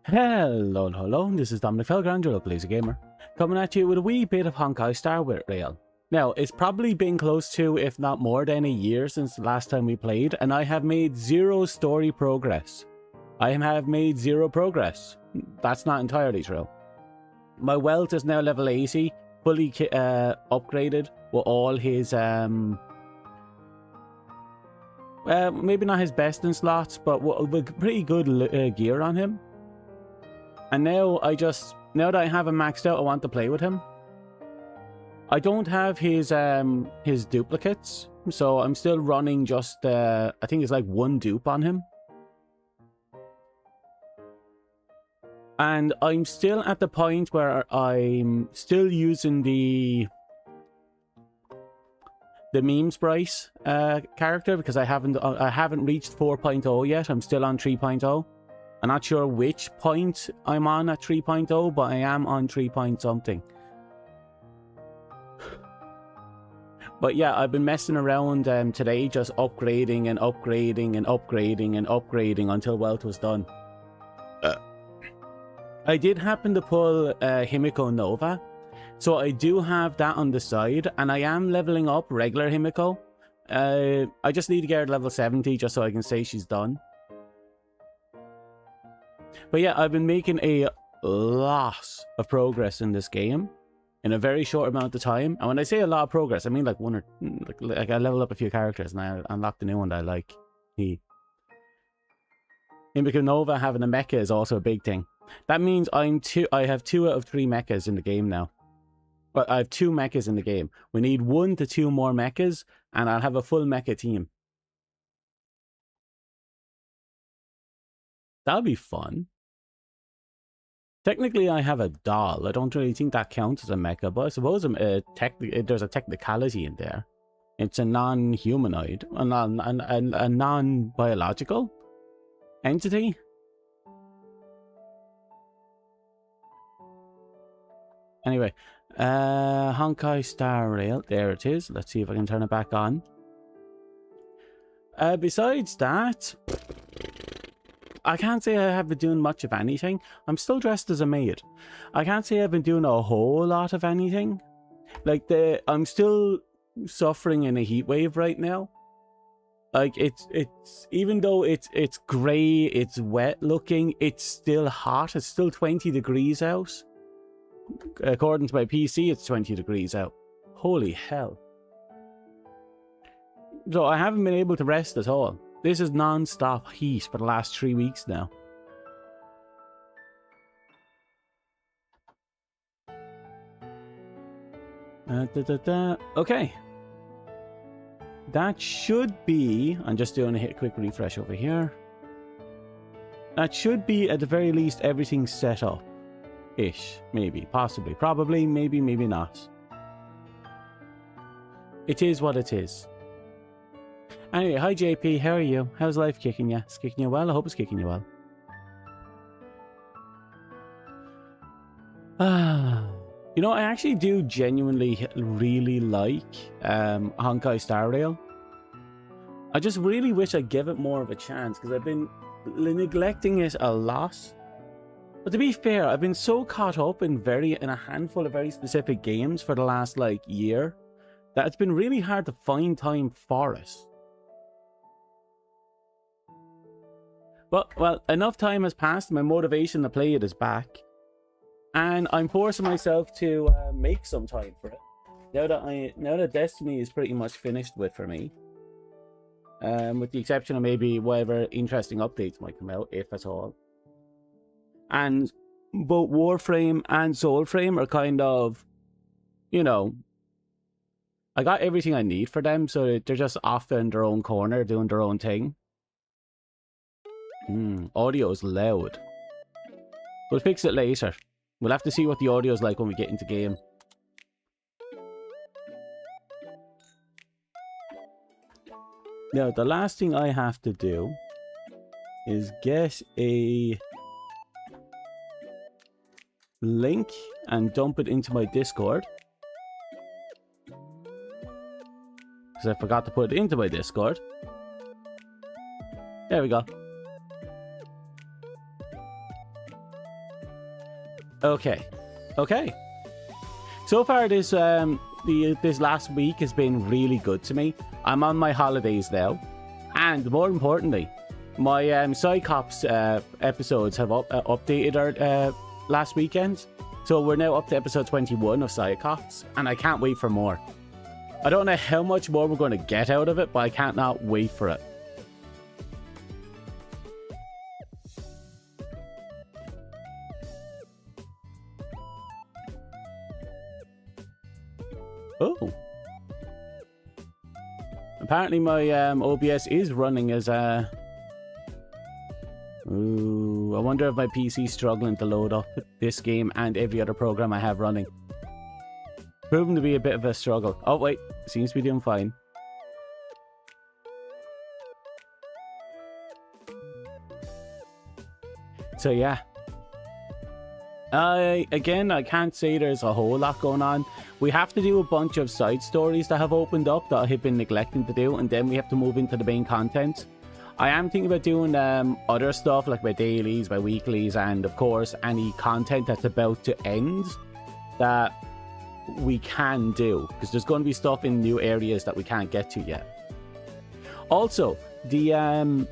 Hello, this is Dominic Felgrand, your local lazy gamer, coming at you with a wee bit of Honkai Star Rail. Now, it's probably been close to, if not more than a year since the last time we played, and I have made zero story progress. I have made zero progress. That's not entirely true. My wealth is now level 80, fully upgraded with all his, maybe not his best in slots, but with pretty good gear on him. And now now that I have him maxed out, I want to play with him. I don't have his duplicates, so I'm still running just, I think it's like one dupe on him. And I'm still at the point where I'm still using the meme sprite character, because I haven't reached 4.0 yet. I'm still on 3.0. I'm not sure which point I'm on at 3.0, but I am on 3 point something. But yeah, I've been messing around today, just upgrading and upgrading and upgrading and upgrading until wealth was done. I did happen to pull Himiko Nova, so I do have that on the side, and I am leveling up regular Himiko. I just need to get her to level 70 just so I can say she's done. But yeah, I've been making a lot of progress in this game in a very short amount of time. And when I say a lot of progress, I mean like like I leveled up a few characters and I unlocked a new one that I like. Himiko Nova having a mecha is also a big thing. That means I have 2 out of 3 mechas in the game now. But I have 2 mechas in the game. We need 1 to 2 more mechas, and I'll have a full mecha team. That'll be fun. Technically, I have a doll. I don't really think that counts as a mecha, but I suppose there's a technicality in there. It's a non-humanoid, a non-biological entity. Anyway, Honkai Star Rail, there it is. Let's see if I can turn it back on. Besides that, I can't say I have been doing much of anything. I'm still dressed as a maid. I can't say I've been doing a whole lot of anything. Like, I'm still suffering in a heat wave right now. Like, it's even though it's grey, it's wet looking, it's still hot. It's still 20 degrees out. According to my PC, it's 20 degrees out. Holy hell. So I haven't been able to rest at all. This is non-stop heat for the last 3 weeks now. Okay. That should be... I'm just doing a quick refresh over here. That should be, at the very least, everything set up. Ish. Maybe. Possibly. Probably. Maybe. Maybe not. It is what it is. Anyway, hi JP, how are you? How's life kicking you? It's kicking you well? I hope it's kicking you well. You know, I actually do genuinely really like Honkai Star Rail. I just really wish I'd give it more of a chance, because I've been neglecting it a lot. But to be fair, I've been so caught up in a handful of very specific games for the last like year that it's been really hard to find time for it. But, well, enough time has passed, my motivation to play it is back. And I'm forcing myself to make some time for it. Now that Destiny is pretty much finished with for me. With the exception of maybe whatever interesting updates might come out, if at all. And both Warframe and Soulframe are kind of, you know, I got everything I need for them, so they're just off in their own corner doing their own thing. Audio is loud. We'll fix it later. We'll have to see what the audio is like when we get into game. Now, the last thing I have to do is get a link and dump it into my Discord. Because I forgot to put it into my Discord. There we go. Okay. Okay. So far, this last week has been really good to me. I'm on my holidays now. And more importantly, my Psychops episodes have updated our last weekend. So we're now up to episode 21 of Psychops. And I can't wait for more. I don't know how much more we're going to get out of it, but I can't not wait for it. Oh. Apparently my OBS is running as a... Ooh, I wonder if my PC's struggling to load up this game and every other program I have running. Proven to be a bit of a struggle. Oh wait, seems to be doing fine. So yeah. Again, I can't say there's a whole lot going on. We have to do a bunch of side stories that have opened up that I have been neglecting to do, and then we have to move into the main content. I am thinking about doing other stuff like my dailies, my weeklies, and of course any content that's about to end that we can do, because there's going to be stuff in new areas that we can't get to yet. Also, the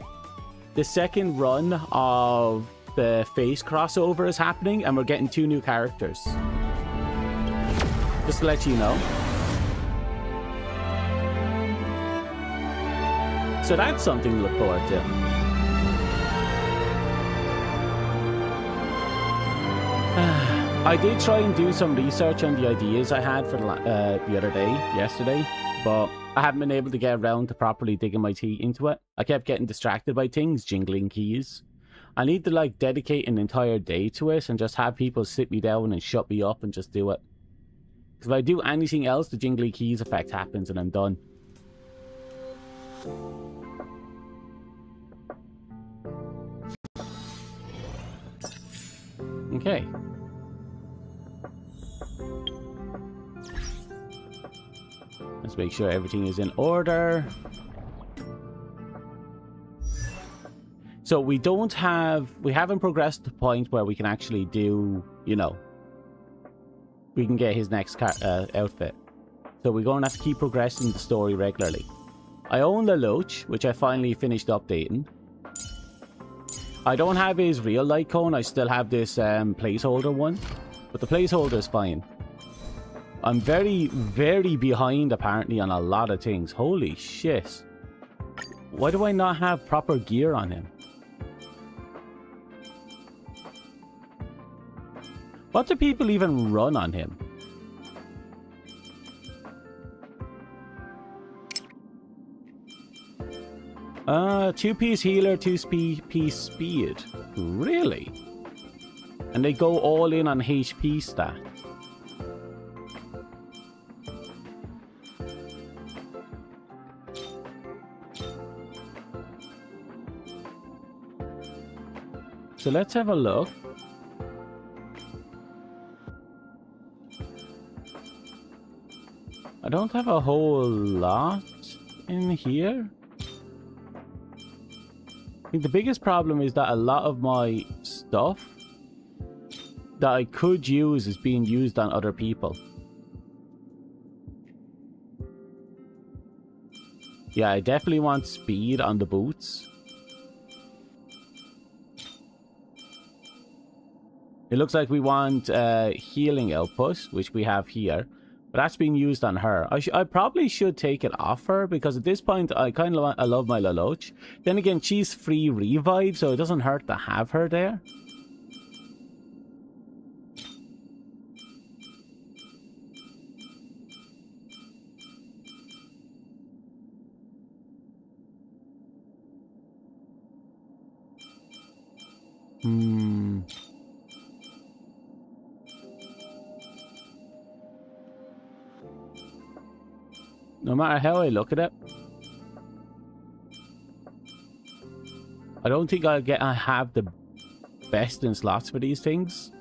second run of the face crossover is happening, and we're getting 2 new characters. Just to let you know. So that's something to look forward to. I did try and do some research on the ideas I had for the other day, yesterday, but I haven't been able to get around to properly digging my teeth into it. I kept getting distracted by things, jingling keys. I need to like dedicate an entire day to it and just have people sit me down and shut me up and just do it. Because if I do anything else, the jingly keys effect happens and I'm done. Okay. Let's make sure everything is in order. So we haven't progressed to the point where we can actually do, you know, we can get his next outfit. So we're going to have to keep progressing the story regularly. I own the Loach, which I finally finished updating. I don't have his real light cone, I still have this placeholder one. But the placeholder is fine. I'm very, very behind apparently on a lot of things. Holy shit. Why do I not have proper gear on him? What do people even run on him? Two-piece healer, two-piece speed. Really? And they go all in on HP stat. So let's have a look. I don't have a whole lot in here. I think the biggest problem is that a lot of my stuff that I could use is being used on other people. Yeah, I definitely want speed on the boots. It looks like we want healing output, which we have here. But that's being used on her. I probably should take it off her, because at this point I kind of I love my Lelouch. Then again, she's free revive, so it doesn't hurt to have her there. No matter how I look at it, I don't think I have the best in slots for these things.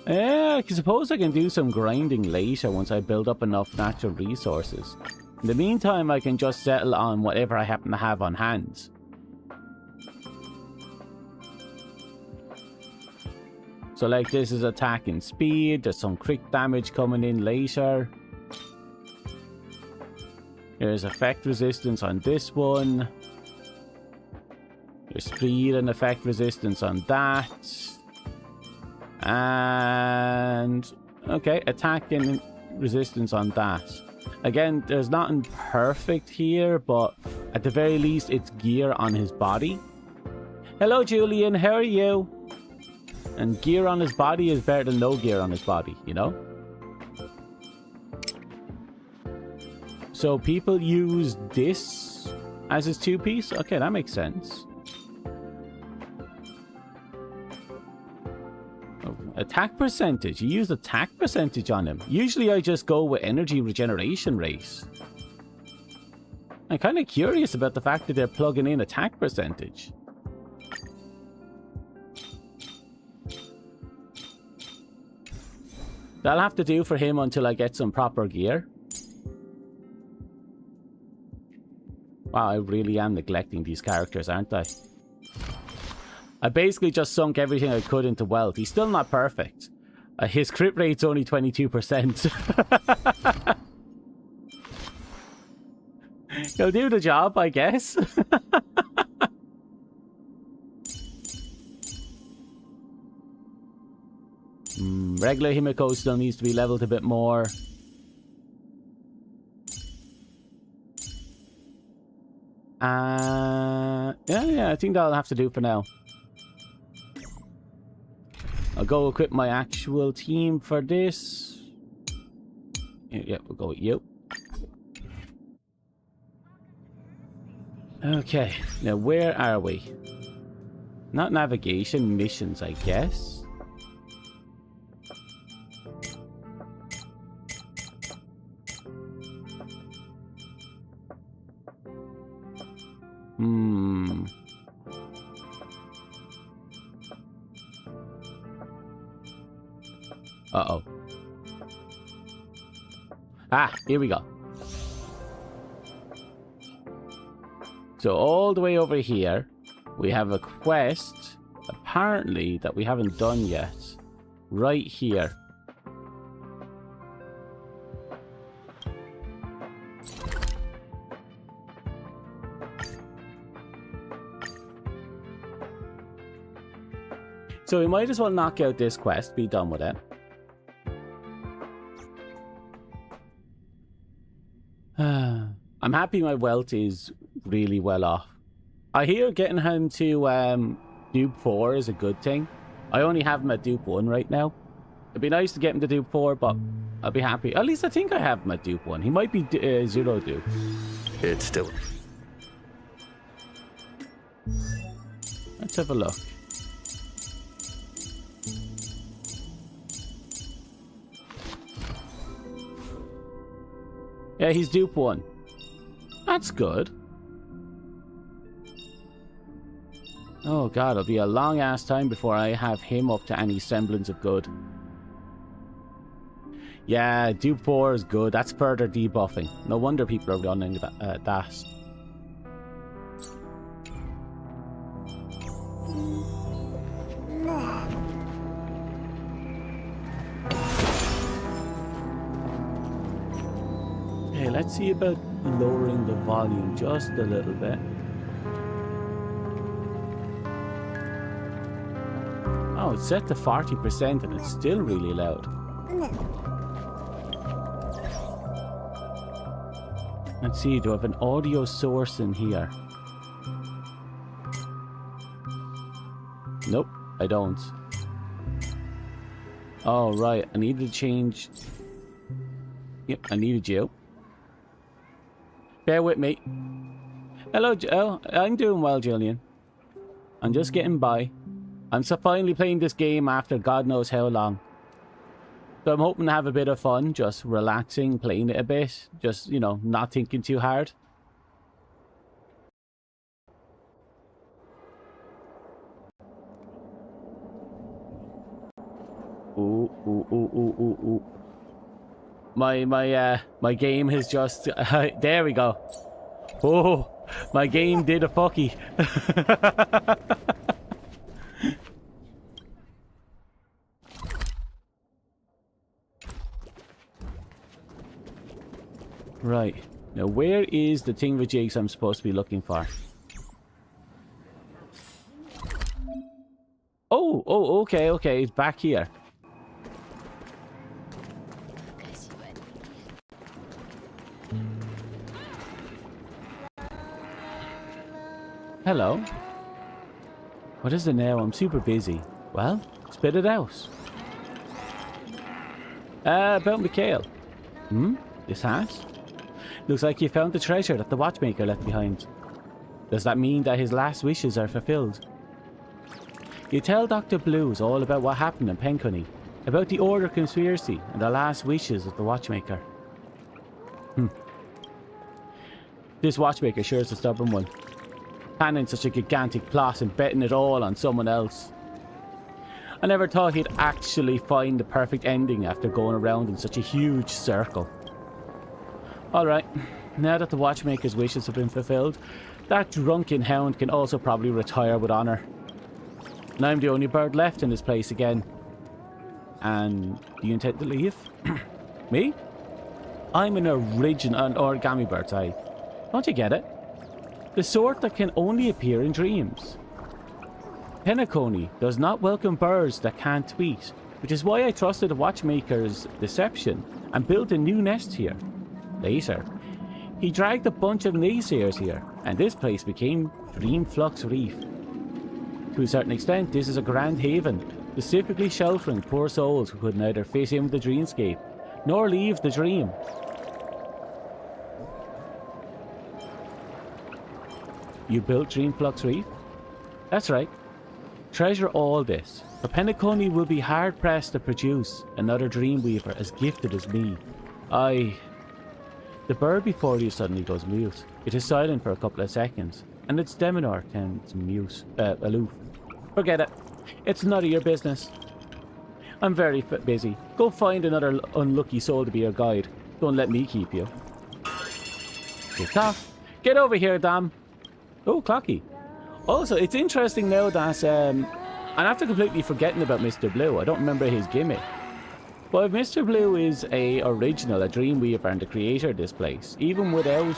Yeah, I suppose I can do some grinding later once I build up enough natural resources. In the meantime, I can just settle on whatever I happen to have on hand. So like this is attack and speed, there's some crit damage coming in later. There's effect resistance on this one. There's speed and effect resistance on that. And okay, attack and resistance on that. Again, there's nothing perfect here, but at the very least it's gear on his body. Hello Julian, how are you? And gear on his body is better than no gear on his body, you know? So people use this as his two-piece? Okay, that makes sense. Attack percentage. You use attack percentage on him. Usually I just go with energy regeneration rate. I'm kind of curious about the fact that they're plugging in attack percentage. That'll have to do for him until I get some proper gear. Wow, I really am neglecting these characters, aren't I? I basically just sunk everything I could into wealth. He's still not perfect. His crit rate's only 22%. He'll do the job, I guess. Regular Himiko still needs to be leveled a bit more. Yeah, I think that'll have to do for now. I'll go equip my actual team for this. Yeah, we'll go with you. Okay, now where are we? Not navigation, missions, I guess. Uh-oh. Ah, here we go. So all the way over here, we have a quest, apparently, that we haven't done yet. Right here. So we might as well knock out this quest, be done with it. I'm happy my wealth is really well off. I hear getting him to dupe 4 is a good thing. I only have him at dupe 1 right now. It'd be nice to get him to dupe 4, but I'll be happy. At least I think I have him at dupe 1. He might be 0 dupe. It's still... Let's have a look. Yeah, he's dupe 1. That's good. Oh god, it'll be a long ass time before I have him up to any semblance of good. Yeah, dupe 4 is good. That's further debuffing. No wonder people are running that. Okay, let's see about lowering the volume just a little bit. Oh, it's set to 40% and it's still really loud. Let's see, do I have an audio source in here? Nope, I don't. Oh, right, I need to change... Yep, I needed you. Bear with me. Hello, oh, I'm doing well, Julian. I'm just getting by. I'm finally playing this game after God knows how long. So I'm hoping to have a bit of fun, just relaxing, playing it a bit. Just, you know, not thinking too hard. Ooh, ooh, ooh, ooh, ooh, ooh. My game has just... there we go. Oh, my game did a fucky. Right. Now, where is the thing with jigs I'm supposed to be looking for? Oh, oh, okay, okay. It's back here. Hello. What is it now? I'm super busy. Well, spit it out. About Mikhail. This hat? Looks like you found the treasure that the watchmaker left behind. Does that mean that his last wishes are fulfilled? You tell Dr. Blues all about what happened in Penconey, about the Order conspiracy and the last wishes of the watchmaker. This watchmaker sure is a stubborn one. Planning such a gigantic plot and betting it all on someone else. I never thought he'd actually find the perfect ending after going around in such a huge circle. Alright, now that the watchmaker's wishes have been fulfilled, that drunken hound can also probably retire with honour. And I'm the only bird left in this place again. And do you intend to leave? Me? I'm an origami bird, don't you get it? The sort that can only appear in dreams. Penacony does not welcome birds that can't tweet, which is why I trusted the watchmaker's deception and built a new nest here. Later, he dragged a bunch of naysayers here, and this place became Dreamflux Reef. To a certain extent, this is a grand haven, specifically sheltering poor souls who could neither fit in with the dreamscape, nor leave the dream. You built Dreamflux Reef? That's right. Treasure all this, for Penacony will be hard-pressed to produce another Dreamweaver as gifted as me. The bird before you suddenly goes mute. It is silent for a couple of seconds, and its demeanor turns aloof. Forget it. It's none of your business. I'm very busy. Go find another unlucky soul to be your guide. Don't let me keep you. Tick-tock. Get over here, damn. Oh, Clocky. Also, it's interesting now that I'm after completely forgetting about Mr. Blue. I don't remember his gimmick. But if Mr. Blue is a Dreamweaver and the creator of this place, even without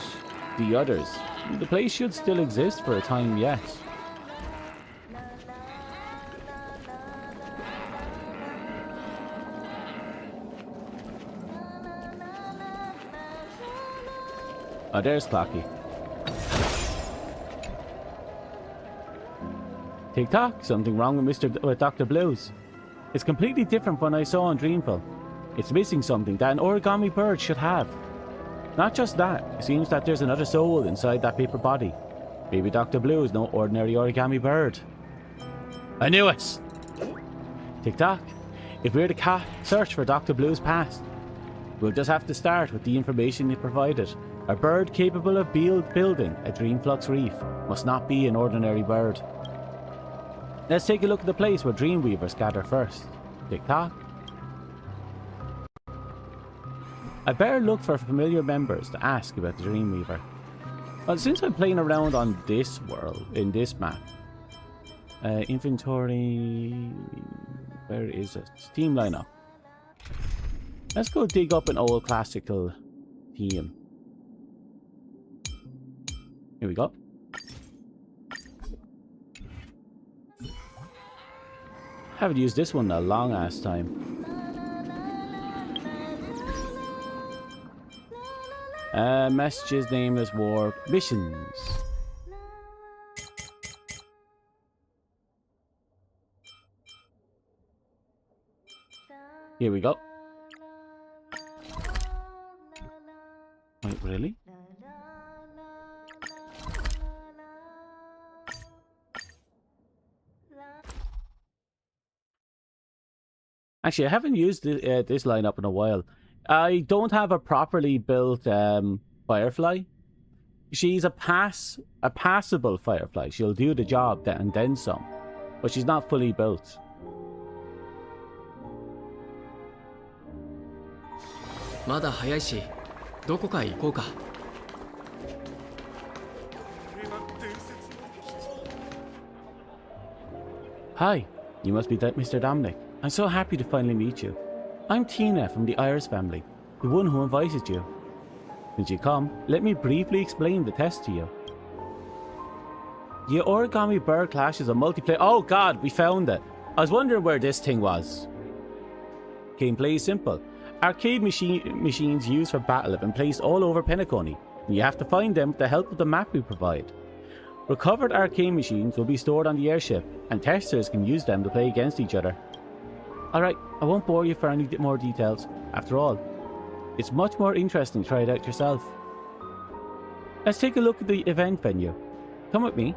the others, the place should still exist for a time yet. Oh, there's Clocky. Tick-tock, something wrong with Dr. Blues. It's completely different from what I saw in Dreamful. It's missing something that an origami bird should have. Not just that, it seems that there's another soul inside that paper body. Maybe Dr. Blue is no ordinary origami bird. I knew it! Tick-tock, if we're to search for Dr. Blue's past, we'll just have to start with the information he provided. A bird capable of building a Dreamflux Reef must not be an ordinary bird. Let's take a look at the place where Dreamweavers gather first. Tick-tock. I better look for familiar members to ask about the Dreamweaver. Well, since I'm playing around on this world, in this map, inventory, where is it? Team lineup. Let's go dig up an old classical team. Here we go. Haven't used this one in a long ass time. Messages, nameless warp, missions. Here we go. Wait, really? Actually, I haven't used this lineup in a while. I don't have a properly built Firefly. She's a passable Firefly. She'll do the job and then some, but she's not fully built. まだ早いし、どこか行こうか。Hi, you must be Mr. Dominic. I'm so happy to finally meet you. I'm Tina from the Iris family, the one who invited you. Since you come, let me briefly explain the test to you. The origami bird clash is a multiplayer. Oh god, we found it. I was wondering where this thing was. Gameplay is simple. Arcade machines used for battle have been placed all over Penacony, and you have to find them with the help of the map we provide. Recovered arcade machines will be stored on the airship, and testers can use them to play against each other. Alright, I won't bore you for any more details. After all, it's much more interesting to try it out yourself. Let's take a look at the event venue. Come with me.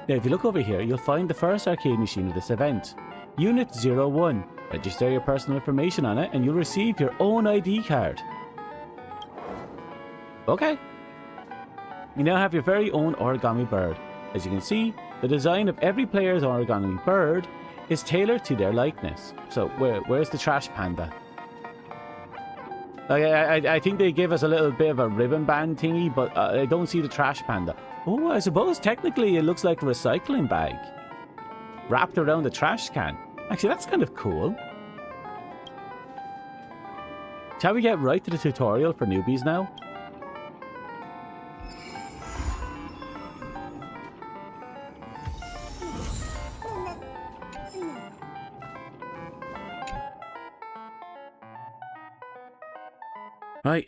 Now if you look over here, you'll find the first arcade machine of this event. Unit 01. Register your personal information on it and you'll receive your own ID card. Okay. You now have your very own origami bird. As you can see, the design of every player's origami bird is tailored to their likeness. So where's the trash panda? I think they give us a little bit of a ribbon band thingy, but I don't see the trash panda. Oh, I suppose technically it looks like a recycling bag wrapped around a trash can. Actually, that's kind of cool. Shall we get right to the tutorial for newbies now? Right.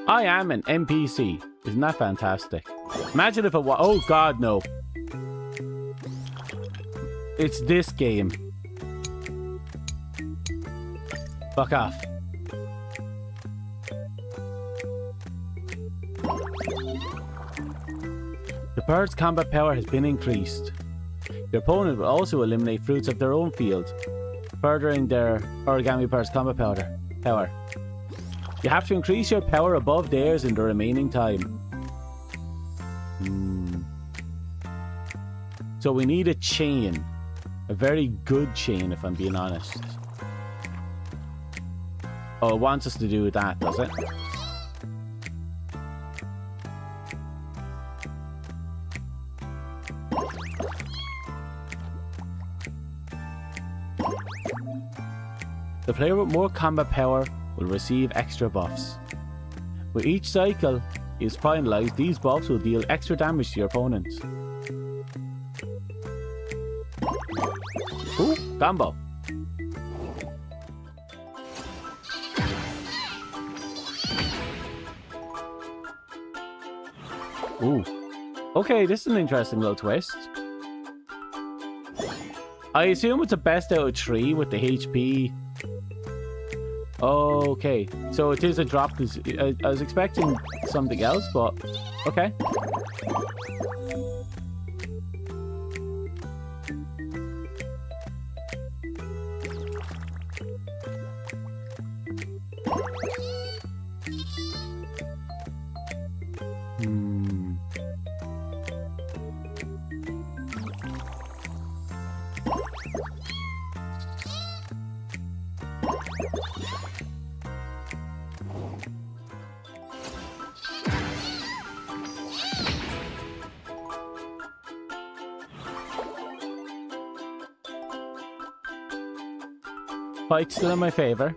I am an NPC. Isn't that fantastic? Imagine if it was... Oh god, no. It's this game. Fuck off. The bird's combat power has been increased. Your opponent will also eliminate fruits of their own field, furthering their origami bird's combat power. You have to increase your power above theirs in the remaining time. So we need a chain. A very good chain, if I'm being honest. Oh, it wants us to do that, does it? The player with more combat power will receive extra buffs. With each cycle is finalized, these buffs will deal extra damage to your opponents. Ooh, combo. Ooh. Okay, this is an interesting little twist. I assume it's a best out of 3 with the HP. Okay, so it is a drop because I was expecting something else, but okay. Fight's still in my favor.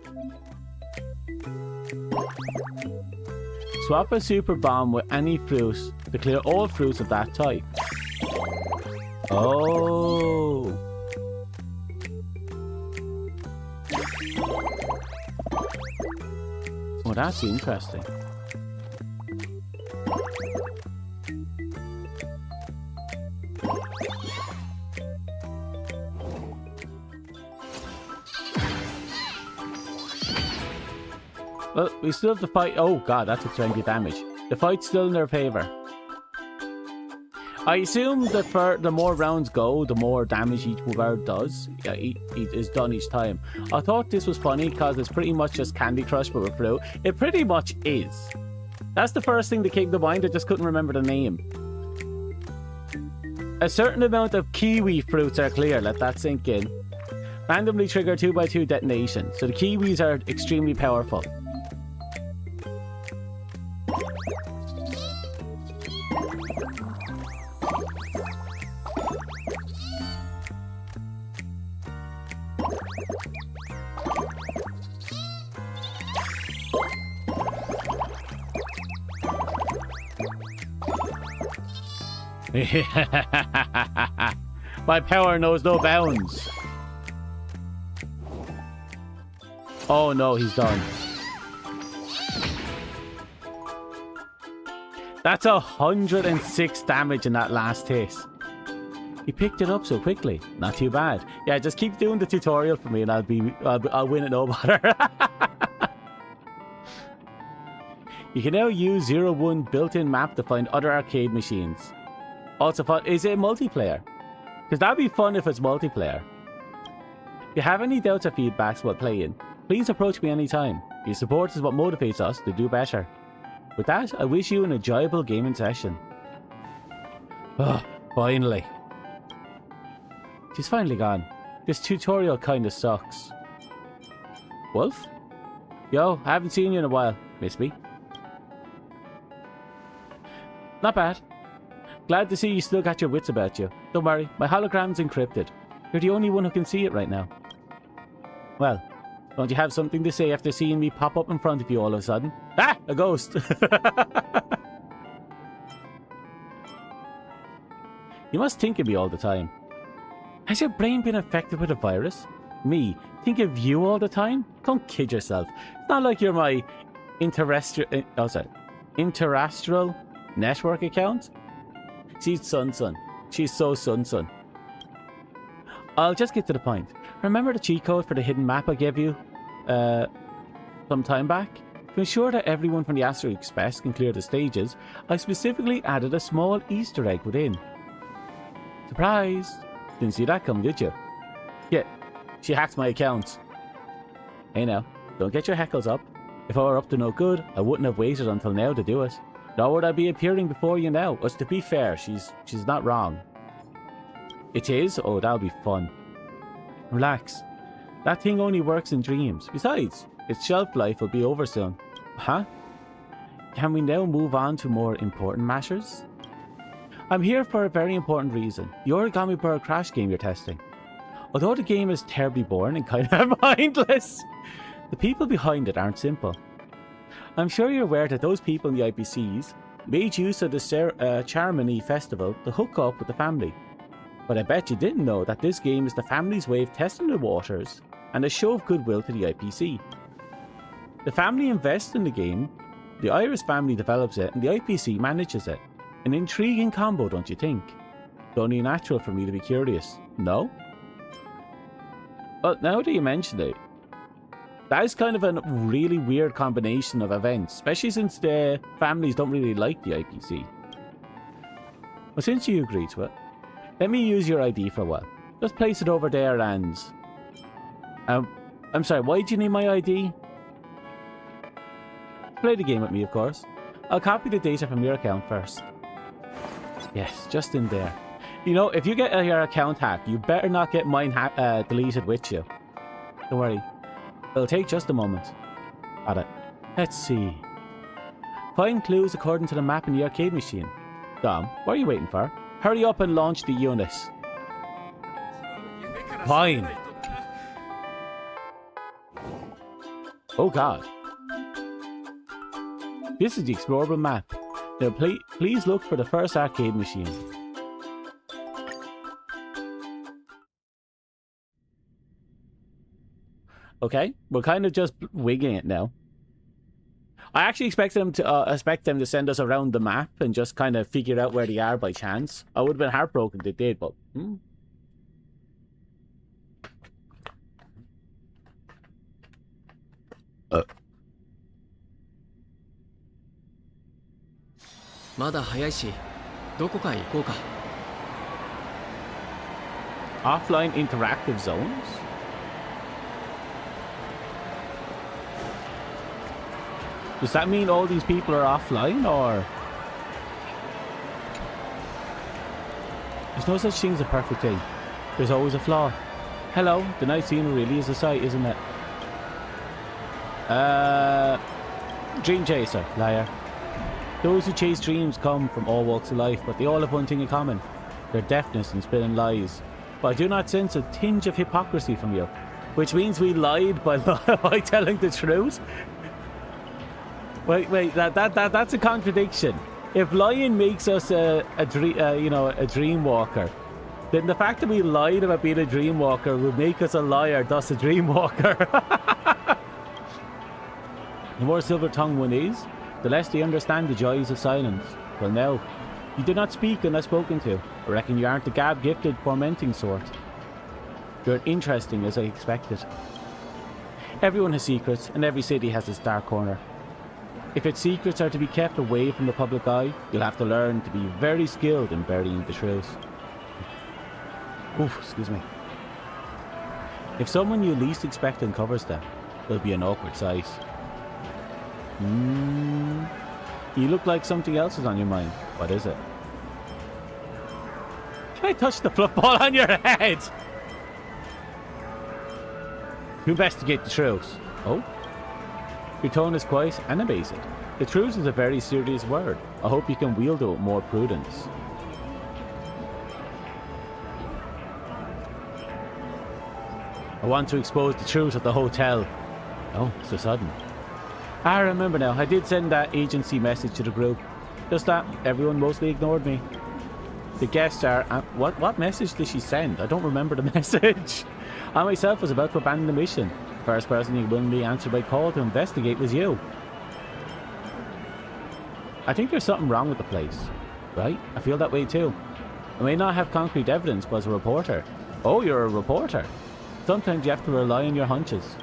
Swap a super bomb with any fruits to clear all fruits of that type. Oh. Oh, that's interesting. Well, we still have to fight. Oh god, that's a 20 damage. The fight's still in their favor. I assume that the more rounds go, the more damage each guard does. Yeah, is done each time. I thought this was funny because it's pretty much just Candy Crush but with fruit. It pretty much is. That's the first thing that came to mind. I just couldn't remember the name. A certain amount of kiwi fruits are clear. Let that sink in. Randomly trigger 2x2 detonation. So the kiwis are extremely powerful. My power knows no bounds. Oh no, he's done. That's 106 damage in that last hit. He picked it up so quickly. Not too bad. Yeah, just keep doing the tutorial for me and I'll win it no matter. You can now use 01 built-in map to find other arcade machines. Also fun, is it multiplayer? Because that'd be fun if it's multiplayer. If you have any doubts or feedbacks while playing, please approach me anytime. Your support is what motivates us to do better. With that, I wish you an enjoyable gaming session. Oh, finally. She's finally gone. This tutorial kinda sucks. Wolf? Yo, I haven't seen you in a while. Miss me? Not bad. Glad to see you still got your wits about you. Don't worry, my hologram's encrypted. You're the only one who can see it right now. Well, don't you have something to say after seeing me pop up in front of you all of a sudden? Ah! A ghost! You must think of me all the time. Has your brain been affected with a virus? Me? Think of you all the time? Don't kid yourself. It's not like you're my interastral network account. She's Sun. She's so Sun. I'll just get to the point. Remember the cheat code for the hidden map I gave you some time back? To ensure that everyone from the Asteroid Express can clear the stages, I specifically added a small Easter egg within. Surprise! Didn't see that coming, did you? Yeah, she hacked my account. Hey now, don't get your heckles up. If I were up to no good, I wouldn't have waited until now to do it. Nor would I be appearing before you now. But to be fair, she's not wrong. It is? Oh, that'll be fun. Relax. That thing only works in dreams. Besides, its shelf life will be over soon. Huh? Can we now move on to more important matters? I'm here for a very important reason. The Origami Bird Crash game you're testing. Although the game is terribly boring and kind of mindless, the people behind it aren't simple. I'm sure you're aware that those people in the IPCs made use of the Charimony festival to hook up with the family. But I bet you didn't know that this game is the family's way of testing the waters and a show of goodwill to the IPC. The family invests in the game, the Iris family develops it, and the IPC manages it. An intriguing combo, don't you think? It's only natural for me to be curious, no? Well, now that you mention it, that is kind of a really weird combination of events, especially since the families don't really like the IPC. Well, since you agreed to it, let me use your ID for a while. Just place it over there and... I'm sorry, why do you need my ID? Play the game with me, of course. I'll copy the data from your account first. Yes, just in there. You know, if you get your account hacked, you better not get mine deleted with you. Don't worry. It'll take just a moment. Got it. Let's see. Find clues according to the map in the arcade machine. Dom, what are you waiting for? Hurry up and launch the unit. Fine. Oh god. This is the explorable map. Now please look for the first arcade machine. Okay, we're kind of just wigging it now. I actually expect them to send us around the map and just kind of figure out where they are by chance. I would have been heartbroken if they did, but... Offline interactive zones? Does that mean all these people are offline, or...? There's no such thing as a perfect thing. There's always a flaw. Hello, the night scene really is a sight, isn't it? Dream chaser, liar. Those who chase dreams come from all walks of life, but they all have one thing in common. Their deafness and spinning lies. But I do not sense a tinge of hypocrisy from you. Which means we lied by by telling the truth? Wait, that's a contradiction. If lying makes us a dream walker, then the fact that we lied about being a dream walker would make us a liar, thus a dream walker. The more silver-tongued one is, the less they understand the joys of silence. Well now, you do not speak unless spoken to. I reckon you aren't the gab-gifted, tormenting sort. You're interesting as I expected. Everyone has secrets, and every city has its dark corner. If its secrets are to be kept away from the public eye, you'll have to learn to be very skilled in burying the truth. Oof, excuse me. If someone you least expect uncovers them, it'll be an awkward sight. You look like something else is on your mind. What is it? Can I touch the football on your head? To investigate the truth. Oh? Your tone is quiet and amazing. The truth is a very serious word. I hope you can wield it with more prudence. I want to expose the truth at the hotel. Oh, so sudden. I remember now, I did send that agency message to the group. Just that, everyone mostly ignored me. The guests are... what message did she send? I don't remember the message. I myself was about to abandon the mission. The first person who willingly answered my call to investigate was you. I think there's something wrong with the place. Right? I feel that way too. I may not have concrete evidence, but as a reporter... Oh, you're a reporter. Sometimes you have to rely on your hunches.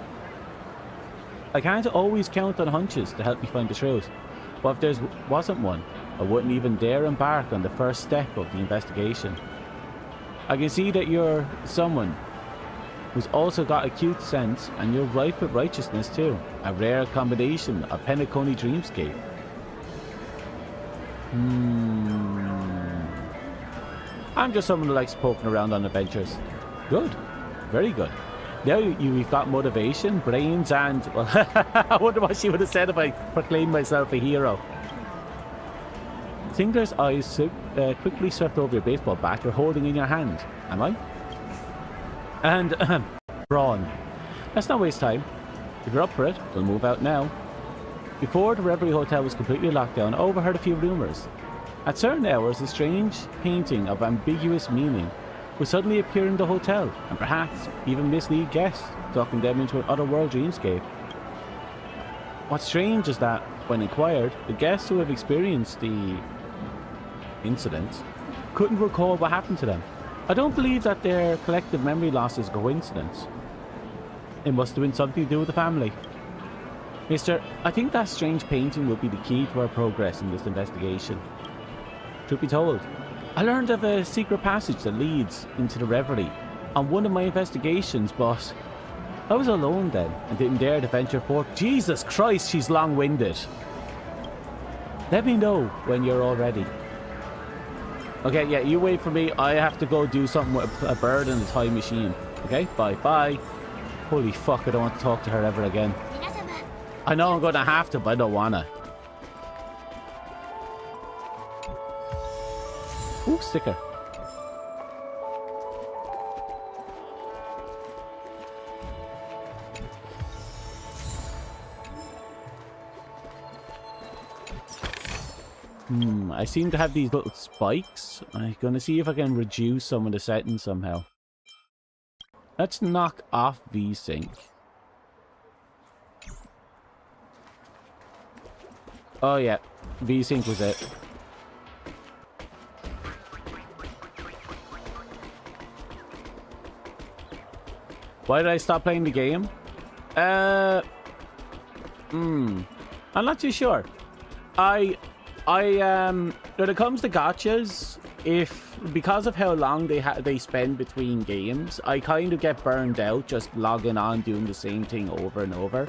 I can't always count on hunches to help me find the truth. But if there wasn't one, I wouldn't even dare embark on the first step of the investigation. I can see that you're someone who's also got acute sense, and you're ripe with righteousness too. A rare combination of Penacony dreamscape. I'm just someone who likes poking around on adventures. Good. Very good. Now you've got motivation, brains, and... Well, I wonder what she would have said if I proclaimed myself a hero. Tinker's eyes quickly swept over your baseball bat you're holding in your hand. Am I? And, Brawn. Let's not waste time. If you're up for it, we'll move out now. Before the Reverie Hotel was completely locked down, I overheard a few rumours. At certain hours, a strange painting of ambiguous meaning would suddenly appear in the hotel, and perhaps even mislead guests, talking them into an otherworld dreamscape. What's strange is that, when inquired, the guests who have experienced the incident couldn't recall what happened to them. I don't believe that their collective memory loss is a coincidence. It must have been something to do with the family. Mister, I think that strange painting will be the key to our progress in this investigation. Truth be told, I learned of a secret passage that leads into the Reverie on one of my investigations, but I was alone then and didn't dare to venture forth. Jesus Christ, she's long-winded. Let me know when you're all ready. Okay, yeah, you wait for me. I have to go do something with a bird and a time machine. Okay, bye. Holy fuck, I don't want to talk to her ever again. I know I'm going to have to, but I don't want to. Ooh, sticker. I seem to have these little spikes. I'm going to see if I can reduce some of the settings somehow. Let's knock off V-Sync. Oh yeah, V-Sync was it. Why did I stop playing the game? I'm not too sure. When it comes to gotchas, because of how long they spend between games, I kind of get burned out just logging on doing the same thing over and over.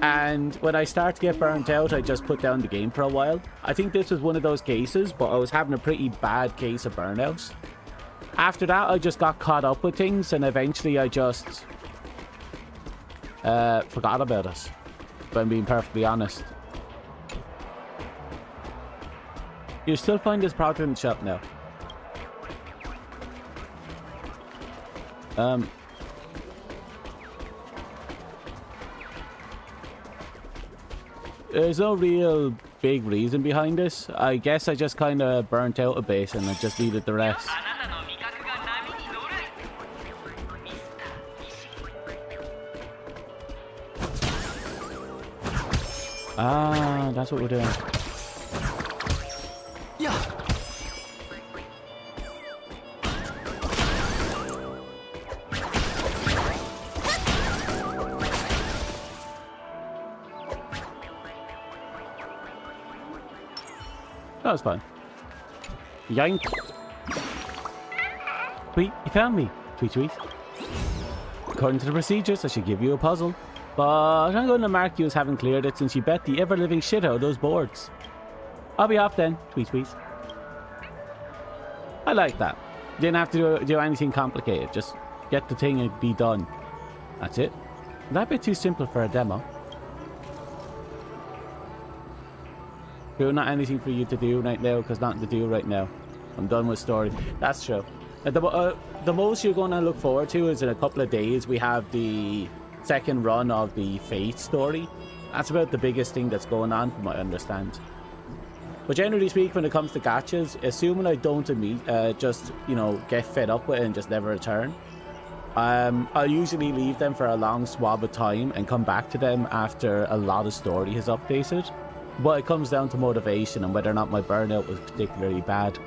And when I start to get burnt out, I just put down the game for a while. I think this was one of those cases, but I was having a pretty bad case of burnout. After that, I just got caught up with things, and eventually I just forgot about it, if I'm being perfectly honest. You still find this product in the shop now. There's no real big reason behind this. I guess I just kind of burnt out a bit and I just needed the rest. Ah, that's what we're doing. Yeah. That was fun. Yank. Tweet, you found me. Tweet, tweet. According to the procedures, I should give you a puzzle. But I'm going to mark you as having cleared it since you bet the ever-living shit out of those boards. I'll be off then. Tweet, tweet. I like that. Didn't have to do anything complicated. Just get the thing and be done. That's it. That bit too simple for a demo. True, not anything for you to do right now, because nothing to do right now. I'm done with story. That's true. The most you're going to look forward to is in a couple of days we have the second run of the Fate story. That's about the biggest thing that's going on from what I understand. But generally speaking, when it comes to gachas, assuming I don't just, you know, get fed up with it and just never return, I'll usually leave them for a long swab of time and come back to them after a lot of story has updated. But it comes down to motivation and whether or not my burnout was particularly bad.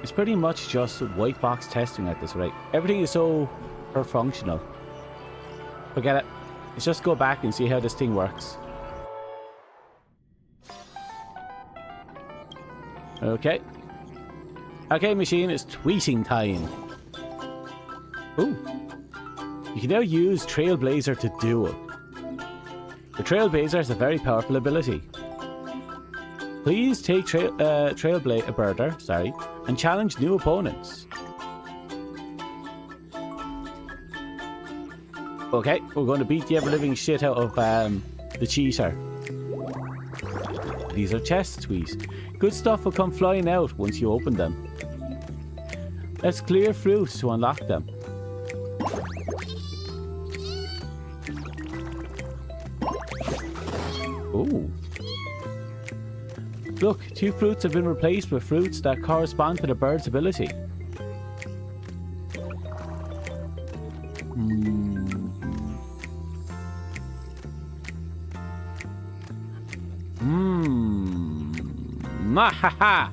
It's pretty much just white box testing at this rate. Everything is so functional. Forget it. Let's just go back and see how this thing works. Okay. Okay, machine, it's tweeting time. Ooh. You can now use Trailblazer to duel. The Trailblazer is a very powerful ability. Please take Trailblazer, and challenge new opponents. Okay, we're going to beat the ever-living shit out of the cheater. These are chest tweets. Good stuff will come flying out once you open them. Let's clear fruits to unlock them. Ooh. Look, 2 fruits have been replaced with fruits that correspond to the bird's ability. Mahaha!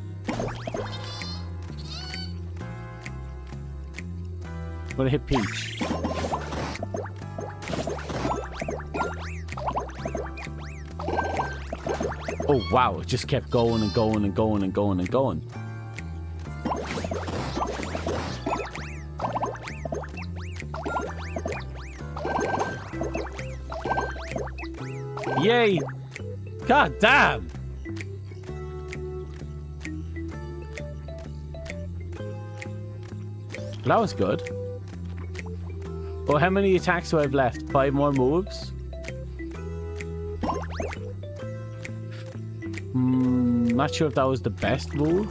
I'm gonna hit Peach. Oh wow, it just kept going and going and going and going and going. Yay! God damn! That was good. Oh, how many attacks do I have left? 5 more moves? Not sure if that was the best move.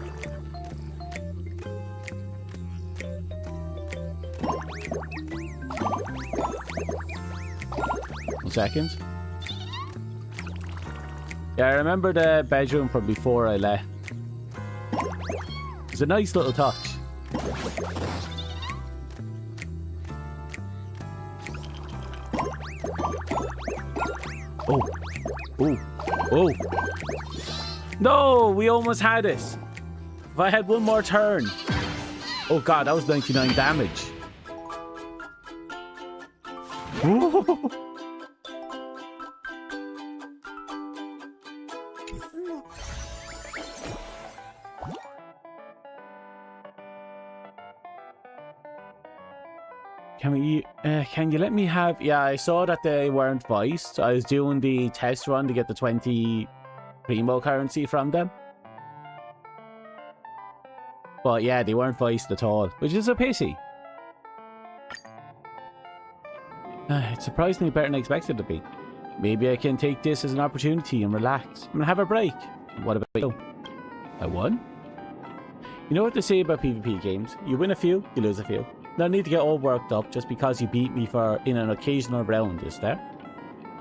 One second. Yeah, I remember the bedroom from before I left. It's a nice little touch. Oh. Oh. Oh. No, we almost had it. If I had one more turn. Oh god, that was 99 damage. Can you let me have... Yeah, I saw that they weren't voiced. I was doing the test run to get the 20 primo currency from them. But yeah, they weren't voiced at all, which is a pity. It's surprisingly better than I expected it to be. Maybe I can take this as an opportunity and relax and have a break. What about you? I won? You know what they say about PvP games? You win a few, you lose a few. No need to get all worked up just because you beat me in an occasional round, is there?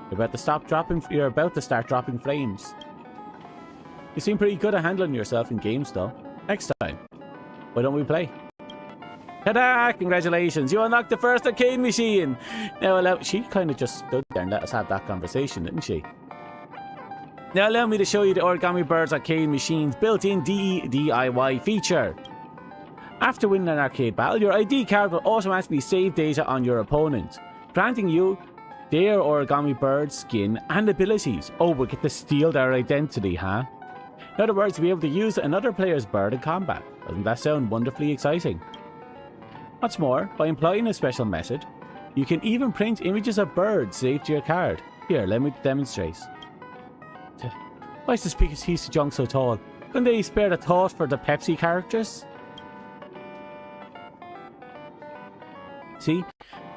You're about to start dropping flames. You seem pretty good at handling yourself in games though. Next time, why don't we play? Ta-da! Congratulations, you unlocked the first arcade machine! Now she kind of just stood there and let us have that conversation, didn't she? Now allow me to show you the Origami Birds arcade machine's built-in DIY feature. After winning an arcade battle, your ID card will automatically save data on your opponent, granting you their Origami Bird skin and abilities. Oh, we get to steal their identity, huh? In other words, you'll be able to use another player's bird in combat. Doesn't that sound wonderfully exciting? What's more, by employing a special method, you can even print images of birds saved to your card. Here, let me demonstrate. Why is this biggest piece of junk so tall? Couldn't they spare the thought for the Pepsi characters? See?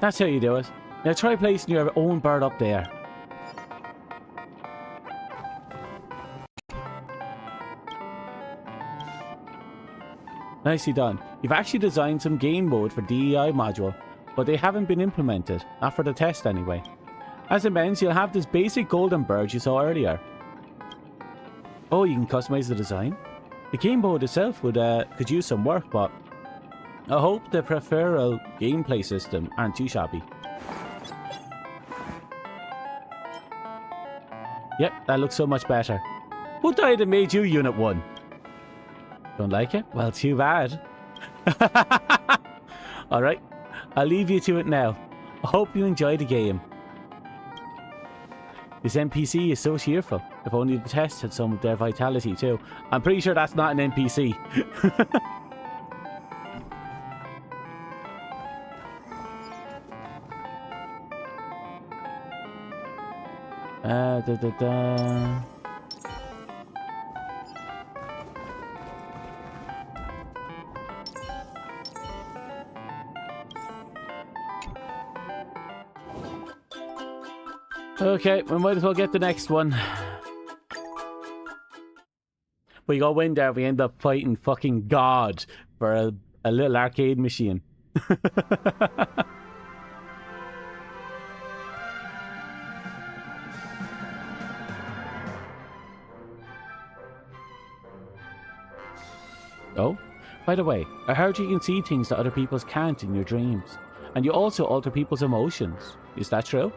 That's how you do it. Now try placing your own bird up there. Nicely done. You've actually designed some game mode for DEI module, but they haven't been implemented. Not for the test anyway. As it means, you'll have this basic golden bird you saw earlier. Oh, you can customize the design? The game mode itself could use some work, but I hope the peripheral gameplay system aren't too shabby. Yep, that looks so much better. Who died and made you Unit 1? Don't like it? Well, too bad. Alright, I'll leave you to it now. I hope you enjoy the game. This NPC is so cheerful. If only the test had some of their vitality too. I'm pretty sure that's not an NPC. Okay, we might as well get the next one. We go in there, we end up fighting fucking God for a little arcade machine. Oh, by the way, I heard you can see things that other people can't in your dreams. And you also alter people's emotions. Is that true?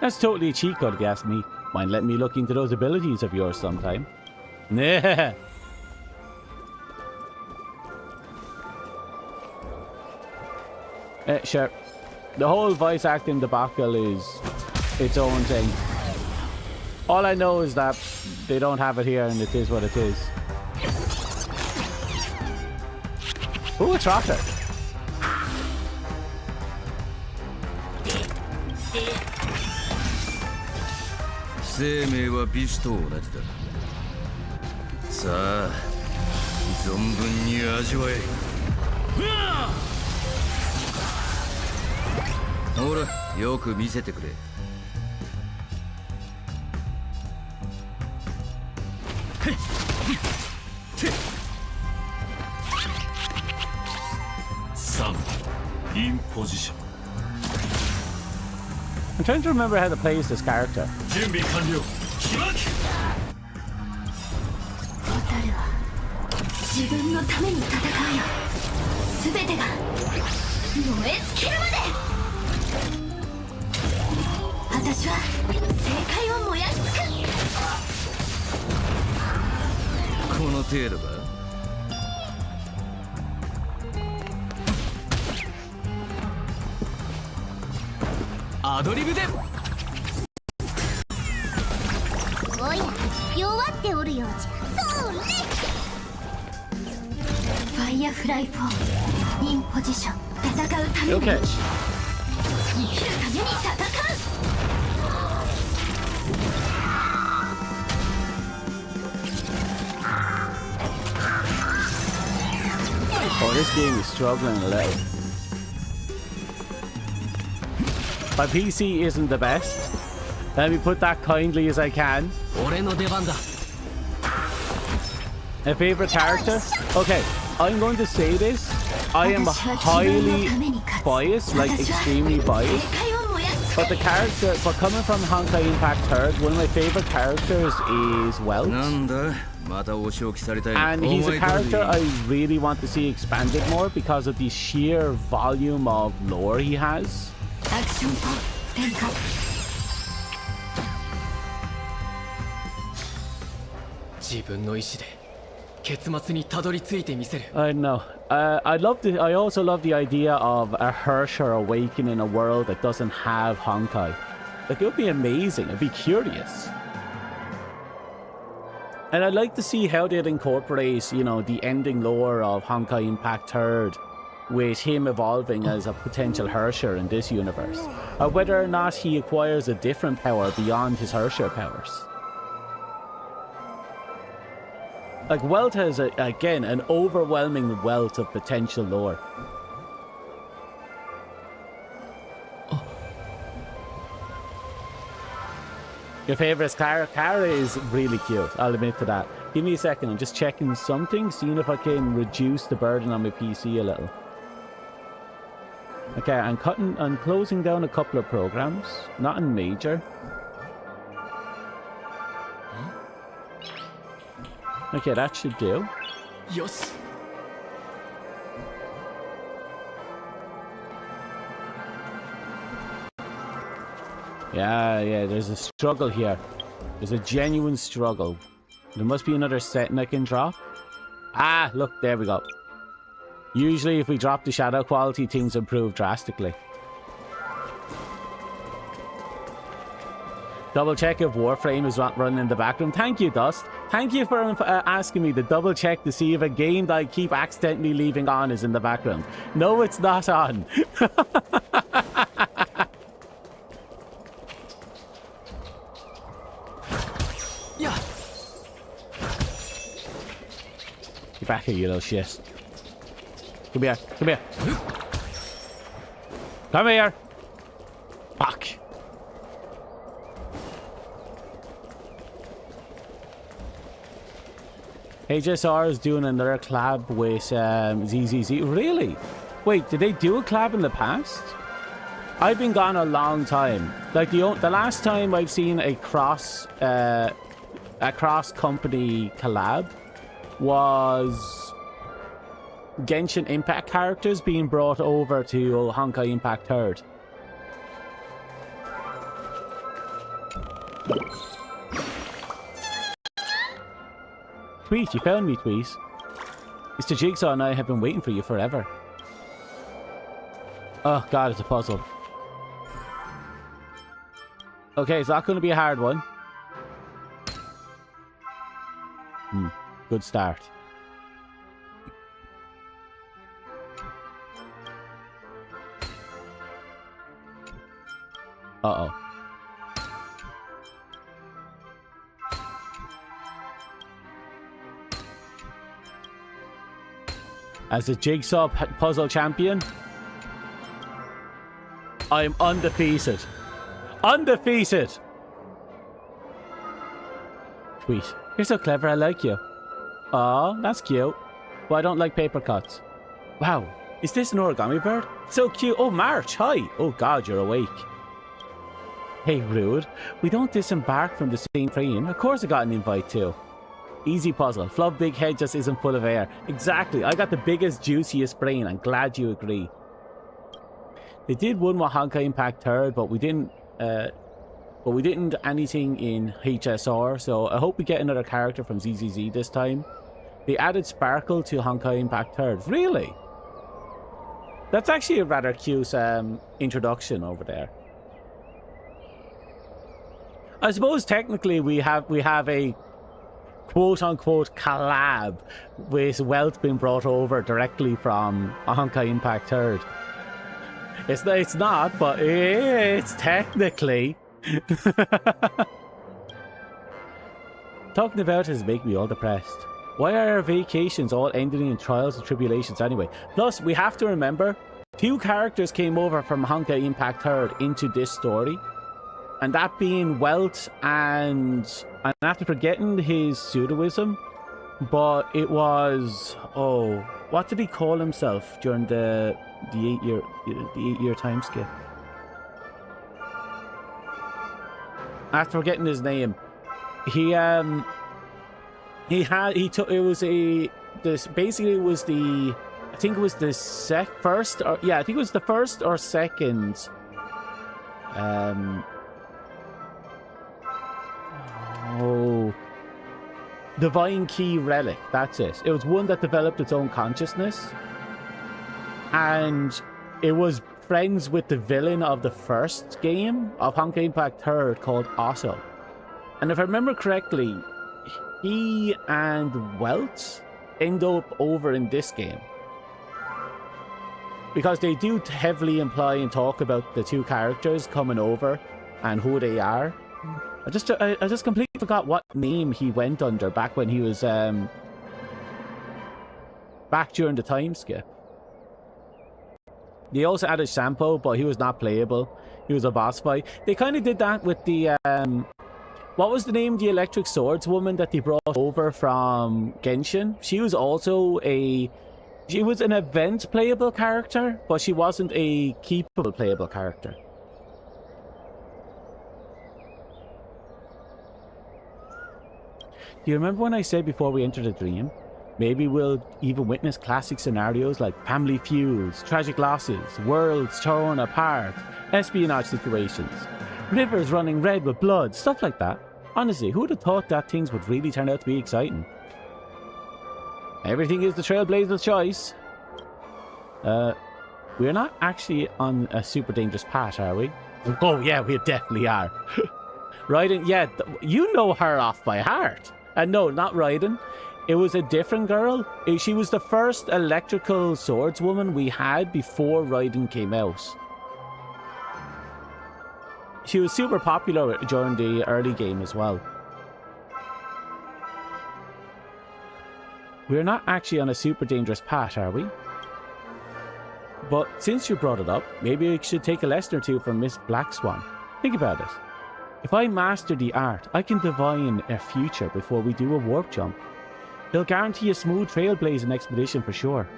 That's totally a cheat code if you ask me. Mind letting me look into those abilities of yours sometime? Nah. Sure. The whole voice acting debacle is its own thing. All I know is that they don't have it here and it is what it is. Ooh, a trotter. In position. I'm trying to remember how to play as this character. Firefly 4 in position. Okay. Oh, this game is struggling a little. My PC isn't the best. Let me put that kindly as I can. 俺の出番だ A favorite character? Okay, I'm going to say this. I am highly biased, like extremely biased. But the character, but coming from Honkai Impact 3rd, one of my favorite characters is Welt. なんだまたお仕置きされたい And he's a character I really want to see expanded more because of the sheer volume of lore he has. アクションと展開 自分の意志で結末にたどり着いてみせる I know. I also love the idea of a Hersher awakening a world that doesn't have Honkai. Like, it would be amazing. I'd be curious. And I'd like to see how they'd incorporate, you know, the ending lore of Honkai Impact 3rd with him evolving as a potential Hersher in this universe. Or whether or not he acquires a different power beyond his Hersher powers. Like, Welt has, again, an overwhelming wealth of potential lore. Your favourite Kara is really cute, I'll admit to that. Give me a second, I'm just checking something, seeing if I can reduce the burden on my PC a little. Okay, I'm closing down a couple of programs, nothing major. Okay, that should do. よし Yeah, there's a struggle here. There's a genuine struggle. There must be another setting I can drop. Ah, look, there we go. Usually if we drop the shadow quality, things improve drastically. Double check if Warframe is not running in the background. Thank you, Dust. Thank you for asking me to double check to see if a game that I keep accidentally leaving on is in the background. No, it's not on. Yeah. Get back here, you little shit. Come here, come here. Come here. Fuck. HSR is doing another collab with ZZZ. Really? Wait, did they do a collab in the past? I've been gone a long time. Like the last time I've seen a cross company collab was Genshin Impact characters being brought over to Honkai Impact 3rd. Tweet, you found me, Tweet. Mr. Jigsaw and I have been waiting for you forever. Oh god, it's a puzzle. Okay, it's not going to be a hard one. Good start. Uh-oh. As a Jigsaw puzzle champion, I'm undefeated. Undefeated! Tweet. You're so clever, I like you. Aw, that's cute. But I don't like paper cuts. Wow, is this an origami bird? So cute. Oh, March, hi. Oh god, you're awake. Hey, rude. We don't disembark from the same train. Of course I got an invite too. Easy puzzle. Flub big head just isn't full of air. Exactly. I got the biggest, juiciest brain. I'm glad you agree. They did one with Honkai Impact 3rd, but we didn't anything in HSR, so I hope we get another character from ZZZ this time. They added Sparkle to Honkai Impact 3rd. Really? That's actually a rather cute introduction over there. I suppose technically we have a quote-unquote collab with Welt being brought over directly from Honkai Impact 3rd. It's not, but it's technically. Talking about it is making me all depressed. Why are our vacations all ending in trials and tribulations anyway? Plus, we have to remember, 2 characters came over from Honkai Impact 3rd into this story. And that being Welt and after forgetting his pseudoism, but it was, oh, what did he call himself during the 8-year time skip? After forgetting his name, he took, it was a, this basically was the, I think it was the first, or yeah, I think it was the first or second Divine Key Relic, that's it. It was one that developed its own consciousness. And it was friends with the villain of the first game of Honkai Impact 3rd called Otto. And if I remember correctly, he and Welt end up over in this game. Because they do heavily imply and talk about the 2 characters coming over and who they are. I just completely forgot what name he went under back when he was back during the time skip. They also added Shampoo, but he was not playable. He was a boss fight. They kind of did that with the what was the name of the electric swords woman that they brought over from Genshin? She was also she was an event playable character, but she wasn't a keepable playable character. Do you remember when I said before we entered the dream? Maybe we'll even witness classic scenarios like family feuds, tragic losses, worlds torn apart, espionage situations, rivers running red with blood, stuff like that. Honestly, who would have thought that things would really turn out to be exciting? Everything is the Trailblazer's choice. We're not actually on a super dangerous path, are we? Oh yeah, we definitely are. Raiden, yeah, you know her off by heart. No, not Raiden. It was a different girl. She was the first electrical swordswoman we had before Raiden came out. She was super popular during the early game as well. We're not actually on a super dangerous path, are we? But since you brought it up, maybe we should take a lesson or two from Miss Black Swan. Think about it. If I master the art, I can divine a future before we do a warp jump. He'll guarantee a smooth trailblazing expedition for sure.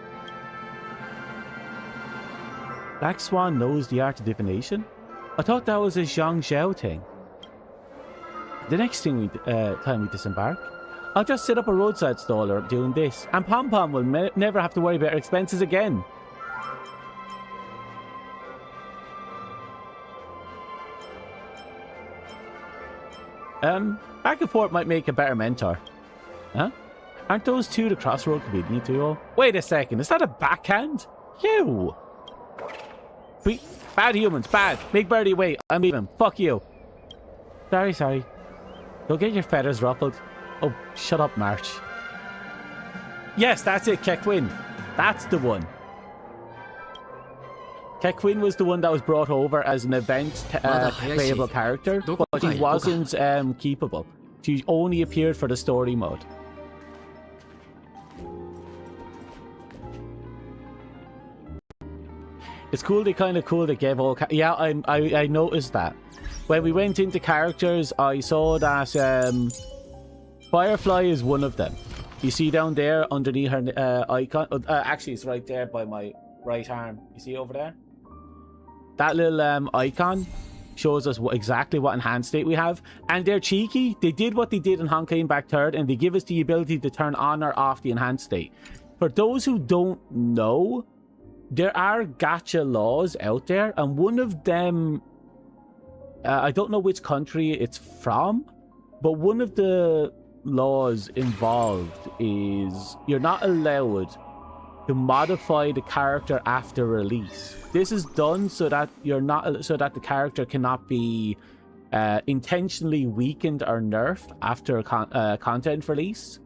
Black Swan knows the art of divination? I thought that was a Zhang Zhao thing. The next time we disembark, I'll just set up a roadside stall doing this, and Pom Pom will never have to worry about her expenses again. Back and forth might make a better mentor. Huh? Aren't those two the crossroad comedian duo? Wait a second, is that a backhand? You! Bad humans, bad. Make Birdie wait, I'm leaving. Fuck you. Sorry. Go get your feathers ruffled. Oh, shut up, March. Yes, that's it, Kequin. That's the one. Kequin was the one that was brought over as an event playable character, but he wasn't keepable. She only appeared for the story mode. It's cool, they gave all... Yeah, I noticed that. When we went into characters, I saw that Firefly is one of them. You see down there underneath her icon? Actually, it's right there by my right arm. You see over there? That little icon shows us exactly what enhanced state we have. And they're cheeky. They did what they did in Honkai Impact 3rd, and they give us the ability to turn on or off the enhanced state. For those who don't know, there are gacha laws out there, and one of them, I don't know which country it's from, but one of the laws involved is you're not allowed to modify the character after release. This is done so that the character cannot be intentionally weakened or nerfed after content release.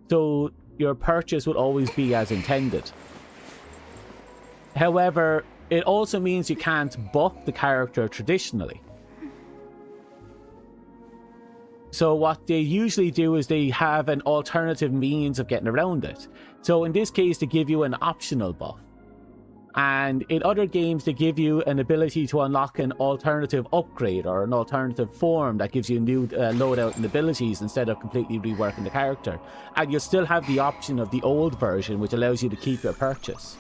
So your purchase will always be as intended. However, it also means you can't buff the character traditionally. So what they usually do is they have an alternative means of getting around it. So in this case, they give you an optional buff. And in other games, they give you an ability to unlock an alternative upgrade or an alternative form that gives you new loadout and abilities instead of completely reworking the character. And you'll still have the option of the old version, which allows you to keep your purchase.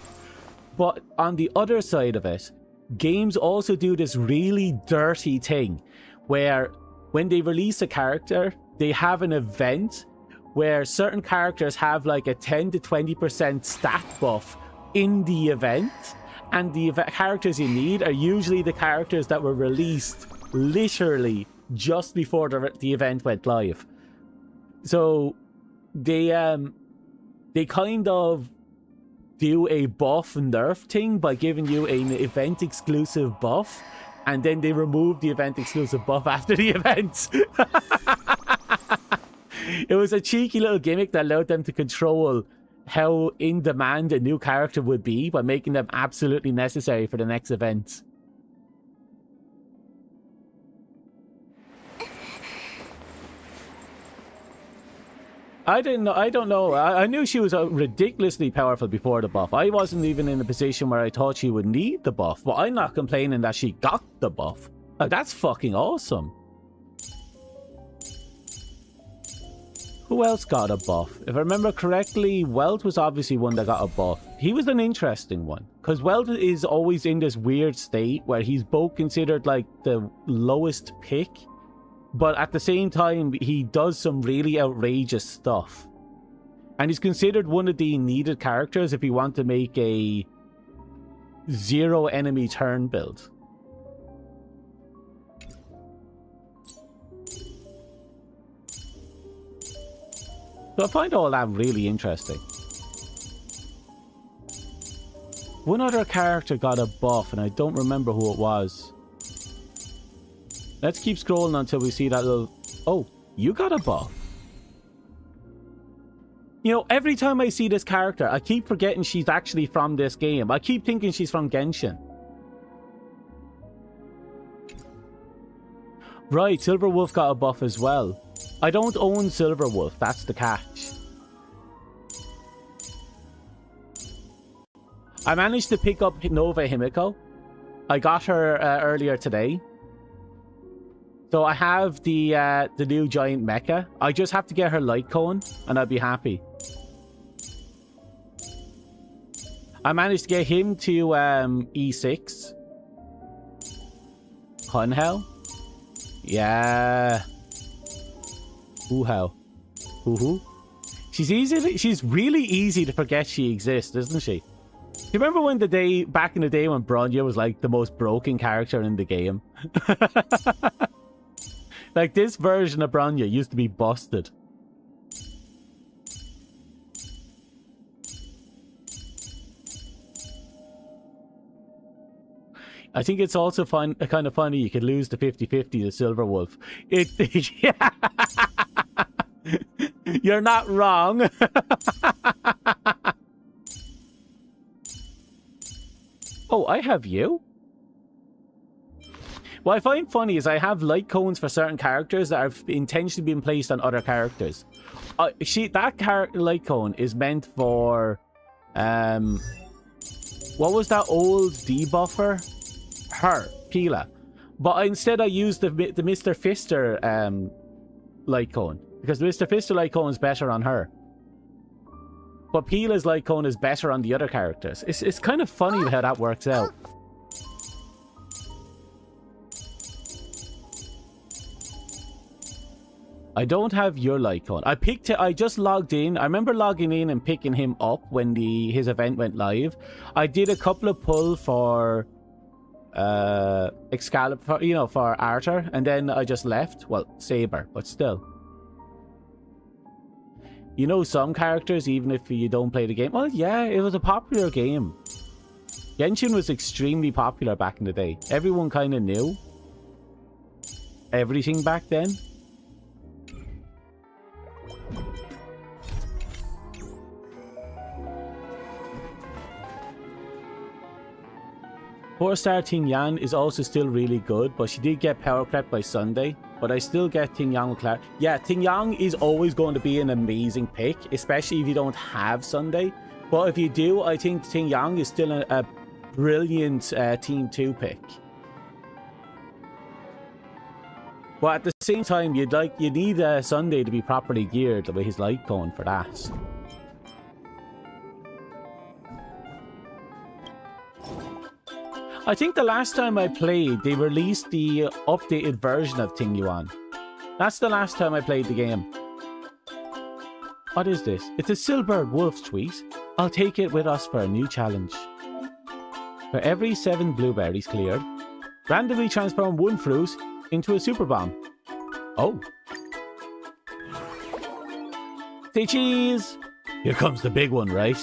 But on the other side of it, games also do this really dirty thing where when they release a character, they have an event where certain characters have like a 10 to 20% stat buff in the event, and the characters you need are usually the characters that were released literally just before the event went live. So they kind of do a buff nerf thing by giving you an event exclusive buff, and then they remove the event exclusive buff after the event. It was a cheeky little gimmick that allowed them to control how in demand a new character would be by making them absolutely necessary for the next event. I don't know. I knew she was ridiculously powerful before the buff. I wasn't even in a position where I thought she would need the buff, but I'm not complaining that she got the buff. That's fucking awesome. Who else got a buff? If I remember correctly, Welt was obviously one that got a buff. He was an interesting one, because Welt is always in this weird state where he's both considered like the lowest pick, but at the same time, he does some really outrageous stuff. And he's considered one of the needed characters if you want to make a zero enemy turn build. So I find all that really interesting. One other character got a buff, and I don't remember who it was. Let's keep scrolling until we see that little... Oh, you got a buff. You know, every time I see this character, I keep forgetting she's actually from this game. I keep thinking she's from Genshin. Right, Silver Wolf got a buff as well. I don't own Silver Wolf, that's the catch. I managed to pick up Nova Himiko. I got her earlier today. So I have the new giant mecha. I just have to get her light cone and I'll be happy. I managed to get him to E6. Hunhao. Yeah. Hoo-how. Hoo-hoo. She's really easy to forget she exists, isn't she? Do you remember when back in the day when Bronya was like the most broken character in the game? Like this version of Bronya used to be busted. I think it's also kind of funny you could lose the 50-50 to Silver Wolf. Yeah. You're not wrong. Oh, I have you? What I find funny is I have light cones for certain characters that have intentionally been placed on other characters. That light cone is meant for... what was that old debuffer? Her, Pila. But instead I used the Mr. Fister light cone. Because the Mr. Fister light cone is better on her. But Pila's light cone is better on the other characters. It's kind of funny how that works out. I don't have your light cone. I just logged in. I remember logging in and picking him up when his event went live. I did a couple of pull for Excalibur, for Arthur, and then I just left. Well, Saber, but still. You know some characters, even if you don't play the game. Well, yeah, it was a popular game. Genshin was extremely popular back in the day. Everyone kind of knew everything back then. 4-star Ting Yan is also still really good, but she did get power crept by Sunday. But I still get Ting Yang with Clark. Yeah, Ting Yang is always going to be an amazing pick, especially if you don't have Sunday. But if you do, I think Ting Yang is still a brilliant Team 2 pick. But at the same time, you need Sunday to be properly geared with his light cone for that. I think the last time I played, they released the updated version of Ting Yuan. That's the last time I played the game. What is this? It's a Silver Wolf tweet. I'll take it with us for a new challenge. For every 7 blueberries cleared, randomly transform 1 fruit into a super bomb. Oh. Say cheese! Here comes the big one, right?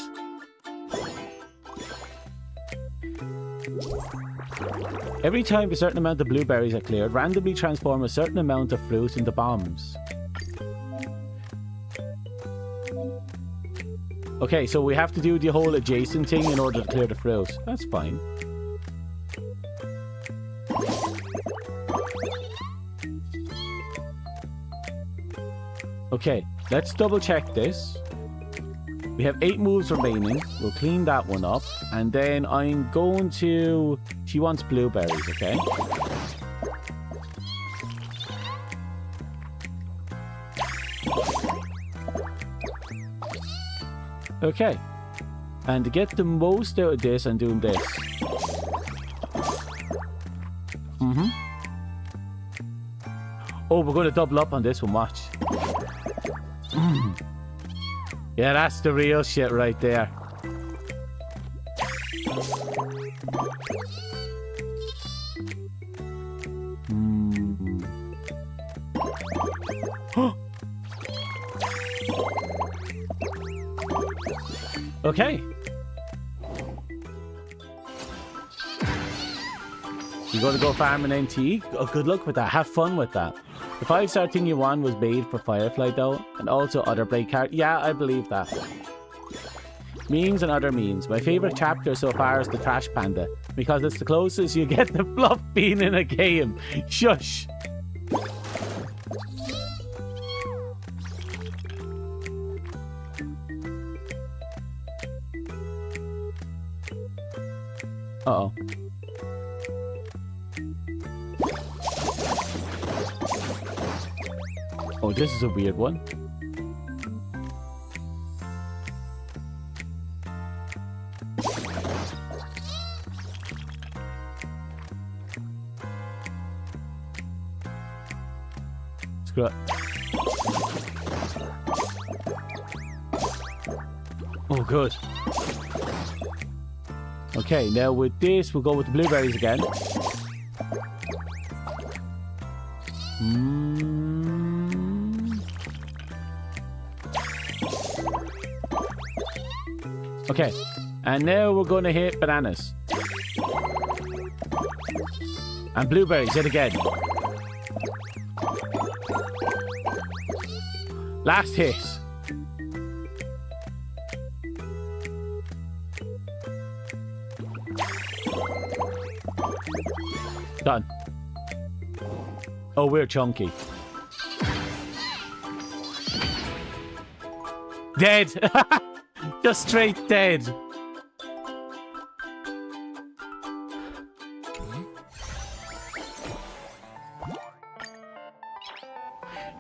Every time a certain amount of blueberries are cleared, randomly transform a certain amount of fruit into bombs. Okay, so we have to do the whole adjacent thing in order to clear the fruit. That's fine. Okay, let's double check this. We have 8 moves remaining. We'll clean that one up. And then I'm going to... She wants blueberries, okay? Okay. And to get the most out of this, I'm doing this. Oh, we're going to double up on this one, watch. Yeah, that's the real shit right there. Okay. You gotta go farm an MTE? Oh, good luck with that. Have fun with that. The 5-star Ting Yuan was made for Firefly though, and also other Blade characters. Yeah, I believe that. Memes and other memes. My favorite chapter so far is the Trash Panda, because it's the closest you get to fluff being in a game. Shush. Uh-oh. Oh, this is a weird one. Screw it. Oh, good. Okay, now with this, we'll go with the blueberries again. Okay, and now we're going to hit bananas. And blueberries, hit again. Last hit. Done. Oh, we're chunky. Dead. Just straight dead.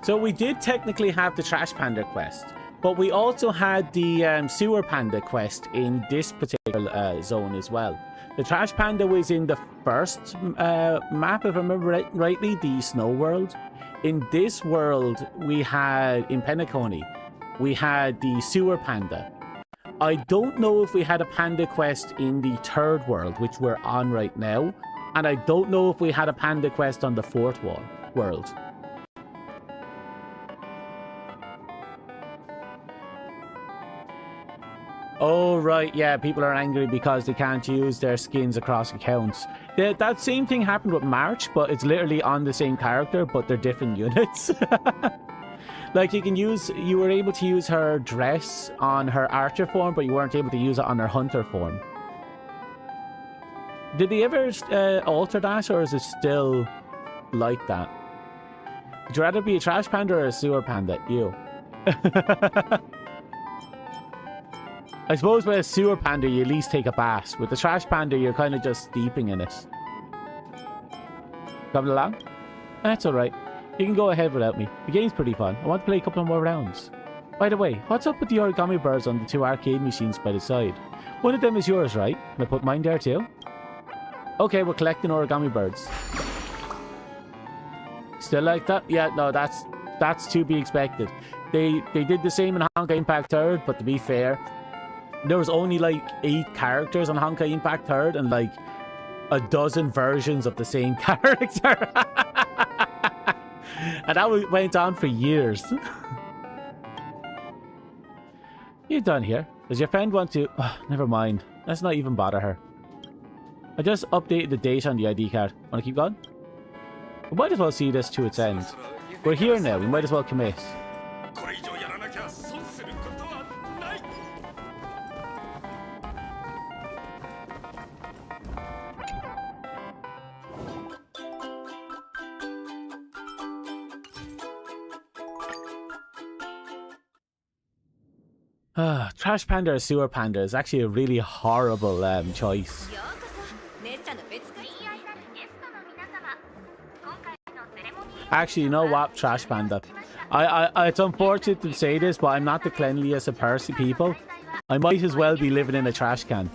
So we did technically have the Trash Panda quest, but we also had the Sewer Panda quest in this particular zone as well. The Trash Panda was in the first map, if I remember rightly, the Snow World. In this world, we had, in Penacony, we had the Sewer Panda. I don't know if we had a Panda quest in the third world, which we're on right now, and I don't know if we had a Panda quest on the fourth world. Oh, right, yeah, people are angry because they can't use their skins across accounts. That same thing happened with March, but it's literally on the same character, but they're different units. Like, you were able to use her dress on her archer form, but you weren't able to use it on her hunter form. Did they ever alter that, or is it still like that? Would you rather be a trash panda or a sewer panda? You. I suppose with a sewer panda, you at least take a bath. With the trash panda, you're kind of just steeping in it. Coming along? That's alright. You can go ahead without me. The game's pretty fun. I want to play a couple more rounds. By the way, what's up with the origami birds on the 2 arcade machines by the side? One of them is yours, right? Can I put mine there too? Okay, we're collecting origami birds. Still like that? Yeah, no, that's to be expected. They did the same in Honkai Impact 3rd, but to be fair, there was only like 8 characters on Honkai Impact 3rd and like a dozen versions of the same character. And that went on for years. You done here? Does your friend want to... Oh, never mind. Let's not even bother her. I just updated the date on the ID card. Want to keep going? We might as well see this to its end. We're here now. We might as well commit. Trash panda or sewer panda is actually a really horrible choice. Actually, you know what? Trash panda. It's unfortunate to say this, but I'm not the cleanliest of people. I might as well be living in a trash can.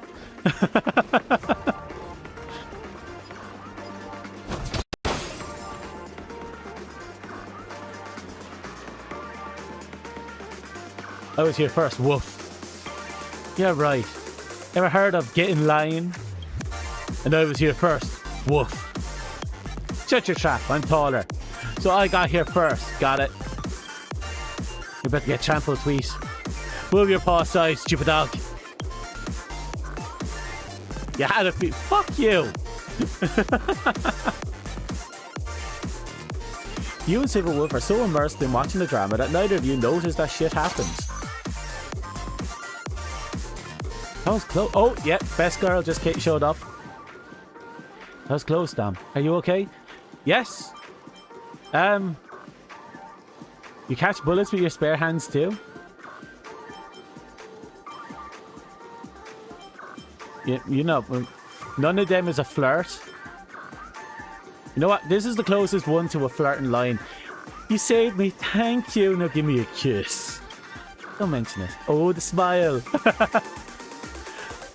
I was here first. Woof. Yeah, right. Ever heard of get in line? And I was here first. Woof. Shut your trap. I'm taller. So I got here first. Got it. You better get trampled, tweet. Move your paw aside, stupid dog. You had to be. Fuck you. You and Silverwolf are so immersed in watching the drama that neither of you notice that shit happens. That was close. Oh, yeah, best girl just showed up. That was close, damn. Are you okay? Yes. You catch bullets with your spare hands too? You know, none of them is a flirt. You know what? This is the closest one to a flirting line. You saved me. Thank you. Now give me a kiss. Don't mention it. Oh, the smile.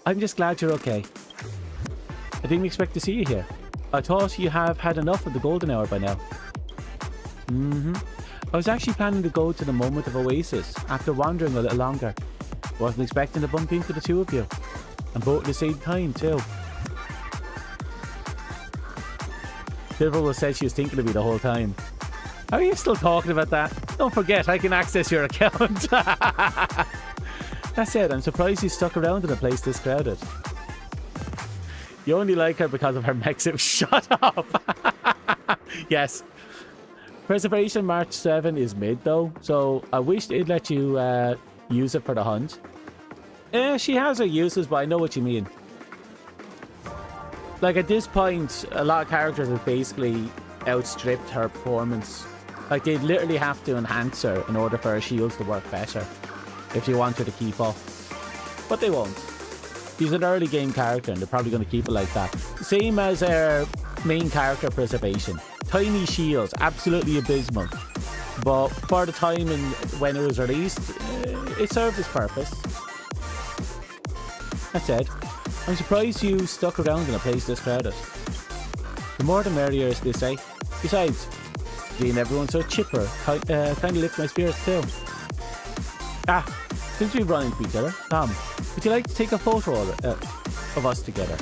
I'm just glad you're okay. I didn't expect to see you here. I thought you have had enough of the golden hour by now. I was actually planning to go to the moment of oasis after wandering a little longer. Wasn't expecting to bump into the two of you. And both at the same time too. Silverwolf said she was thinking of me the whole time. How are you still talking about that? Don't forget, I can access your account. That said, I'm surprised you stuck around in a place this crowded. You only like her because of her Mexican. Shut up! Yes. Preservation March 7 is mid though, so I wish they'd let you use it for the hunt. She has her uses, but I know what you mean. Like at this point, a lot of characters have basically outstripped her performance. Like they'd literally have to enhance her in order for her shields to work better. If you want her to keep up. But they won't. She's an early game character and they're probably going to keep it like that. Same as her main character Preservation. Tiny shields, absolutely abysmal. But for the time and when it was released, it served its purpose. That said, I'm surprised you stuck around in a place this crowded. The more the merrier, as they say. Besides, being everyone so chipper kind of lifts my spirits too. Since we've run into each other, Tom, would you like to take a photo of us together?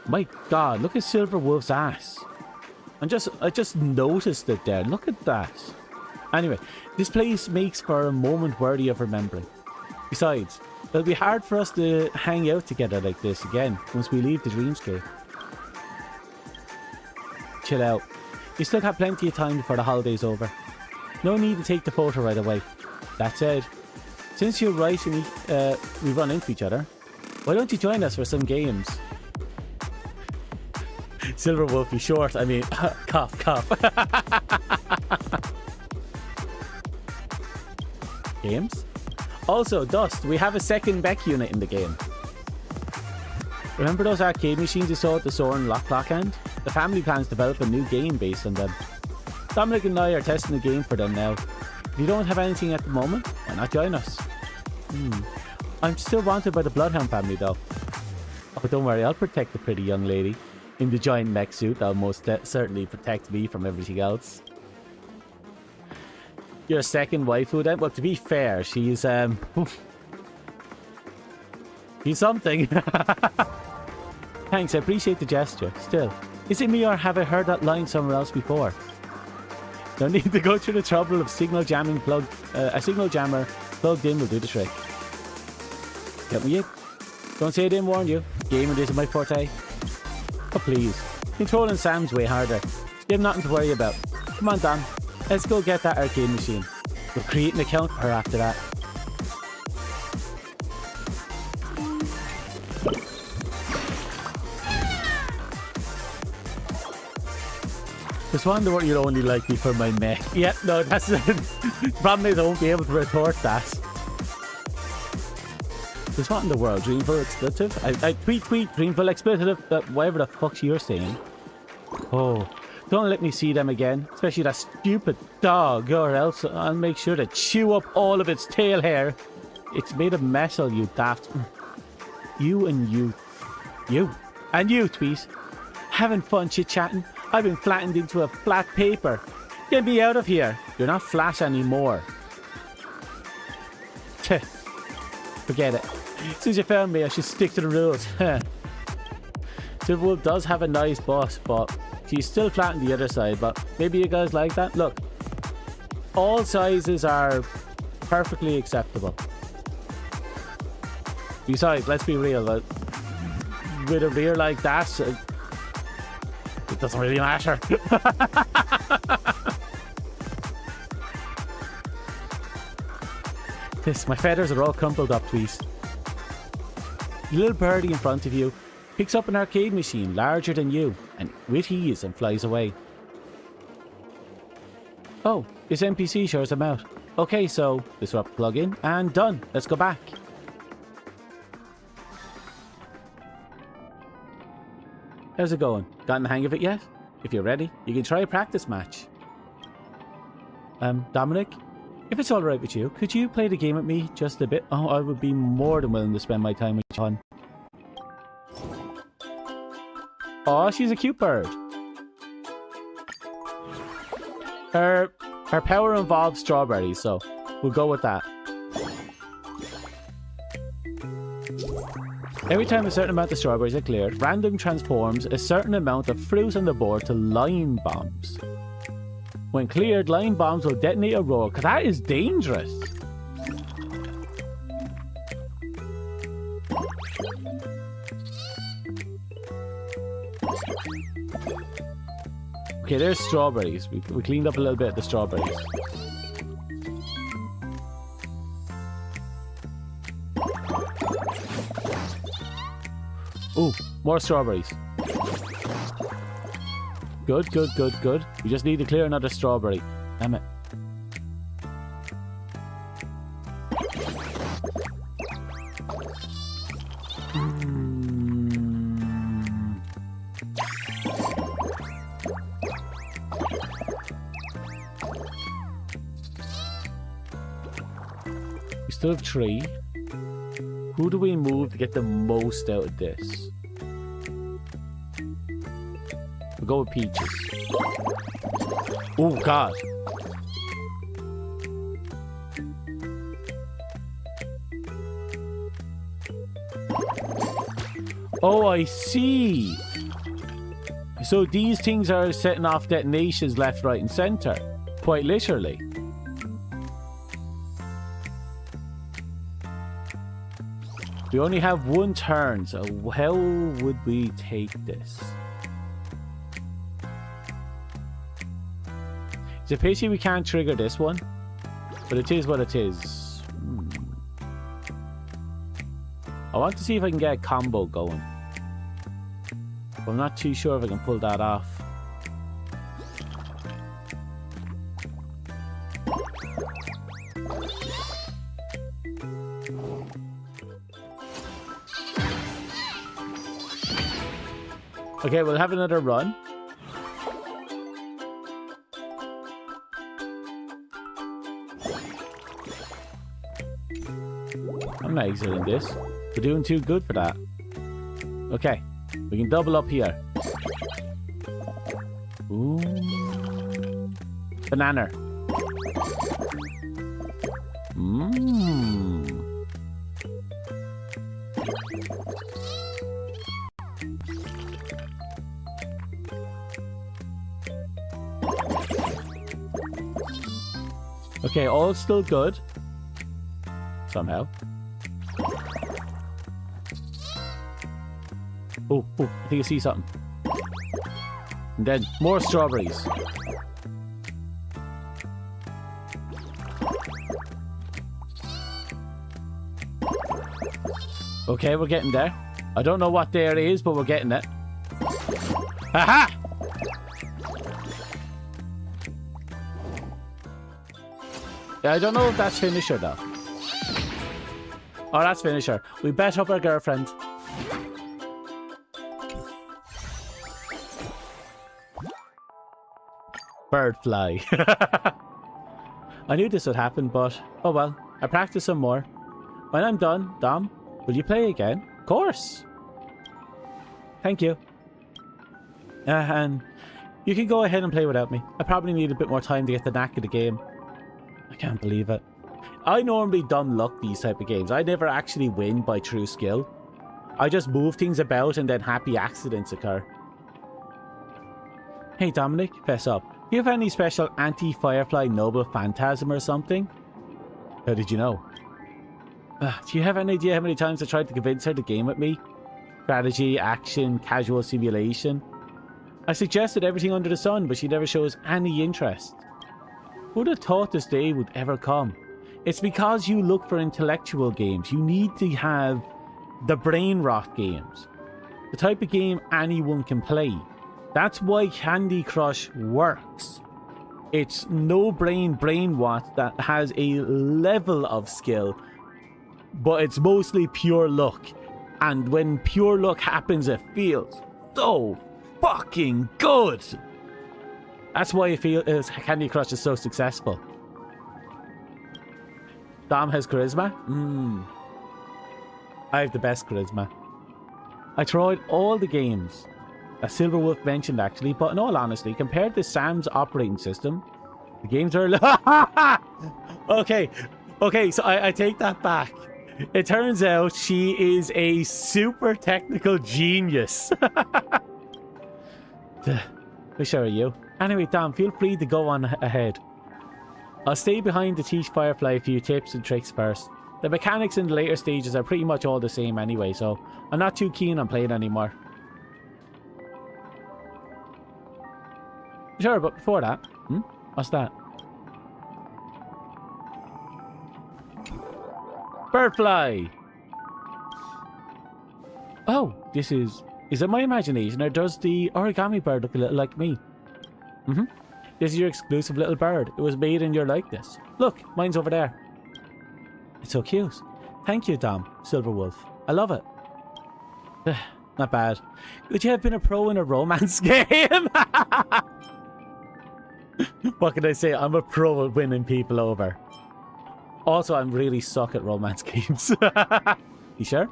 My god, look at Silverwolf's ass. I just noticed it there. Look at that. Anyway, this place makes for a moment worthy of remembering. Besides, it'll be hard for us to hang out together like this again once we leave the dreamscape. Chill out. You still have plenty of time before the holiday's over. No need to take the photo right away. That said, since you're right and we run into each other, why don't you join us for some games? Silver Wolfie short. I mean, cough, cough. Games? Also, Dust, we have a second Beck unit in the game. Remember those arcade machines you saw at the Soren Lock End? The family plans to develop a new game based on them. Dominic and I are testing the game for them now. If you don't have anything at the moment, why not join us? I'm still wanted by the Bloodhound family though. Oh, don't worry, I'll protect the pretty young lady in the giant mech suit. That'll most certainly protect me from everything else. Your second waifu then? Well, to be fair, she's she's something. Thanks, I appreciate the gesture. Still, is it me or have I heard that line somewhere else before? No need to go through the trouble of signal jamming a signal jammer plugged in will do the trick. Get me in. Don't say I didn't warn you. Gaming isn't my forte. Oh please, controlling Sam's way harder. You have nothing to worry about. Come on, Don. Let's go get that arcade machine. We'll create an account for her after that. Just wonder what you'd only like me for my mech. Yeah, no, that's the problem is I won't be able to retort that. Just what in the world? Dreamful expletive? I tweet, dreamful expletive, whatever the fuck you're saying. Oh, don't let me see them again. Especially that stupid dog, or else I'll make sure to chew up all of its tail hair. It's made of metal, you daft. You, Tweet. Having fun chit-chatting? I've been flattened into a flat paper. Get me out of here. You're not flat anymore. Tch. Forget it. Since you found me, I should stick to the rules. Silverwolf does have a nice boss, but she's still flat on the other side. But maybe you guys like that? Look, all sizes are perfectly acceptable. Besides, let's be real. With a rear like that, it doesn't really matter. My feathers are all crumpled up, please. The little birdie in front of you picks up an arcade machine larger than you and with ease and flies away. Oh, this NPC shows them out. Okay, so disrupt plug-in and done. Let's go back. How's it going? Gotten the hang of it yet? If you're ready, you can try a practice match. Dominic? If it's alright with you, could you play the game with me just a bit? Oh, I would be more than willing to spend my time with John. Oh, she's a cute bird. Her power involves strawberries, so we'll go with that. Every time a certain amount of strawberries are cleared, random transforms a certain amount of fruit on the board to line bombs. When cleared, line bombs will detonate a roar, because that is dangerous. Okay, there's strawberries. We cleaned up a little bit of the strawberries. Ooh, more strawberries. Good, good, good, good. We just need to clear another strawberry. Damn it. We still have 3. Who do we move to get the most out of this? We'll go with Peaches. Oh, God. Oh, I see. So these things are setting off detonations left, right, and center. Quite literally. We only have 1 turn, so how would we take this? It's a pity we can't trigger this one, but it is what it is. I want to see if I can get a combo going. I'm not too sure if I can pull that off. Okay, we'll have another run. I'm not exiting this. We're doing too good for that. Okay, we can double up here. Ooh. Banana. Mmm. Okay, all still good. Somehow. Oh, I think I see something. And then more strawberries. Okay, we're getting there. I don't know what there is, but we're getting it. Aha! I don't know if that's finisher though. Oh, that's finisher. We bet up our girlfriend. Bird fly. I knew this would happen, but oh well. I practice some more. When I'm done, Dom, will you play again? Of course. Thank you. And you can go ahead and play without me. I probably need a bit more time to get the knack of the game. I can't believe it. I normally dumb luck these type of games. I never actually win by true skill. I just move things about and then happy accidents occur. Hey Dominic, fess up. Do you have any special anti-Firefly noble phantasm or something? How did you know? Do you have any idea how many times I tried to convince her to game with me? Strategy, action, casual simulation. I suggested everything under the sun, but she never shows any interest. Who would have thought this day would ever come? It's because you look for intellectual games. You need to have the brain rot games. The type of game anyone can play. That's why Candy Crush works. It's no brain rot that has a level of skill, but it's mostly pure luck. And when pure luck happens, it feels so fucking good. That's why I feel Candy Crush is so successful. Dom has charisma? I have the best charisma. I tried all the games that Silverwolf mentioned actually, but in all honesty, compared to Sam's operating system, the games are... Okay, so I take that back. It turns out she is a super technical genius. Which are you? Anyway, Dom, feel free to go on ahead. I'll stay behind to teach Firefly a few tips and tricks first. The mechanics in the later stages are pretty much all the same anyway, so I'm not too keen on playing anymore. Sure, but before that... What's that? Birdfly! Oh, this is... Is it my imagination, or does the origami bird look a little like me? This is your exclusive little bird. It was made in your likeness. Look, mine's over there. It's so cute. Thank you, Dom, Silverwolf. I love it. Not bad. Could you have been a pro in a romance game? What can I say? I'm a pro at winning people over. Also, I'm really suck at romance games. You sure?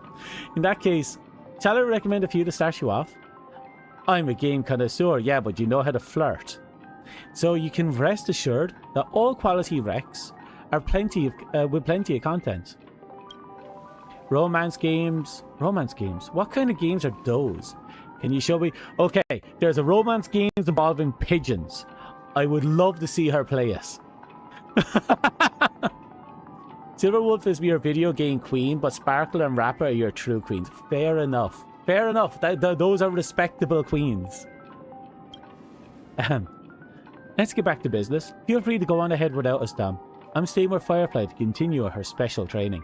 In that case, shall I recommend a few to start you off? I'm a game connoisseur, yeah, but you know how to flirt. So you can rest assured that all quality recs are with plenty of content. Romance games? What kind of games are those? Can you show me? Okay, there's a romance game involving pigeons. I would love to see her play it. Silverwolf is your video game queen, but Sparkle and Rapper are your true queens. Fair enough. Fair enough. Those are respectable queens. Let's get back to business. Feel free to go on ahead without us, Dom. I'm staying with Firefly to continue her special training.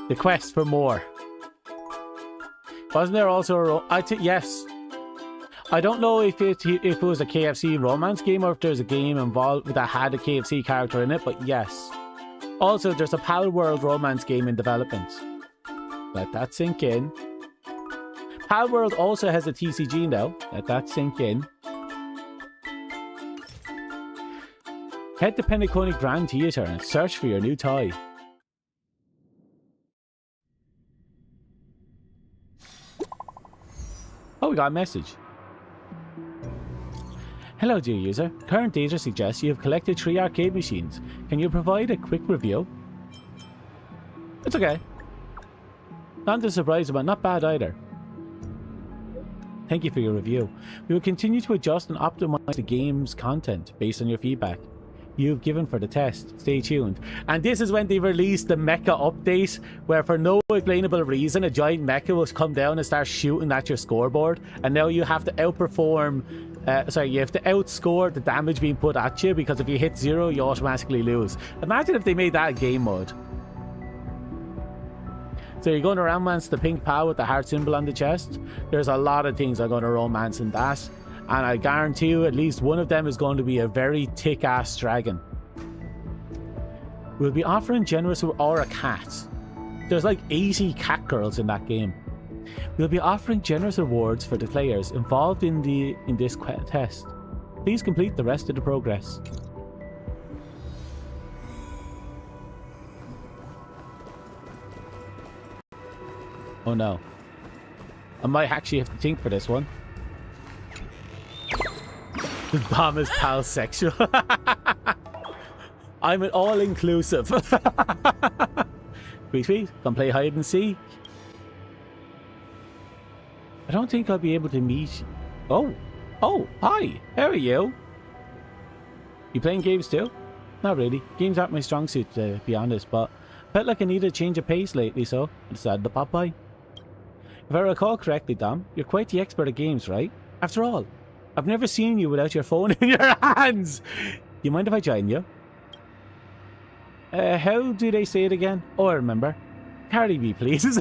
The quest for more. Wasn't there also yes. I don't know if it was a KFC romance game or if there's a game involved that had a KFC character in it, but yes. Also, there's a Pal World romance game in development. Let that sink in. Pal World also has a TCG now. Let that sink in. Head to Penacony Grand Theatre and search for your new toy. Oh, we got a message. Hello, dear user. Current data suggests you have collected 3 arcade machines. Can you provide a quick review? It's okay. Not to surprise, but not bad either. Thank you for your review. We will continue to adjust and optimize the game's content based on your feedback you've given for the test. Stay tuned. And this is when they released the mecha update, where for no explainable reason a giant mecha will come down and start shooting at your scoreboard, and now you have to outperform you have to outscore the damage being put at you, because if you hit 0 you automatically lose. Imagine if they made that a game mode. So you're going to romance the pink pal with the heart symbol on the chest. There's a lot of things I'm going to romance in that. And I guarantee you at least one of them is going to be a very thick-ass dragon. We'll be offering generous or a cat. There's like 80 cat girls in that game. We'll be offering generous rewards for the players involved in this test. Please complete the rest of the progress. Oh no. I might actually have to think for this one. The bomb is pansexual. I'm an all-inclusive. Sweet, come play hide and seek. I don't think I'll be able to meet... Oh, hi, how are you? You playing games too? Not really. Games aren't my strong suit, to be honest, but I felt like I needed a change of pace lately, so I decided to pop by. If I recall correctly, Dom, you're quite the expert at games, right? After all, I've never seen you without your phone in your hands. You mind if I join you? How do they say it again? Oh, I remember. Cardi B, please.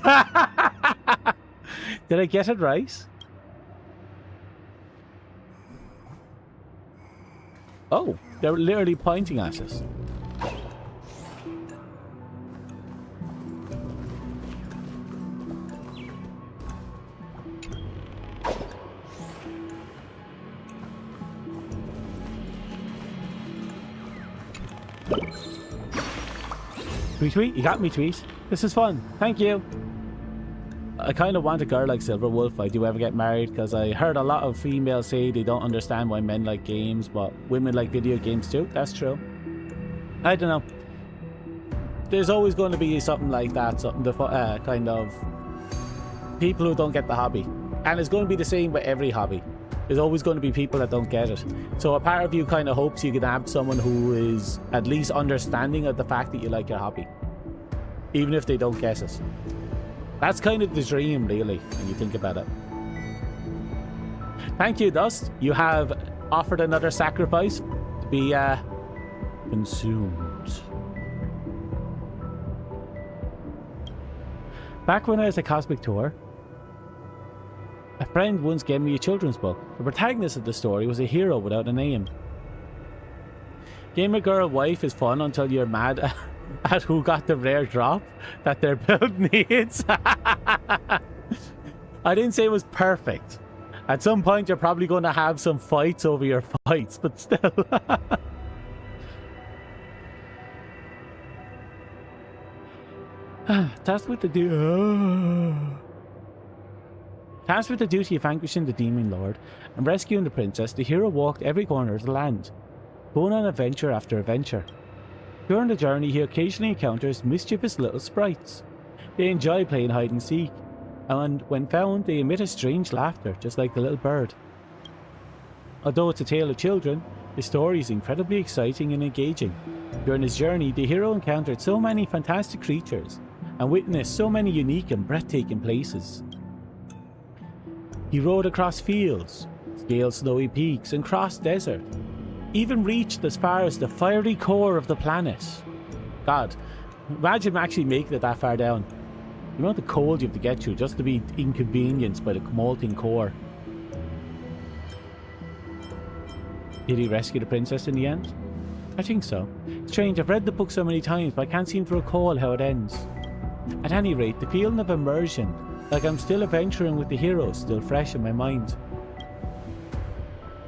Did I get it right? Oh, they're literally pointing at us. Tweet, you got me, Tweet. This is fun. Thank you. I kind of want a girl like Silver Wolf if I do ever get married, because I heard a lot of females say they don't understand why men like games, but women like video games too. That's true. I don't know. There's always going to be something like that, something kind of people who don't get the hobby. And it's going to be the same with every hobby. There's always going to be people that don't get it. So a part of you kind of hopes you can have someone who is at least understanding of the fact that you like your hobby, even if they don't get it. That's kind of the dream, really, when you think about it. Thank you, Dust. You have offered another sacrifice to be consumed. Back when I was at Cosmic Tour, a friend once gave me a children's book. The protagonist of the story was a hero without a name. Gamer girl wife is fun until you're mad at who got the rare drop that their build needs. I didn't say it was perfect. At some point you're probably going to have some fights over your fights, but still. Tasked with the duty of vanquishing the Demon Lord and rescuing the princess, the hero walked every corner of the land, going on adventure after adventure. During the journey, he occasionally encounters mischievous little sprites. They enjoy playing hide and seek, and when found, they emit a strange laughter, just like the little bird. Although it's a tale of children, the story is incredibly exciting and engaging. During his journey, the hero encountered so many fantastic creatures and witnessed so many unique and breathtaking places. He rode across fields, scaled snowy peaks, and crossed desert. Even reached as far as the fiery core of the planet. God, imagine actually making it that far down. The amount of cold you have to get through just to be inconvenienced by the molten core. Did he rescue the princess in the end? I think so. Strange, I've read the book so many times, but I can't seem to recall how it ends. At any rate, the feeling of immersion, like I'm still adventuring with the heroes, still fresh in my mind.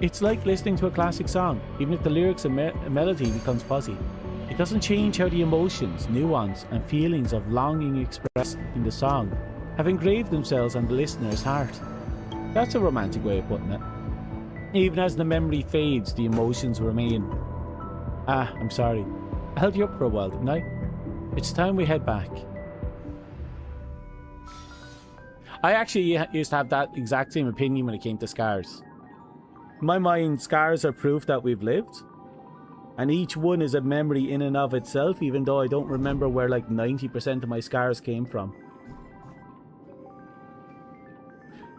It's like listening to a classic song, even if the lyrics and melody becomes fuzzy. It doesn't change how the emotions, nuance, and feelings of longing expressed in the song have engraved themselves on the listener's heart. That's a romantic way of putting it. Even as the memory fades, the emotions remain. Ah, I'm sorry. I held you up for a while, didn't I? It's time we head back. I actually used to have that exact same opinion when it came to scars. In my mind, scars are proof that we've lived. And each one is a memory in and of itself, even though I don't remember where like 90% of my scars came from.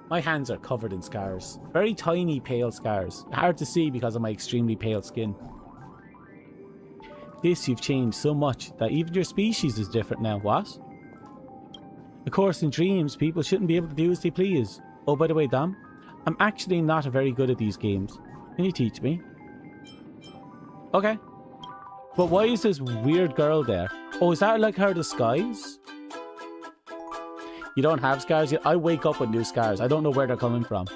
My hands are covered in scars. Very tiny, pale scars. Hard to see because of my extremely pale skin. You've changed so much that even your species is different now. What? Of course, in dreams, people shouldn't be able to do as they please. Oh, by the way, Dom, I'm actually not very good at these games. Can you teach me? Okay. But why is this weird girl there? Oh, is that like her disguise? You don't have scars yet? I wake up with new scars. I don't know where they're coming from.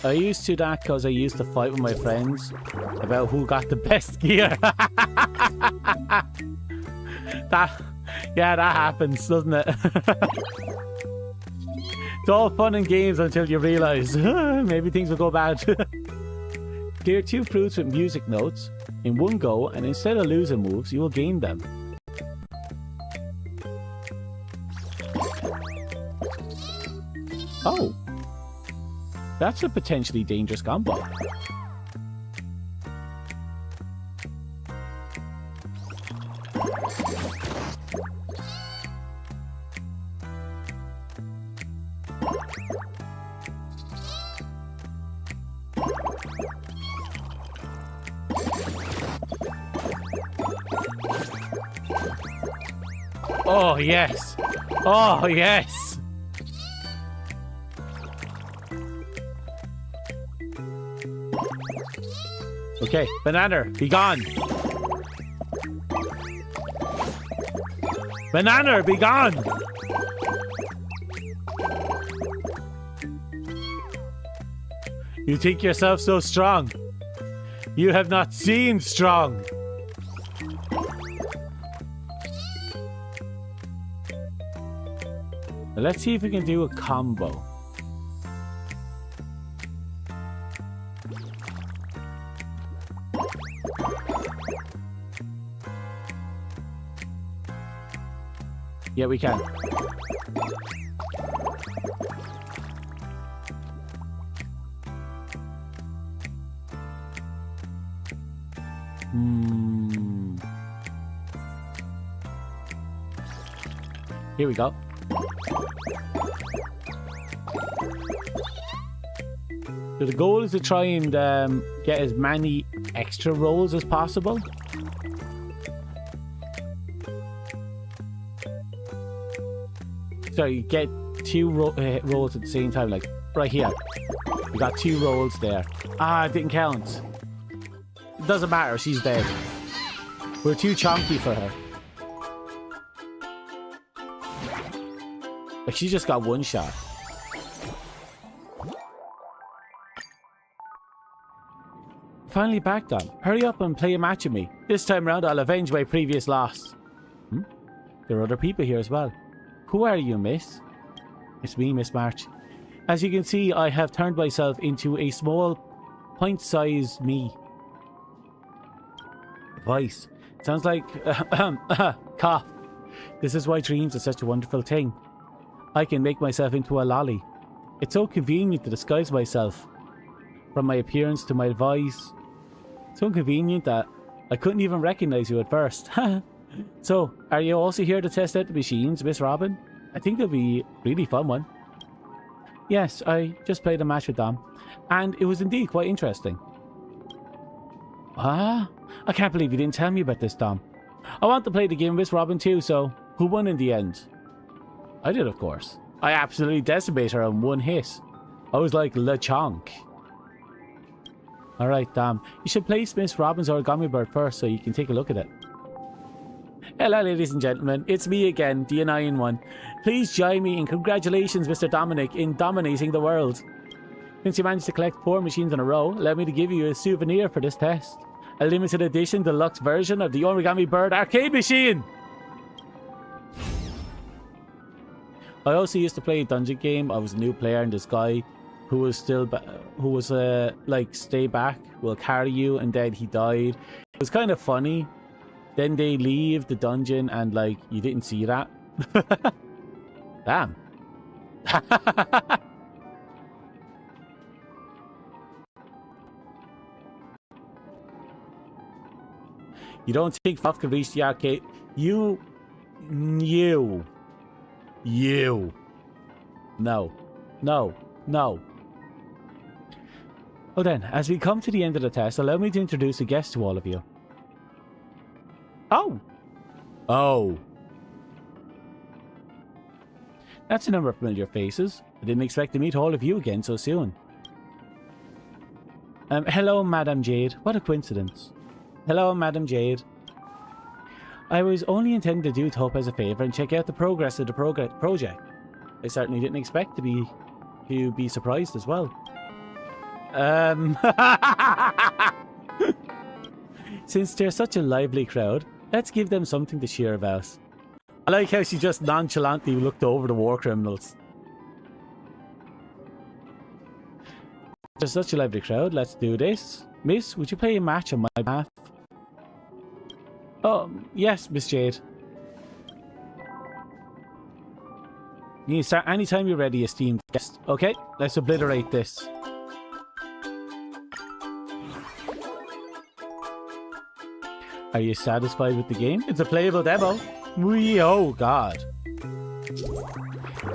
I used to that because I used to fight with my friends about who got the best gear. that happens, doesn't it? It's all fun and games until you realise maybe things will go bad. Clear 2 fruits with music notes in one go, and instead of losing moves, you will gain them. Oh. That's a potentially dangerous combo. Oh, yes. Oh, yes. Okay, banana, be gone. Banana, be gone. You think yourself so strong. You have not seen strong. Now let's see if we can do a combo. Yeah, we can. Here we go. So the goal is to try and get as many extra rolls as possible. So you get 2 rolls at the same time, like right here. You got 2 rolls there. Ah, it didn't count. It doesn't matter, she's dead. We're too chunky for her. Like, she just got 1 shot. Finally back, Dom. Hurry up and play a match with me. This time around, I'll avenge my previous loss. There are other people here as well. Who are you, miss? It's me, Miss March. As you can see, I have turned myself into a small, pint-sized me. Voice. Sounds like... cough. This is why dreams are such a wonderful thing. I can make myself into a lolly. It's so convenient to disguise myself. From my appearance to my voice. So convenient that I couldn't even recognize you at first. So, are you also here to test out the machines, Miss Robin? I think it'll be a really fun one. Yes, I just played a match with them, and it was indeed quite interesting. Ah, I can't believe you didn't tell me about this, Dom. I want to play the game with Robin too, so who won in the end? I did, of course. I absolutely decimated her in one hit. I was like LeChonk. Alright, Dom. You should place Miss Robin's origami bird first so you can take a look at it. Hello, ladies and gentlemen. It's me again, the annoying one. Please join me in congratulations, Mr. Dominic, in dominating the world. Since you managed to collect 4 machines in a row, allow me to give you a souvenir for this test. A limited edition deluxe version of the Origami Bird arcade machine! I also used to play a dungeon game. I was a new player, and this guy who was like, stay back, we'll carry you, and then he died. It was kind of funny. Then they leave the dungeon and like, you didn't see that. Damn. You don't think Fluff could reach the arcade? You. No. No. Well then, as we come to the end of the test, allow me to introduce a guest to all of you. Oh. That's a number of familiar faces. I didn't expect to meet all of you again so soon. Hello, Madame Jade. What a coincidence. Hello, Madame Jade. I was only intending to do Taupe as a favour and check out the progress of the project. I certainly didn't expect to be surprised as well. Since they're such a lively crowd, let's give them something to cheer about. I like how she just nonchalantly looked over the war criminals. They're such a lively crowd, let's do this. Miss, would you play a match on my behalf? Oh, yes, Miss Jade. You can start anytime you're ready, esteemed guest. Okay, let's obliterate this. Are you satisfied with the game? It's a playable demo. Oh god.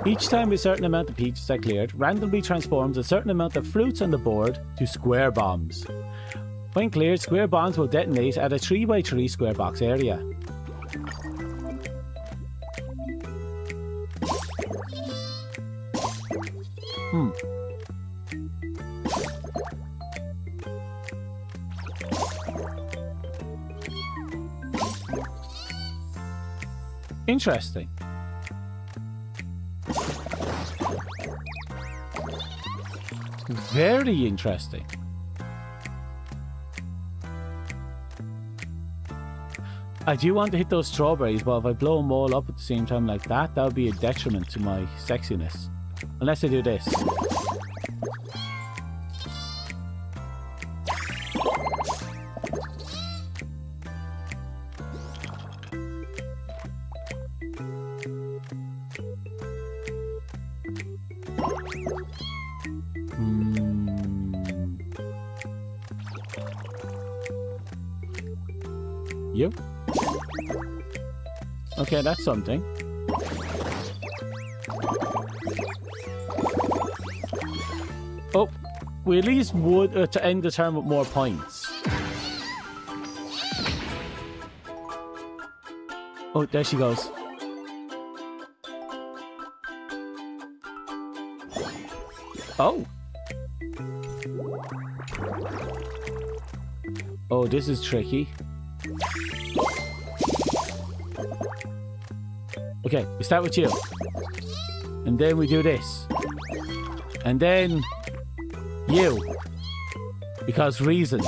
Each time a certain amount of peaches are cleared, randomly transforms a certain amount of fruits on the board to square bombs. When cleared, square bombs will detonate at a 3x3 square box area. Interesting. Very interesting. I do want to hit those strawberries, but if I blow them all up at the same time like that, that would be a detriment to my sexiness. Unless I do this. You? Okay, that's something. Oh, we at least would to end the turn with more points. Oh, there she goes. Oh. Oh, this is tricky. Okay, we start with you. And then we do this. And then you. Because reasons.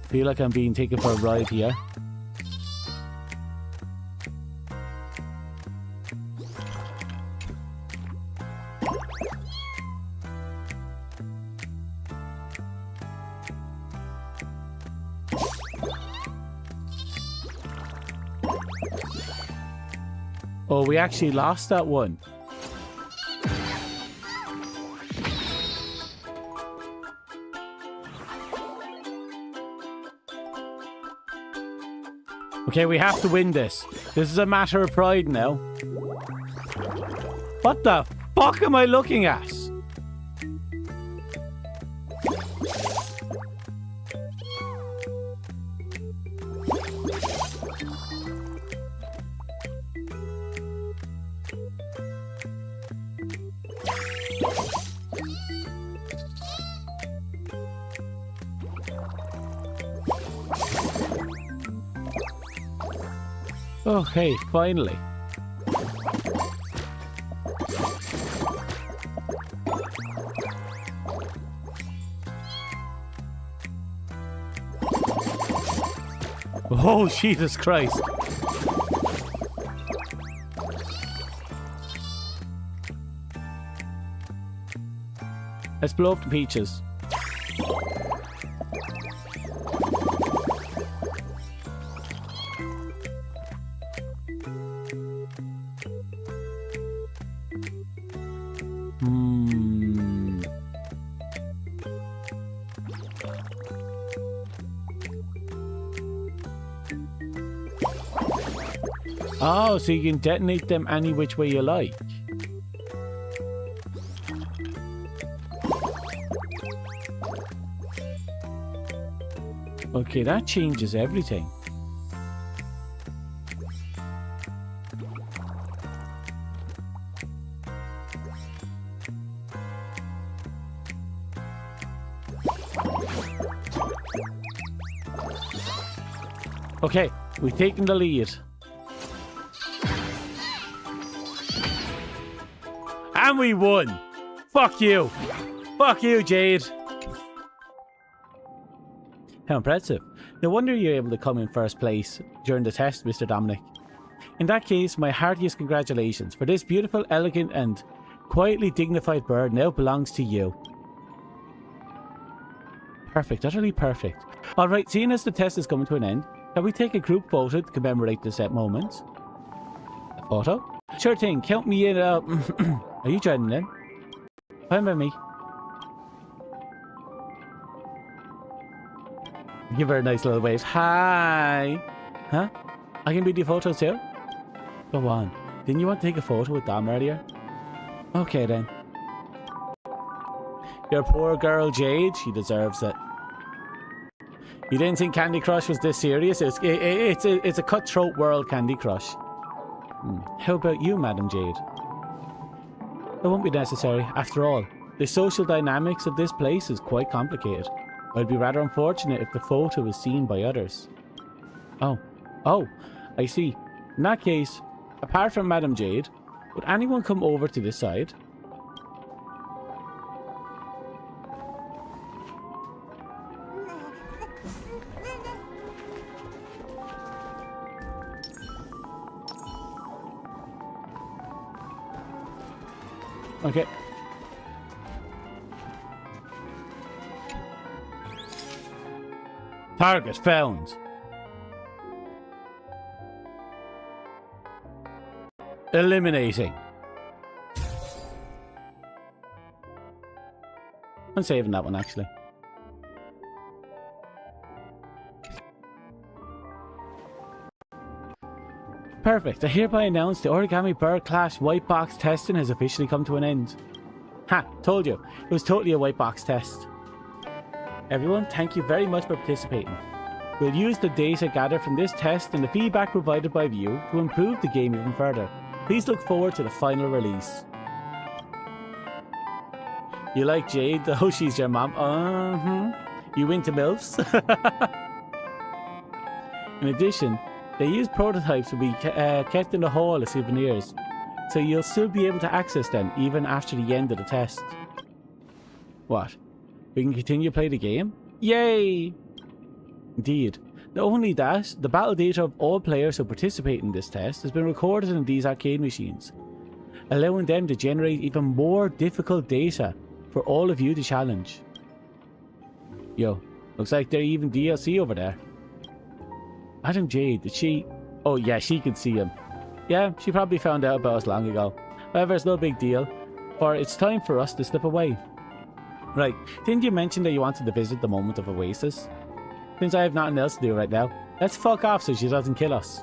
Feel like I'm being taken for a ride here. Oh, we actually lost that one. Okay, we have to win this. This is a matter of pride now. What the fuck am I looking at? Okay, finally. Oh, Jesus Christ. Let's blow up the peaches. Oh, so you can detonate them any which way you like. Okay, that changes everything. Okay, we've taken the lead. And we won! Fuck you! Fuck you, Jade! How impressive. No wonder you're able to come in first place during the test, Mr. Dominic. In that case, my heartiest congratulations, for this beautiful, elegant and quietly dignified bird now belongs to you. Perfect, utterly perfect. Alright, seeing as the test is coming to an end, can we take a group photo to commemorate this moment? A photo? Sure thing, count me in. Are you joining in? Fine by me. Give her a nice little wave. Hi! Huh? I can be the photo too? Go on. Didn't you want to take a photo with Dom earlier? Okay then. Your poor girl Jade, she deserves it. You didn't think Candy Crush was this serious? It's a cutthroat world, Candy Crush. How about you, Madam Jade? It won't be necessary. After all, the social dynamics of this place is quite complicated. I'd be rather unfortunate if the photo was seen by others. Oh, I see. In that case, apart from Madam Jade, would anyone come over to this side? Okay. Target found. Eliminating. I'm saving that one actually. Perfect. I hereby announce the Origami Bird Clash white box testing has officially come to an end. Ha! Told you. It was totally a white box test. Everyone, thank you very much for participating. We'll use the data gathered from this test and the feedback provided by you to improve the game even further. Please look forward to the final release. You like Jade? Oh, she's your mom. You into MILFs? In addition, they use prototypes to be kept in the hall as souvenirs, so you'll still be able to access them even after the end of the test. What? We can continue to play the game? Yay! Indeed. Not only that, the battle data of all players who participate in this test has been recorded in these arcade machines, allowing them to generate even more difficult data for all of you to challenge. Yo, looks like they're even DLC over there. Madam Jade, did she... Oh yeah, she can see him. Yeah, she probably found out about us long ago. However, it's no big deal, for it's time for us to slip away. Right, didn't you mention that you wanted to visit the moment of Oasis? Since I have nothing else to do right now, Let's fuck off so she doesn't kill us.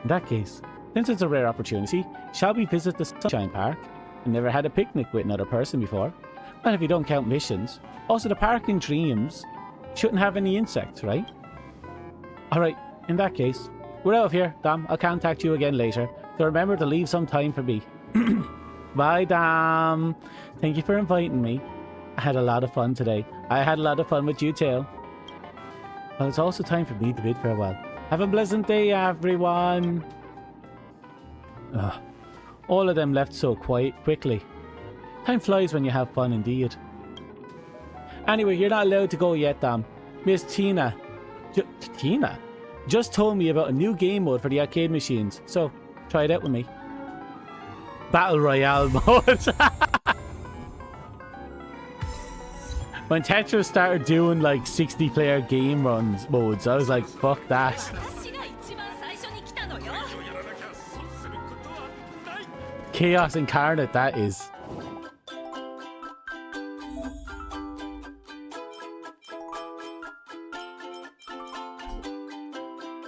In that case, since it's a rare opportunity, shall we visit the Sunshine Park? I never had a picnic with another person before. Well, if you don't count missions. Also, the park in Dreams shouldn't have any insects, right? Alright, in that case, we're out of here, Dom. I'll contact you again later. So remember to leave some time for me. Bye, Dom. Thank you for inviting me. I had a lot of fun today. I had a lot of fun with you too. Well, it's also time for me to bid farewell. Have a pleasant day, everyone. Ugh. All of them left so quickly. Time flies when you have fun indeed. Anyway, you're not allowed to go yet, Dom. Miss Tina. Tina? Just told me about a new game mode for the arcade machines. So, try it out with me. Battle Royale mode. When Tetris started doing like 60-player game modes, I was like, fuck that. Chaos incarnate, that is.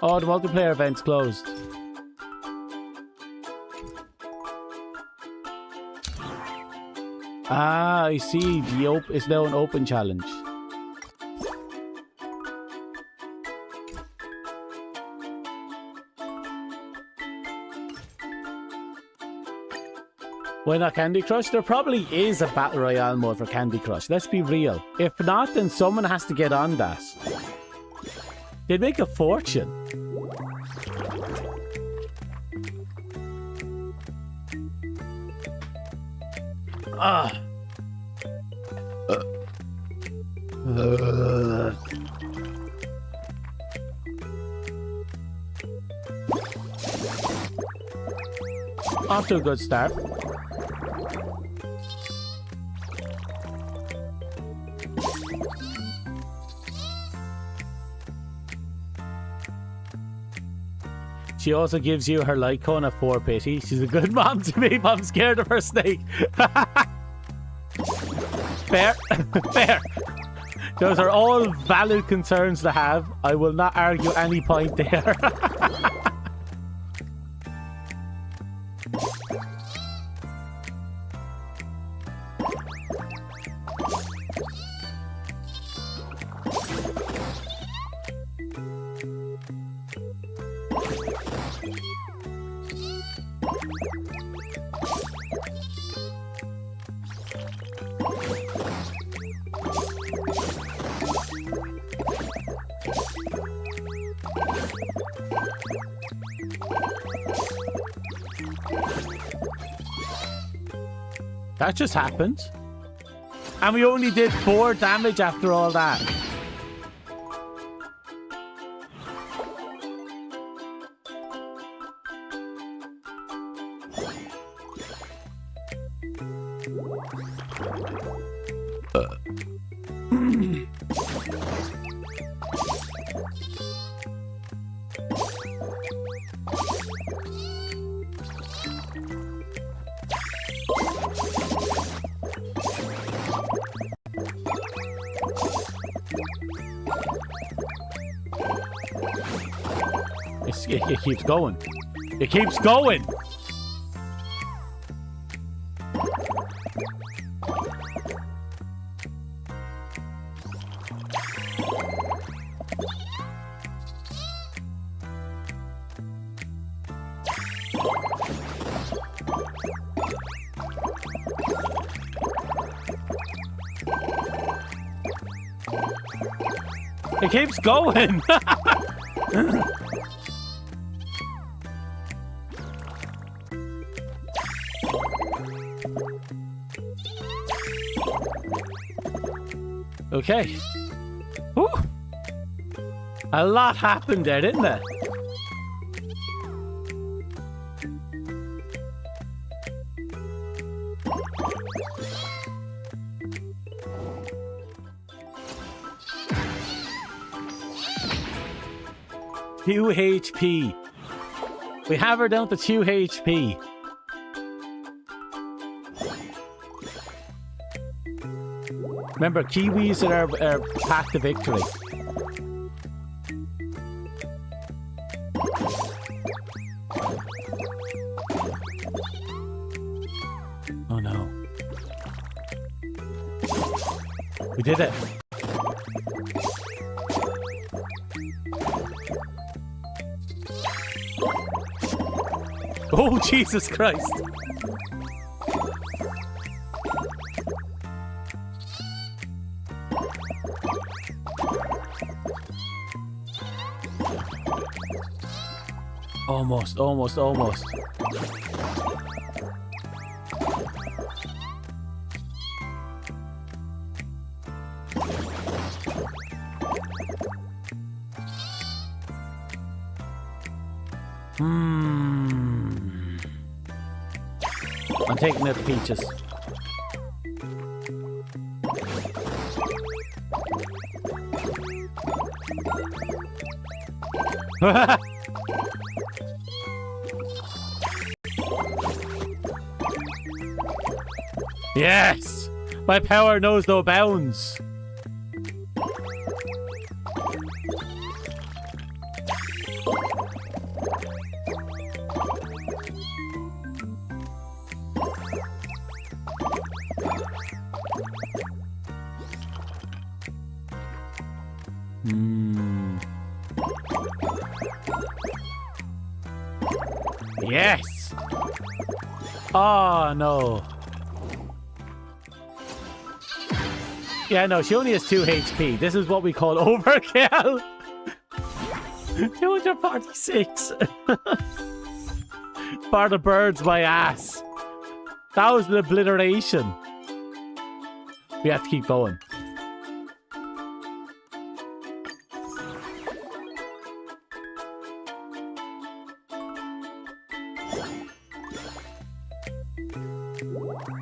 Oh, the multiplayer event's closed. Ah, I see. It's now an open challenge. Why not Candy Crush? There probably is a Battle Royale mode for Candy Crush. Let's be real. If not, then someone has to get on that. They'd make a fortune. Ah. Off to a good start. She also gives you her light cone of 4 pity. She's a good mom to me, but I'm scared of her snake. Fair. Fair. Those are all valid concerns to have. I will not argue any point there. That just happened. And we only did 4 damage after all that. It keeps going. It keeps going. It keeps going. Okay. Whew. A lot happened there, didn't there? Two HP. We have her down to 2 HP. Remember, Kiwis are path to victory. We did it. Oh, Jesus Christ. Almost, almost, almost. I'm taking out the peaches. Yes! My power knows no bounds. Yes! Oh, no. Yeah, no, she only has 2 HP. This is what we call overkill. 246. For the birds, my ass. That was an obliteration. We have to keep going.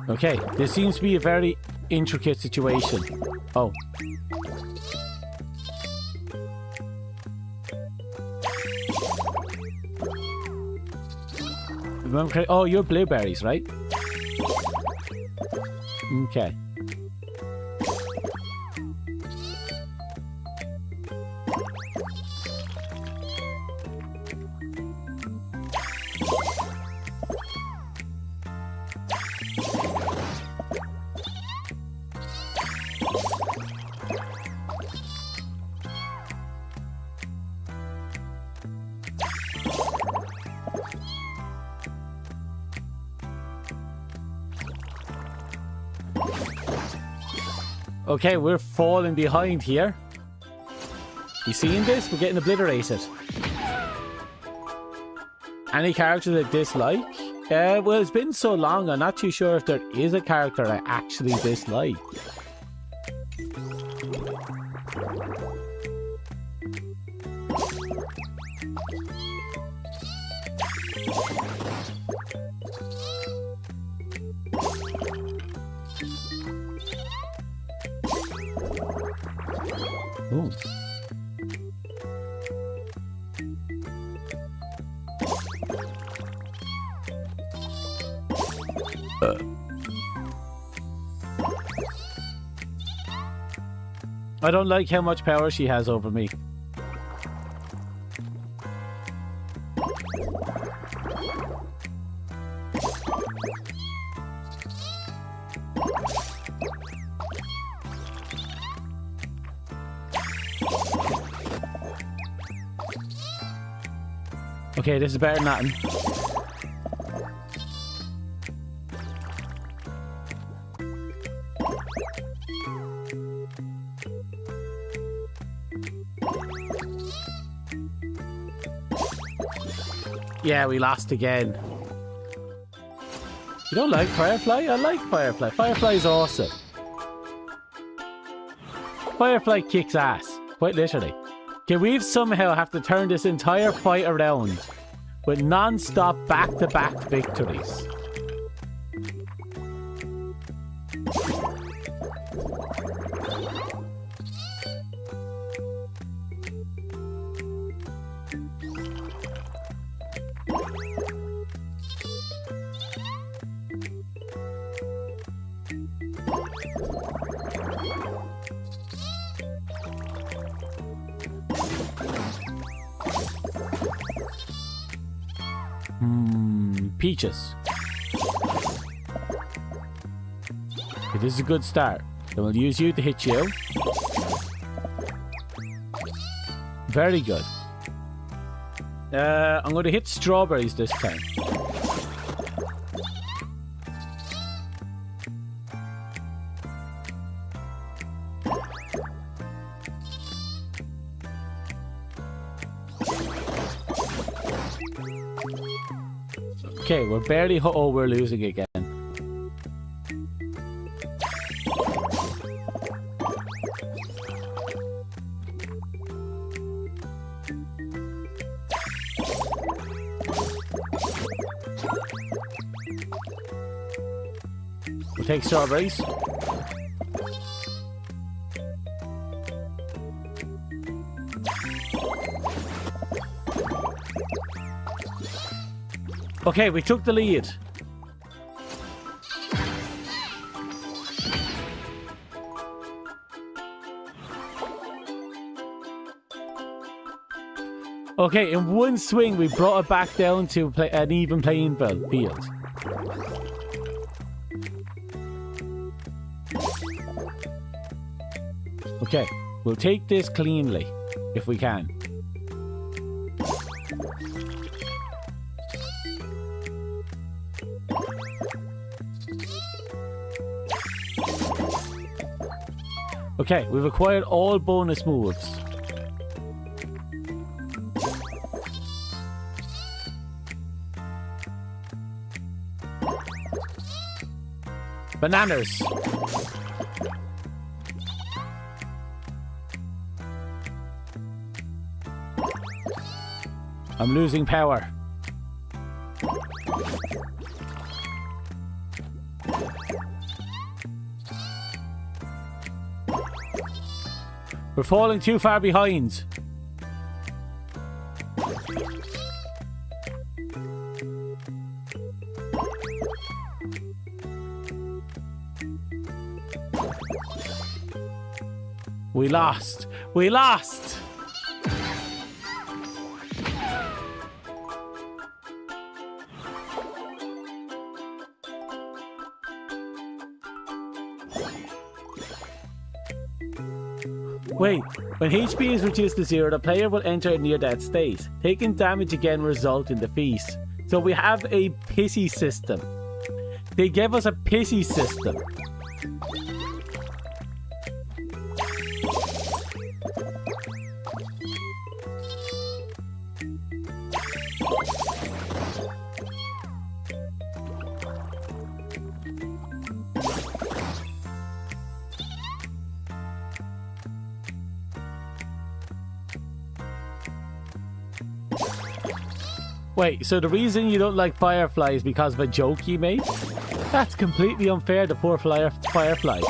Okay, this seems to be a very intricate situation. Oh. Remember, oh, you're blueberries, right? Okay. Okay, we're falling behind here. You seeing this? We're getting obliterated. Any characters I dislike? Well, it's been so long, I'm not too sure if there is a character I actually dislike. Ooh. I don't like how much power she has over me. Okay, this is better than nothing. Yeah, we lost again. You don't like Firefly? I like Firefly. Firefly's awesome. Firefly kicks ass. Quite literally. Okay, we've somehow have to turn this entire fight around with non-stop back-to-back victories. Peaches. Okay, this is a good start. Then we'll use you to hit you. Very good. I'm going to hit strawberries this time. Okay, we're barely... Oh, we're losing again. We'll take strawberries. Okay, we took the lead. Okay, in one swing, we brought it back down to an even playing field. Okay, we'll take this cleanly, if we can. Okay, we've acquired all bonus moves. Bananas. I'm losing power. We're falling too far behind. We lost. We lost. Wait, when HP is reduced to 0, the player will enter a near-death state. Taking damage again will result in defeat. So we have a pity system. They gave us a pity system. Wait, so the reason you don't like Firefly is because of a joke you made? That's completely unfair to poor Firefly.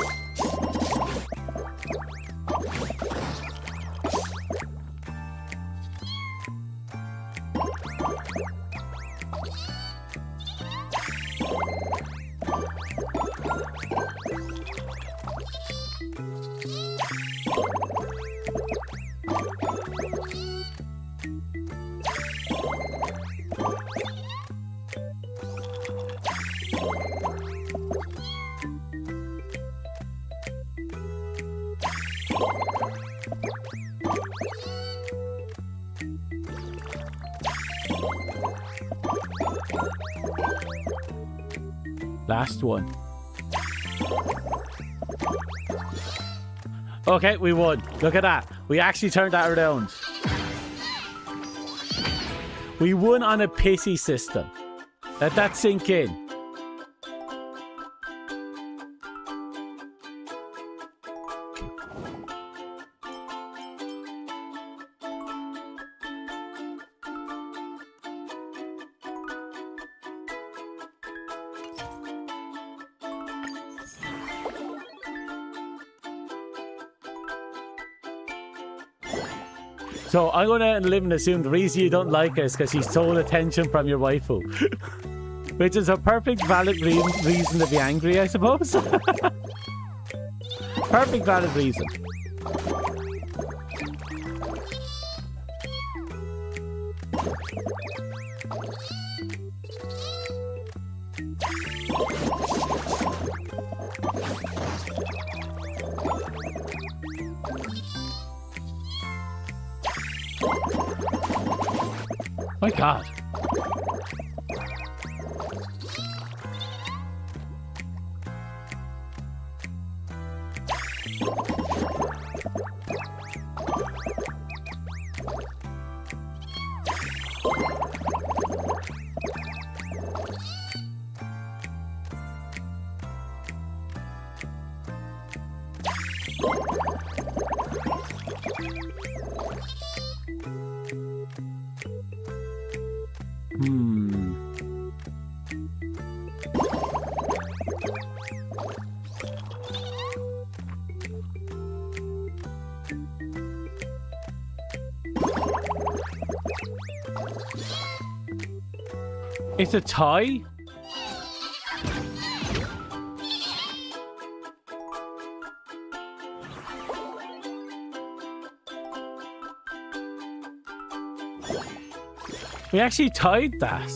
Last one. Okay, we won. Look at that. We actually turned that around. We won on a pity system. Let that sink in. So I'm gonna live and assume the reason you don't like her is because she stole attention from your waifu. Which is a perfect valid reason to be angry, I suppose. Perfect valid reason. My God. It's a tie? We actually tied that.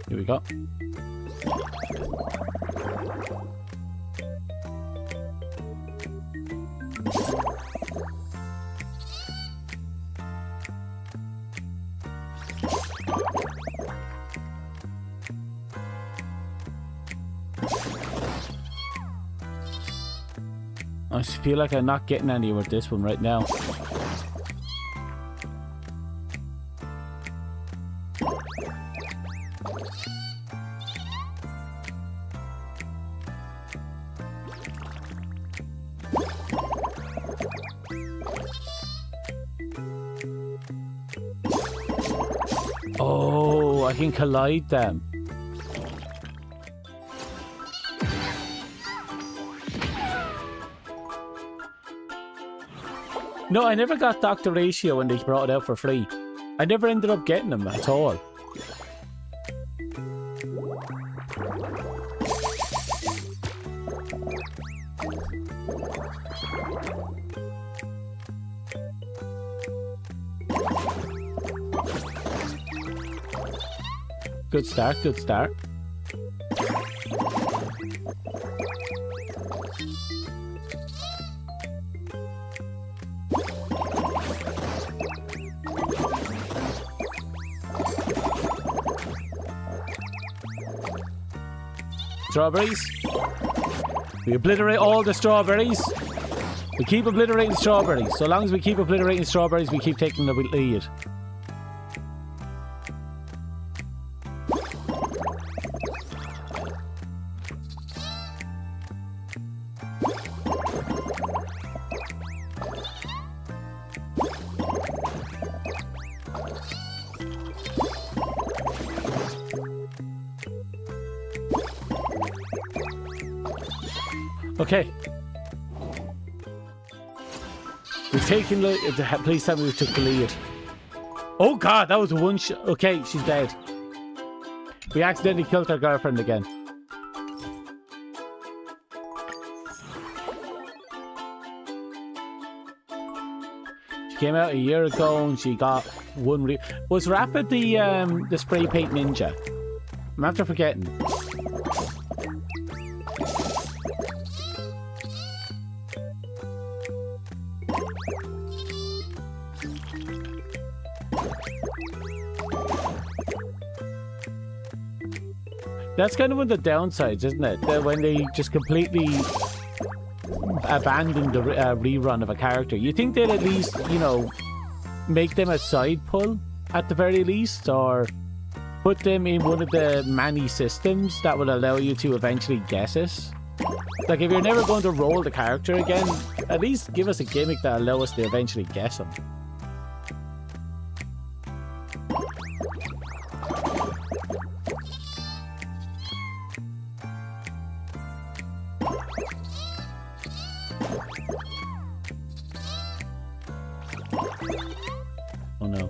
Here we go. I just feel like I'm not getting anywhere with this one right now. Oh, I can collide them. No, I never got Dr. Ratio when they brought it out for free. I never ended up getting them at all. Good start, good start. Strawberries. We obliterate all the strawberries. We keep obliterating strawberries. So long as we keep obliterating strawberries, we keep taking the lead. Okay. We've taken the... Please tell me we took the lead. Oh God, that was a one shot. Okay, she's dead. We accidentally killed her girlfriend again. She came out a year ago and she got one... Was Rapid the spray paint ninja? I'm after forgetting. That's kind of one of the downsides, isn't it? That when they just completely abandon the rerun of a character. You think they'd at least, you know, make them a side pull at the very least, or put them in one of the many systems that will allow you to eventually guess it. Like, if you're never going to roll the character again, at least give us a gimmick that allows us to eventually guess them. Oh no.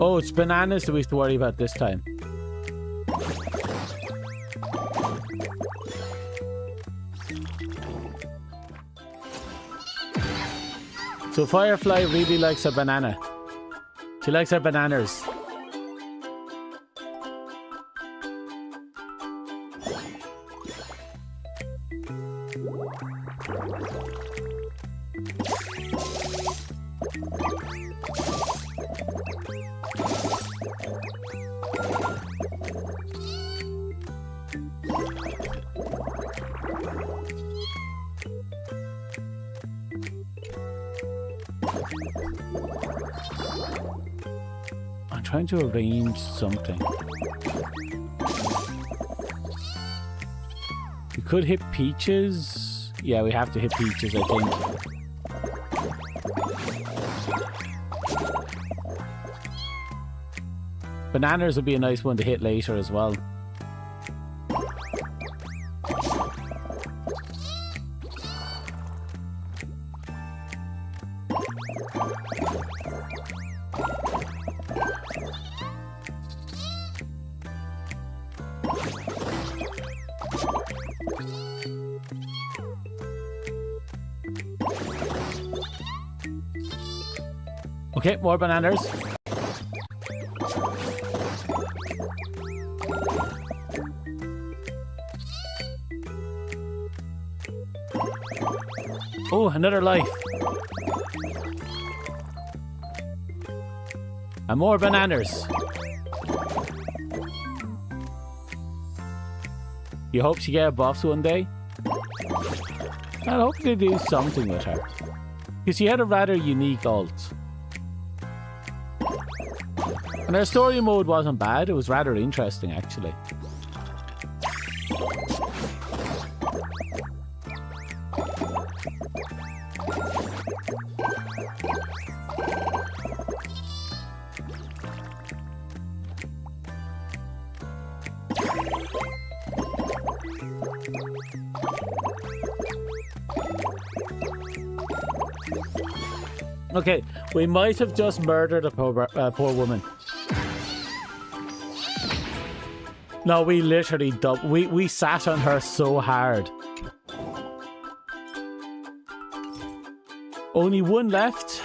Oh, it's bananas that we have to worry about this time. So Firefly really likes her banana. She likes her bananas. I'm trying to arrange something. We could hit Peaches. Yeah, we have to hit Peaches, I think. Bananas would be a nice one to hit later as well. Okay, more bananas. Oh, another life. And more bananas. You hope she get a buffs one day? I hope they do something with her. Because she had a rather unique ult. And her story mode wasn't bad, it was rather interesting actually. Okay, we might have just murdered a poor woman. No, we literally we sat on her so hard. Only one left.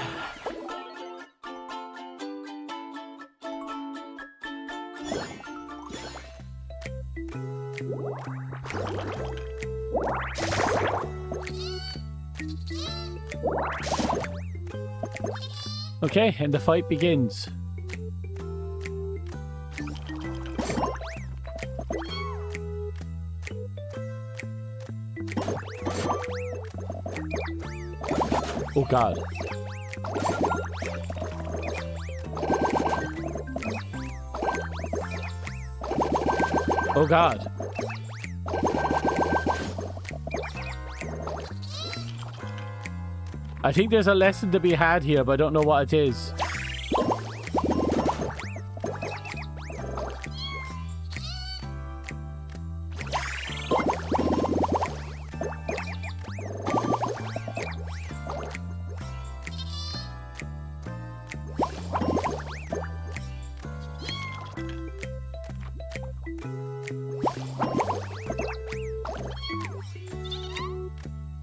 Okay, and the fight begins. Oh God. Oh God. I think there's a lesson to be had here, but I don't know what it is.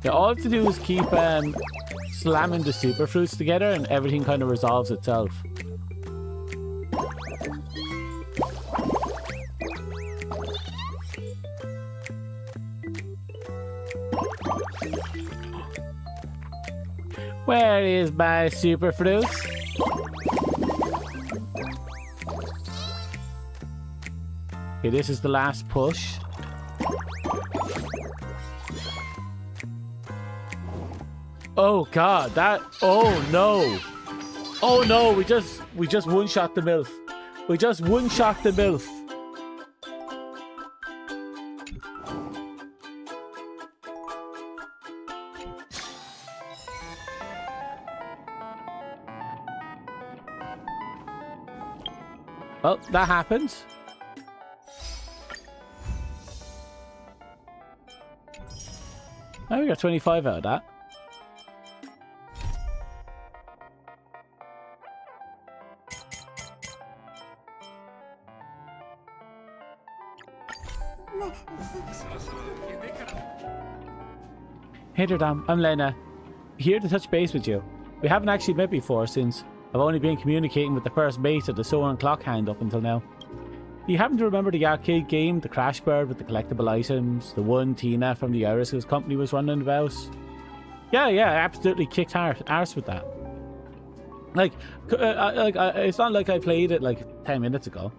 Yeah, all I have to do is keep slamming the super fruits together and everything kind of resolves itself. Where is my super fruits? Okay, this is the last push. Oh God, that, oh no. Oh no, we just one-shot the MILF. We just one-shot the MILF. Well, that happened. Oh, we got 25 out of that. Hey there, Dom. I'm Lena. Here to touch base with you. We haven't actually met before since I've only been communicating with the first mate of the Soren Clock Hand up until now. Do you happen to remember the arcade game, the Crash Bird with the collectible items, the one Tina from the Iris's company was running about? Yeah, I absolutely kicked arse with that. It's not like I played it like 10 minutes ago.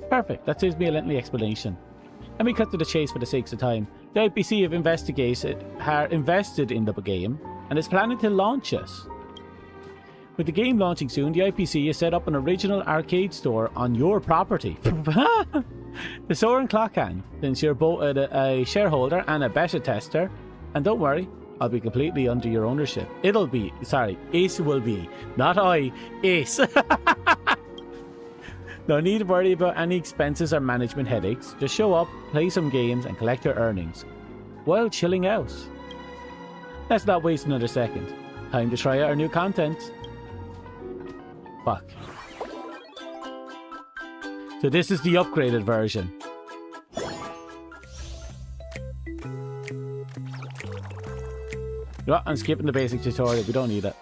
Perfect, that saves me a lengthy explanation. Let me cut to the chase for the sake of time. The IPC have invested in the game and is planning to launch it. With the game launching soon, the IPC has set up an original arcade store on your property. The Soren Clock Hand, since you're both a shareholder and a beta tester. And don't worry, I'll be completely under your ownership. It will be, not I, Ace. No need to worry about any expenses or management headaches. Just show up, play some games, and collect your earnings while chilling out. Let's not waste another second. Time to try out our new content. Fuck. So this is the upgraded version. No, I'm skipping the basic tutorial. We don't need it.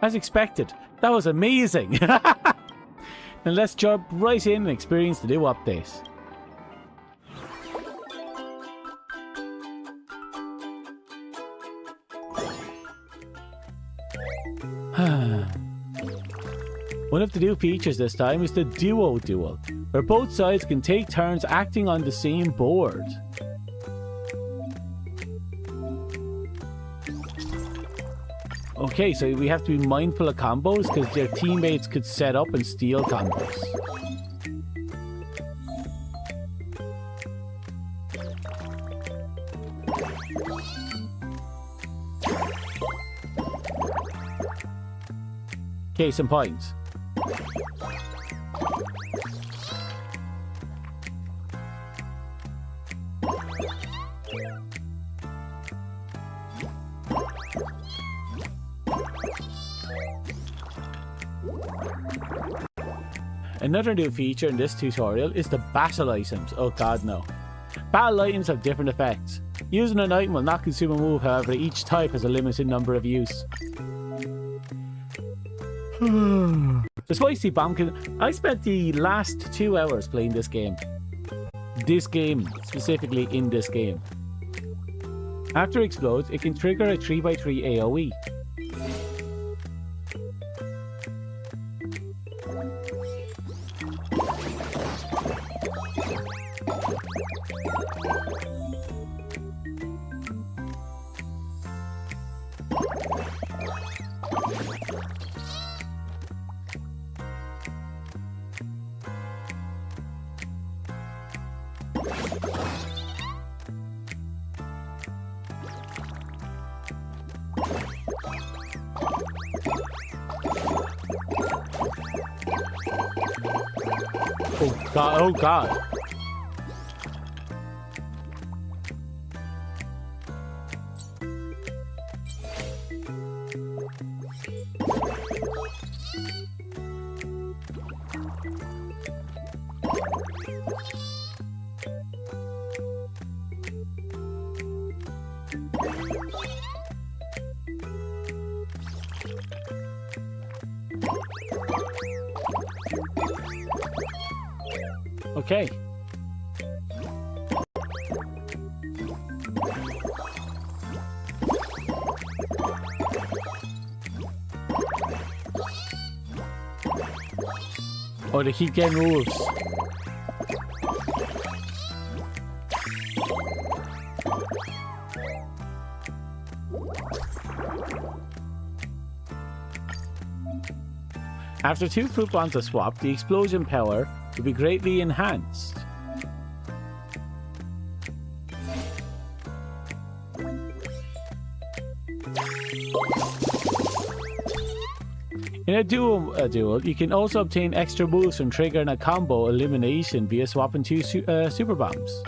As expected, that was amazing. Then let's jump right in and experience the new update. One of the new features this time is the Duo Duel, where both sides can take turns acting on the same board. Okay, so we have to be mindful of combos because their teammates could set up and steal combos. Case in point. Another new feature in this tutorial is the battle items. Oh god, no. Battle items have different effects. Using an item will not consume a move, however, each type has a limited number of use. The spicy bomb can... I spent the last 2 hours playing this game. This game, specifically in this game. After it explodes, it can trigger a 3x3 AoE. Oh god, oh god. Okay. Oh, they keep getting rules. After 2 fruit bombs are swapped, the explosion power will be greatly enhanced. In a duel, you can also obtain extra moves from triggering a combo elimination via swapping 2 super bombs.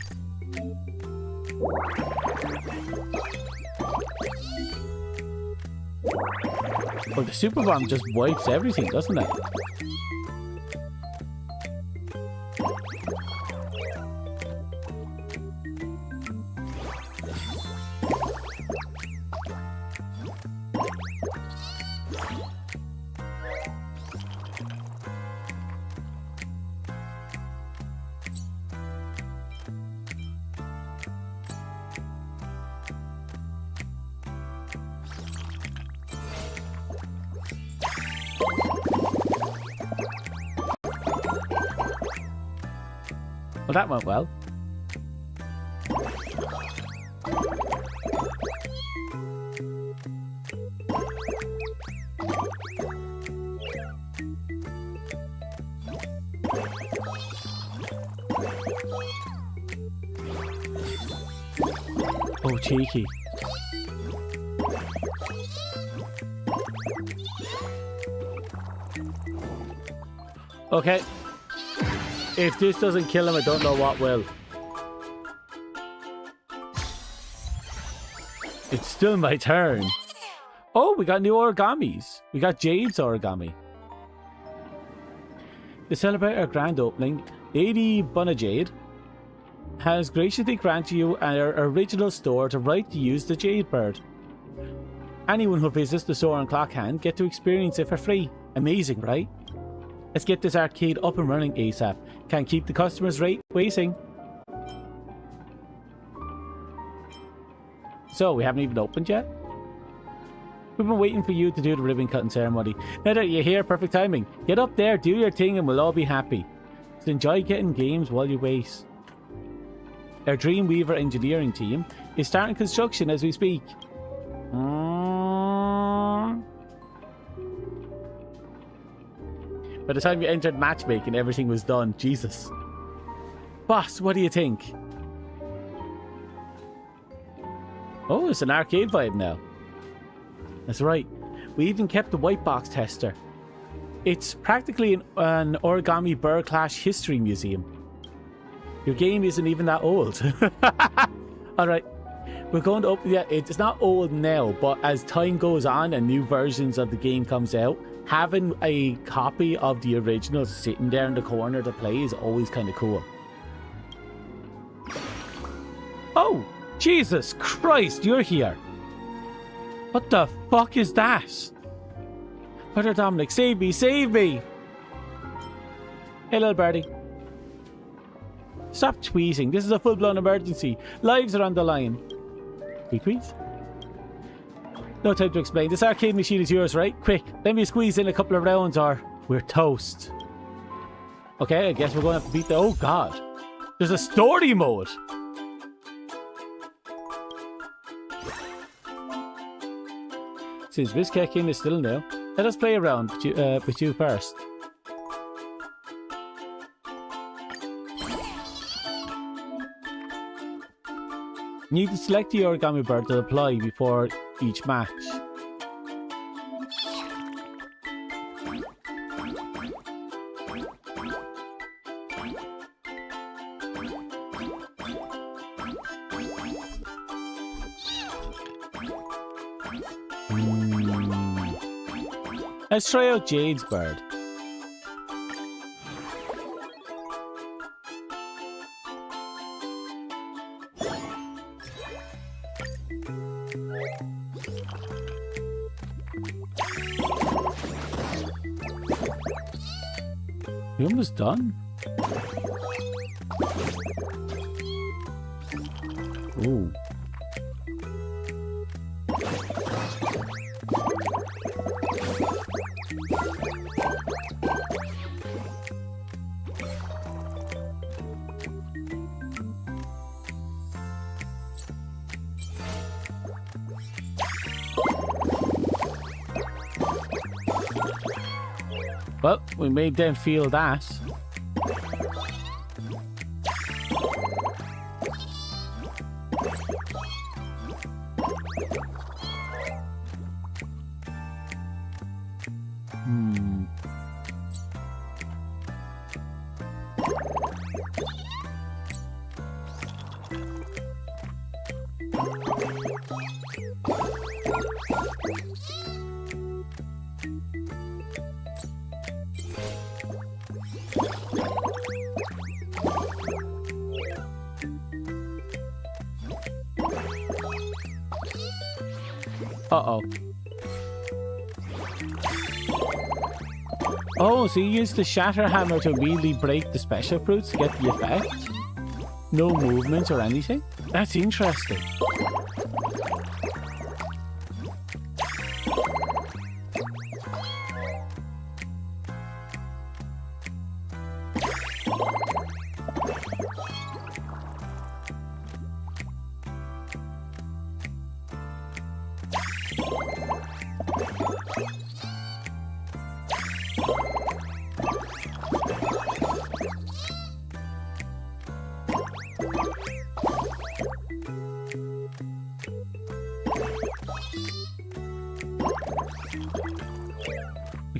But the super bomb just wipes everything, doesn't it? Well, that went well. Oh, cheeky. Okay. If this doesn't kill him, I don't know what will. It's still my turn. Oh, we got new origamis. We got Jade's origami. To celebrate our grand opening, Lady Jade has graciously granted you our original store the right to use the Jade Bird. Anyone who visits the store on Clockhand get to experience it for free. Amazing, right? Let's get this arcade up and running ASAP. Can't keep the customers waiting. So, we haven't even opened yet? We've been waiting for you to do the ribbon cutting ceremony. Now that you're here, perfect timing. Get up there, do your thing, and we'll all be happy. Just enjoy getting games while you wait. Our Dreamweaver engineering team is starting construction as we speak. By the time you entered matchmaking, everything was done. Jesus. Boss, what do you think? Oh, it's an arcade vibe now. That's right. We even kept the white box tester. It's practically an origami bird clash history museum. Your game isn't even that old. Alright. We're going to open... Yeah, it's not old now, but as time goes on and new versions of the game comes out, having a copy of the original sitting there in the corner to play is always kind of cool. Oh, Jesus Christ, you're here. What the fuck is that? Brother Dominic, save me, save me! Hey, little birdie. Stop tweeting. This is a full-blown emergency. Lives are on the line. Tweet, tweet. No time to explain. This arcade machine is yours, right? Quick, let me squeeze in a couple of rounds or we're toast. Okay, I guess we're going to have to beat the... Oh, God. There's a story mode. Since Biscaking is still new, let us play around with you first. You need to select the origami bird to apply before each match. Let's try out Jade's bird. We're almost done. Ooh. Well, we made them feel that. Uh-oh. Oh, so you use the shatter hammer to immediately break the special fruits to get the effect? No movement or anything? That's interesting.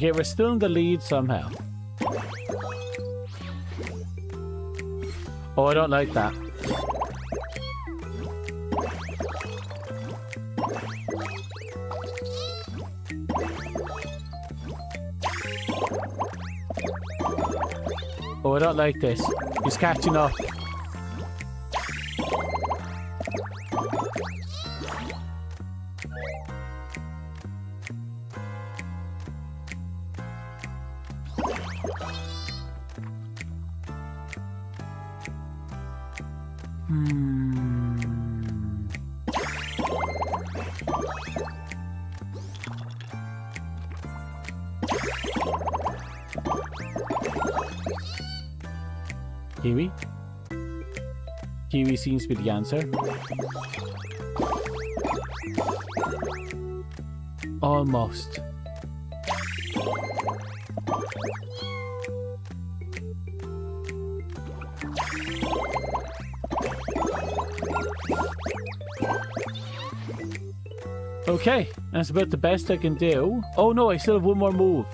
Okay, we're still in the lead somehow. Oh, I don't like that. Oh, I don't like this. He's catching up. Kiwi? Kiwi seems to be the answer. Almost. Okay, that's about the best I can do. Oh no, I still have one more move.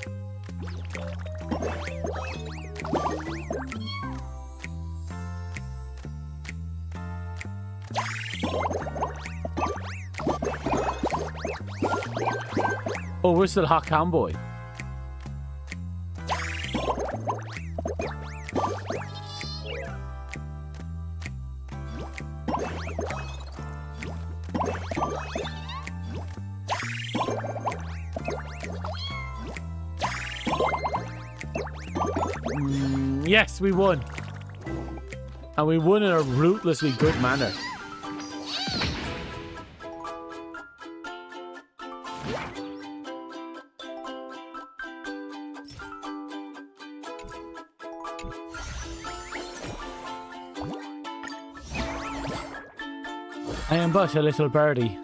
Oh, we're still hot combo. Yes, we won. And we won in a ruthlessly good manner. I am but a little birdie.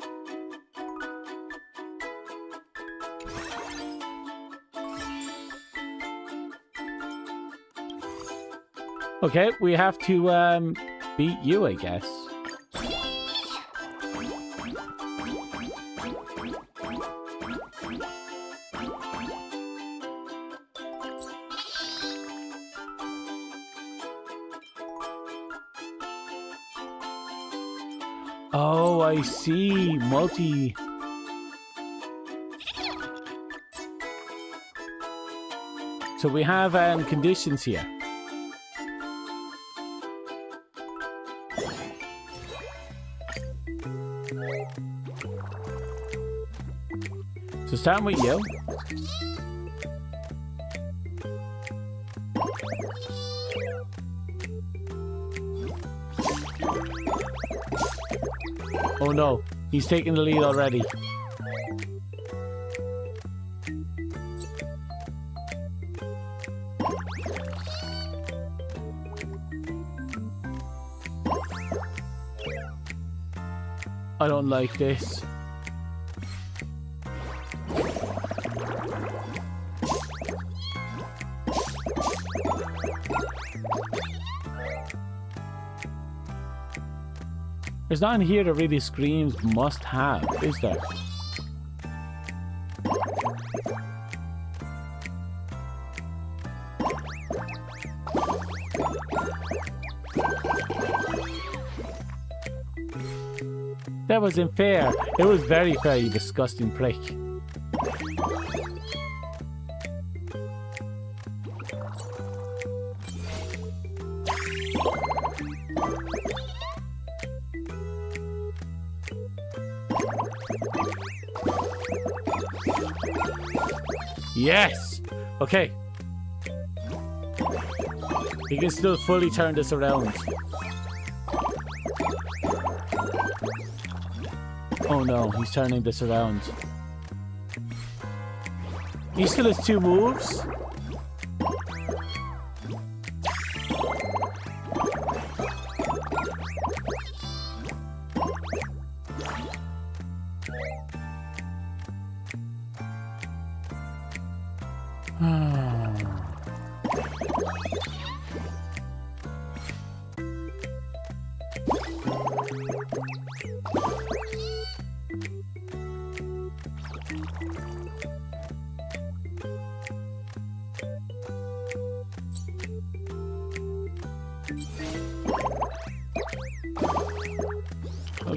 Okay, we have to beat you, I guess. Oh, I see. Multi. So we have conditions here. So starting with you. Oh no, he's taking the lead already. I don't like this. There's nothing here that really screams must have, is there? That wasn't fair. It was very, very disgusting prick. Yes! Okay. He can still fully turn this around. Oh no, he's turning this around. He still has 2 moves.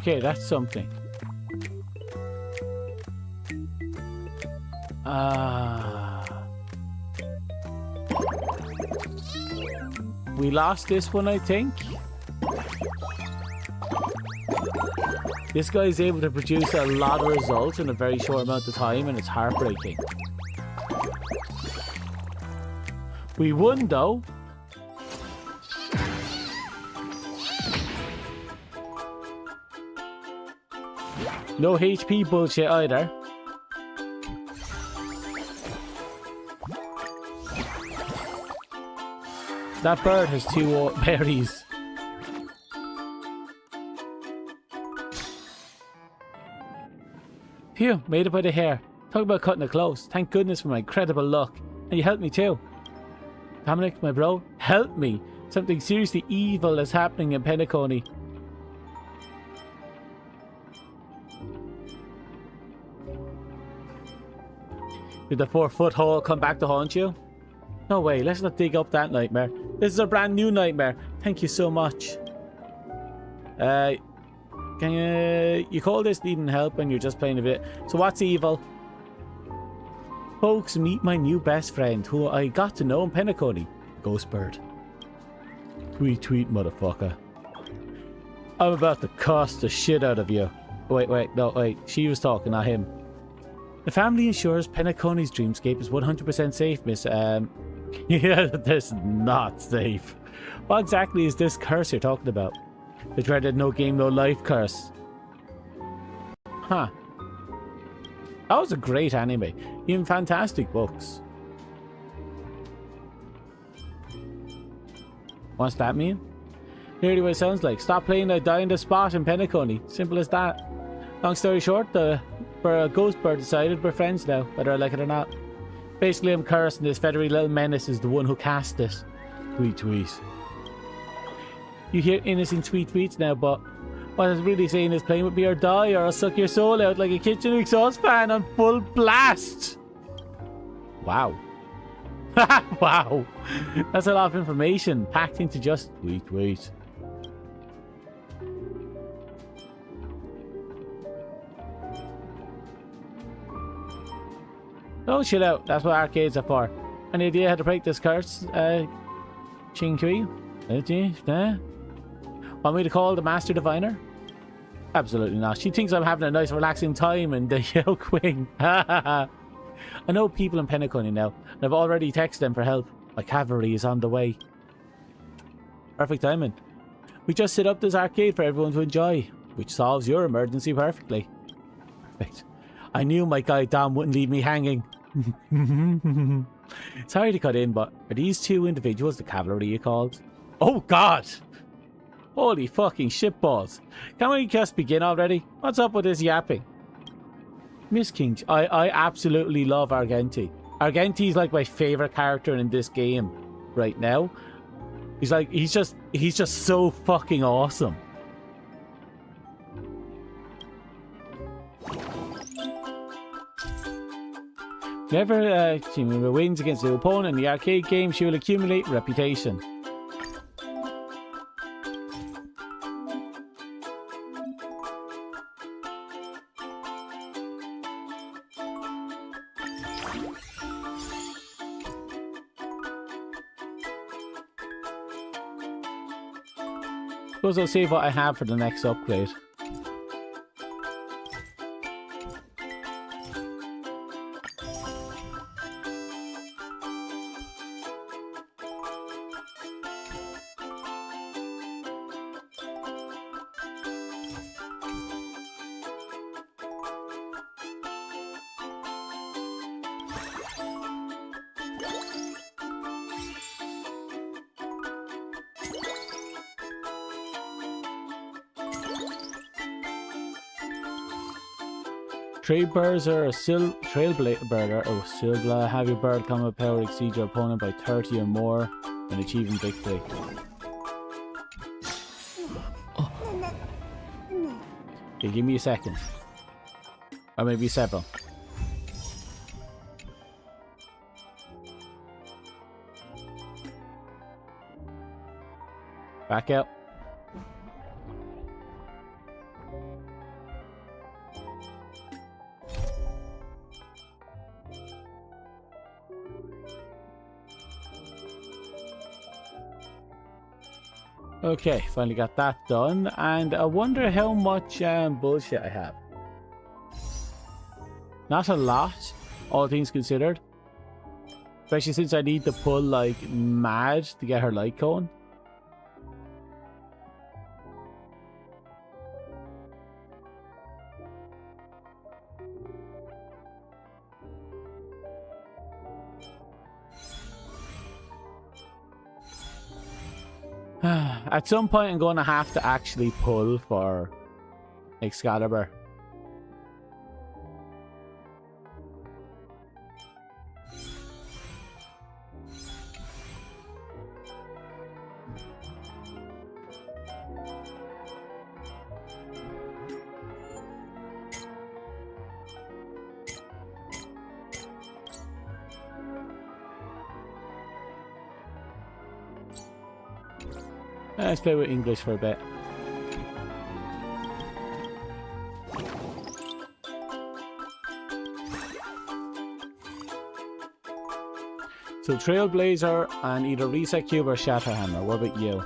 Okay, that's something. We lost this one, I think. This guy is able to produce a lot of results in a very short amount of time, and it's heartbreaking. We won, though. No HP bullshit either. That bird has 2 berries. Phew, made it by the hair. Talk about cutting it close. Thank goodness for my incredible luck. And you helped me too. Dominic, my bro, help me. Something seriously evil is happening in Penacony. Did the 4-foot hole come back to haunt you? No way, let's not dig up that nightmare. This is a brand new nightmare. Thank you so much. Can you call this needing help when you're just playing a bit? So what's evil? Folks, meet my new best friend who I got to know in Penacony. Ghostbird. Tweet, motherfucker. I'm about to cost the shit out of you. Wait, she was talking, not him. The family ensures Penacony's dreamscape is 100% safe, miss. Yeah, this is not safe. What exactly is this curse you're talking about? The dreaded no game, no life curse. Huh. That was a great anime. Even fantastic books. What's that mean? Nearly what it sounds like. Stop playing a die in the spot in Penacony. Simple as that. Long story short, the Ghostbird decided we're friends now, whether I like it or not. Basically, I'm cursed and this feathery little menace is the one who cast this. Tweet. You hear innocent tweets now, but what it's really saying is playing with me or die, or I'll suck your soul out like a kitchen exhaust fan on full blast. Wow. Wow. That's a lot of information packed into just tweet. Oh, chill out. That's what arcades are for. Any idea how to break this curse? Chinkui? Want me to call the Master Diviner? Absolutely not. She thinks I'm having a nice relaxing time in the Yoke Wing. I know people in Penacony now, and I've already texted them for help. My cavalry is on the way. Perfect timing. We just set up this arcade for everyone to enjoy, which solves your emergency perfectly. Perfect. I knew my guy Dom wouldn't leave me hanging. Sorry to cut in, but are these 2 individuals the cavalry you called? Oh god! Holy fucking shitballs. Can we just begin already? What's up with this yapping? Miss King, I absolutely love Argenti. Argenti's like my favorite character in this game right now. He's just so fucking awesome. Whenever team wins against the opponent in the arcade game, she will accumulate reputation. Suppose I'll save what I have for the next upgrade. Trailblazer, a trailblazer, or Silbla, have your bird combat power exceed your opponent by 30 or more when achieving victory. Okay, give me a second. Or maybe several. Back out. Okay, finally got that done. And I wonder how much bullshit I have. Not a lot, all things considered. Especially since I need to pull, like, mad to get her light cone. At some point, I'm going to have to actually pull for Excalibur. Let's play with English for a bit. So Trailblazer and either Reset Cube or Shatterhammer. What about you?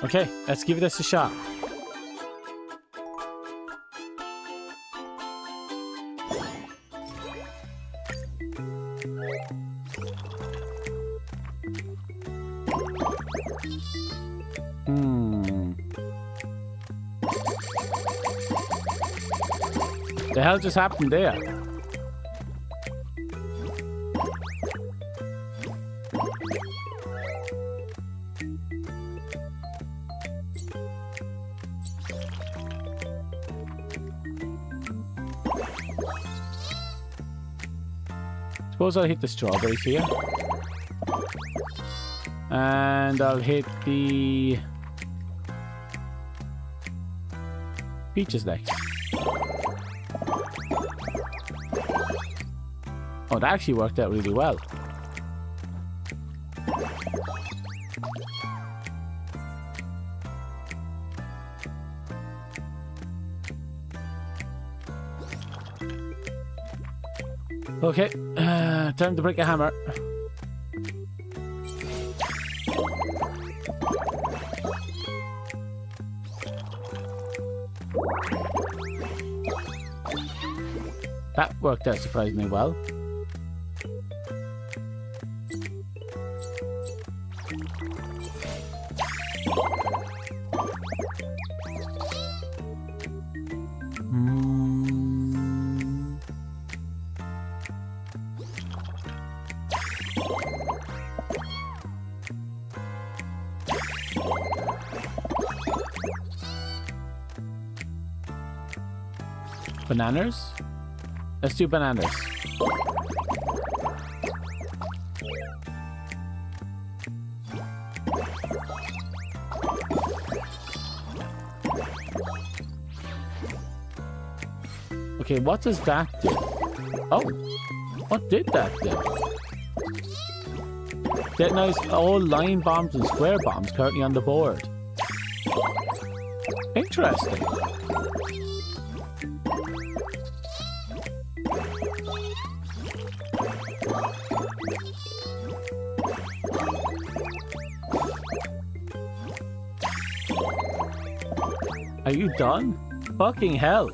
Okay, let's give this a shot. The hell just happened there? Suppose I'll hit the strawberries here. And I'll hit the peaches next. Oh, that actually worked out really well. Okay, time to break a hammer. That worked out surprisingly well. Bananas? Let's do bananas. Okay, what does that do? Oh, what did that do? Detonates all line bombs and square bombs currently on the board. Interesting. Are you done? Fucking hell.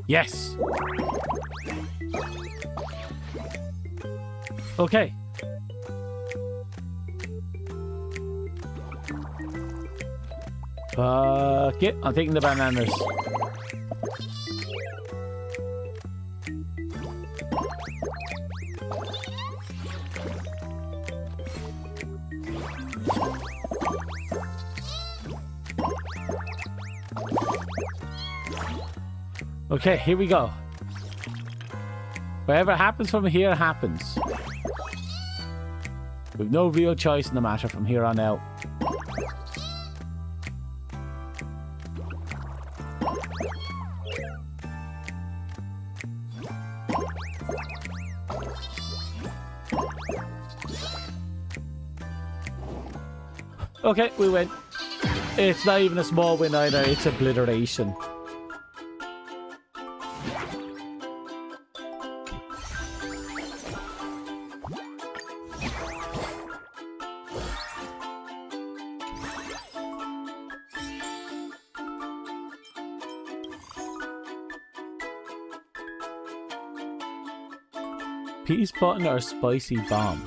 Yes. Okay. Fuck it. I'm taking the bananas. Okay, here we go. Whatever happens from here happens. We've no real choice in the matter from here on out. Okay, we win. It's not even a small win either, it's obliteration. Peace button or spicy bomb?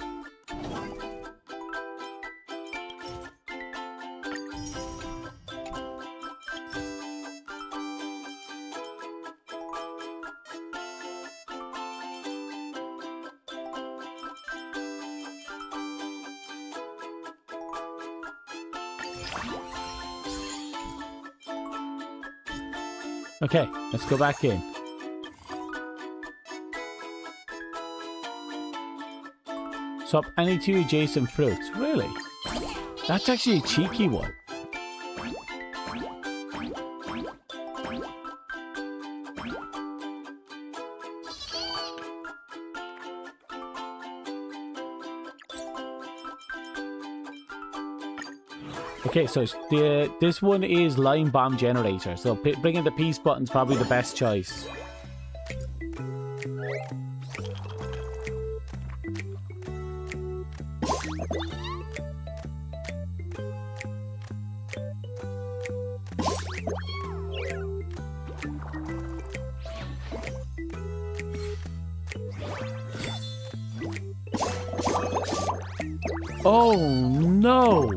Okay, let's go back in. Swap any two adjacent fruits. Really? That's actually a cheeky one. Okay, so this one is lime bomb generator. So bringing the peace button's probably the best choice. Oh no!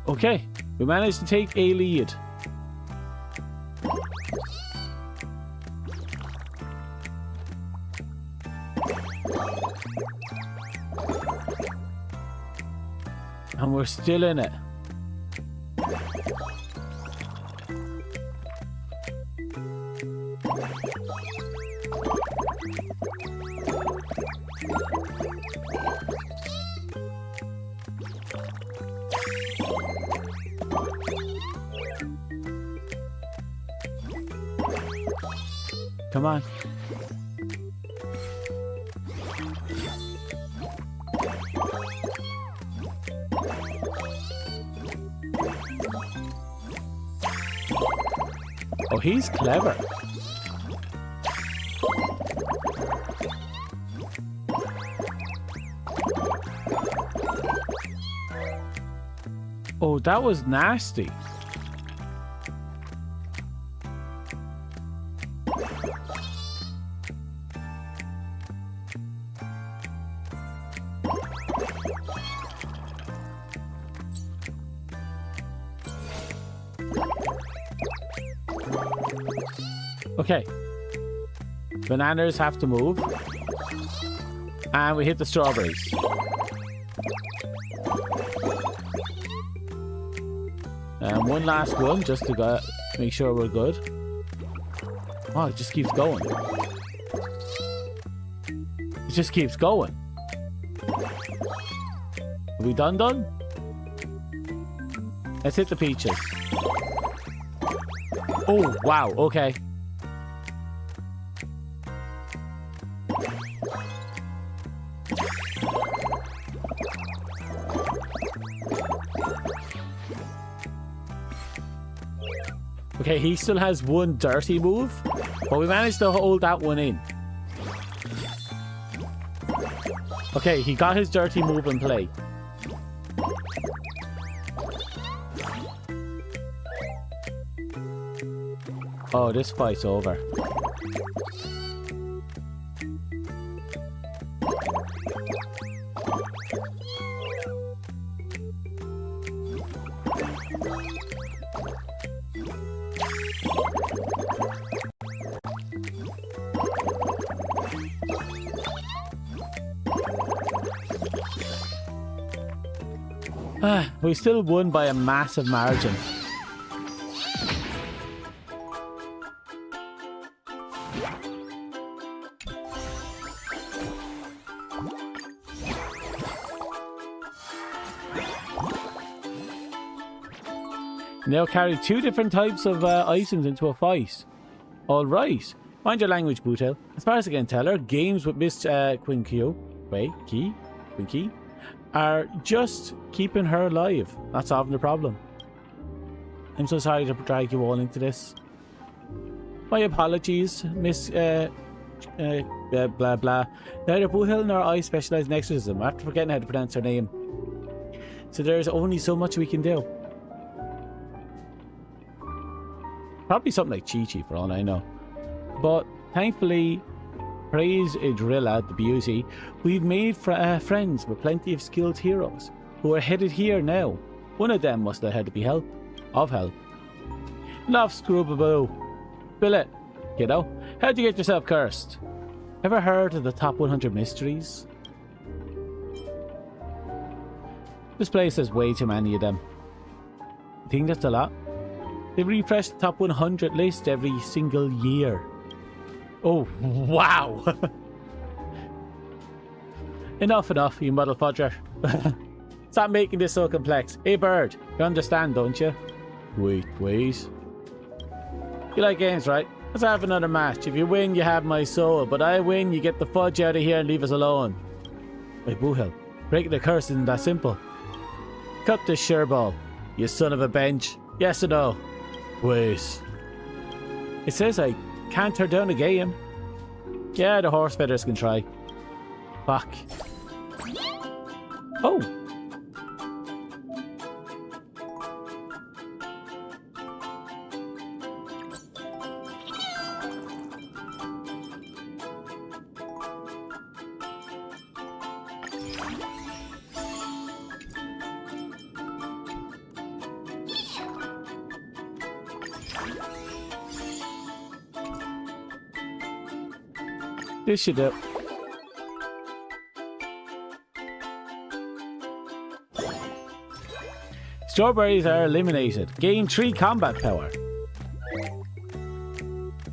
Okay, we managed to take a lead. And we're still in it. Come on. Oh, he's clever. Oh, that was nasty. Okay. Bananas have to move. And we hit the strawberries. And one last one just to make sure we're good. Oh, it just keeps going. It just keeps going. Are we done? Let's hit the peaches. Oh, wow. Okay. Okay, he still has one dirty move, but we managed to hold that one in. Okay, he got his dirty move in play. Oh, this fight's over. We still won by a massive margin. Now carry 2 different types of items into a fight. Alright. Mind your language, Bootel. As far as I can tell her, games with Miss Quinkyo are just keeping her alive. That's solving the problem. I'm so sorry to drag you all into this. My apologies, Miss blah blah. Neither Boohill nor I specialise in exorcism. After forgetting how to pronounce her name. So there's only so much we can do. Probably something like Chi-Chi for all I know. But thankfully, praise Idrilla, the beauty, we've made friends with plenty of skilled heroes who are headed here now. One of them must have had to be help. Enough screwbaboo. Billet, kiddo, how'd you get yourself cursed? Ever heard of the top 100 mysteries? This place has way too many of them. You think that's a lot? They refresh the top 100 list every single year. Oh, wow! Enough, you muddle fudger. Stop making this so complex. Hey, bird, you understand, don't you? Wait. You like games, right? Let's have another match. If you win, you have my soul. But I win, you get the fudge out of here and leave us alone. Wait, Boohill, breaking the curse isn't that simple. Cut this sureball, you son of a bench. Yes or no? Wait. It says I can't turn down a game. Yeah, the horse feathers can try. Fuck. Oh. This should do. Strawberries are eliminated. Gain 3 combat power.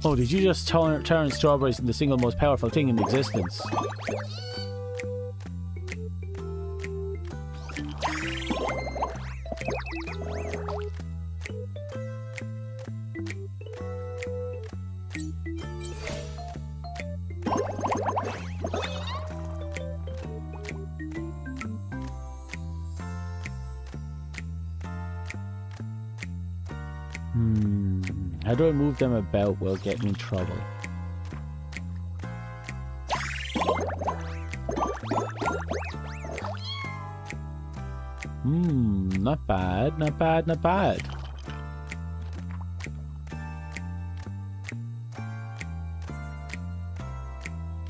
Oh, did you just turn strawberries into the single most powerful thing in existence? How do I move them about will get me in trouble? Not bad.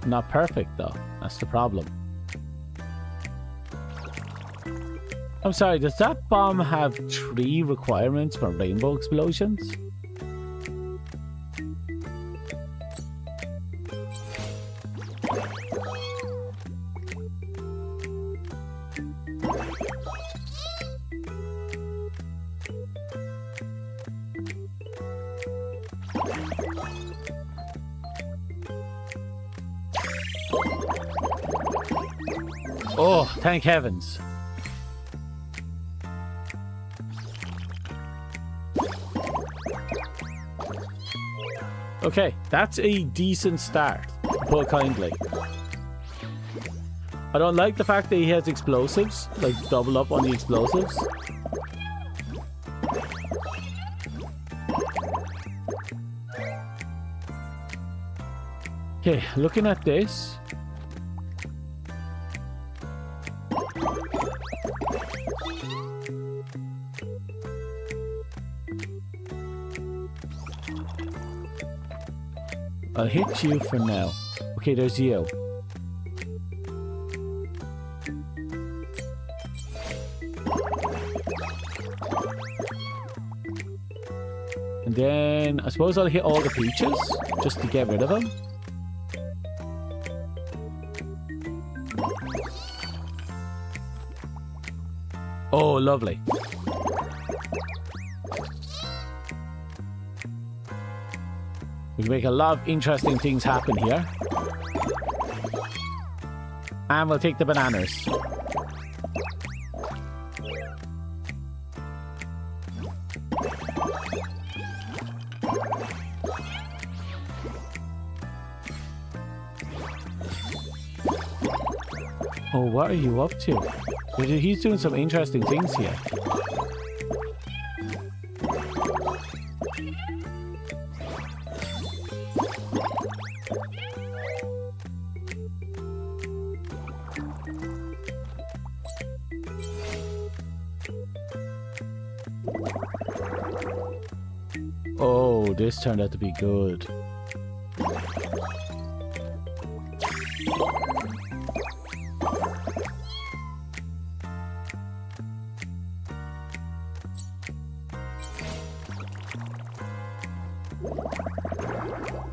Not perfect though, that's the problem. I'm sorry, does that bomb have 3 requirements for rainbow explosions? Oh, thank heavens. Okay, that's a decent start, put kindly. I don't like the fact that he has explosives, like double up on the explosives. Okay, looking at this. I'll hit you for now. Okay, there's you. And then I suppose I'll hit all the peaches just to get rid of them. Oh, lovely. We can make a lot of interesting things happen here. And we'll take the bananas. Oh, what are you up to? He's doing some interesting things here. Oh, this turned out to be good.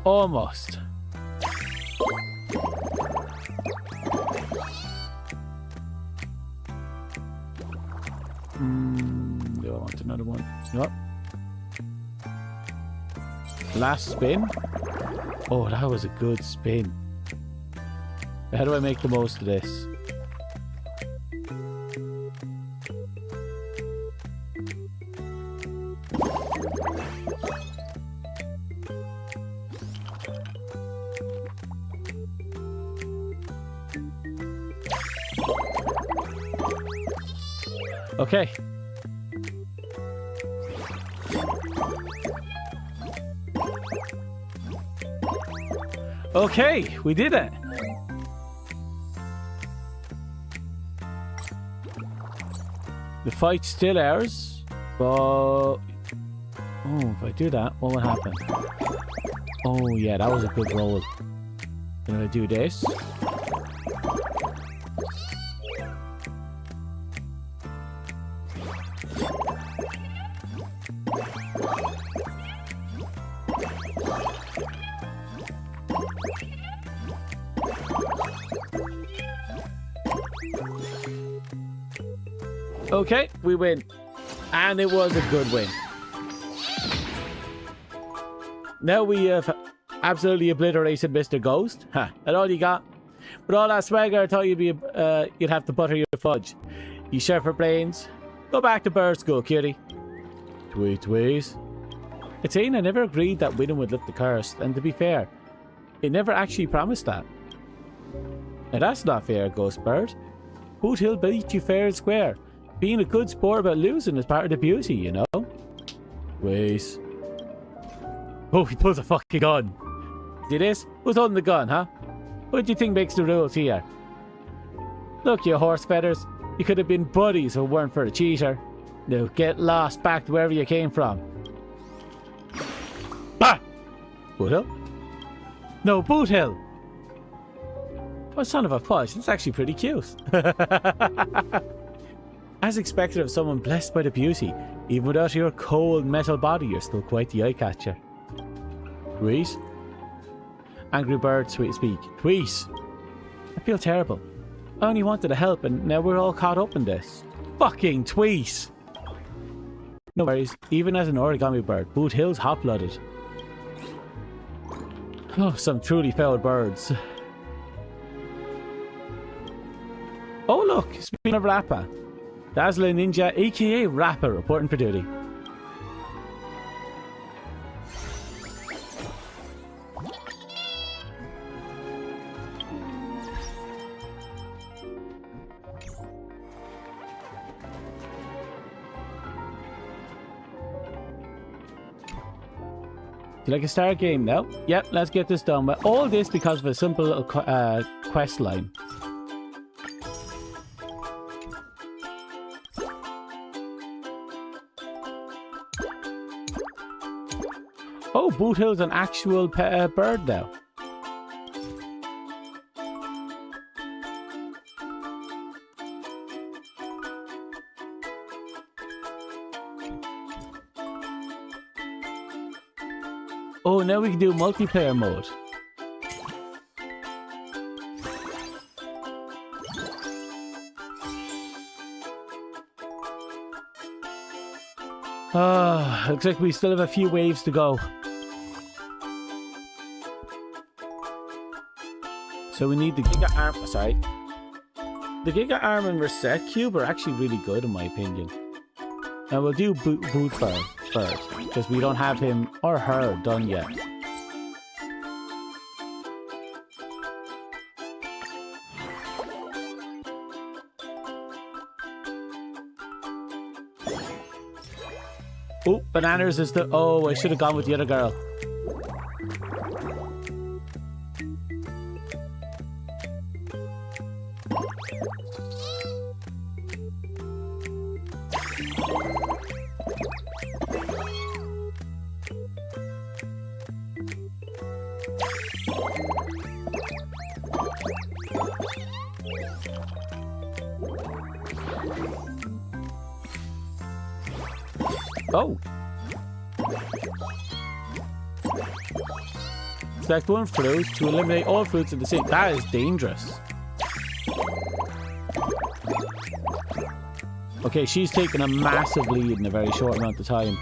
Almost. Do I want another one? Nope. Last spin. Oh, that was a good spin. How do I make the most of this? Okay. Okay, we did it. The fight's still ours, but oh, if I do that, what will happen? Oh yeah, that was a good roll. Then I do this. Okay, we win. And it was a good win. Now we have absolutely obliterated Mr. Ghost. Ha, that all you got? With all that swagger, I thought you'd have to butter your fudge. You share for brains? Go back to bird school, cutie. Tweet, tweet. It's saying I never agreed that winning would lift the curse, and to be fair, it never actually promised that. Now that's not fair, Ghost Bird. Boot Hill beat you fair and square. Being a good sport about losing is part of the beauty, you know? Wait. Oh, he pulls a fucking gun. See this? Who's holding the gun, huh? What do you think makes the rules here? Look, you horse feathers. You could have been buddies if it weren't for a cheater. Now get lost back to wherever you came from. Bah! Boot Hill? No, Boot Hill! Oh, son of a fudge. That's actually pretty cute. As expected of someone blessed by the beauty, even without your cold metal body, you're still quite the eye-catcher. Tweet? Angry bird, sweet speak. Tweet! I feel terrible. I only wanted to help and now we're all caught up in this. Fucking tweet! No worries, even as an origami bird, Boot Hill's hot-blooded. Oh, some truly foul birds. Oh look, speaking of Rappa. Dazzling Ninja, aka Rapper, reporting for duty. Do you like a star game now? Yep, let's get this done. But all this because of a simple little quest line. Oh, Boot Hill's an actual bird now. Oh, now we can do multiplayer mode. Ah, looks like we still have a few waves to go. So we need the Giga Arm. Sorry. The Giga Arm and Reset Cube are actually really good in my opinion. Now we'll do Boot Bird because we don't have him or her done yet. Oh, Bananas is the... Oh, I should have gone with the other girl. Oh. Select one fruit to eliminate all fruits in the same. That is dangerous. Okay, she's taken a massive lead in a very short amount of time.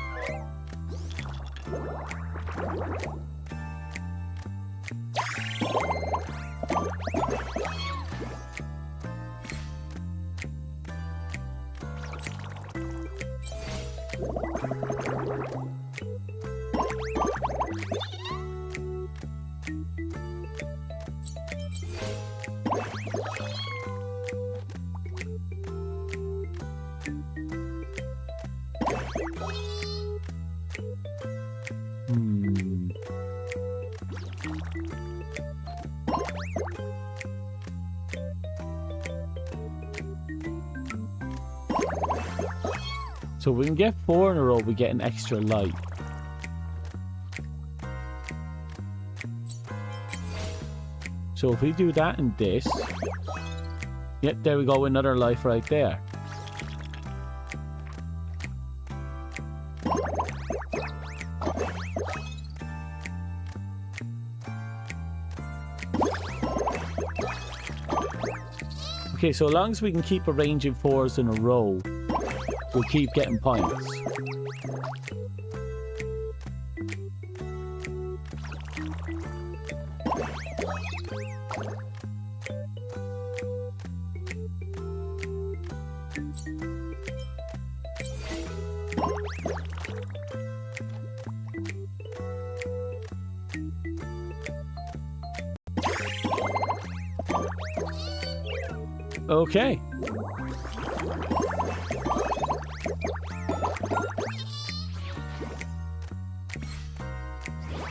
So we can get 4 in a row, we get an extra light. So if we do that and this... Yep, there we go, another life right there. Okay, so as long as we can keep arranging 4s in a row, we'll keep getting points. Okay.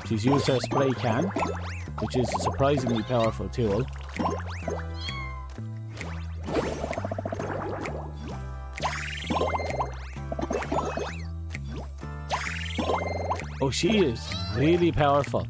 She's used her spray can, which is a surprisingly powerful tool. Oh, she is really powerful.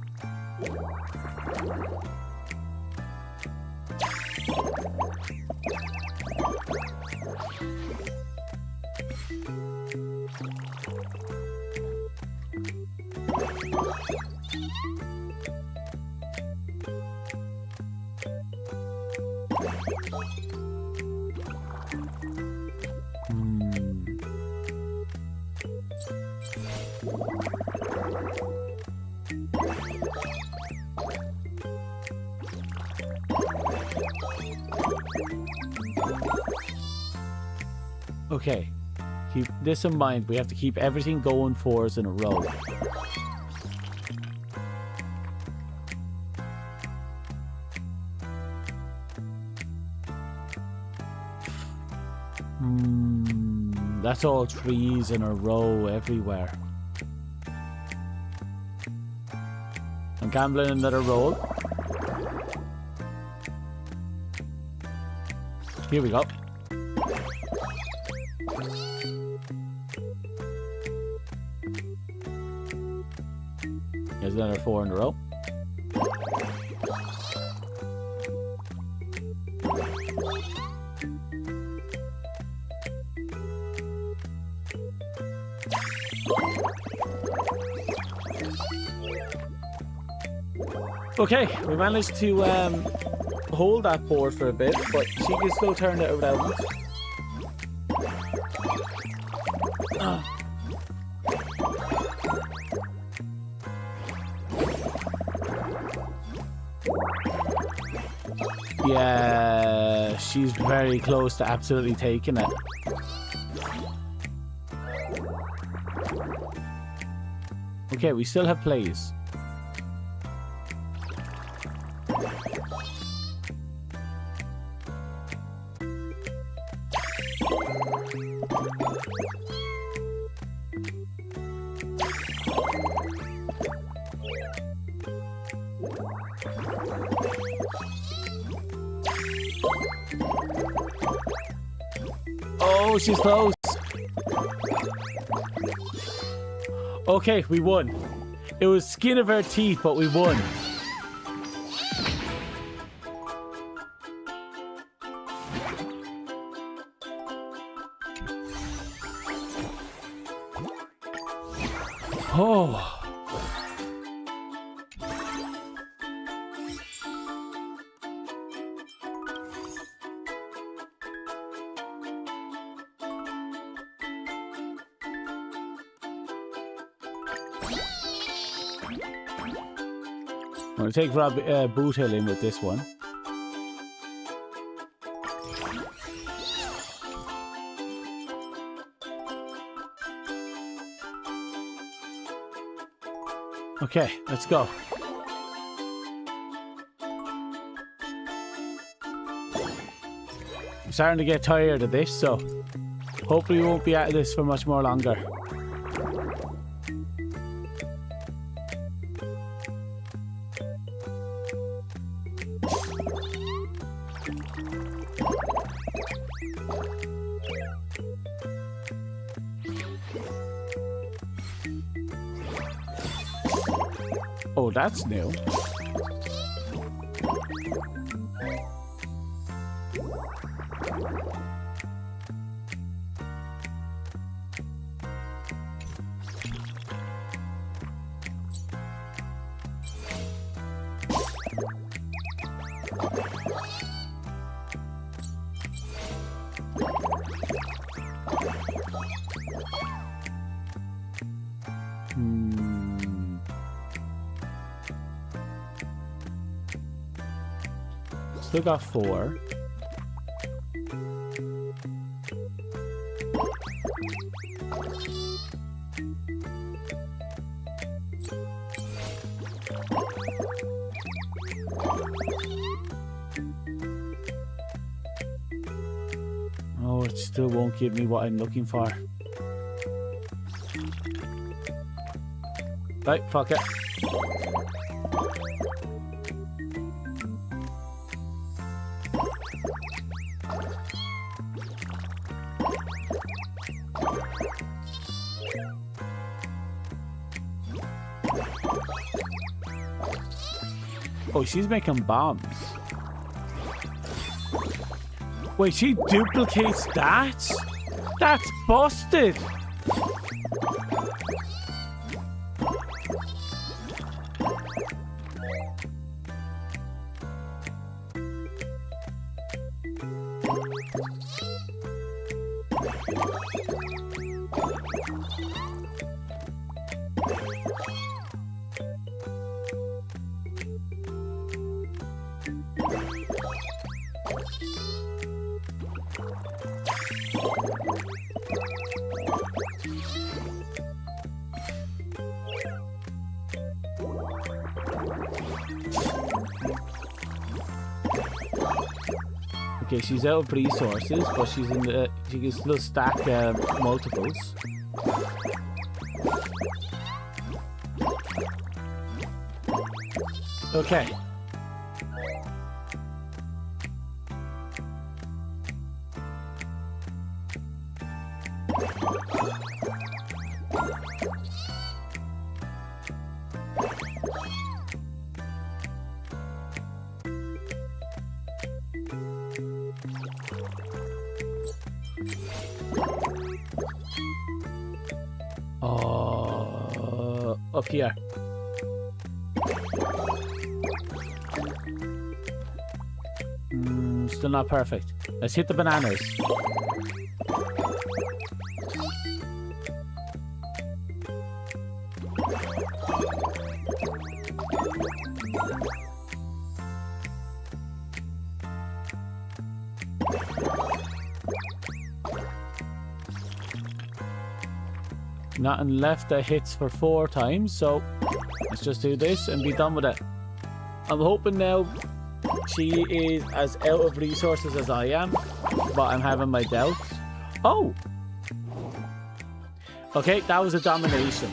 Okay, keep this in mind. We have to keep everything going 4s in a row. That's all 3s in a row everywhere. I'm gambling another roll. Here we go. There's another 4 in a row. Okay, we managed to hold that board for a bit, but she can still turn it around. Yeah, she's very close to absolutely taking it. Okay, we still have plays. Oh, she's close. Okay, we won. It was skin of our teeth, but we won. Oh. I'm going to take Rob Boothill in with this one. Okay, let's go. I'm starting to get tired of this, so hopefully we won't be at this for much more longer. Oh, that's new. Still got 4. Oh, it still won't give me what I'm looking for. Right, fuck it. Oh, she's making bombs. Wait, she duplicates that? That's busted! Okay, she's out of resources, but she's in the. She can still stack multiples. Okay. up here. Still not perfect. Let's hit the bananas. Nothing left that hits for 4 times, so let's just do this and be done with it. I'm hoping now she is as out of resources as I am, but I'm having my doubts. Oh! Okay, that was a domination.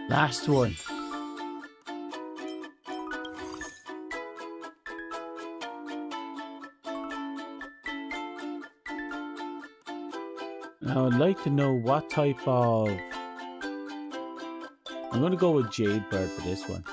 Last one. Now I'd like to know what type of... I'm going to go with Jade Bird for this one.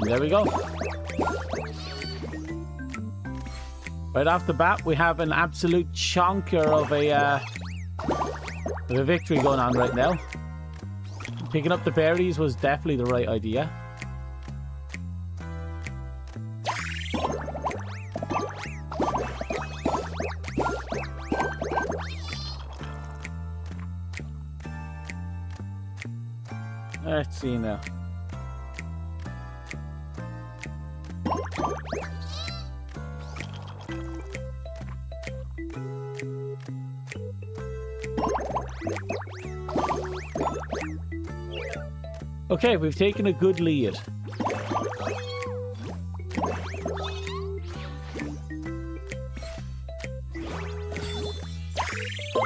There we go. Right off the bat, we have an absolute chonker of a victory going on right now. Picking up the berries was definitely the right idea. Let's see now. Okay, we've taken a good lead.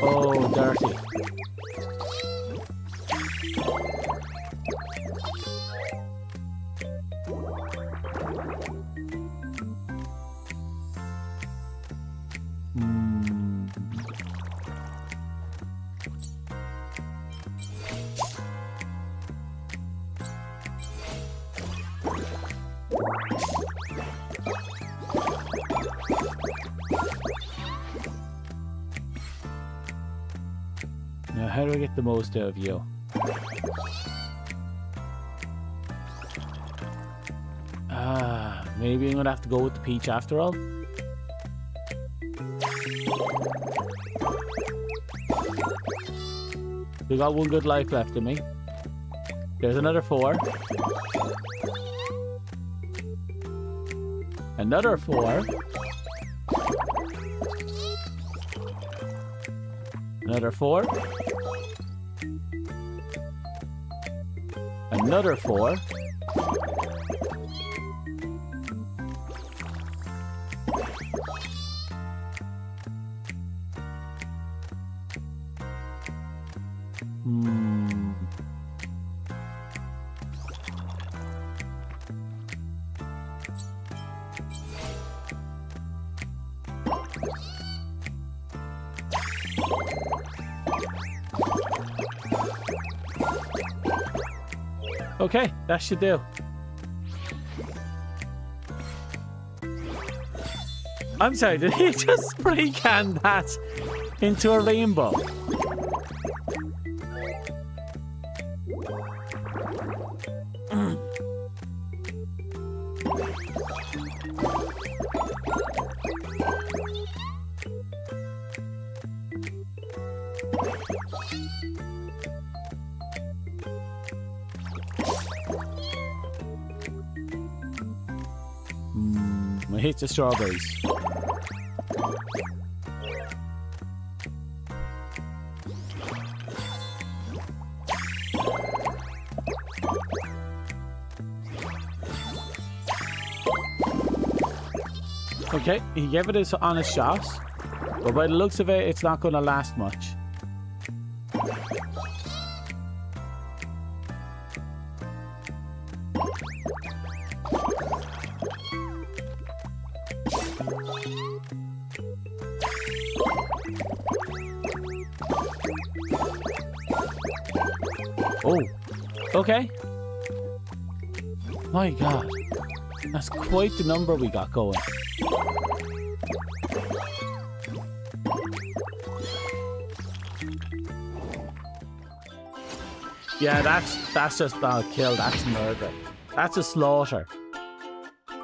Oh, dirty. Now, how do I get the most out of you? Maybe I'm gonna have to go with the peach after all. We got 1 good life left in me. There's another 4. Another 4. Another 4. Another 4. Okay, that should do. I'm sorry, did he just spray can that into a rainbow? hit the strawberries. Okay, he gave it his honest shot, but by the looks of it, it's not going to last much. Oh, okay. My God, that's quite the number we got going. Yeah, that's just not a kill, that's murder. That's a slaughter.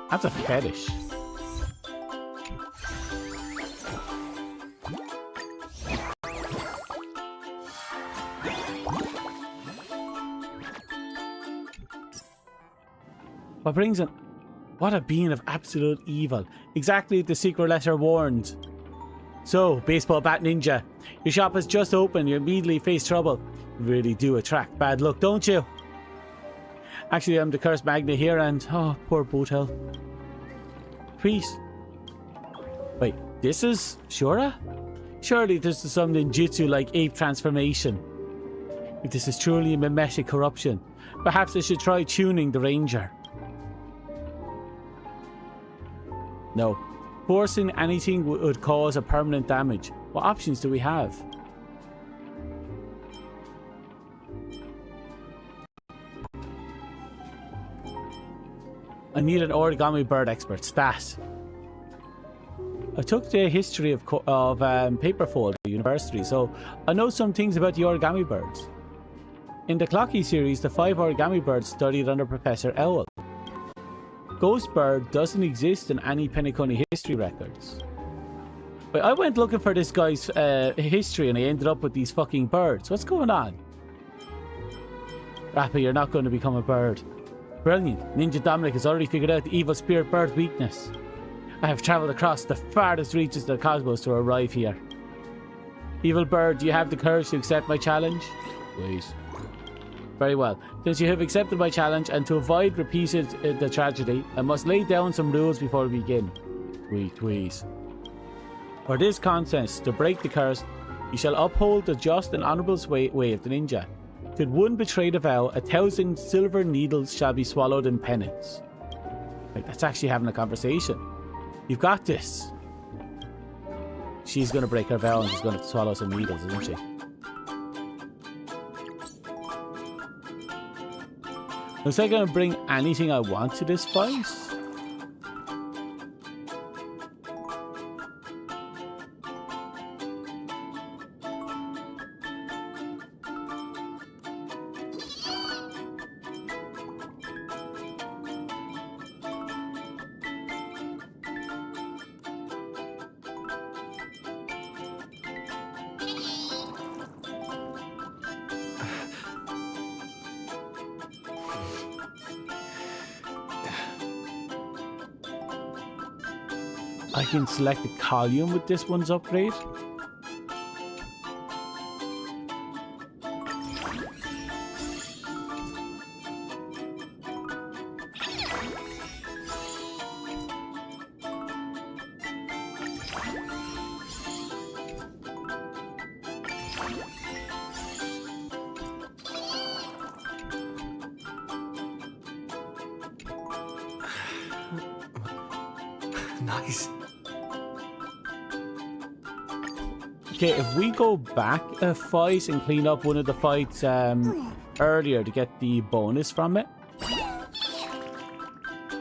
That's a fetish. What brings in... What a being of absolute evil. Exactly the secret letter warned. So, baseball bat ninja, your shop has just opened, you immediately face trouble. You really do attract bad luck, don't you? Actually, I'm the cursed magnet here and... Oh, poor Bootel. Please. Wait, this is Shura? Surely this is some ninjutsu like ape transformation. If this is truly a mimetic corruption, perhaps I should try tuning the ranger. No. Forcing anything would cause a permanent damage. What options do we have? I need an origami bird expert. Stat. I took the history of Paperfold at university, so I know some things about the origami birds. In the Clocky series, the 5 origami birds studied under Professor Owl. Ghost Bird doesn't exist in any Penacony history records. But I went looking for this guy's history and I ended up with these fucking birds. What's going on? Rappa, you're not going to become a bird. Brilliant. Ninja Dominic has already figured out the evil spirit bird's weakness. I have travelled across the farthest reaches of the cosmos to arrive here. Evil bird, do you have the courage to accept my challenge? Please. Very well. Since you have accepted my challenge and to avoid repeated the tragedy, I must lay down some rules before we begin. Tweeze. For this contest, to break the curse, you shall uphold the just and honourable way of the ninja. Should one betray the vow, 1,000 silver needles shall be swallowed in penance. Like, that's actually having a conversation. You've got this. She's going to break her vow and she's going to swallow some needles, isn't she? Looks like I'm going to bring anything I want to this fight. I can select the column with this one's upgrade. Nice. Okay, if we go back a fight and clean up one of the fights earlier to get the bonus from it.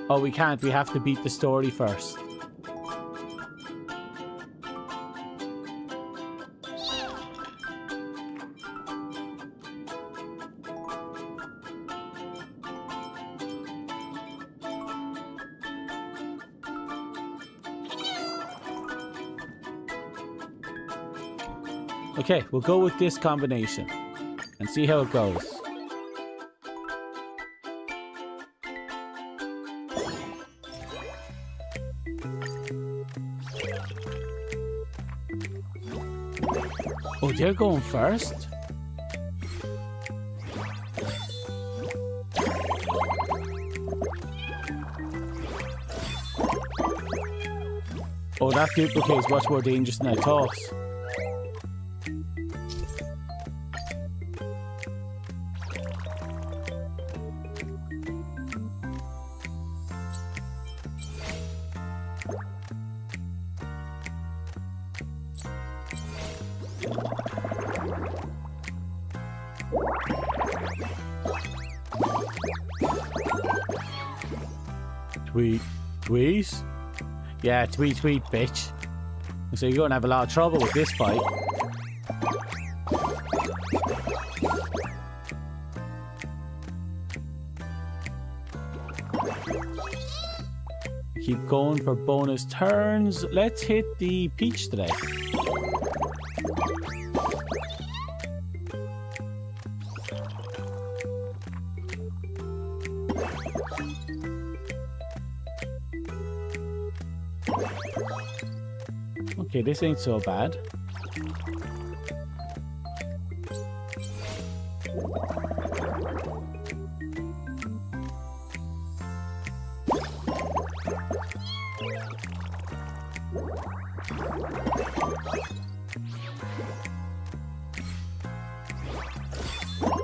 Oh, we can't. We have to beat the story first. Okay, we'll go with this combination and see how it goes. they're going first? Oh, that duplicate is much more dangerous than I thought. Tweet. Tweet? Yeah, tweet, bitch. So you're going to have a lot of trouble with this fight. Keep going for bonus turns. Let's hit the peach today. Okay, this ain't so bad.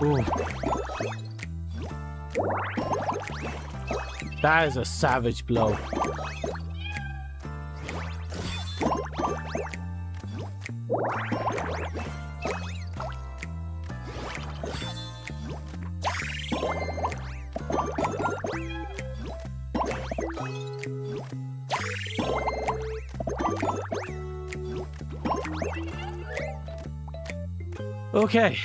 Ooh. That is a savage blow. Okay.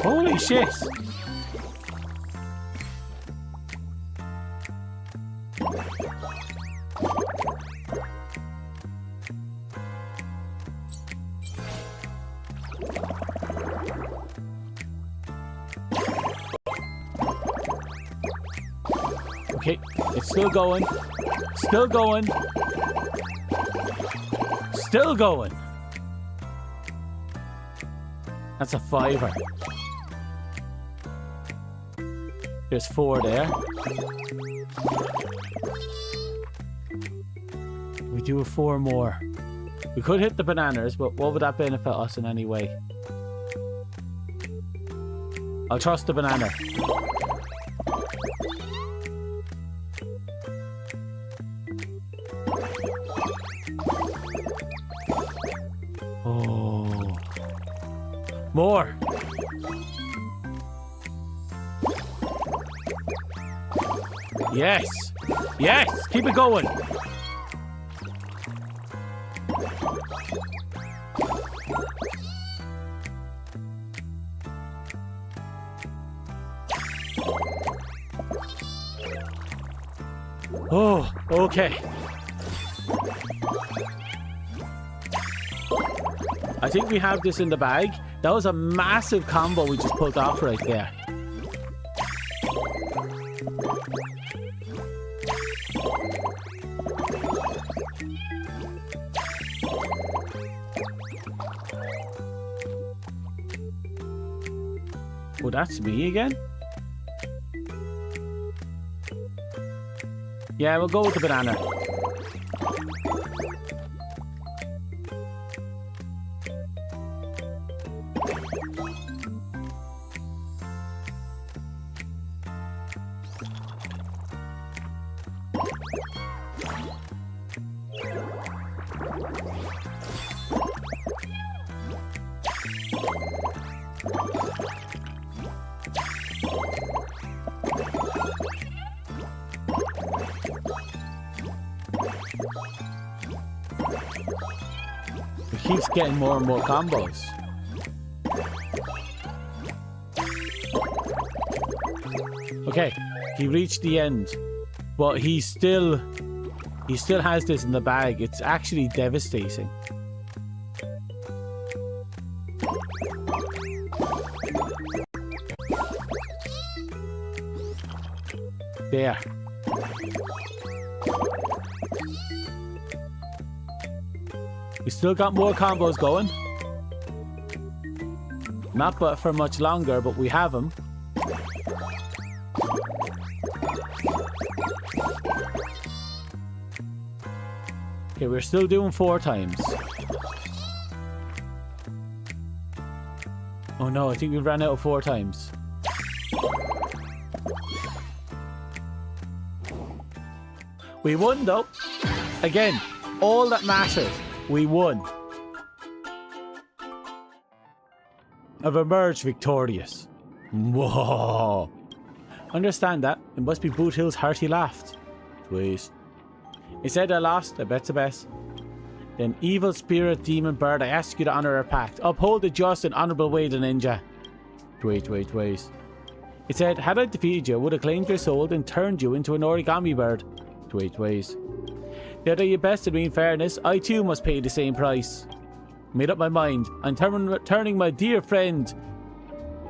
Holy shit. Okay, it's still going. Still going. Still going. That's a fiver. There's 4 there. We do 4 more. We could hit the bananas, but what would that benefit us in any way? I'll trust the banana. Oh. More. Yes. Yes. Keep it going. Oh, okay. I think we have this in the bag. That was a massive combo we just pulled off right there. Oh, that's me again? Yeah, we'll go with the banana. He keeps getting more and more combos. Okay, he reached the end, but he still has this in the bag. It's actually devastating. There. We still got more combos going. Not but for much longer, but we have them. Okay, we're still doing 4 times. Oh no, I think we ran out of 4 times. We won though. Again, all that matters, we won. I've emerged victorious. Whoa. Understand that. It must be Boot Hill's hearty laughed. Please. He said I lost, I bet's the best. Then evil spirit demon bird, I ask you to honor our pact. Uphold the just and honorable way the ninja. Wait. It said, had I defeated you, I would have claimed your soul and turned you into an origami bird. Wait. Now that you bested me in fairness, I too must pay the same price. Made up my mind. I'm turning my dear friend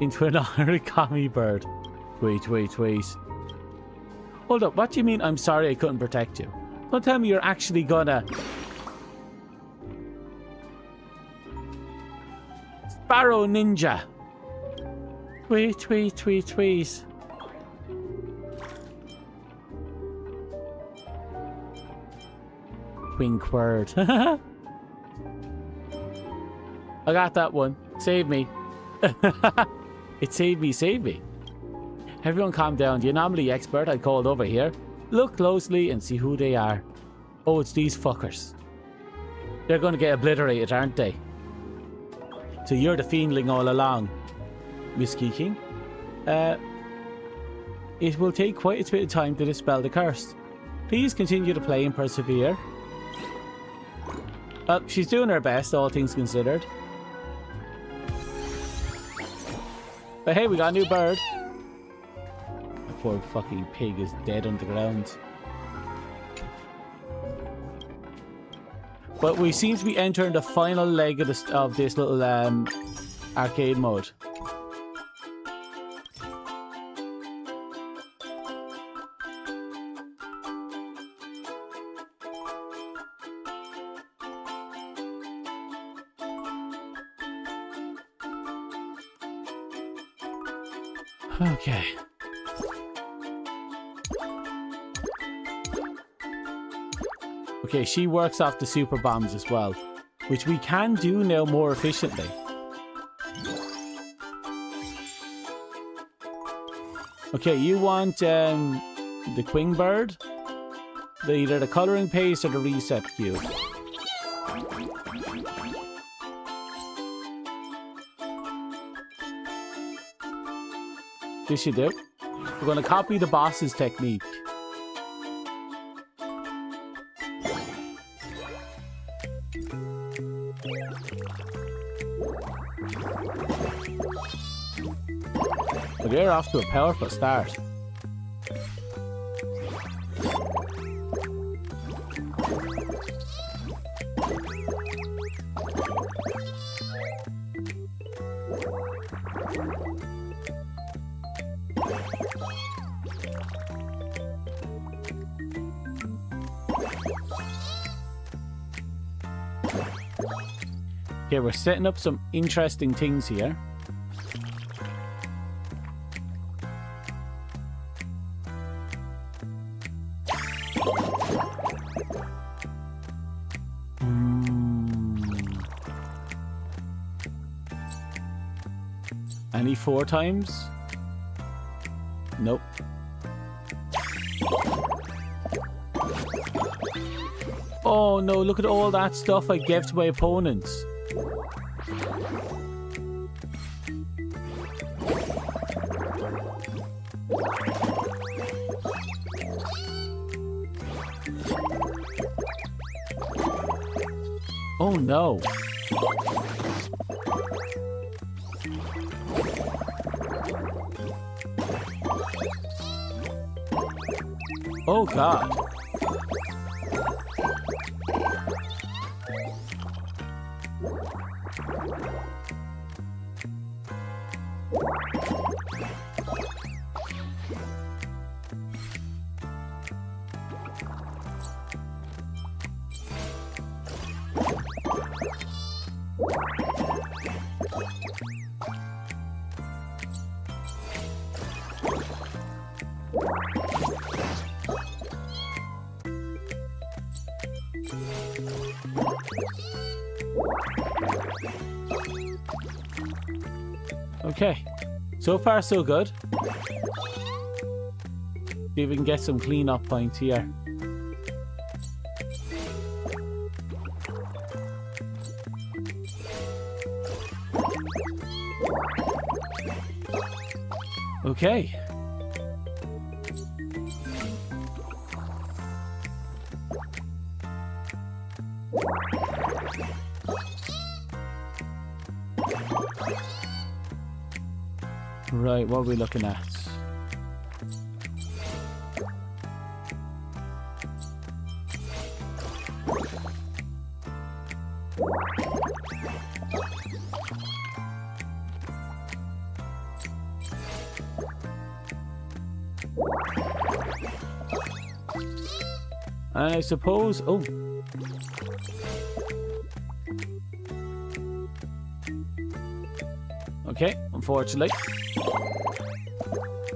into an origami bird. Wait. Hold up, what do you mean I'm sorry I couldn't protect you? Don't tell me you're actually gonna... Sparrow Ninja. Wait. Twink word. I got that one. Save me. It saved me. Everyone calm down. The anomaly expert I called over here. Look closely and see who they are. Oh, it's these fuckers. They're going to get obliterated, aren't they? So you're the fiendling all along, Miss Keeking. It will take quite a bit of time to dispel the curse. Please continue to play and persevere. She's doing her best, all things considered. But hey, we got a new bird. The poor fucking pig is dead on the ground. But we seem to be entering the final leg of this little arcade mode. Okay. Okay, she works off the super bombs as well, which we can do now more efficiently. Okay, you want the Queen Bird, either the coloring paste or the reset cube. This should do. We're going to copy the boss's technique. Well, they're off to a powerful start. Okay, we're setting up some interesting things here. Any 4 times? Nope. Oh no, look at all that stuff I gave to my opponents. Oh no. Oh god. Okay, so far so good. See if we can get some cleanup points here. Okay. Right, what are we looking at? And I suppose... Oh. Okay, unfortunately.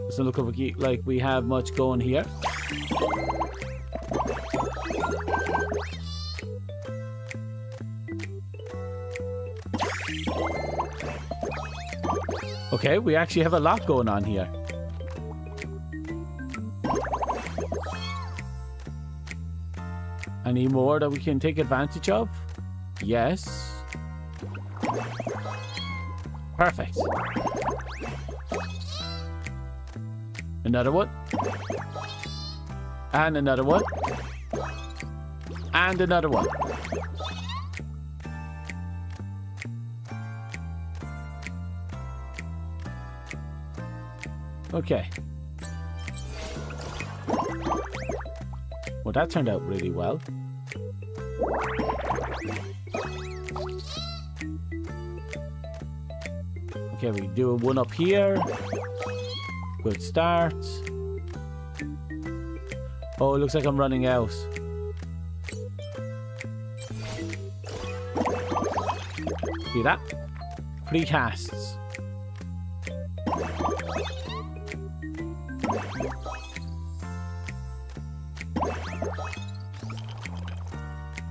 Doesn't look like we have much going here. Okay, we actually have a lot going on here. Any more that we can take advantage of? Yes. Perfect. Another one. And another one. And another one. Okay. Well, that turned out really well. Okay, we do one up here. Good start. Oh, it looks like I'm running out. See that? 3 casts.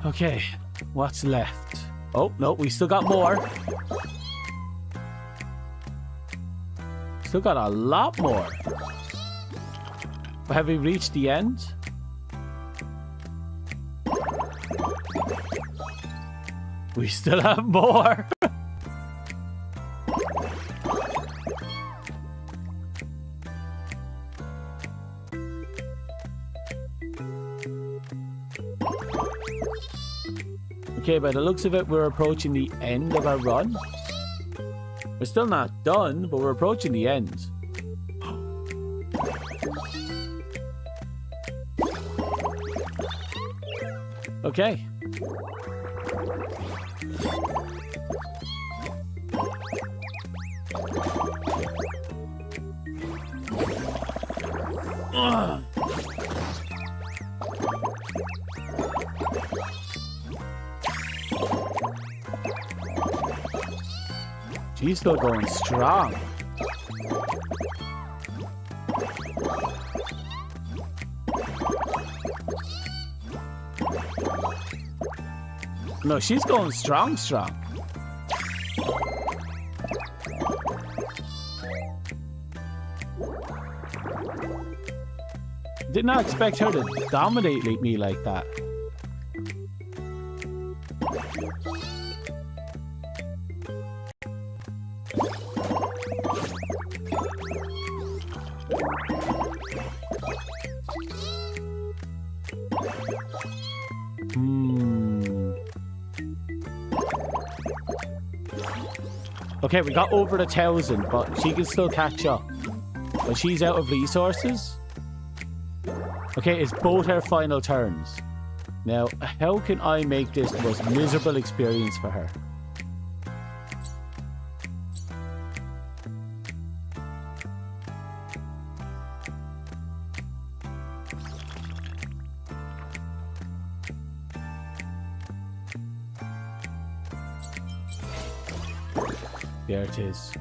Okay, what's left? Oh, no, we still got more. Still got a lot more. Have we reached the end? We still have more. Okay, by the looks of it, we're approaching the end of our run. We're still not done, but we're approaching the end. Okay. Ugh. She's still going strong. No, she's going strong. Did not expect her to dominate me like that. Okay, we got over 1,000, but she can still catch up. But she's out of resources. Okay, it's both her final turns. Now, how can I make this the most miserable experience for her? There it is.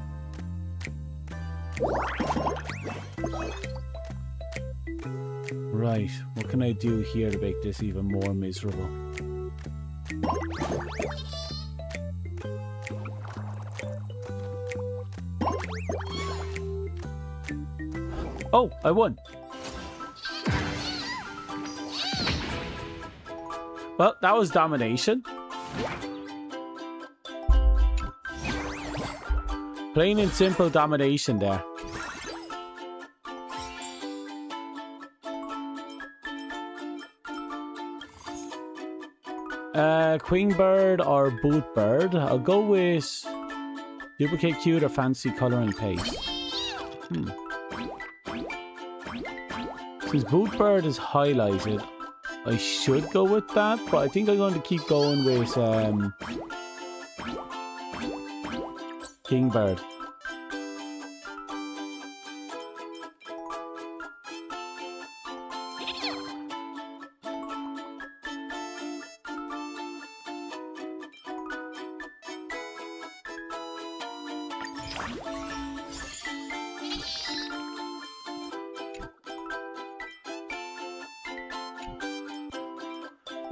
Right, what can I do here to make this even more miserable? Oh, I won. Well, that was domination. Plain and simple domination there. Queen bird or boot bird? I'll go with duplicate cute or fancy coloring paste. Since boot bird is highlighted, I should go with that, but I think I'm going to keep going with king bird.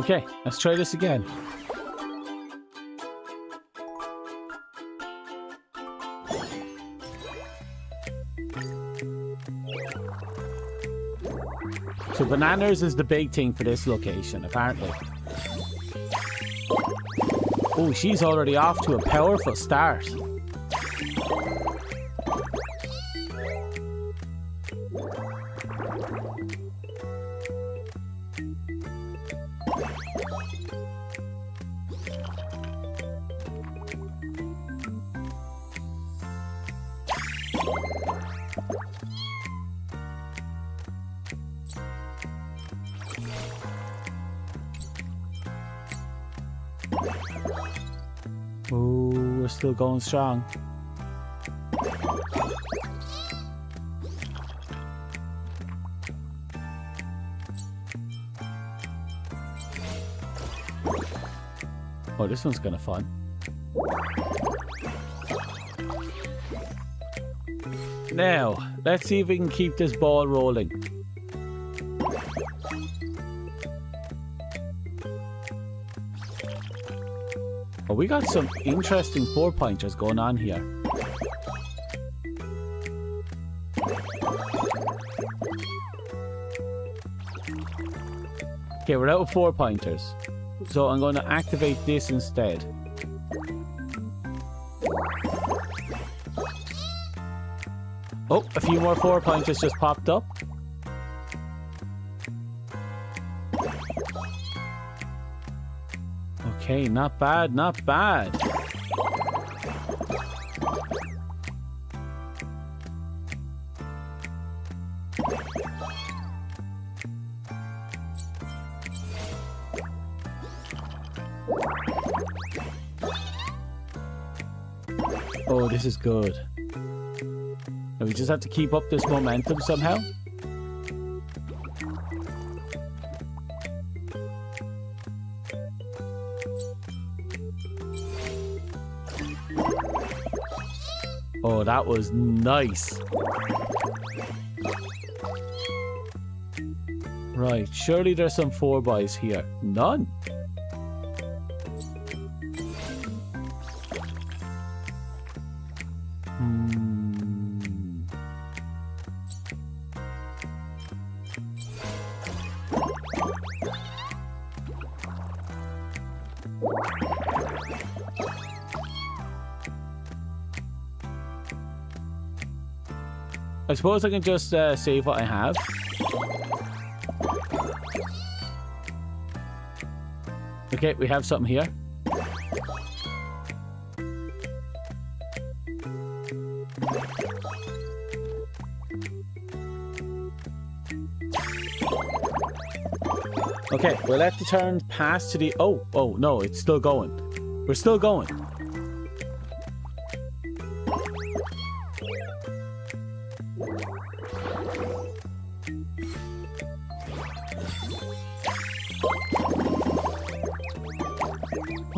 Okay, let's try this again. So bananas is the big thing for this location, apparently. Oh, she's already off to a powerful start. Oh, we're still going strong. Oh, this one's kind of fun. Now, let's see if we can keep this ball rolling. Oh, we got some interesting 4-pointers going on here. Okay, we're out of 4-pointers. So I'm going to activate this instead. Oh, a few more 4-pointers just popped up. Okay, not bad, not bad. Oh, this is good. Now we just have to keep up this momentum somehow. Oh, that was nice. Right, surely there's some 4-bys here. None. I suppose I can just save what I have. Okay, we have something here. Okay, we'll let the turn pass to the... Oh, no, it's still going. We're still going.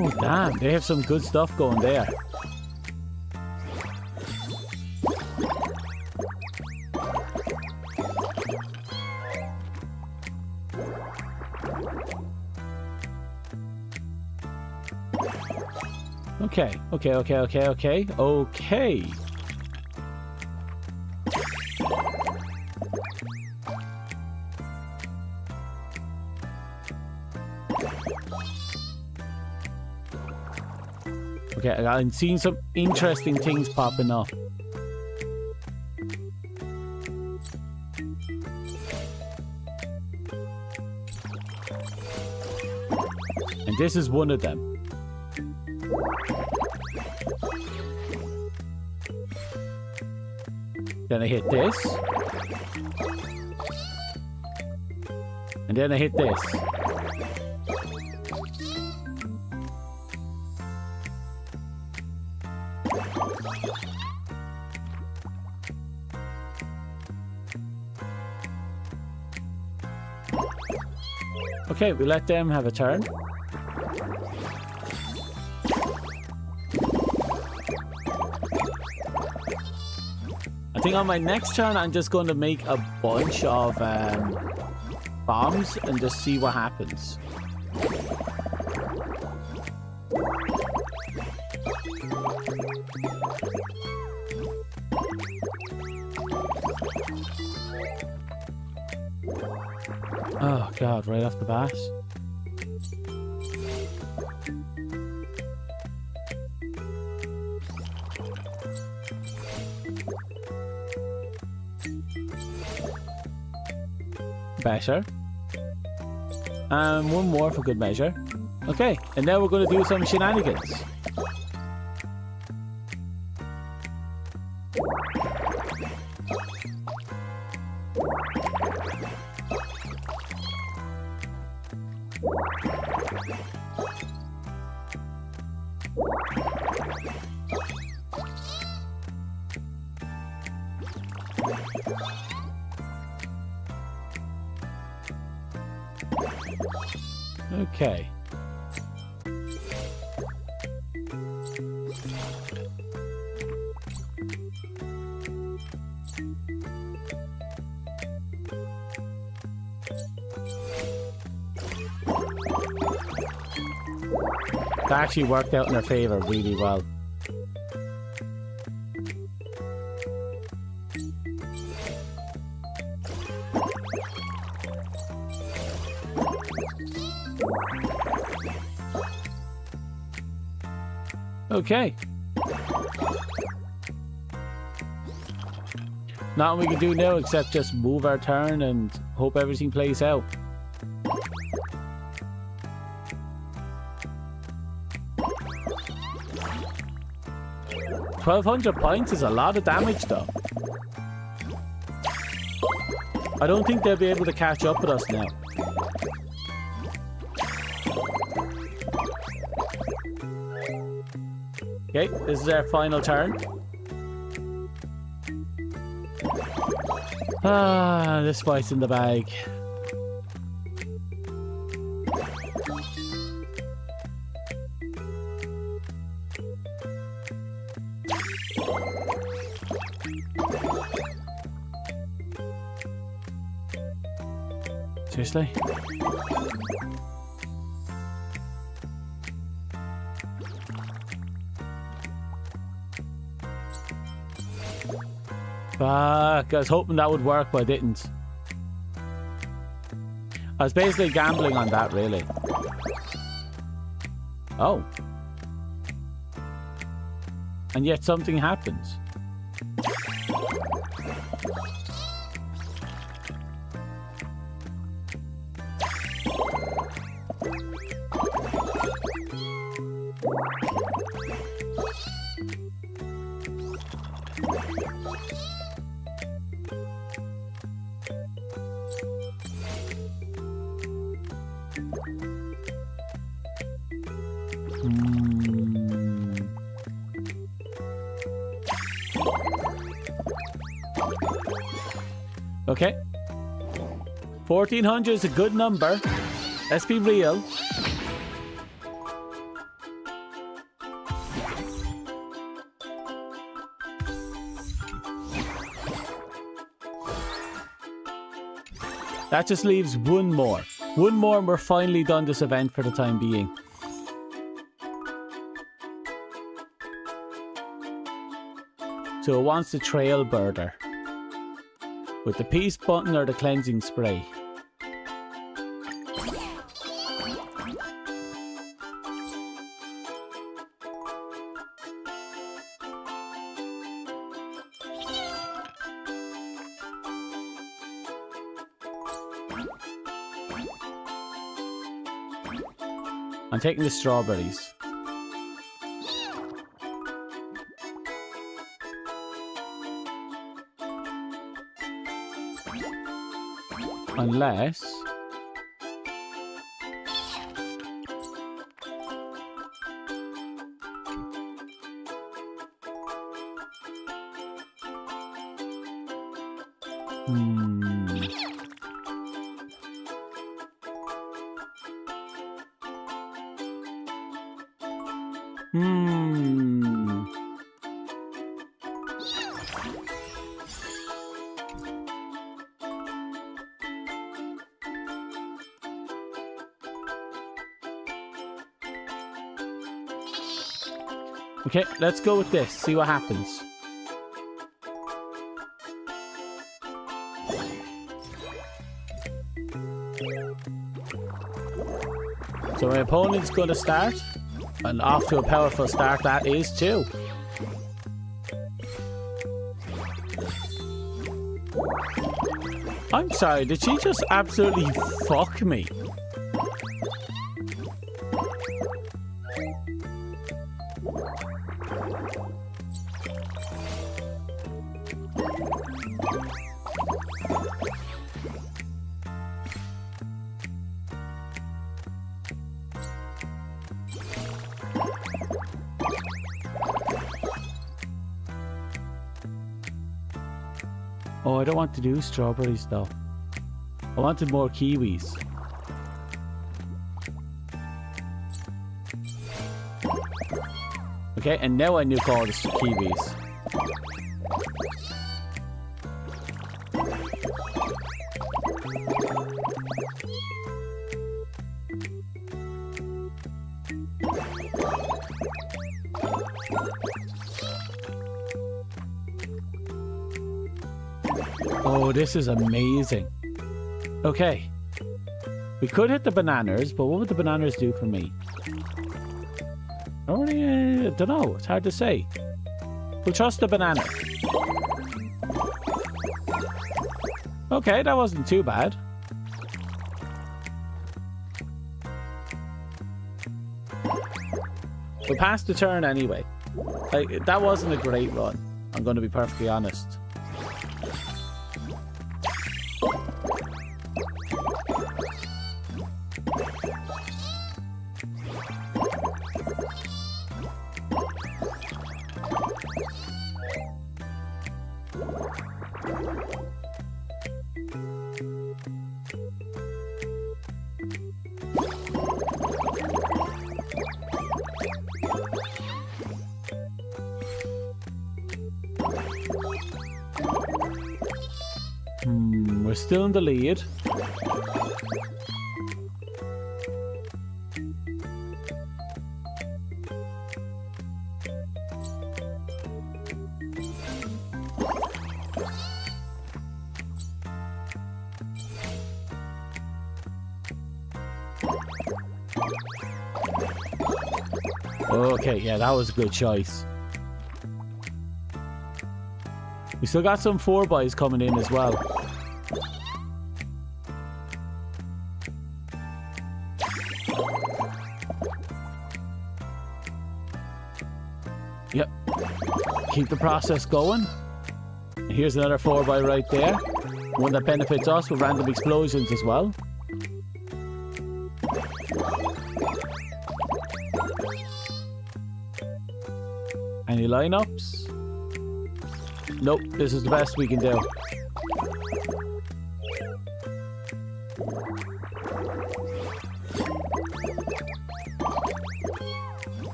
Oh, damn, they have some good stuff going there. Okay, okay, okay, okay, okay, okay. Okay, I'm seeing some interesting things popping up. And this is one of them. Then I hit this. And then I hit this. Okay, we let them have a turn. I think on my next turn, I'm just going to make a bunch of bombs and just see what happens. Oh god, right off the bat. Better. And one more for good measure. Okay, and now we're going to do some shenanigans. Okay. That actually worked out in our favor really well. Okay. Nothing we can do now except just move our turn and hope everything plays out. £1,200 is a lot of damage though. I don't think they'll be able to catch up with us now. Okay, this is our final turn. Ah, this fight's in the bag. Seriously? Fuck, I was hoping that would work, but it didn't. I was basically gambling on that, really. Oh. And yet something happens. Okay. 1,400 is a good number. Let's be real. That just leaves one more. One more and we're finally done this event for the time being. So it wants the trail birder. With the peace button or the cleansing spray. I'm taking the strawberries. Unless... Okay, let's go with this. See what happens. So my opponent's going to start. And off to a powerful start that is too. I'm sorry, did she just absolutely fuck me? Oh, I don't want to do strawberries though. I wanted more kiwis. Okay, and now I knew all the kiwis. Oh, this is amazing. Okay. We could hit the bananas, but what would the bananas do for me? I don't know. It's hard to say. We'll trust the banana. Okay, that wasn't too bad. We passed the turn anyway. Like, that wasn't a great run. I'm going to be perfectly honest. We're still in the lead. Okay, yeah, that was a good choice. We still got some 4x coming in as well. Yep. Keep the process going. Here's another 4x right there. One that benefits us with random explosions as well. Any lineups? Nope, this is the best we can do.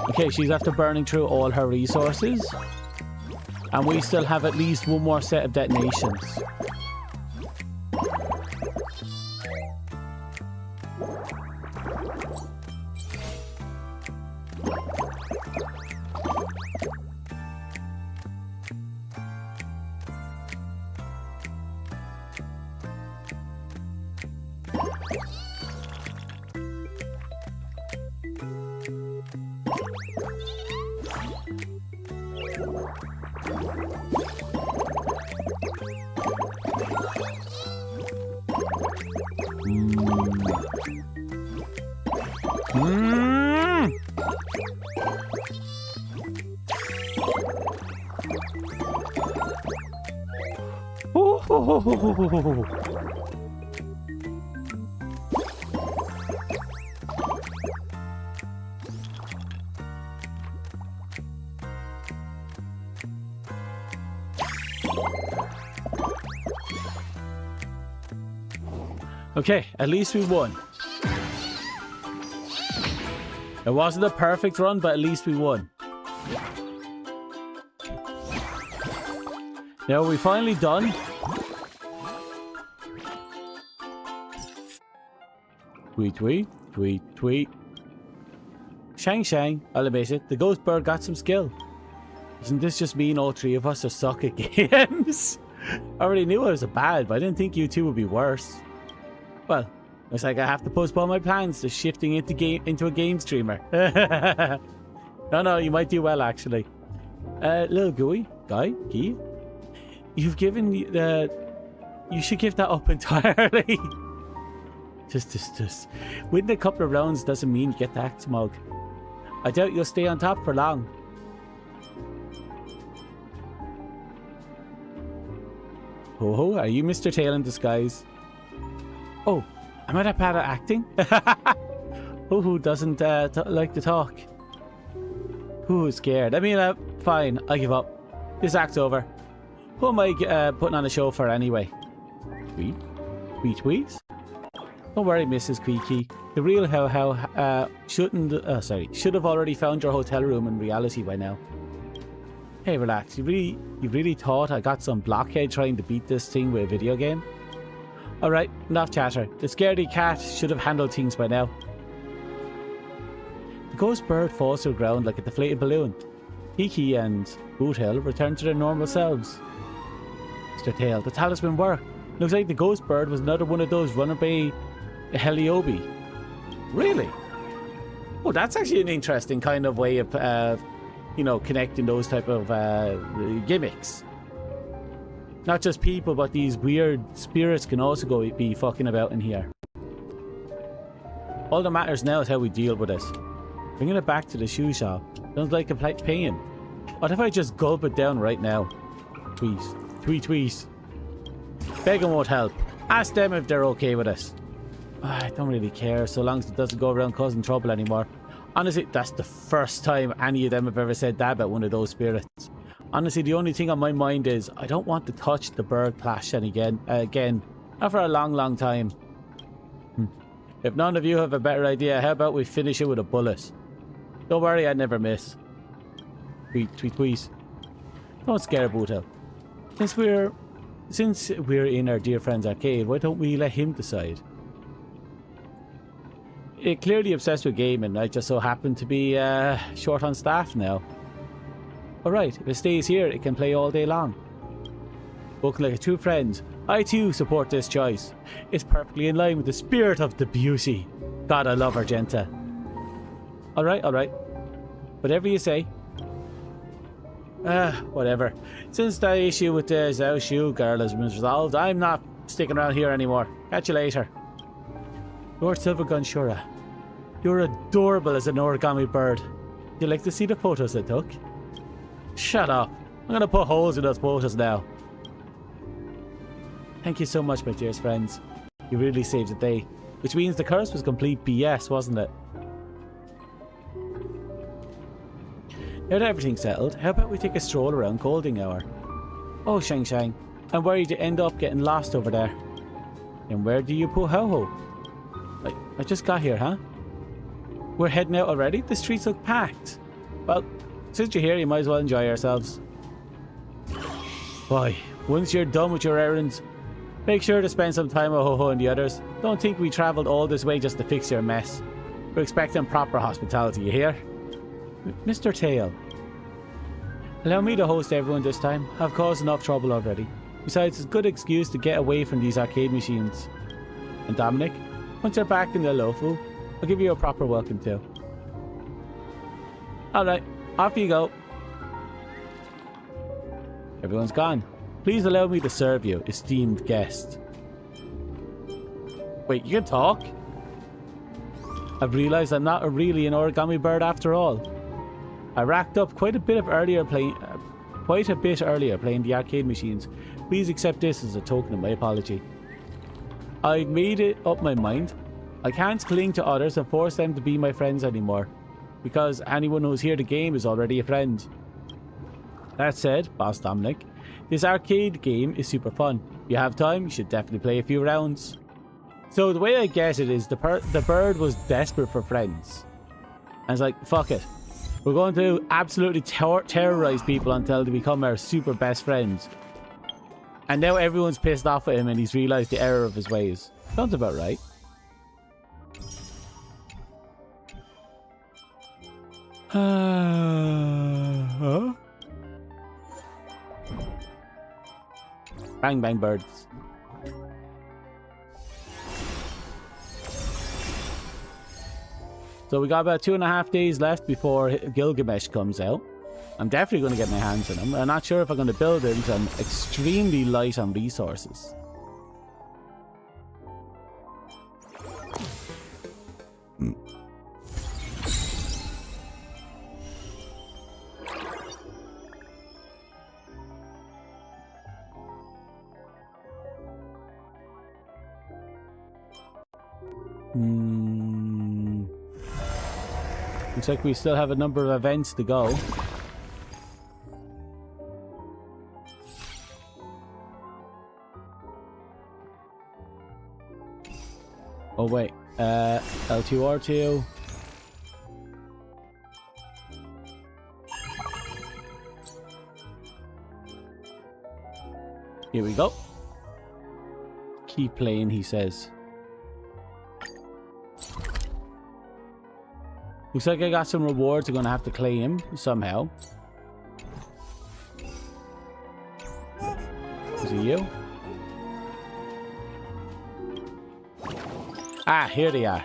Okay, she's after burning through all her resources. And we still have at least one more set of detonations. Okay, at least we won. It wasn't a perfect run, but at least we won. Now are we finally done? Tweet, tweet, tweet, tweet. Shang Shang, I'll admit it, the ghost bird got some skill. Doesn't this just mean all three of us are suck at games? I already knew I was bad, but I didn't think you two would be worse. Well, looks like I have to postpone my plans to shifting into a game streamer. No, you might do well actually. Little gooey guy, Key. You've given the. You should give that up entirely. Just. Winning a couple of rounds doesn't mean you get the axe mug. I doubt you'll stay on top for long. Oh, are you Mr. Tail in disguise? Oh, am I that bad at acting? Who doesn't like to talk? Who's scared? I mean, fine, I give up. This act's over. Who am I putting on a show for anyway? Tweet. Don't worry, Mrs. Queeky. The real how should have already found your hotel room in reality by now. Hey, relax. You really thought I got some blockhead trying to beat this thing with a video game? Alright, enough chatter. The scaredy cat should have handled things by now. The ghost bird falls to the ground like a deflated balloon. Kiki and Bootail return to their normal selves. Mr. Tail, the talisman worked. Looks like the ghost bird was another one of those runaway Heliobi. Really? Oh, that's actually an interesting kind of way of, connecting those type of gimmicks. Not just people, but these weird spirits can also be fucking about in here. All that matters now is how we deal with it. Bringing it back to the shoe shop sounds like a pain. What if I just gulp it down right now? Tweet. Begging won't help. Ask them if they're okay with it. I don't really care, so long as it doesn't go around causing trouble anymore. Honestly, that's the first time any of them have ever said that about one of those spirits. Honestly, the only thing on my mind is I don't want to touch the bird plash again. Not for a long time. If none of you have a better idea, how about we finish it with a bullet? Don't worry, I never miss. Tweet. Don't scare Bootail. Since we're in our dear friend's arcade, why don't we let him decide? It clearly obsessed with gaming. I just so happen to be short on staff now. Alright, if it stays here, it can play all day long. Spoken like a true friend, I too support this choice. It's perfectly in line with the spirit of the beauty. God, I love Argenta. Alright. Whatever you say. Whatever. Since the issue with the Zhao Shu girl has been resolved, I'm not sticking around here anymore. Catch you later. Lord Silvergun Shura, you're adorable as an origami bird. Would you like to see the photos I took? Shut up. I'm gonna put holes in those photos now. Thank you so much, my dearest friends. You really saved the day. Which means the curse was complete BS, wasn't it? Now that everything's settled, how about we take a stroll around Golding Hour? Oh, Shang, I'm worried you end up getting lost over there. And where do you put Ho-Ho? I just got here, huh? We're heading out already? The streets look packed. Well, since you're here, you might as well enjoy yourselves. Boy, once you're done with your errands, make sure to spend some time with Ho-Ho and the others. Don't think we travelled all this way just to fix your mess. We're expecting proper hospitality, you hear? Mr. Tail. Allow me to host everyone this time. I've caused enough trouble already. Besides, it's a good excuse to get away from these arcade machines. And Dominic, once you're back in the Lofu, I'll give you a proper welcome too. Alright, off you go. Everyone's gone. Please allow me to serve you, esteemed guest. Wait, you can talk? I've realised I'm not really an origami bird after all. I racked up quite a bit earlier playing the arcade machines. Please accept this as a token of my apology. I've made it up my mind. I can't cling to others and force them to be my friends anymore, because anyone who's here to game is already a friend. That said, Boss Dominic, this arcade game is super fun. If you have time, you should definitely play a few rounds. So the way I get it is the bird was desperate for friends. And it's like, fuck it. We're going to absolutely terrorize people until they become our super best friends. And now everyone's pissed off at him and he's realized the error of his ways. Sounds about right. Huh? Bang bang birds. So we got about 2.5 days left before Gilgamesh comes out. I'm definitely going to get my hands on him. I'm not sure if I'm going to build him because I'm extremely light on resources. Looks like we still have a number of events to go. Oh wait, L2R2. Here we go. Keep playing, he says. Looks like I got some rewards I'm gonna have to claim somehow. Is it you? Ah, here they are.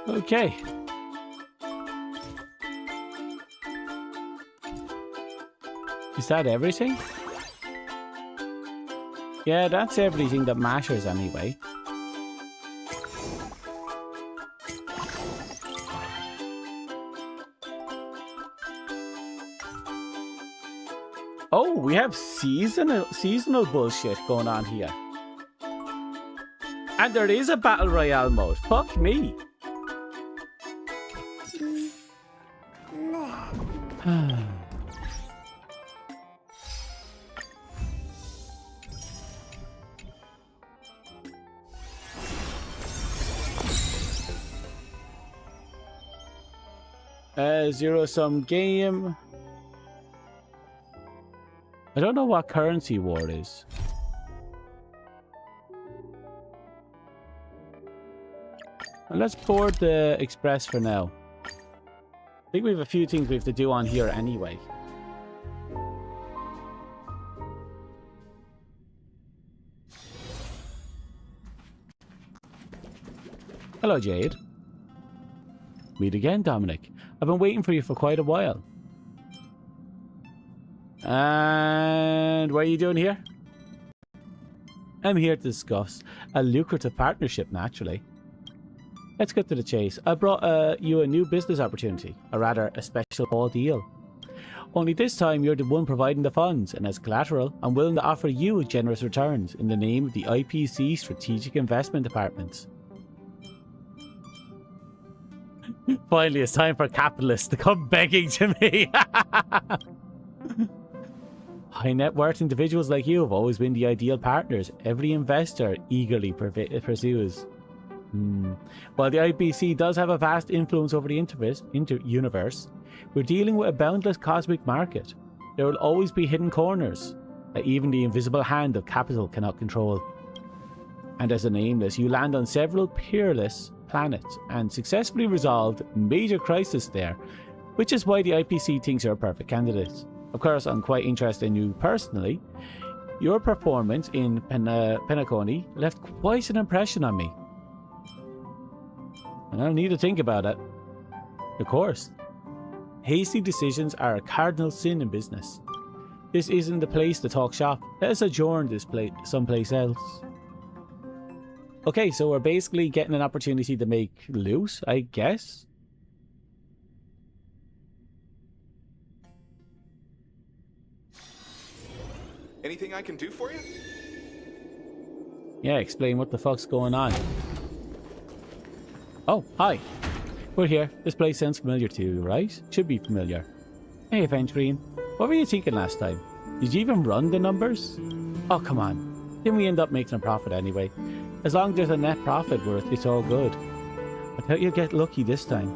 Okay. Is that everything? Yeah, that's everything that matters anyway. Oh, we have seasonal bullshit going on here. And there is a battle royale mode. Fuck me. 0-sum game. I don't know what currency war is. And let's board the express for now. I think we have a few things we have to do on here anyway. Hello, Jade. Meet again, Dominic. I've been waiting for you for quite a while. And what are you doing here? I'm here to discuss a lucrative partnership, naturally. Let's get to the chase. I brought you a new business opportunity, or rather, a special all deal. Only this time you're the one providing the funds, and as collateral, I'm willing to offer you generous returns in the name of the IPC Strategic Investment Department. Finally, it's time for capitalists to come begging to me. High net worth individuals like you have always been the ideal partners every investor eagerly pursues. While the IPC does have a vast influence over the universe, we're dealing with a boundless cosmic market. There will always be hidden corners that even the invisible hand of capital cannot control. And as a nameless, you land on several peerless planets and successfully resolved major crises there, which is why the IPC thinks you're a perfect candidate. Of course, I'm quite interested in you personally. Your performance in Penacony left quite an impression on me. And I don't need to think about it. Of course. Hasty decisions are a cardinal sin in business. This isn't the place to talk shop. Let us adjourn this place someplace else. Okay, so we're basically getting an opportunity to make loot, I guess. Anything I can do for you? Yeah, explain what the fuck's going on. Oh, hi. We're here. This place sounds familiar to you, right? Should be familiar. Hey, Aventurine. What were you thinking last time? Did you even run the numbers? Oh, come on. Didn't we end up making a profit anyway? As long as there's a net profit worth, it's all good. I thought you'd get lucky this time.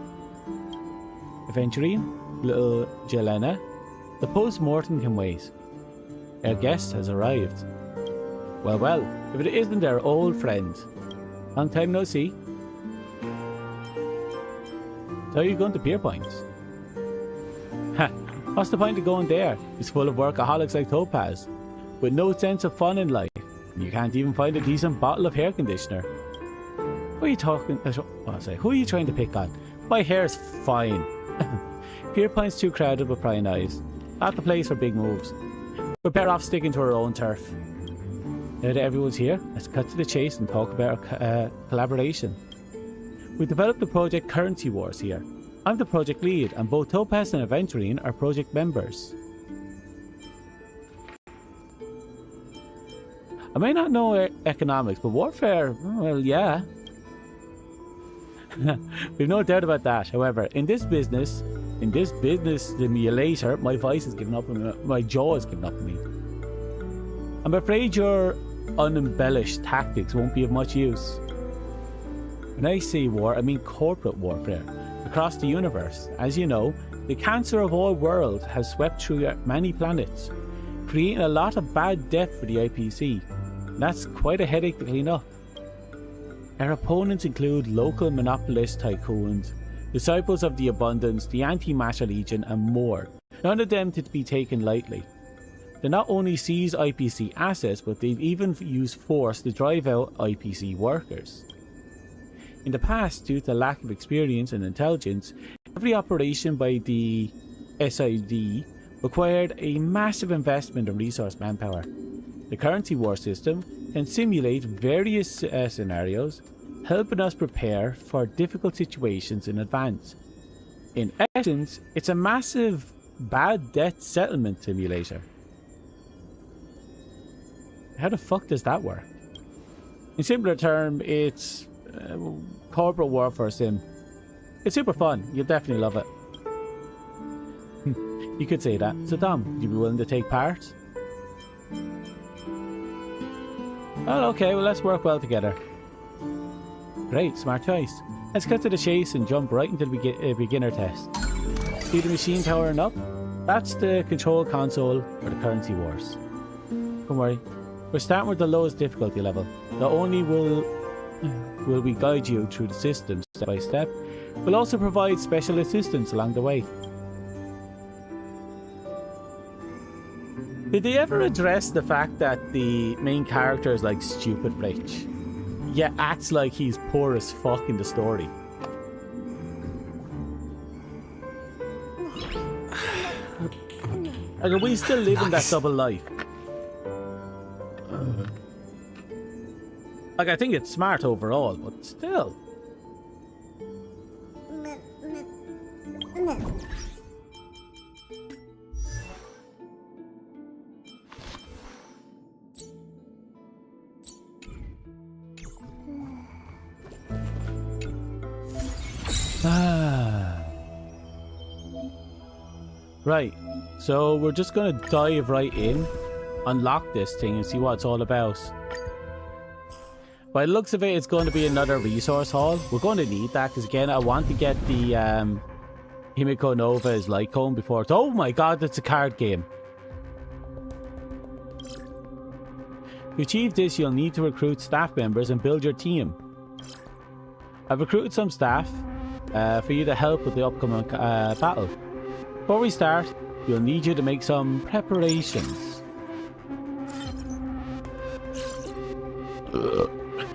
Aventurine, little Jelena, the post-mortem can wait. Our guest has arrived. Well, well, if it isn't our old friend. Long time no see. So you're going to Pierpoints? Ha! What's the point of going there? It's full of workaholics like Topaz, with no sense of fun in life. And you can't even find a decent bottle of hair conditioner. Who are you talking? Who are you trying to pick on? My hair's fine. Pierpoint's too crowded with prying eyes. Not the place for big moves. We're better off sticking to our own turf. Now that everyone's here, let's cut to the chase and talk about our collaboration. We developed the project Currency Wars here. I'm the project lead, and both Topaz and Aventurine are project members. I may not know economics, but warfare, well, yeah. We've no doubt about that. However, in this business simulator, my voice has given up on me, my jaw has given up on me. I'm afraid your unembellished tactics won't be of much use. When I say war, I mean corporate warfare across the universe. As you know, the cancer of all worlds has swept through many planets, creating a lot of bad debt for the IPC. And that's quite a headache to clean up. Our opponents include local monopolist tycoons, disciples of the abundance, the anti-matter legion, and more. None of them to be taken lightly. They not only seize IPC assets, but they've even used force to drive out IPC workers. In the past, due to lack of experience and intelligence, every operation by the SID required a massive investment in resource manpower. The currency war system can simulate various scenarios, helping us prepare for difficult situations in advance. In essence, it's a massive bad debt settlement simulator. How the fuck does that work? In simpler terms, it's corporate warfare sim. It's super fun. You'll definitely love it. You could say that. So Dom, would you be willing to take part? Oh, okay, well let's work well together. Great, smart choice. Let's cut to the chase and jump right into the beginner test. See the machine powering up? That's the control console for the currency wars. Don't worry, we're starting with the lowest difficulty level. Not only will we guide you through the system step by step, we'll also provide special assistance along the way. Did they ever address the fact that the main character is like stupid rich, yet acts like he's poor as fuck in the story? Like, are we still living that double life? Like, I think it's smart overall, but still. Right, so we're just gonna dive right in, unlock this thing and see what it's all about. By the looks of it, it's going to be another resource haul. We're going to need that because, again, I want to get the Himiko Nova's Lycone before it's... Oh my god, it's a card game. To achieve this, you'll need to recruit staff members and build your team. I've recruited some staff for you to help with the upcoming battle. Before we start, we'll need you to make some preparations.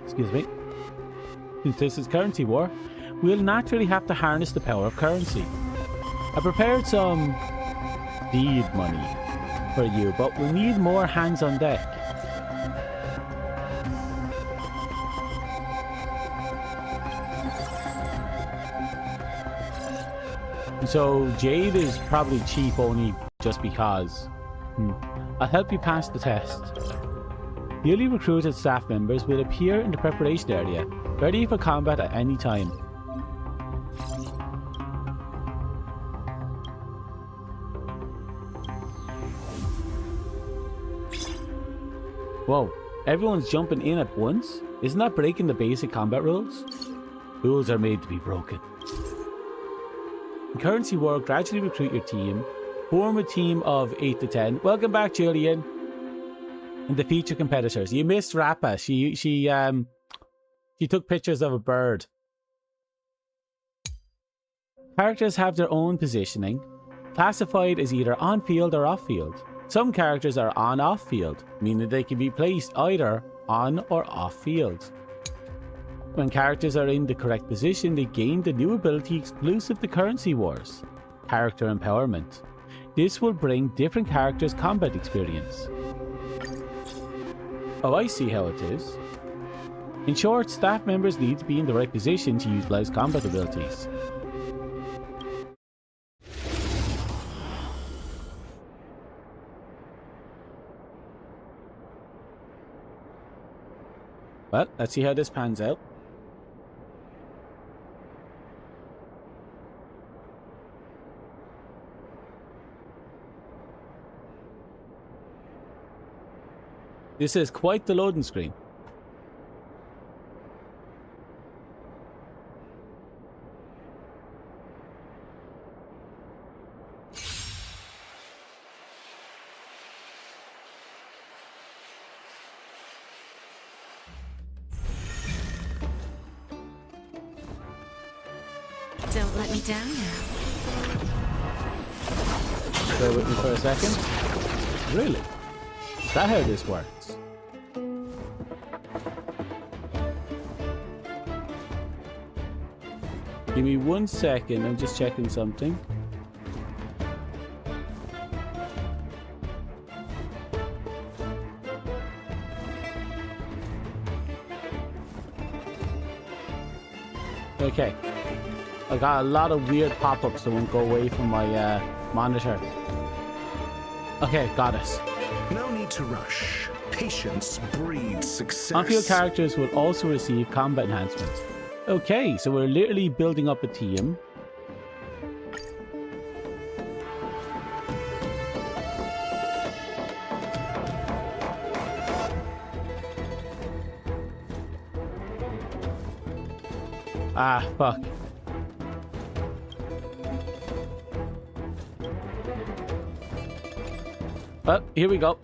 Excuse me. Since this is currency war, we'll naturally have to harness the power of currency. I prepared some deed money for you, but we'll need more hands on deck. So Jade is probably cheap only just because. I'll help you pass the test. Newly recruited staff members will appear in the preparation area, ready for combat at any time. Whoa, everyone's jumping in at once? Isn't that breaking the basic combat rules? Rules are made to be broken. In Currency War, gradually recruit your team. Form a team of 8 to 10. Welcome back, Julian. And defeat your competitors. You missed Rappa. She took pictures of a bird. Characters have their own positioning, classified as either on-field or off-field. Some characters are on-off-field, meaning they can be placed either on or off-field. When characters are in the correct position, they gain the new ability exclusive to Currency Wars, Character Empowerment. This will bring different characters' combat experience. Oh, I see how it is. In short, staff members need to be in the right position to utilize combat abilities. Well, let's see how this pans out. This is quite the loading screen. Don't let me down now. Bear with me for a second. Really? Is that how this works? Give me 1 second, I'm just checking something. Okay. I got a lot of weird pop-ups that won't go away from my monitor. Okay, got it. No need to rush. Patience breeds success. On-field characters will also receive combat enhancements. Okay, so we're literally building up a team. Ah, fuck. Well, here we go.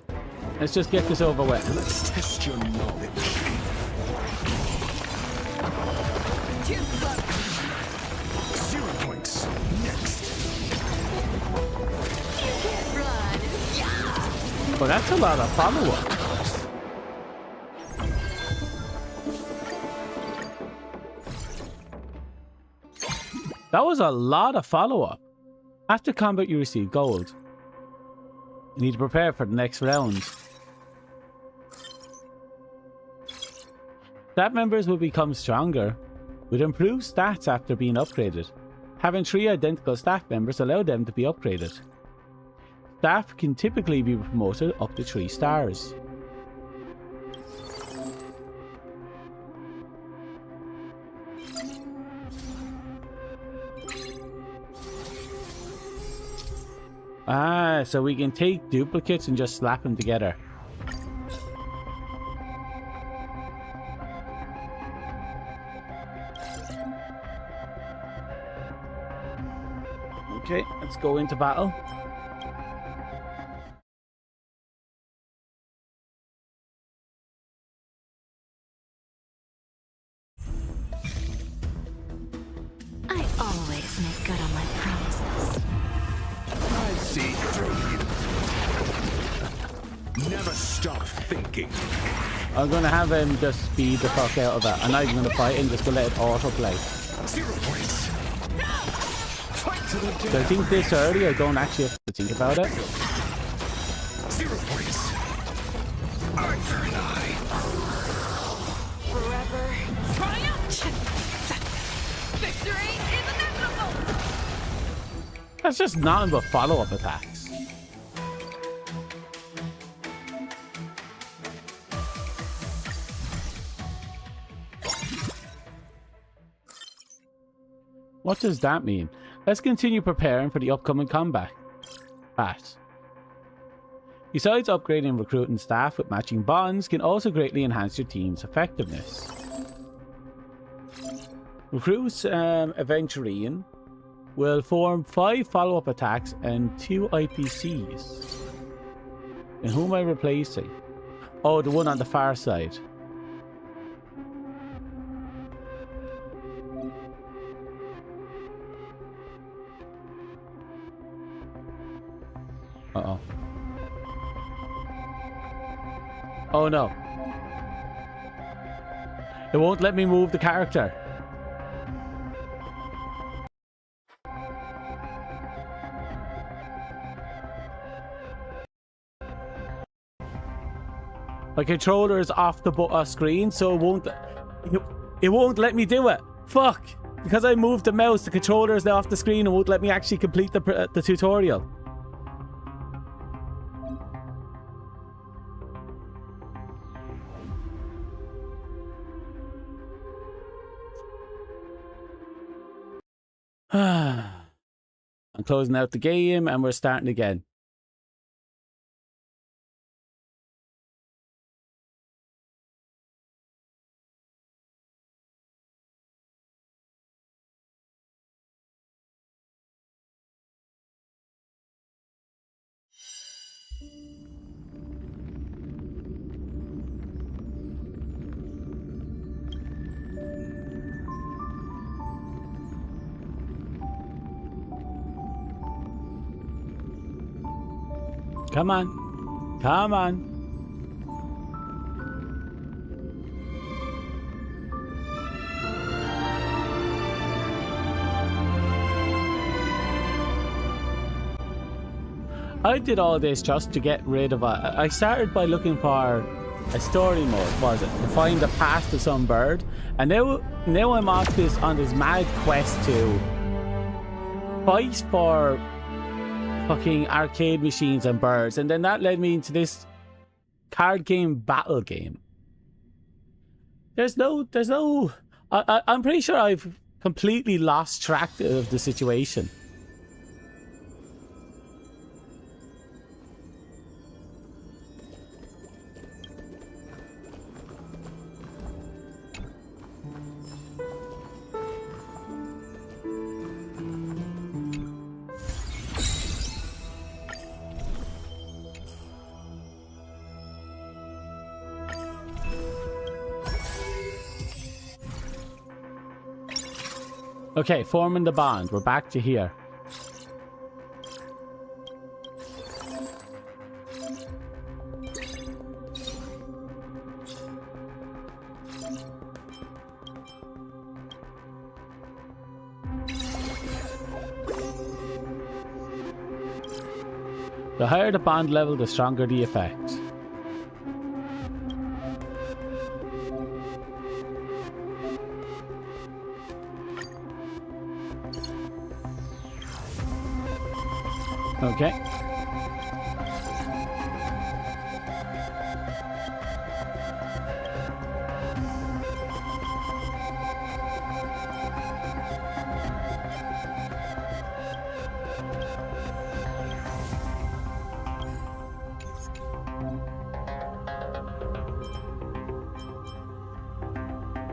Let's just get this over with. Let's test your knowledge. 0 points. Next. Well, that's a lot of follow-up. That was a lot of follow-up. After combat, you receive gold. You need to prepare for the next round. Staff members will become stronger, with improved stats after being upgraded. Having 3 identical staff members allow them to be upgraded. Staff can typically be promoted up to 3 stars. Ah, so we can take duplicates and just slap them together. Okay, let's go into battle. I always make good on my promises. I see through you. Never stop thinking. I'm gonna have him just speed the fuck out of it. I'm not even gonna fight him, just gonna let it autoplay. 0 points. Fight to the So I think this early, I don't actually have to think about it. 0 points. Arthur and I. Forever triumph! Victory is inevitable! That's just nothing but follow-up attacks. What does that mean? Let's continue preparing for the upcoming combat. Besides upgrading recruiting staff with matching bonds can also greatly enhance your team's effectiveness. Recruits Aventurian will form 5 follow-up attacks and 2 IPCs. And who am I replacing? Oh, the one on the far side. Uh-oh. Oh no. It won't let me move the character. My controller is off the screen, so it won't let me do it. Fuck! Because I moved the mouse, the controller is now off the screen and won't let me actually complete the tutorial. I'm closing out the game and we're starting again. Come on. Come on. I did all this just to get rid of I started by looking for a story mode, was it? To find the past of some bird. And now I'm on this mad quest to fight for fucking arcade machines and birds, and then that led me into this card game battle game. I'm pretty sure I've completely lost track of the situation. Okay, forming the bond. We're back to here. The higher the bond level, the stronger the effect. Okay.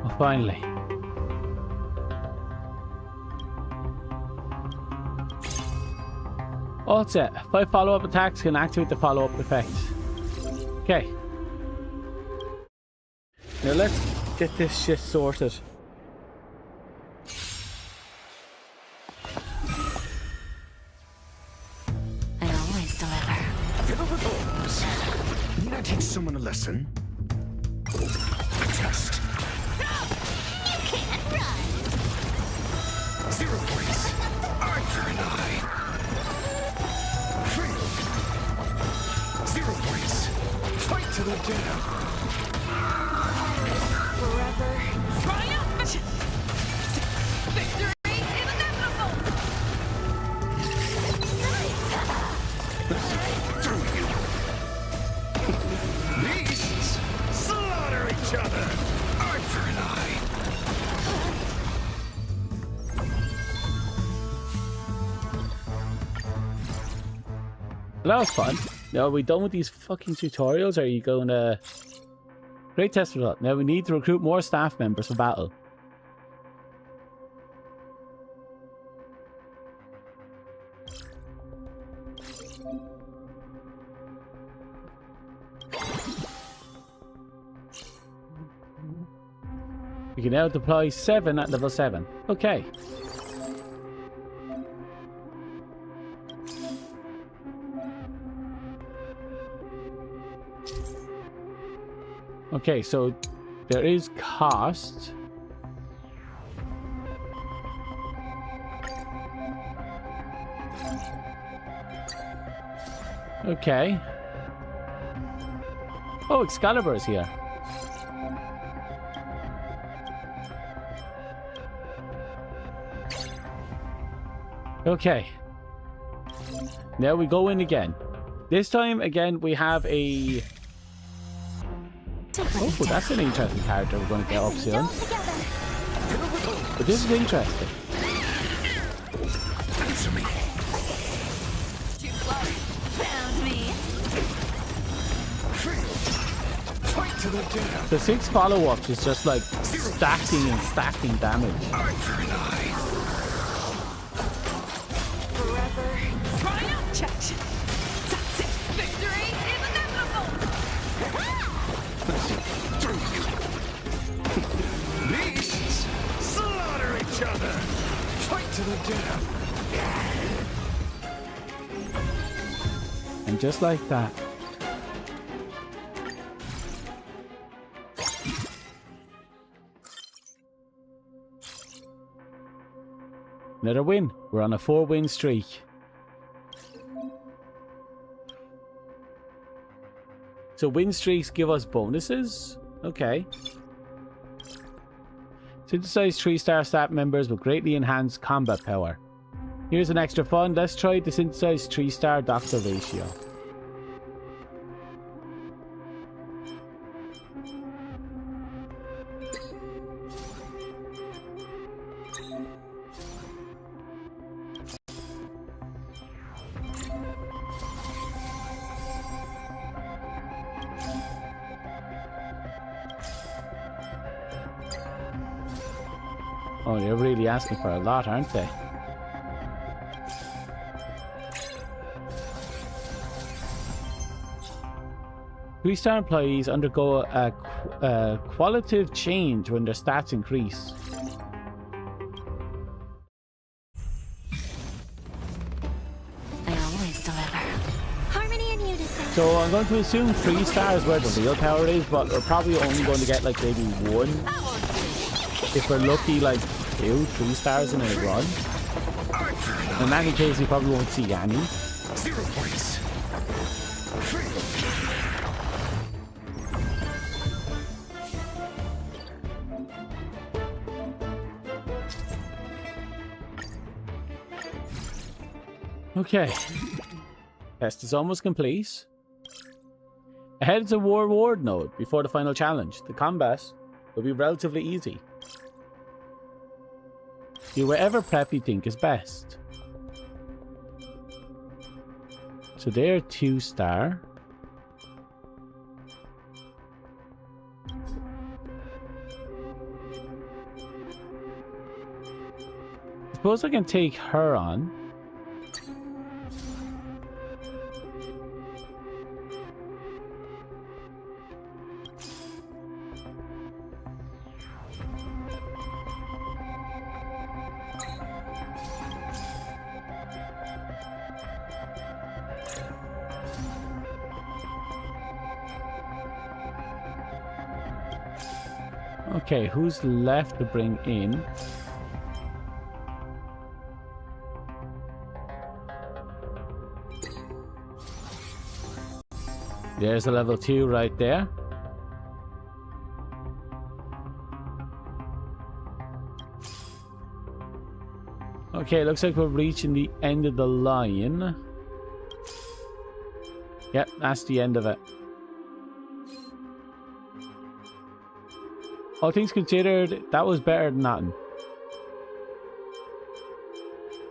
Oh, finally. Oh, that's it. 5 follow-up attacks can activate the follow-up effect. Okay. Now let's get this shit sorted. I always deliver. Get over those. Need I teach someone a lesson? Adjust. You can't run. 0 points. Eye for an eye. Fail. 0 points. Fight to the death. Forever. Triumph! Victory is inevitable! Through you. Beasts slaughter each other. Eye for an eye. That was fun. Now, are we done with these fucking tutorials? Or are you going to... Great test result. Now we need to recruit more staff members for battle. We can now deploy 7 at level 7. Okay. Okay, so there is cost. Okay. Oh, Excalibur is here. Okay. Now we go in again. This time, again, we have a... Oh, that's an interesting character we're going to get up soon. But this is interesting. Answer me. Too close. Found me. Fight to the death. The 6 follow-ups is just like stacking and stacking damage. Eye for an eye. Forever. Triumph! Check. That's it. Victory is inevitable! Through you. Beasts slaughter each other. Fight to the death. And just like that. Another win. We're on a 4-win streak. So win streaks give us bonuses? Okay. Synthesized 3-star stat members with greatly enhanced combat power. Here's an extra fun. Let's try the synthesized 3-star doctor ratio. Oh, they're really asking for a lot, aren't they? Three-star employees undergo a qualitative change when their stats increase. I always deliver. Harmony and unison. So I'm going to assume 3 stars where the real power is, but we're probably only going to get like maybe 1. If we're lucky, like 2, 3 stars in a run. In any case, we probably won't see any. 0 points. Okay. Test is almost complete. Ahead is a reward node before the final challenge. The combat will be relatively easy. Do whatever prep you think is best. So they're 2-star. Suppose I can take her on. Okay, who's left to bring in? There's a level 2 right there. Okay, looks like we're reaching the end of the line. Yep, that's the end of it. All things considered, that was better than nothing.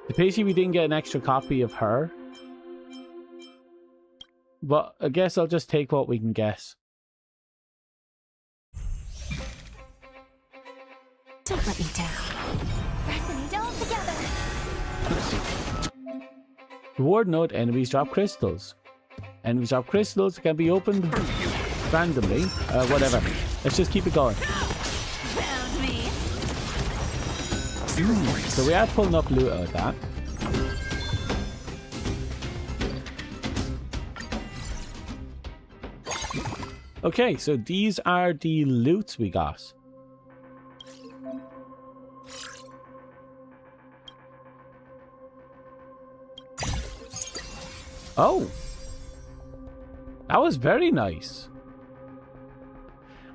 The pity we didn't get an extra copy of her. But I guess I'll just take what we can guess. Don't let me down. Pressing it all together. Reward note, enemies drop crystals. Enemies drop crystals that can be opened randomly. Whatever. Let's just keep it going. Found me. 0 points. So we are pulling up loot out of that. Okay, so these are the loots we got. Oh! That was very nice.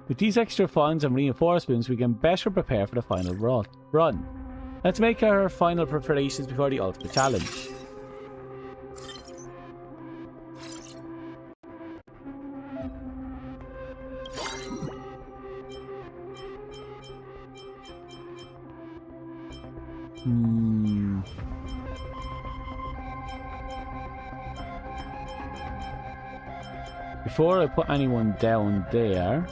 With these extra funds and reinforcements, we can better prepare for the final run. Let's make our final preparations before the ultimate challenge. Before I put anyone down there,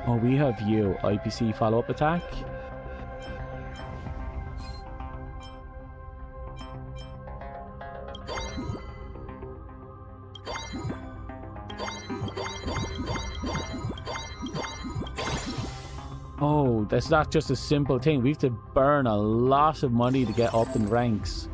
oh, we have you, IPC follow-up attack. Oh, that's not just a simple thing. We have to burn a lot of money to get up in ranks.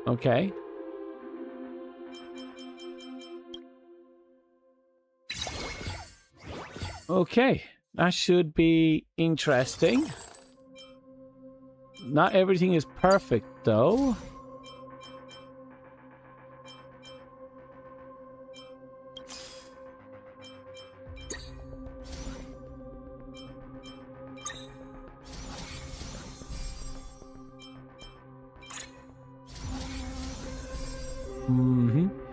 Okay. Okay, that should be interesting. Not everything is perfect, though.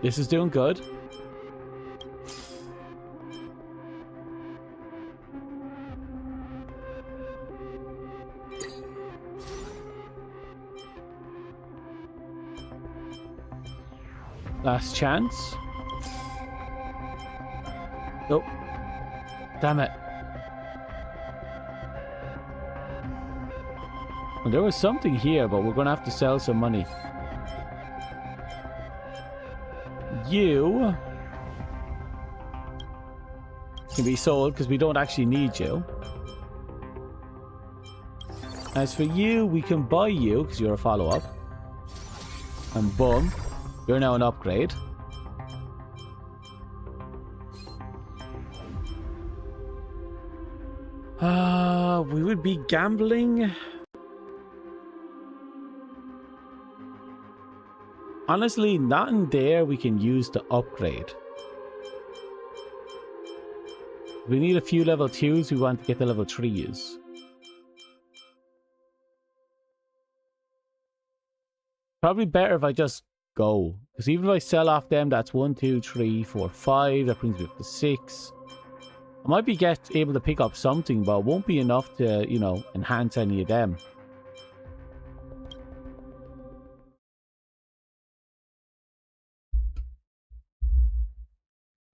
This is doing good. Last chance. Oh. Damn it. Well, there was something here, but we're going to have to sell some money. You can be sold because we don't actually need you. As for you, we can buy you because you're a follow-up. And boom, you're now an upgrade. We would be gambling. Honestly, not in there we can use to upgrade. We need a few level 2s, we want to get the level 3s. Probably better if I just go. Because even if I sell off them, that's 1, 2, 3, 4, 5. That brings me up to 6. I might be able to pick up something, but it won't be enough to, you know, enhance any of them.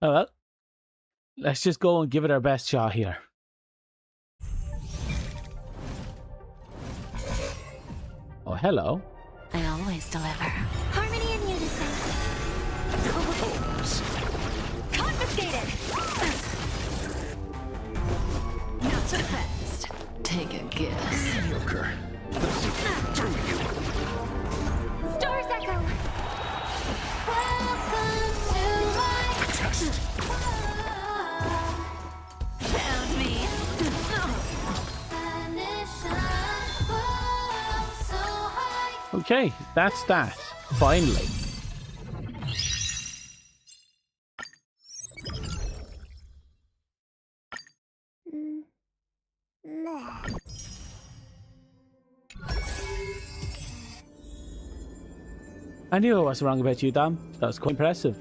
Oh well, let's just go and give it our best shot here. Oh, hello. I always deliver. Harmony and unison. Confiscated. Okay, that's that. Finally. I knew I wasn't wrong about you, Dan. That was quite impressive.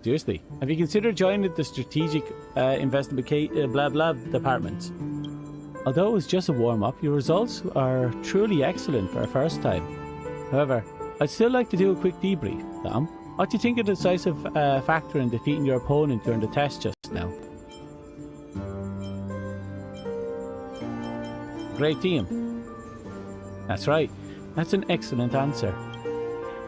Seriously. Have you considered joining the strategic investment blah blah department? Although it was just a warm-up, your results are truly excellent for a first time. However, I'd still like to do a quick debrief, Dom. What do you think of the decisive factor in defeating your opponent during the test just now? Great team. That's right. That's an excellent answer.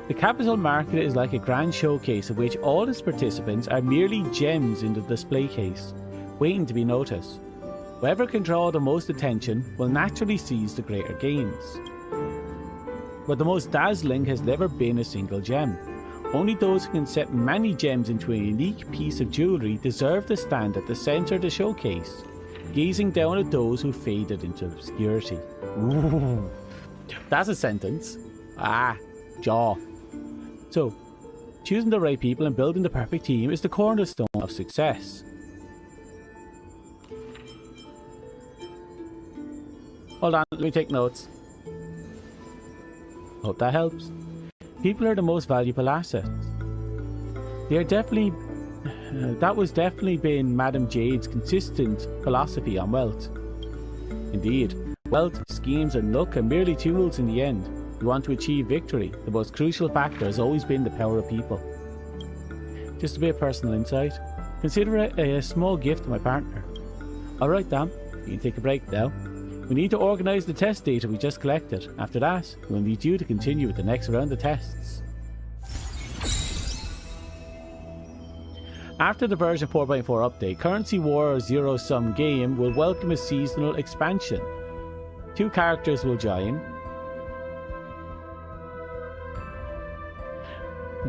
The capital market is like a grand showcase of which all its participants are merely gems in the display case, waiting to be noticed. Whoever can draw the most attention will naturally seize the greater gains. But the most dazzling has never been a single gem. Only those who can set many gems into a unique piece of jewellery deserve to stand at the centre of the showcase, gazing down at those who faded into obscurity. Ooh, that's a sentence. Jaw. So, choosing the right people and building the perfect team is the cornerstone of success. Hold on, let me take notes. Hope that helps. People are the most valuable assets. They are definitely... that was definitely been Madame Jade's consistent philosophy on wealth. Indeed, wealth, schemes and luck are merely tools in the end. You want to achieve victory, the most crucial factor has always been the power of people. Just a bit of personal insight. Consider it a small gift to my partner. Alright, Dan, you can take a break now. We need to organise the test data we just collected. After that, we'll need you to continue with the next round of tests. After the version 4.4 update, Currency War Zero Sum Game will welcome a seasonal expansion. 2 characters will join.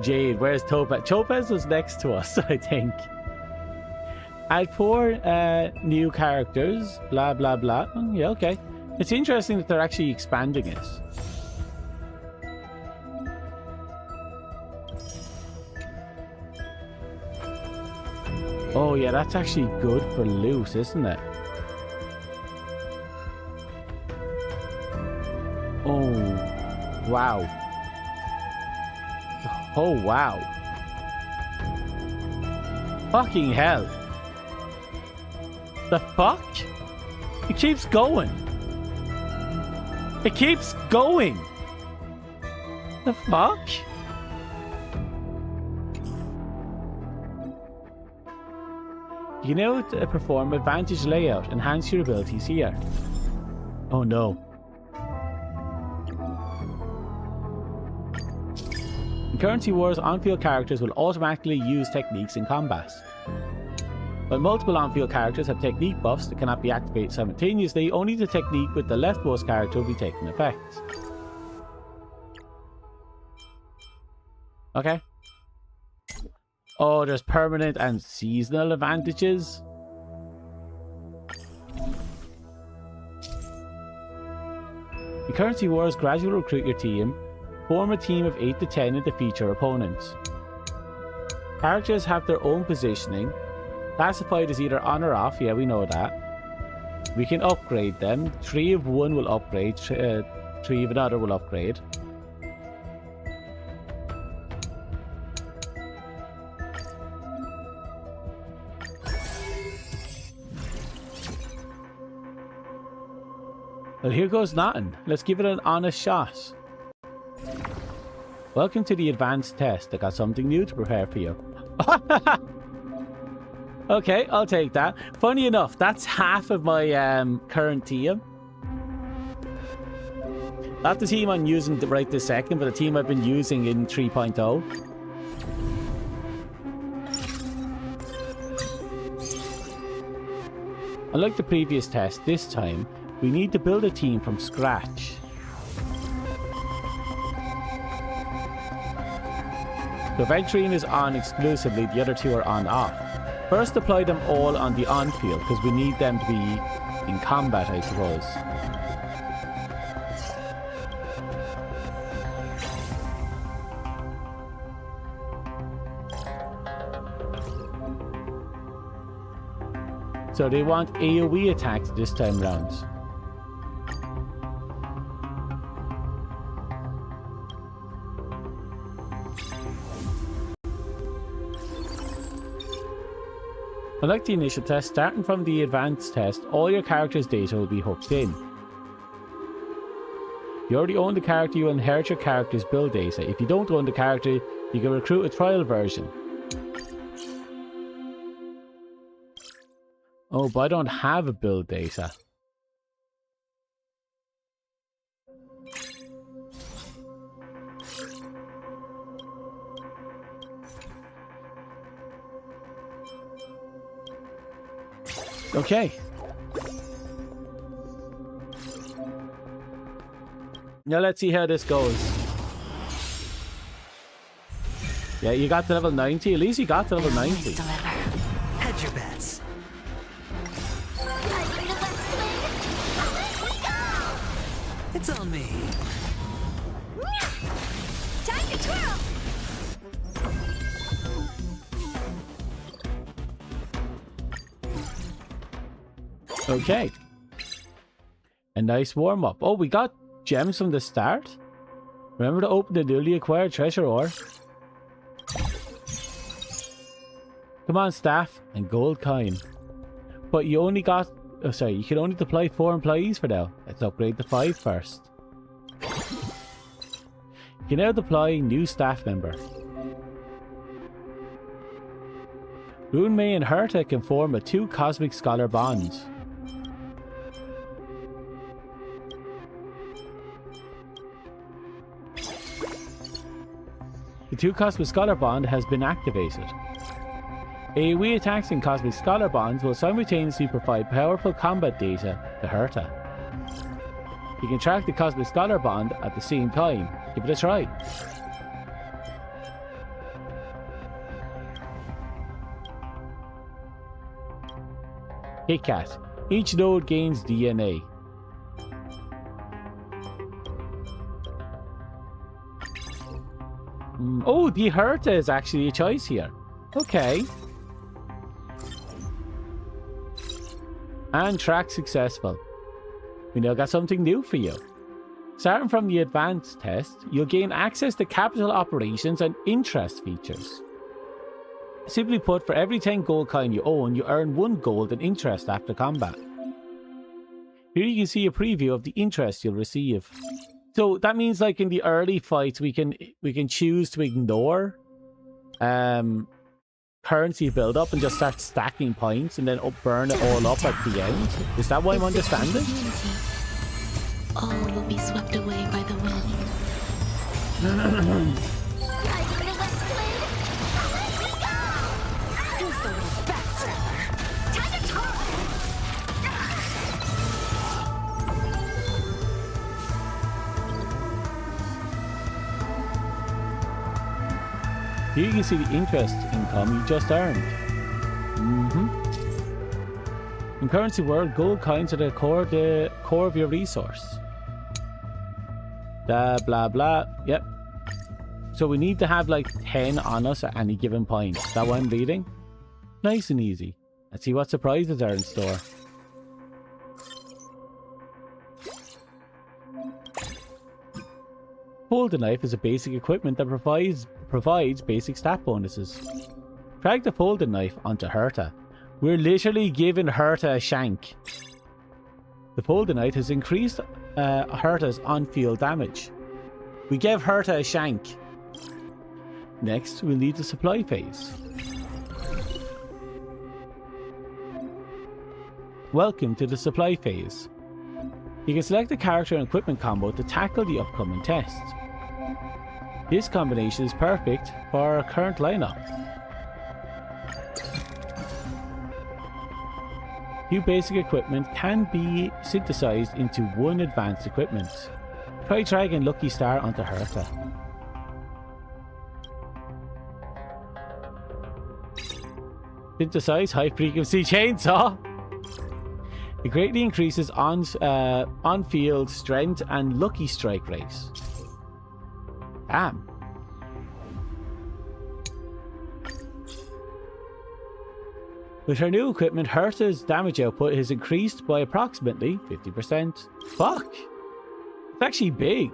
Jade, where's Topaz? Topaz was next to us, I think. Add 4 new characters, blah blah blah. Oh, yeah, okay. It's interesting that they're actually expanding it. Oh yeah, that's actually good for loot, isn't it? Oh, wow. Oh, wow. Fucking hell. The fuck? It keeps going. It keeps going. The fuck? You know to perform advantage layout, enhance your abilities here. Oh no. In Currency Wars, on-field characters will automatically use techniques in combat. When multiple on-field characters have technique buffs that cannot be activated simultaneously, only the technique with the leftmost character will be taking effect. Okay. Oh, there's permanent and seasonal advantages. In Currency Wars, gradually recruit your team. Form a team of 8 to 10 and defeat your opponents. Characters have their own positioning. Classified as either on or off, yeah, we know that. We can upgrade them. 3 of one will upgrade, 3 of another will upgrade. Well, here goes nothing. Let's give it an honest shot. Welcome to the advanced test. I got something new to prepare for you. Okay, I'll take that. Funny enough, that's half of my current team. Not the team I'm using right this second, but the team I've been using in 3.0. Unlike the previous test, this time, we need to build a team from scratch. So Venturine is on exclusively, the other 2 are on off. First deploy them all on the on field, because we need them to be in combat, I suppose. So they want AoE attacks this time round. Unlike the initial test, starting from the advanced test, all your character's data will be hooked in. You already own the character, you inherit your character's build data. If you don't own the character, you can recruit a trial version. Oh, but I don't have a build data. Okay. Now let's see how this goes. Yeah, you got to level 90. At least you got to level 90. Hedge your bets. It's on me. Time to twirl! Okay. A nice warm-up. Oh, we got gems from the start? Remember to open the newly acquired treasure ore. Come on, staff and gold coin. But you only got... Oh, sorry, you can only deploy 4 employees for now. Let's upgrade to 5 first. You can now deploy new staff member. Rune May and Herta can form a 2 Cosmic Scholar bond. The 2 Cosmic Scholar bond has been activated. AoE attacks in Cosmic Scholar bonds will simultaneously provide powerful combat data to Herta. You can track the Cosmic Scholar bond at the same time. Give it a try. Hitcat. Each node gains DNA. Oh, the Herta is actually a choice here. Okay. And track successful. We now got something new for you. Starting from the advanced test, you'll gain access to capital operations and interest features. Simply put, for every 10 gold coin you own, you earn 1 gold in interest after combat. Here you can see a preview of the interest you'll receive. So that means, like, in the early fights, we can choose to ignore currency build up and just start stacking points and then burn it all up at the end. Is that what I'm understanding? All will be swept away by the wind. Who's the little backstabber? Time to talk! Here you can see the interest income you just earned. In Currency World, gold coins are the core of your resource. Blah blah. Yep. So we need to have like 10 on us at any given point. Is that what I'm reading? Nice and easy. Let's see what surprises are in store. Hold the knife is a basic equipment that provides basic stat bonuses. Drag the folded knife onto Herta. We're literally giving Herta a shank. The folded knife has increased Herta's on-field damage. We gave Herta a shank. Next, we'll need the supply phase. Welcome to the supply phase. You can select a character and equipment combo to tackle the upcoming test. This combination is perfect for our current lineup. Few basic equipment can be synthesized into one advanced equipment. Try dragging Lucky Star onto Herta. Synthesize high frequency chainsaw. It greatly increases on-field strength and lucky strike rate. Damn. With her new equipment, Herta's damage output is increased by approximately 50%. Fuck! It's actually big.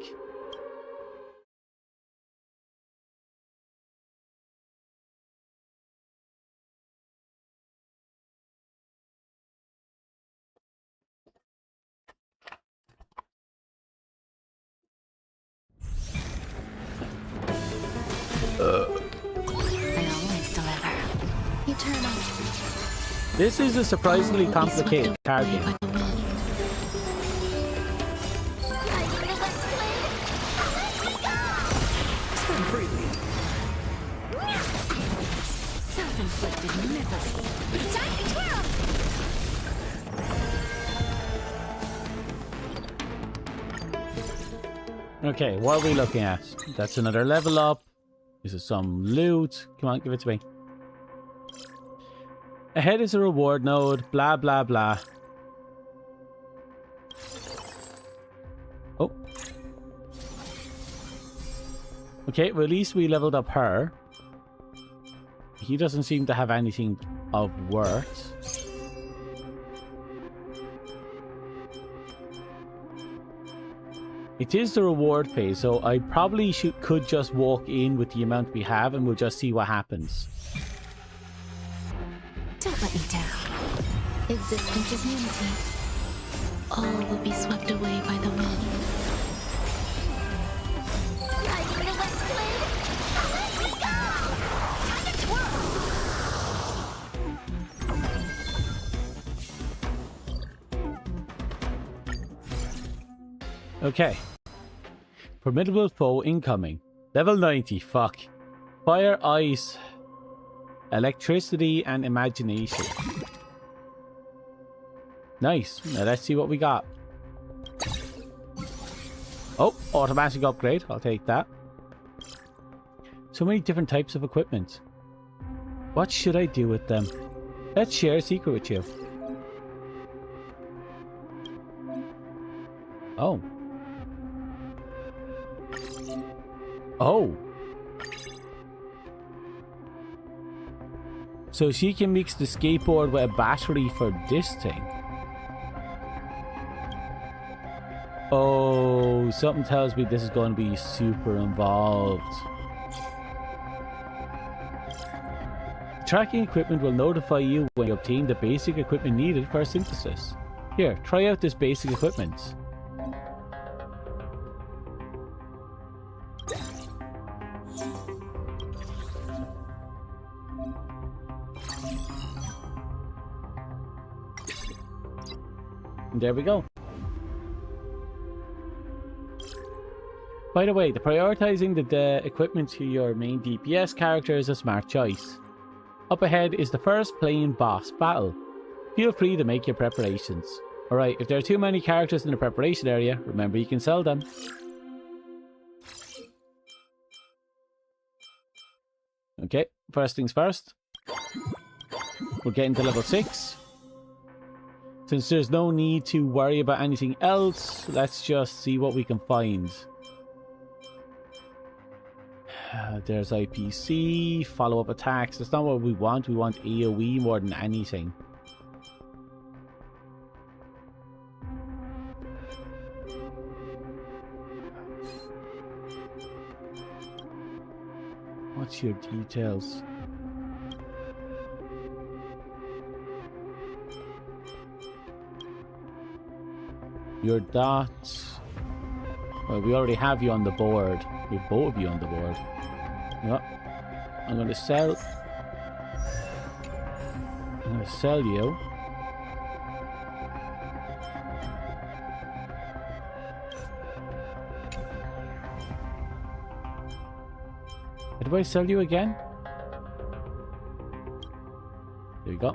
I always deliver. You turn off. This is a surprisingly complicated card game. Swim freely. Self-inflicted misery. Time to twirl. Okay, what are we looking at? That's another level up. This is some loot. Come on, give it to me. Ahead is a reward node. Blah, blah, blah. Oh. Okay, well at least we leveled up her. He doesn't seem to have anything of worth. It is the reward pay, so I probably could just walk in with the amount we have and we'll just see what happens. Don't let me down. Existence is unity. All will be swept away by the wind. Riding the west wind. Let me go! Time to twirl! Okay. Formidable foe incoming. Level 90, fuck. Fire, ice, electricity, and imagination. Nice. Now let's see what we got. Oh, automatic upgrade. I'll take that. So many different types of equipment. What should I do with them? Let's share a secret with you. Oh. Oh. So she can mix the skateboard with a battery for this thing. Oh, something tells me this is going to be super involved. Tracking equipment will notify you when you obtain the basic equipment needed for synthesis. Here, try out this basic equipment. And there we go. By the way, prioritizing the equipment to your main DPS character is a smart choice. Up ahead is the first plane boss battle. Feel free to make your preparations. Alright, if there are too many characters in the preparation area, remember you can sell them. Okay, first things first. We're getting to level 6. Since there's no need to worry about anything else, let's just see what we can find. There's IPC, follow-up attacks. That's not what we want. We want AoE more than anything. What's your details? Your dots. Well, we already have you on the board. We have both of you on the board. Yep. I'm going to sell. I'm going to sell you. How do I sell you again? There you go.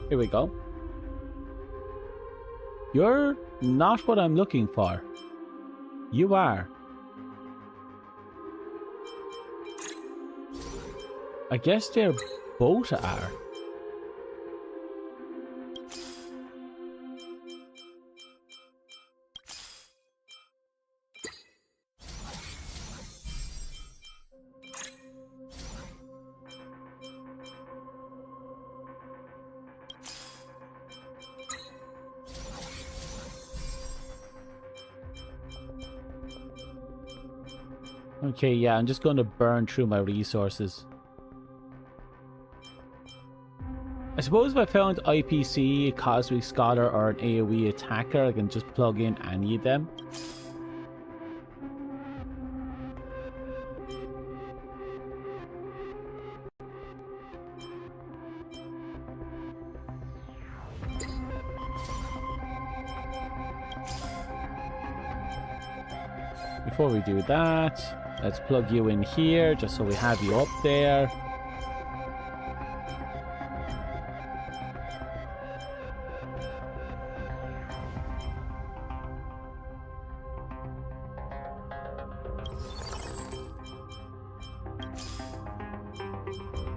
Here we go. You're not what I'm looking for. You are. I guess they're both are. Okay, yeah, I'm just going to burn through my resources. I suppose if I found IPC, a Cosmic Scholar, or an AoE attacker, I can just plug in any of them. Before we do that, let's plug you in here, just so we have you up there.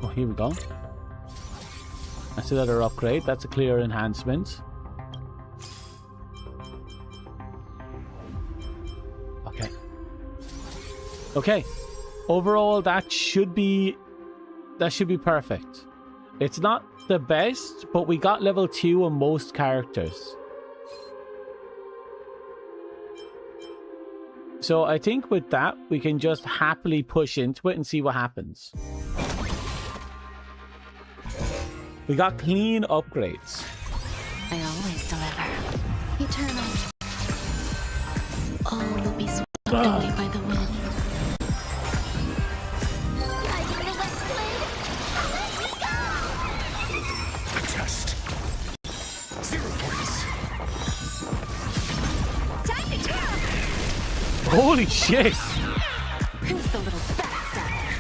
Oh, here we go. That's another upgrade. That's a clear enhancement. Okay. Okay. Overall, that should be perfect. It's not the best, but we got level 2 on most characters. So I think with that, we can just happily push into it and see what happens. We got clean upgrades. I always deliver. Eternal. All will be swept away by the wind. Guiding the west blade. Let me go! The test. 0 points. Time to kill! Holy shit! Who's the little backstabber?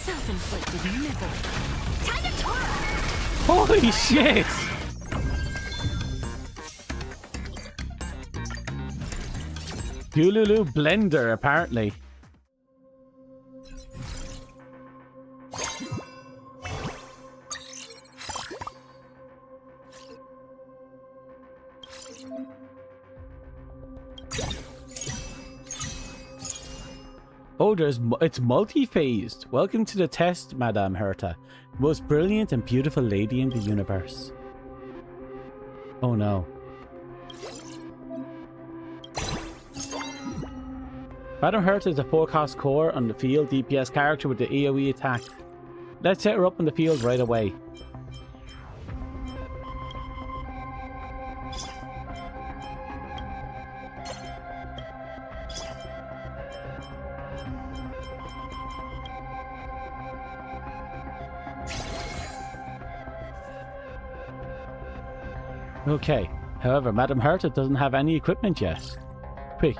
Self-inflicted misery. Time to twirl! Holy shit! Gululu Blender, apparently. Oh, it's multi-phased. Welcome to the test, Madame Herta. Most brilliant and beautiful lady in the universe. Oh no. Madame Herta is a 4-cost core on the field DPS character with the AoE attack. Let's set her up in the field right away. Okay, however, Madame Herta doesn't have any equipment yet. Quick,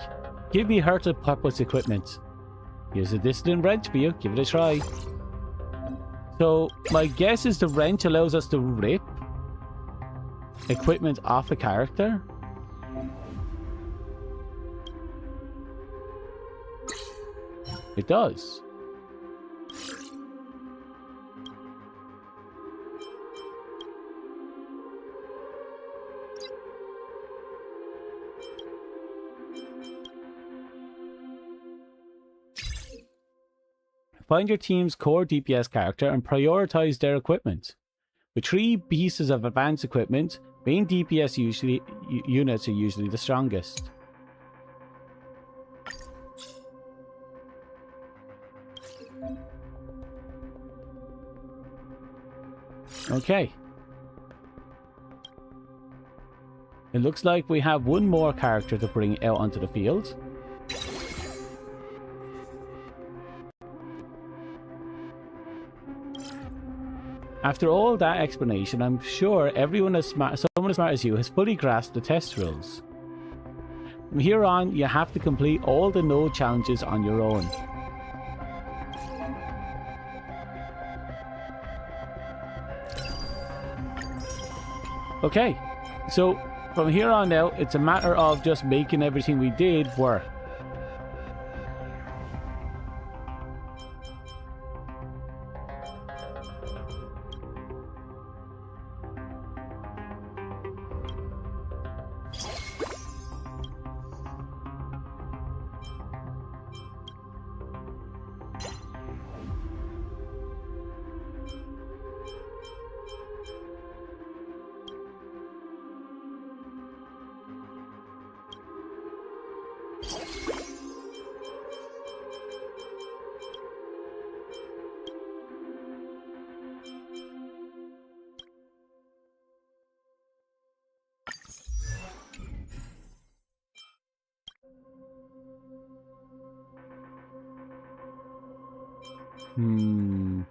give me Herta purpose equipment. Here's a dissident wrench for you, give it a try. So, my guess is the wrench allows us to rip equipment off a character. It does. Find your team's core DPS character and prioritize their equipment. With 3 pieces of advanced equipment, main DPS units are usually the strongest. Okay. It looks like we have one more character to bring out onto the field. After all that explanation, I'm sure someone as smart as you has fully grasped the test rules. From here on, you have to complete all the node challenges on your own. Okay, so from here on out, it's a matter of just making everything we did work. With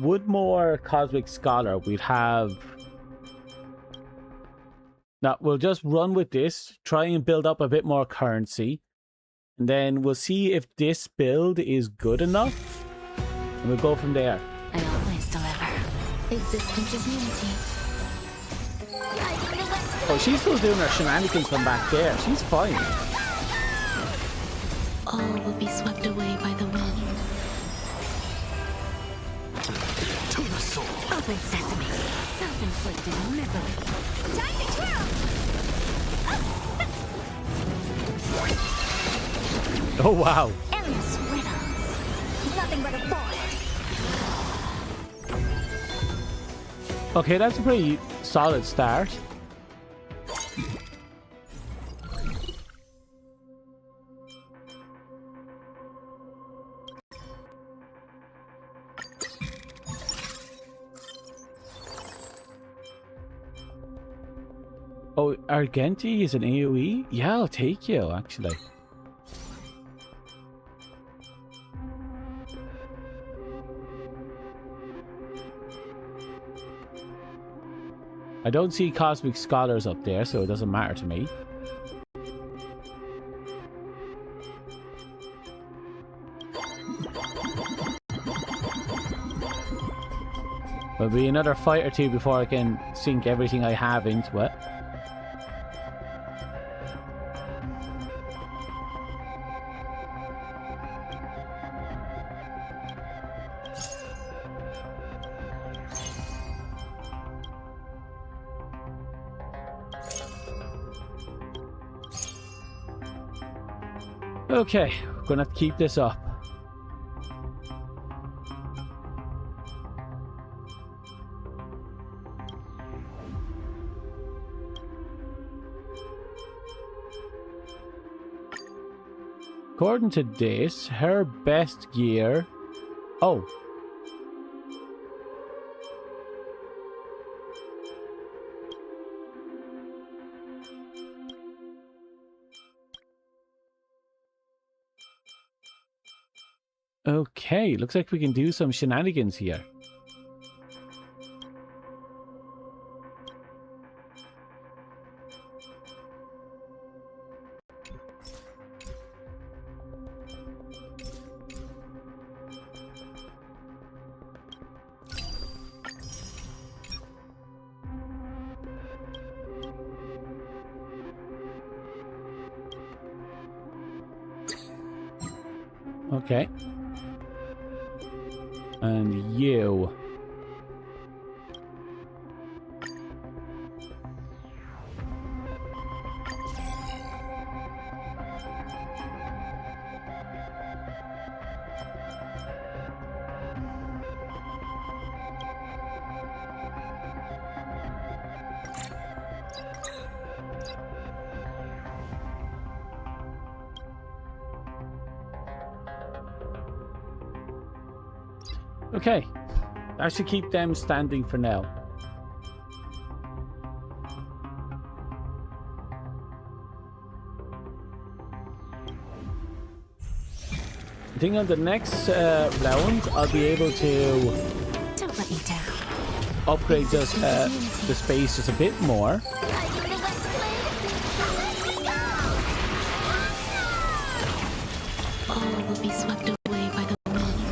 Woodmore Cosmic Scholar, we'd have... Now, we'll just run with this, try and build up a bit more currency, and then we'll see if this build is good enough, and we'll go from there. I always deliver. Existence is unity. Oh, she's still doing her shenanigans from back there. She's fine. All will be swept away by the wind. To the soul. Open sesame. Self-inflicted misery. Time to twirl! Oh, wow. Endless riddles. Nothing but a void. Okay, that's a pretty solid start. Oh, Argenti is an AoE? Yeah, I'll take you, actually. I don't see Cosmic Scholars up there, so it doesn't matter to me. There'll be another fight or two before I can sink everything I have into it. Okay, we're gonna have to keep this up. According to this, her best gear... Oh. Okay, looks like we can do some shenanigans here. Okay. And you. Okay. That should keep them standing for now. I think on the next round, I'll be able to Don't let me down. upgrade just, the space just a bit more. All will be swept away by the wind.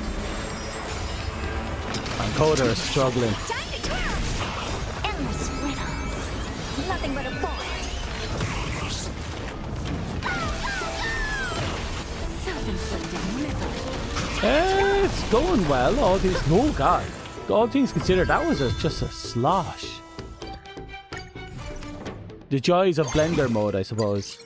My coder is struggling. Time to twirl! Endless riddles. Nothing but a void. Self-inflicted misery. It's going well. All these, oh god, all things considered, that was just a slosh. The joys of Blender mode, I suppose.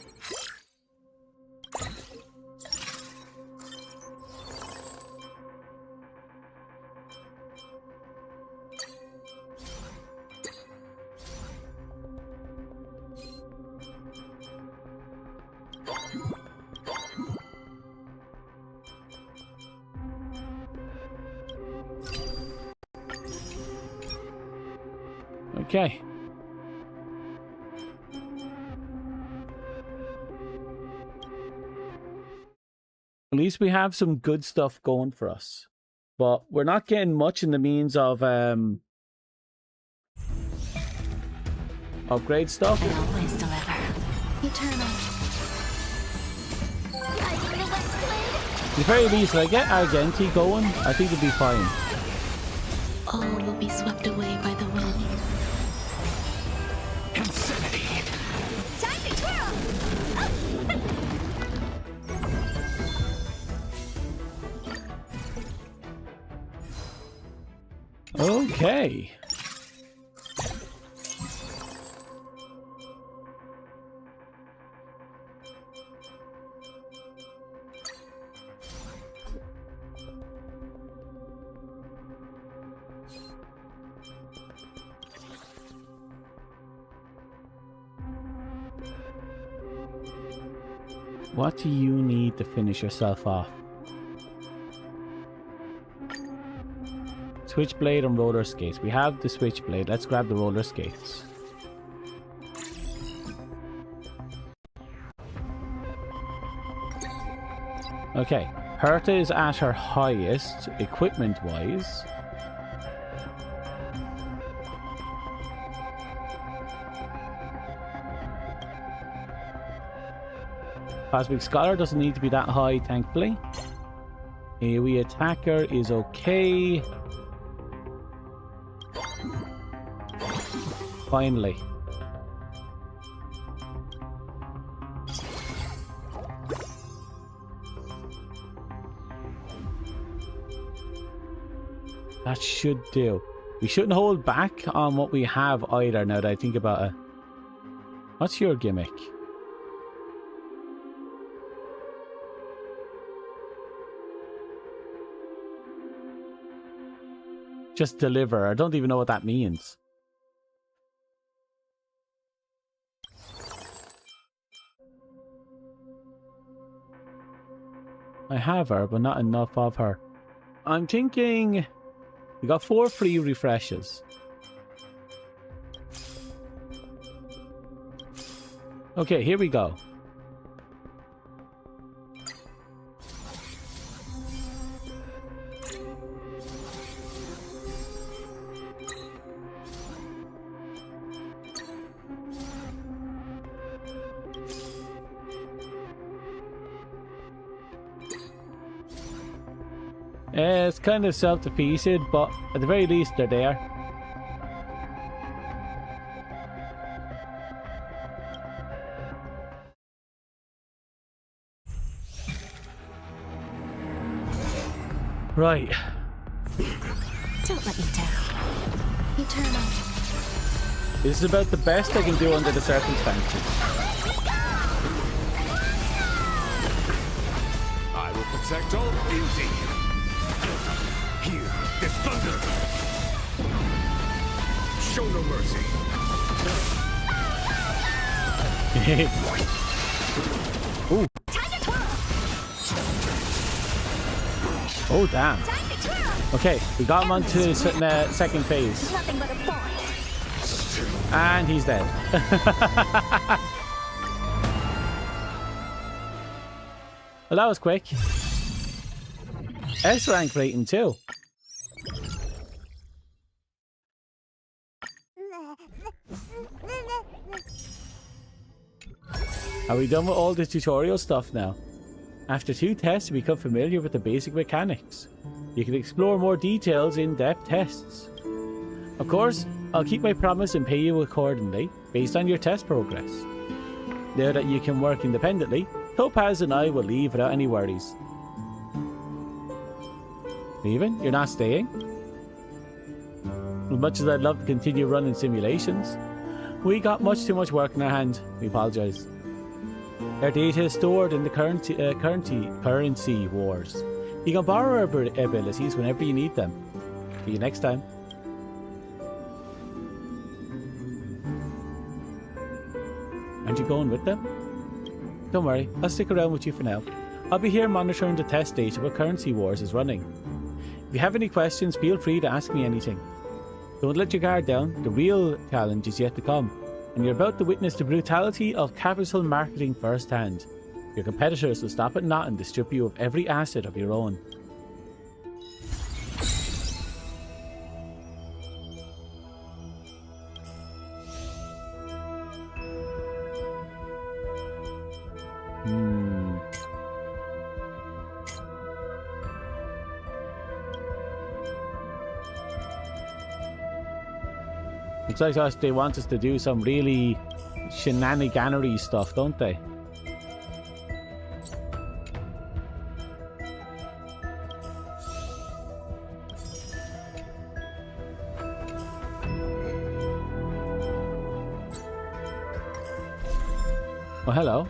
Okay. At least we have some good stuff going for us. But we're not getting much in the means of upgrade stuff. I always deliver. Eternal. Lighting the West Wind. At the very least, if I get Argenti going, I think it'll be fine. All will be swept away by the wind. Insanity. Time to twirl! Okay. What do you need to finish yourself off? Switchblade and roller skates. We have the switchblade. Let's grab the roller skates. Okay. Herta is at her highest, equipment-wise. Cosmic Scholar doesn't need to be that high, thankfully. AoE Attacker is okay. Finally. That should do. We shouldn't hold back on what we have either, now that I think about it. What's your gimmick? Just deliver. I don't even know what that means. I have her, but not enough of her. I'm thinking we got 4 free refreshes. Okay, here we go. It's kind of self-defeated, but at the very least they're there. Right. Don't let me down. Eternal. This is about the best I can do under the circumstances. I will protect all beauty. Here, this thunder. Show no mercy. Ooh. Oh, damn. Okay, we got him onto the second phase. Nothing but a point. And he's dead. Well, that was quick. S rank rating too. Are we done with all the tutorial stuff now? After 2 tests, you become familiar with the basic mechanics. You can explore more details in depth tests. Of course, I'll keep my promise and pay you accordingly, based on your test progress. Now that you can work independently, Topaz and I will leave without any worries. Leaving? You're not staying? As much as I'd love to continue running simulations, we got much too much work in our hand. We apologise. Our data is stored in the currency wars. You can borrow our abilities whenever you need them. See you next time. Aren't you going with them? Don't worry, I'll stick around with you for now. I'll be here monitoring the test data where Currency Wars is running. If you have any questions, feel free to ask me anything. Don't let your guard down, the real challenge is yet to come, and you're about to witness the brutality of capital marketing firsthand. Your competitors will stop at naught and strip you of every asset of your own. Looks like they want us to do some really shenaniganery stuff, don't they? Oh, hello.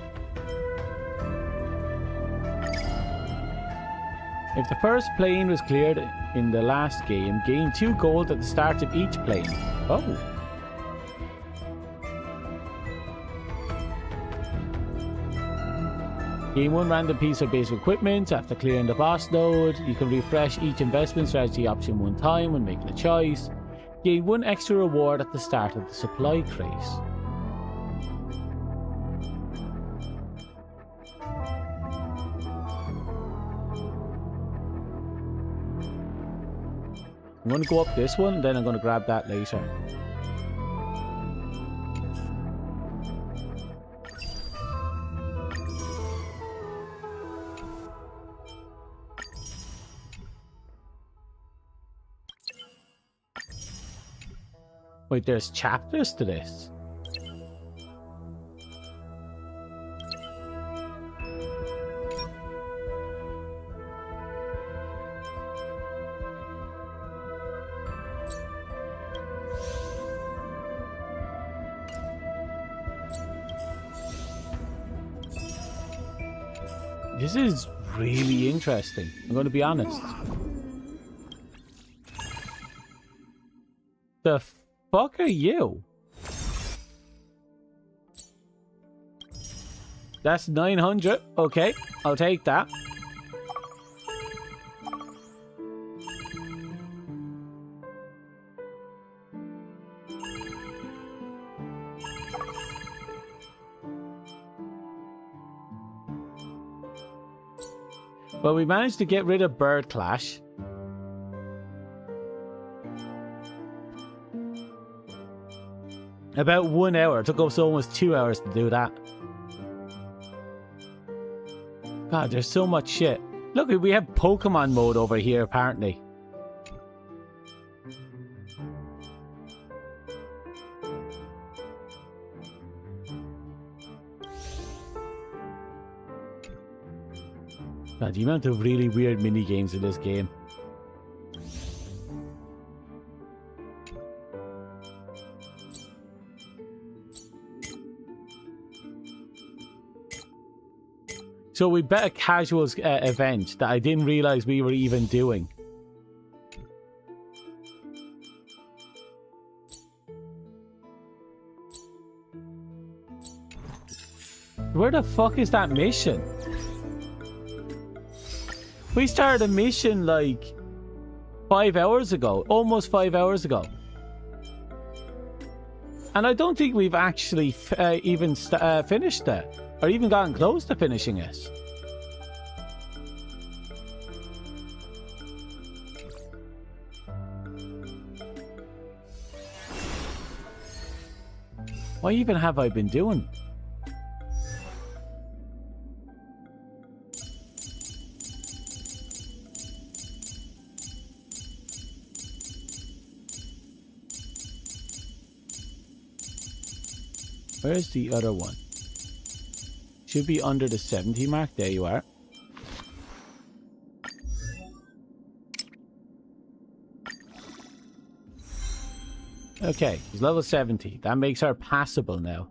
If the first plane was cleared in the last game, gain 2 gold at the start of each plane. Oh. Gain 1 random piece of basic equipment after clearing the boss node. You can refresh each investment strategy option 1 time when making a choice. Gain 1 extra reward at the start of the supply crate. I'm going to go up this one, then I'm going to grab that later. Wait, there's chapters to this? This is really interesting, I'm going to be honest. The fuck are you? That's 900. Okay, I'll take that. Well, we managed to get rid of Bird Clash. About 1 hour. It took us almost 2 hours to do that. God, there's so much shit. Look, we have Pokemon mode over here, apparently. God, the amount of really weird mini games in this game. So we bet a casuals event that I didn't realize we were even doing. Where the fuck is that mission? We started a mission like 5 hours ago, almost 5 hours ago. And I don't think we've actually even finished it, or even gotten close to finishing it. What even have I been doing? Where's the other one? Should be under the 70 mark. There you are. Okay, he's level 70. That makes her passable now.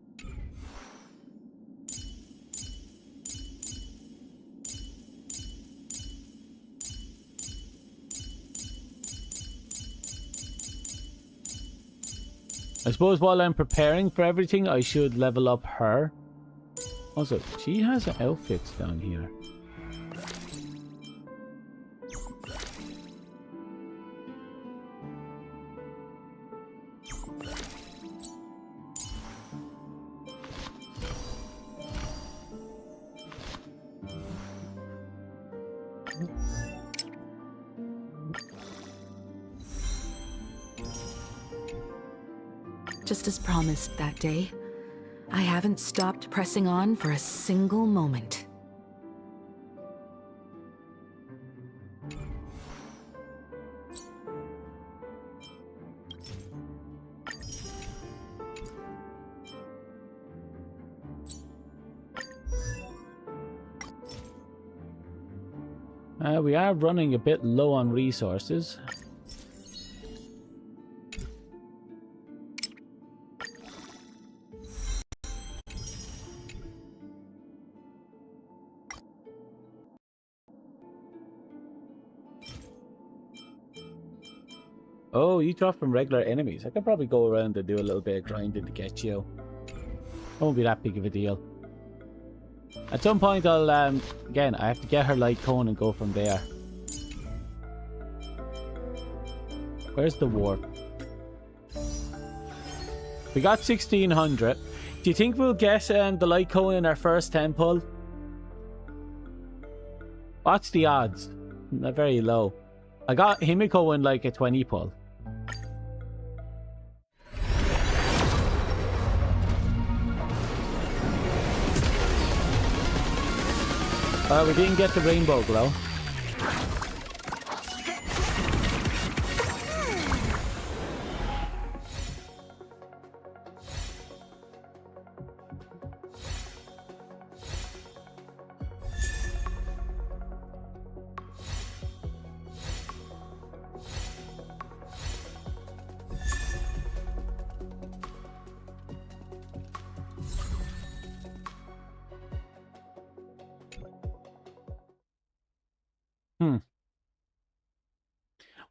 I suppose while I'm preparing for everything, I should level up her. Also, she has outfits down here. just as promised that day. I haven't stopped pressing on for a single moment. We are running a bit low on resources. Oh, you drop from regular enemies. I could probably go around and do a little bit of grinding to get you. Won't be that big of a deal. At some point I'll, again, I have to get her light cone and go from there. Where's the warp? We got 1600. Do you think we'll get the light cone in our first temple? What's the odds? They're very low. I got Himiko in like a 20 pull. We didn't get the rainbow glow.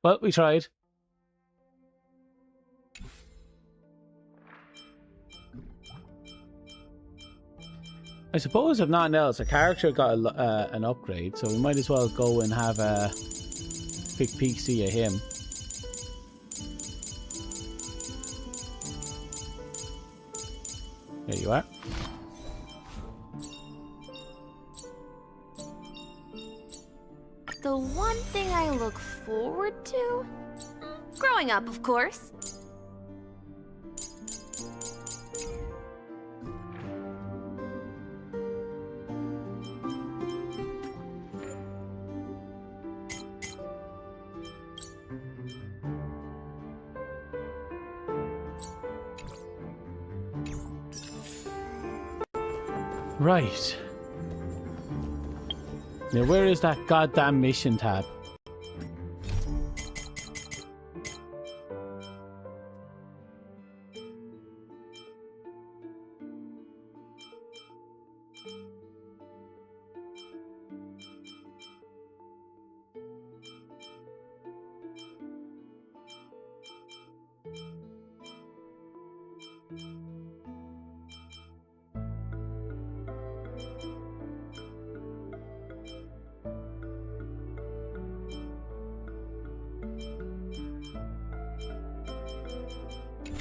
Well, we tried. I suppose if nothing else, a character got an upgrade, so we might as well go and have a quick peek see of him. There you are. The one thing I look forward to? Growing up, of course. Right. Now, where is that goddamn mission tab?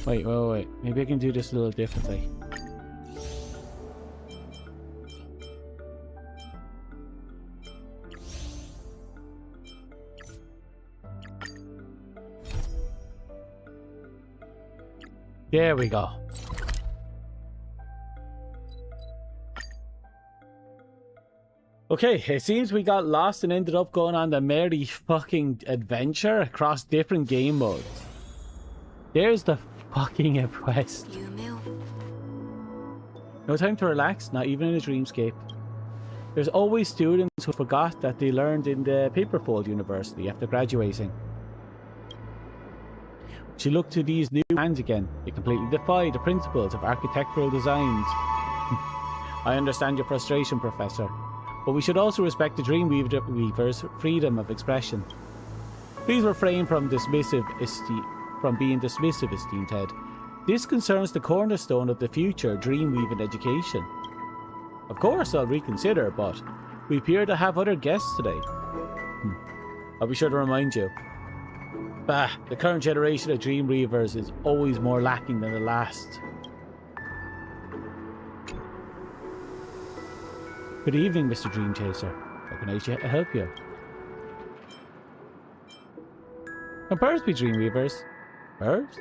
Wait. Maybe I can do this a little differently. There we go. Okay, it seems we got lost and ended up going on the merry fucking adventure across different game modes. There's the fucking quest. No time to relax, not even in a dreamscape. There's always students who forgot that they learned in the Paperfold University after graduating. She looked to these new hands again. They completely defy the principles of architectural designs. I understand your frustration, Professor, but we should also respect the Dreamweaver's freedom of expression. Please refrain from being dismissive, esteemed head. This concerns the cornerstone of the future Dreamweaving education. Of course, I'll reconsider, but we appear to have other guests today. I'll be sure to remind you. The current generation of Dreamweavers is always more lacking than the last. Good evening, Mr. Dream Chaser. How can I help you? Can birds be Dreamweavers? Birds?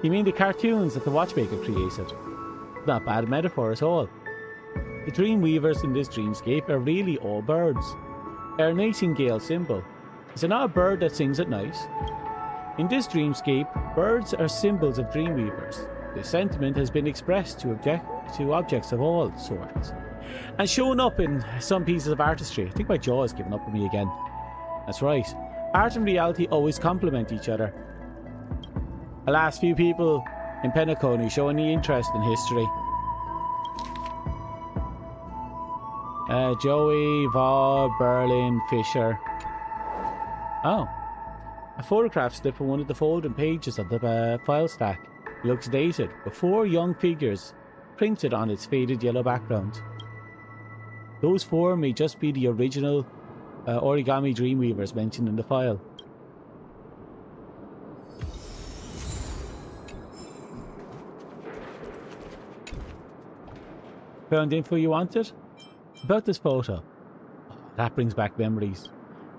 You mean the cartoons that the watchmaker created? Not bad metaphor at all. The dreamweavers in this dreamscape are really all birds. Our nightingale symbol. Is it not a bird that sings at night? In this dreamscape, birds are symbols of dreamweavers. This sentiment has been expressed to objects of all sorts, and shown up in some pieces of artistry. I think my jaw has given up on me again. That's right. Art and reality always complement each other. Alas, few people in Penacony show any interest in history. Joey, Vaugh, Berlin, Fisher. Oh. A photograph slip from one of the folding pages of the file stack. It looks dated, with 4 young figures printed on its faded yellow background. Those 4 may just be the original origami dreamweavers mentioned in the file. Found info you wanted? About this photo. That brings back memories.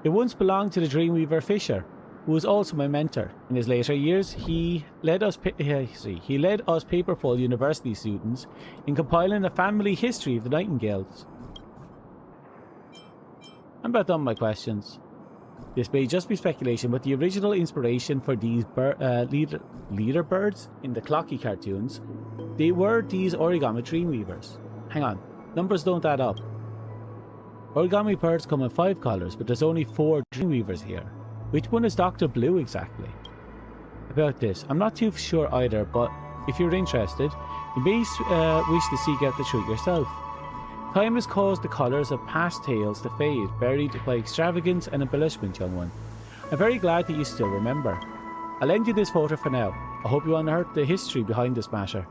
It once belonged to the dreamweaver Fisher, who was also my mentor. In his later years, he led us Paperful University students in compiling a family history of the Nightingales. I'm about done with my questions. This may just be speculation, but the original inspiration for these leader birds in the Clocky cartoons, they were these origami dreamweavers. Hang on, numbers don't add up. Origami birds come in 5 colours, but there's only 4 dreamweavers here. Which one is Dr. Blue exactly? About this, I'm not too sure either, but if you're interested, you may wish to seek out the truth yourself. Time has caused the colours of past tales to fade, buried by extravagance and embellishment, young one. I'm very glad that you still remember. I'll lend you this photo for now. I hope you unearth the history behind this matter.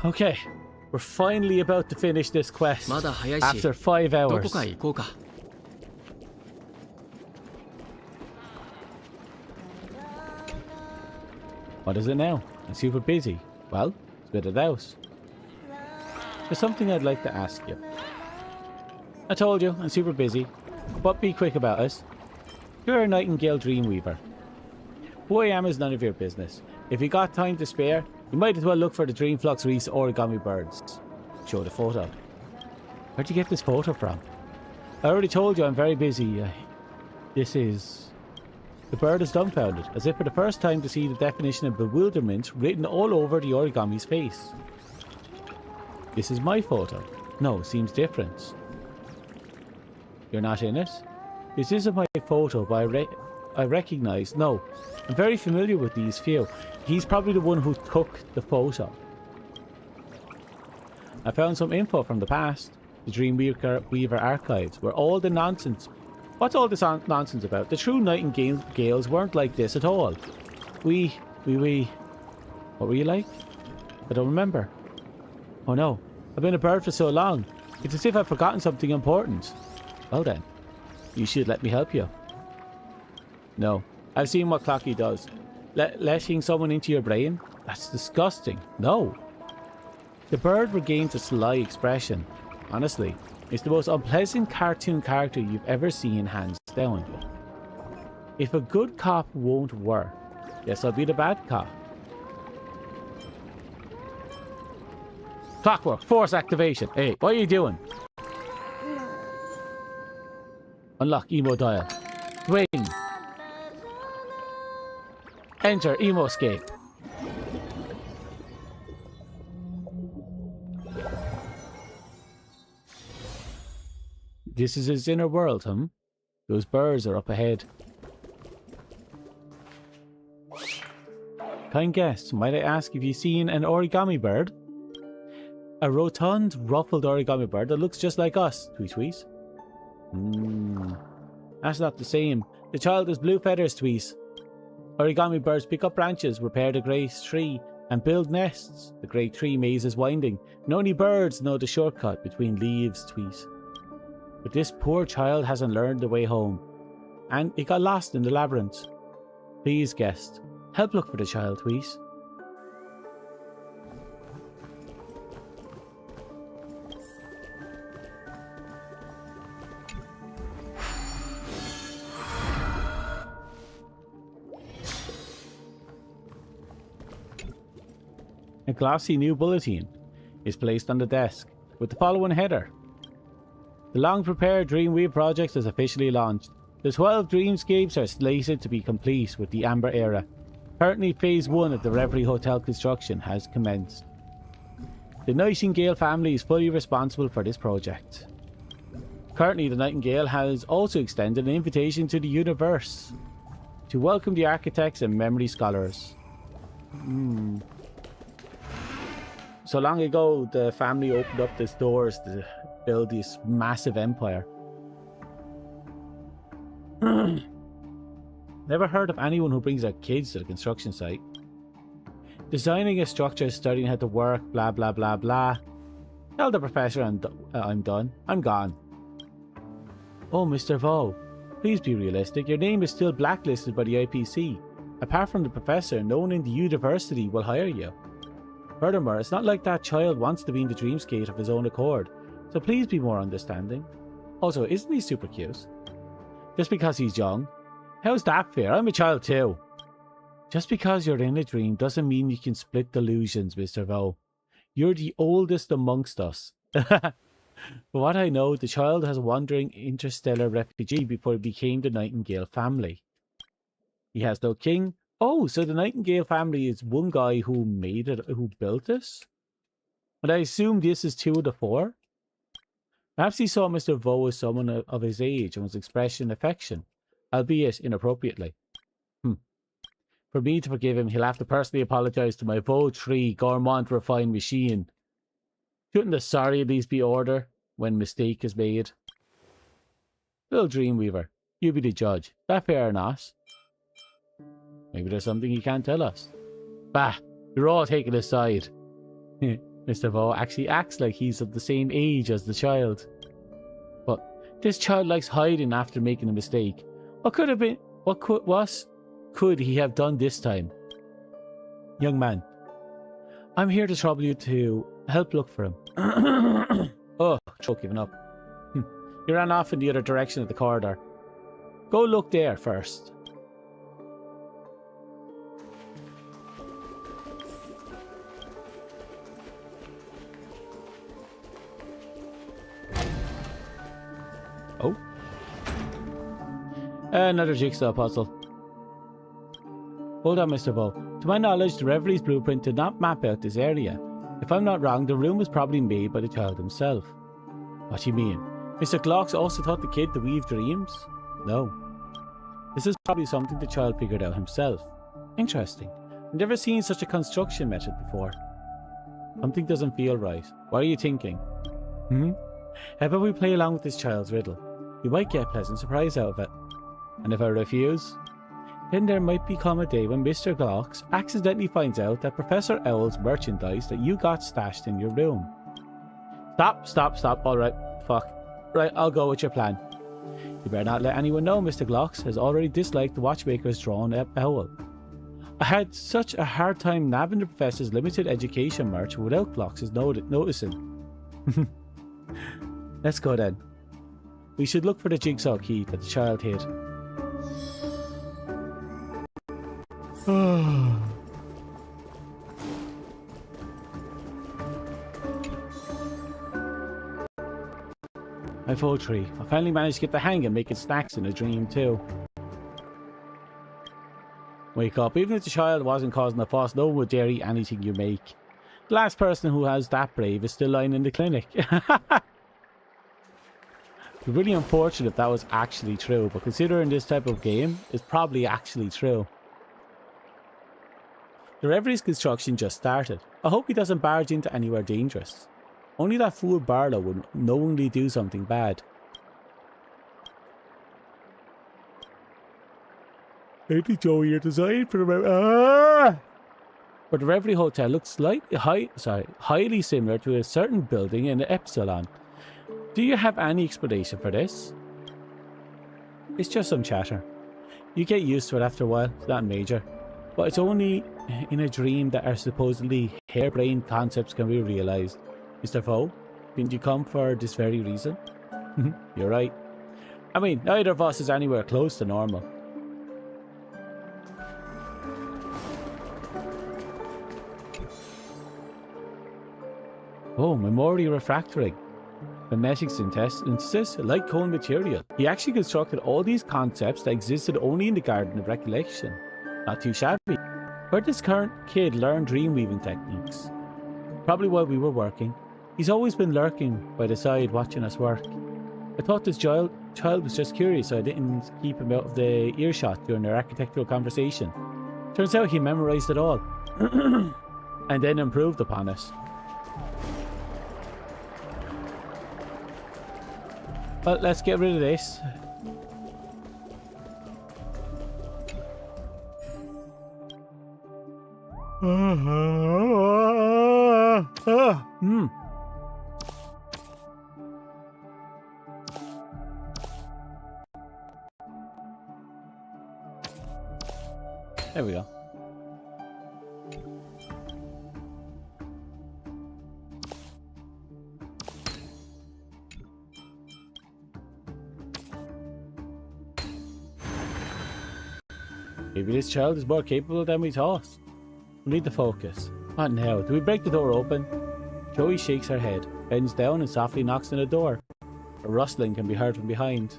Okay, we're finally about to finish this quest after 5 hours. What is it now? I'm super busy. Well, spit it out. There's something I'd like to ask you. I told you, I'm super busy, but be quick about it. You're a Nightingale Dreamweaver. Who I am is none of your business. If you got time to spare, you might as well look for the Dreamflux Reese origami birds. Show the photo. Where'd you get this photo from? I already told you I'm very busy. This is... The bird is dumbfounded, as if for the first time to see the definition of bewilderment written all over the origami's face. This is my photo. No, seems different. You're not in it? This isn't my photo, but I recognize... No, I'm very familiar with these few. He's probably the one who took the photo. I found some info from the past. The Dreamweaver archives, where all the nonsense... What's all this nonsense about? The true Nightingales weren't like this at all. We... What were you like? I don't remember. Oh no, I've been a bird for so long. It's as if I've forgotten something important. Well then, you should let me help you. No, I've seen what Clocky does. Letting someone into your brain? That's disgusting. No. The bird regains a sly expression. Honestly, it's the most unpleasant cartoon character you've ever seen, hands down. If a good cop won't work, guess I'll be the bad cop. Clockwork, force activation. Hey, what are you doing? Unlock emo dial. Swing. Enter Emoscape. This is his inner world, Those birds are up ahead. Kind guest, might I ask if you've seen an origami bird? A rotund, ruffled origami bird that looks just like us. Tweet tweet. That's not the same. The child has blue feathers, tweet. Origami birds pick up branches, repair the great tree, and build nests. The great tree maze is winding, and only birds know the shortcut between leaves, tweet. But this poor child hasn't learned the way home, and it got lost in the labyrinth. Please, guest, help look for the child, tweet. A glossy new bulletin is placed on the desk with the following header. The long-prepared Dreamweave project is officially launched. The 12 dreamscapes are slated to be complete with the Amber Era. Currently, Phase 1 of the Reverie Hotel construction has commenced. The Nightingale family is fully responsible for this project. Currently, the Nightingale has also extended an invitation to the universe to welcome the architects and memory scholars. So long ago, the family opened up these doors to build this massive empire. Never heard of anyone who brings their kids to the construction site. Designing a structure, studying how to work, blah blah blah blah. Tell the professor I'm done. I'm gone. Oh, Mr. Vo, please be realistic. Your name is still blacklisted by the IPC. Apart from the professor, no one in the university will hire you. Furthermore, it's not like that child wants to be in the dreamscape of his own accord, so please be more understanding. Also, isn't he super cute? Just because he's young? How's that fair? I'm a child too. Just because you're in a dream doesn't mean you can split delusions, Mr. Vo. You're the oldest amongst us. For what I know, the child has a wandering interstellar refugee before he became the Nightingale family. He has no king. Oh, so the Nightingale family is one guy who made it, who built this? And I assume this is 2 of the 4? Perhaps he saw Mr. Vo as someone of his age and was expressing affection, albeit inappropriately. For me to forgive him, he'll have to personally apologise to my Vo 3 gourmand refined machine. Shouldn't the sorry at least be order when mistake is made? Little Dreamweaver, you be the judge. That fair or not? Maybe there's something he can't tell us. Bah, you're all taking his side. Mr. Vo actually acts like he's of the same age as the child. But this child likes hiding after making a mistake. What could have been? What could he have done this time? Young man, I'm here to trouble you to help look for him. Oh, choke, giving up. He ran off in the other direction of the corridor. Go look there first. Oh. Another jigsaw puzzle. Hold on, Mr. Vo. To my knowledge, the Reverie's blueprint did not map out this area. If I'm not wrong, the room was probably made by the child himself. What do you mean? Mr. Glocks also taught the kid to weave dreams? No. This is probably something the child figured out himself. Interesting. I've never seen such a construction method before. Something doesn't feel right. What are you thinking? How about we play along with this child's riddle? You might get a pleasant surprise out of it. And if I refuse? Then there might become a day when Mr. Glocks accidentally finds out that Professor Owl's merchandise that you got stashed in your room. Stop. Alright, fuck. Right, I'll go with your plan. You better not let anyone know Mr. Glocks has already disliked the watchmaker's drawn owl. I had such a hard time nabbing the Professor's limited education merch without Glocks' noticing. Let's go then. We should look for the jigsaw key that the child hid. My poultry. I finally managed to get the hang of making snacks in a dream too. Wake up. Even if the child wasn't causing a fuss, no one would dare eat anything you make. The last person who has that brave is still lying in the clinic. It's really unfortunate if that was actually true, but considering this type of game, it's probably actually true. The Reverie's construction just started. I hope he doesn't barge into anywhere dangerous. Only that fool Barlow would knowingly do something bad. Maybe Joey, you're designed for the But the Reverie Hotel looks highly similar to a certain building in Epsilon. Do you have any explanation for this? It's just some chatter. You get used to it after a while, it's not major. But it's only in a dream that our supposedly harebrained concepts can be realised. Mr. Vo, didn't you come for this very reason? You're right. I mean, neither of us is anywhere close to normal. Oh, memory refractoring. Phonetic synthesis, like cone material. He actually constructed all these concepts that existed only in the Garden of Recollection. Not too shabby. Where did this current kid learn dream weaving techniques? Probably while we were working. He's always been lurking by the side watching us work. I thought this child was just curious, so I didn't keep him out of the earshot during our architectural conversation. Turns out he memorized it all. And then improved upon it. Well, let's get rid of this. There we go. Maybe this child is more capable than we thought. We need to focus. What now? Do we break the door open? Joey shakes her head, bends down and softly knocks on the door. A rustling can be heard from behind.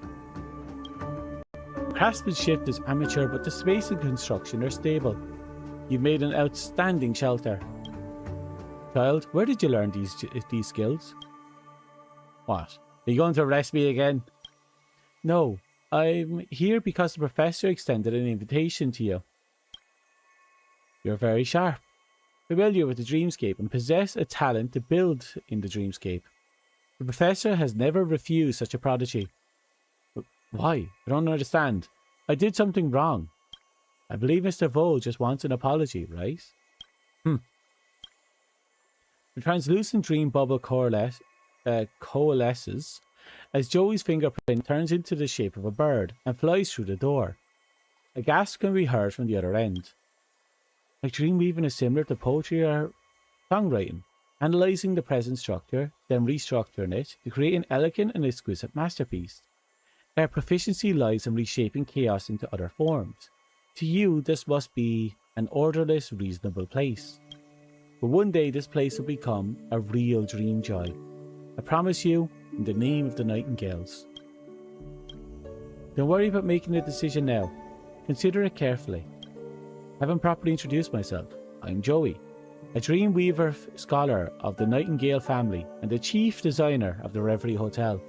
Craftsmanship is amateur, but the space and construction are stable. You've made an outstanding shelter. Child, where did you learn these skills? What? Are you going to arrest me again? No, I'm here because the professor extended an invitation to you. You're very sharp, familiar with the dreamscape, and possess a talent to build in the dreamscape. The professor has never refused such a prodigy. Why? I don't understand. I did something wrong. I believe Mr. Vole just wants an apology, right? The translucent dream bubble coalesces as Joey's fingerprint turns into the shape of a bird and flies through the door. A gasp can be heard from the other end. Like dream weaving is similar to poetry or songwriting, analysing the present structure, then restructuring it to create an elegant and exquisite masterpiece. Our proficiency lies in reshaping chaos into other forms. To you, this must be an orderless, reasonable place. But one day this place will become a real dream joy. I promise you, in the name of the Nightingales. Don't worry about making a decision now. Consider it carefully. I haven't properly introduced myself. I'm Joey, a dreamweaver scholar of the Nightingale family and the chief designer of the Reverie Hotel.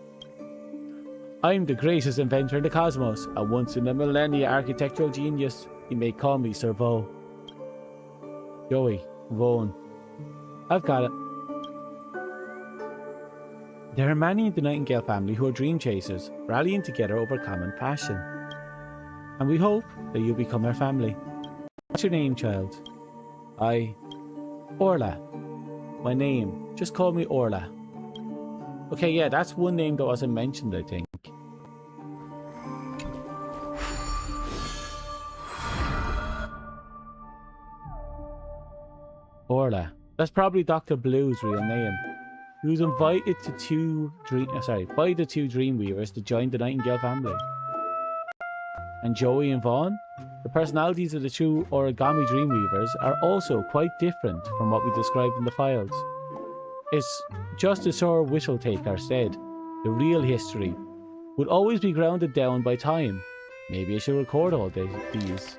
I'm the greatest inventor in the cosmos, a once-in-a-millennia architectural genius. You may call me Sir Vo. Joey, Vaughan. I've got it. There are many in the Nightingale family who are dream chasers, rallying together over common passion. And we hope that you'll become our family. What's your name, child? Orla. My name. Just call me Orla. Okay, yeah, that's one name that wasn't mentioned, I think. Orla. That's probably Dr. Blue's real name. He was invited to by the two Dreamweavers to join the Nightingale family. And Joey and Vaughn? The personalities of the two origami Dreamweavers are also quite different from what we described in the files. It's just as Sir Whistletaker said, the real history would always be grounded down by time. Maybe I should record all these.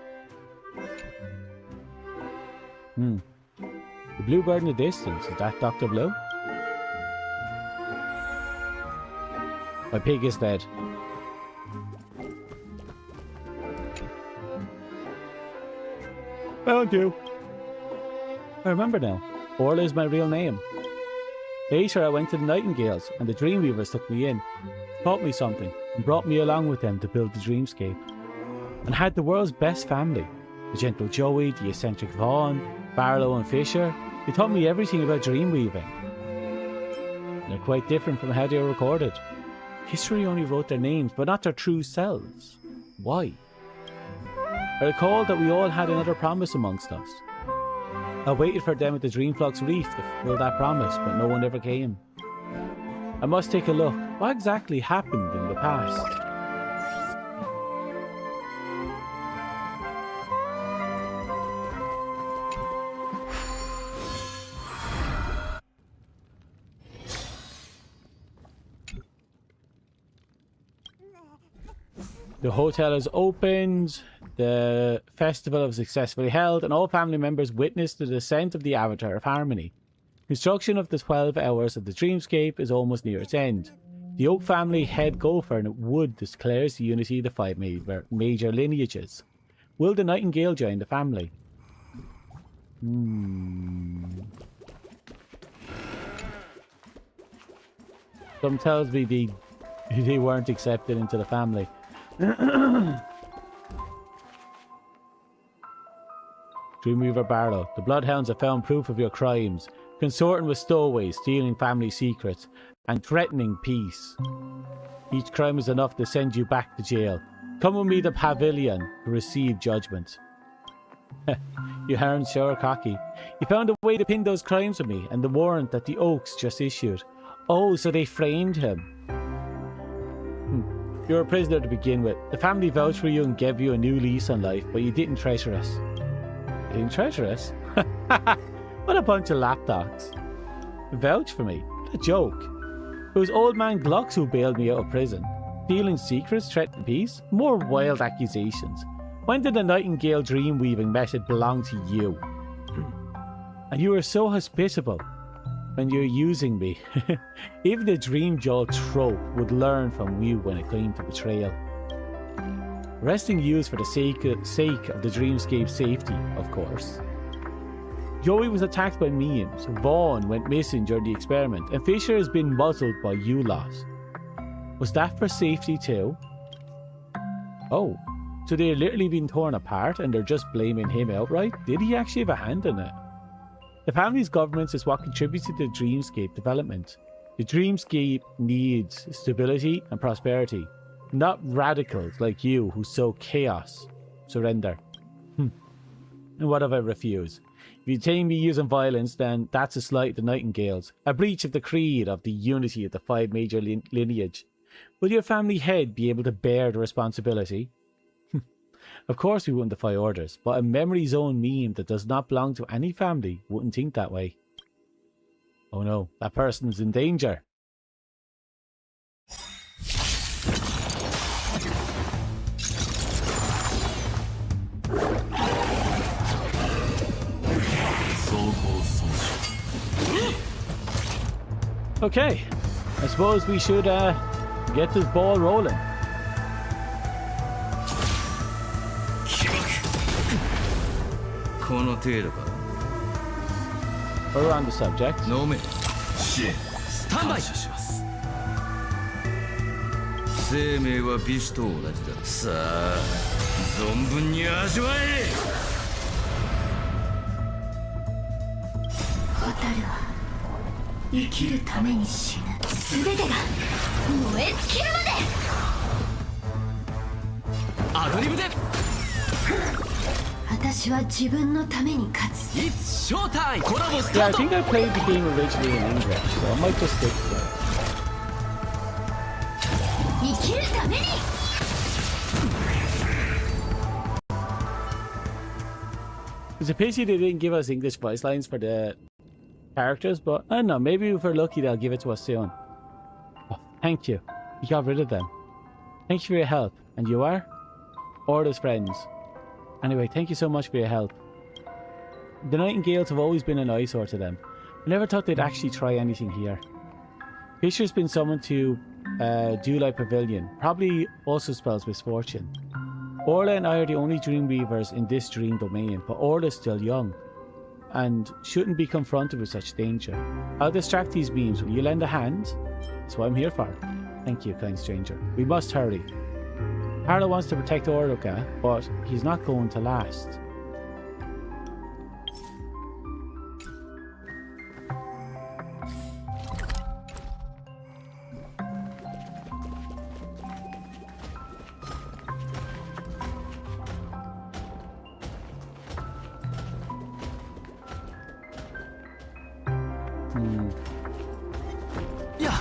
The blue bird in the distance, is that Dr. Blue? My pig is dead. Found you. I remember now. Orla is my real name. Later I went to the Nightingales and the Dreamweavers took me in, taught me something, and brought me along with them to build the dreamscape. And had the world's best family. The gentle Joey, the eccentric Vaughn, Barlow and Fisher. They taught me everything about dreamweaving. They're quite different from how they were recorded. History only wrote their names, but not their true selves. Why? I recall that we all had another promise amongst us. I waited for them at the Dreamflux Reef to fulfill that promise, but no one ever came. I must take a look. What exactly happened in the past? The hotel is opened. The festival is successfully held, and all family members witness the descent of the Avatar of Harmony. Construction of the 12 hours of the dreamscape is almost near its end. The Oak family head gopher Wood declares the unity of the 5 major lineages. Will the Nightingale join the family? Some tells me they weren't accepted into the family. Dreamweaver Barrow. The Bloodhounds have found proof of your crimes. Consorting with stowaways, stealing family secrets, and threatening peace. Each crime is enough to send you back to jail. Come with me to Pavilion to receive judgment. You aren't sure cocky. You found a way to pin those crimes on me and the warrant that the Oaks just issued. Oh, so they framed him. You're a prisoner to begin with. The family vouched for you and gave you a new lease on life, but you didn't treasure us. You didn't treasure us? What a bunch of lapdogs. Vouch for me? What a joke. It was old man Glocks who bailed me out of prison. Stealing secrets, threatening peace? More wild accusations. When did the Nightingale dream weaving method belong to you? And you were so hospitable when you were using me. Even the Dream Joel trope would learn from you when it came to betrayal. Arresting you is for the sake of the dreamscape's safety, of course. Joey was attacked by memes, Vaughn went missing during the experiment, and Fisher has been muzzled by you lot. Was that for safety too? Oh, so they're literally been torn apart and they're just blaming him outright? Did he actually have a hand in it? The family's governance is what contributed to the dreamscape development. The dreamscape needs stability and prosperity, not radicals like you who sow chaos. Surrender. And what if I refuse? If you tame me using violence, then that's a slight to the Nightingales, a breach of the creed of the unity of the 5 major lineage. Will your family head be able to bear the responsibility? Of course we wouldn't defy orders, but a memory zone meme that does not belong to any family wouldn't think that way. Oh no, that person is in danger. Okay, I suppose we should get this ball rolling. We're on the subject. Stand by. 生命は美酒と同じだ。さあ、存分に味わえ。蛍は生きるために死ぬ。全てが燃え尽きるまで。アドリブで。私は自分のために勝つ。It's showtime. コラボス Yeah, タ I ート。 think I played the game originally in English, so I might just stick to it. 生きるために。It's a pity they didn't give us English voice lines for the characters, but I don't know, maybe if we're lucky they'll give it to us soon. Oh, thank you. You got rid of them. Thank you for your help. And you are? Orla's friends. Anyway, thank you so much for your help. The Nightingales have always been an eyesore to them. I never thought they'd actually try anything here. Fisher's been summoned to Dulai Pavilion. Probably also spells misfortune. Orla and I are the only Dreamweavers in this dream domain, but Orla's still young and shouldn't be confronted with such danger. I'll distract these beams. Will you lend a hand? That's what I'm here for. Thank you, kind stranger. We must hurry. Harlow wants to protect Orluka, but he's not going to last. Yeah.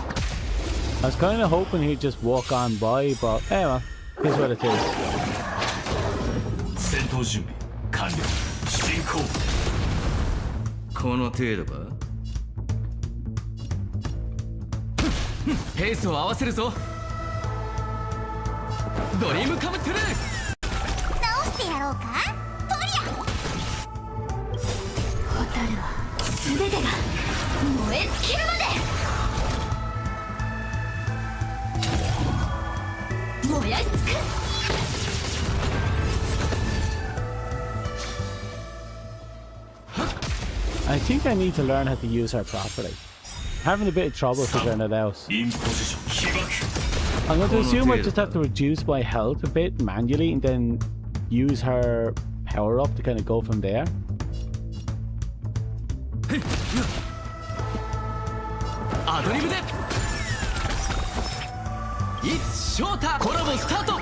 I was kind of hoping he'd just walk on by, but anyway, here's what it is. 戦闘準備完了。進行。この程度か。ペースを合わせるぞ。ドリームカムトゥルー。直してやろうかトリア。ホタルは全てが燃え尽きるまで燃やし尽くす。 I think I need to learn how to use her properly. I'm having a bit of trouble figuring it out. I'm going to assume I just have to reduce my health a bit manually and then use her power up to kind of go from there. アドリブで。It's ショータコラボスタート。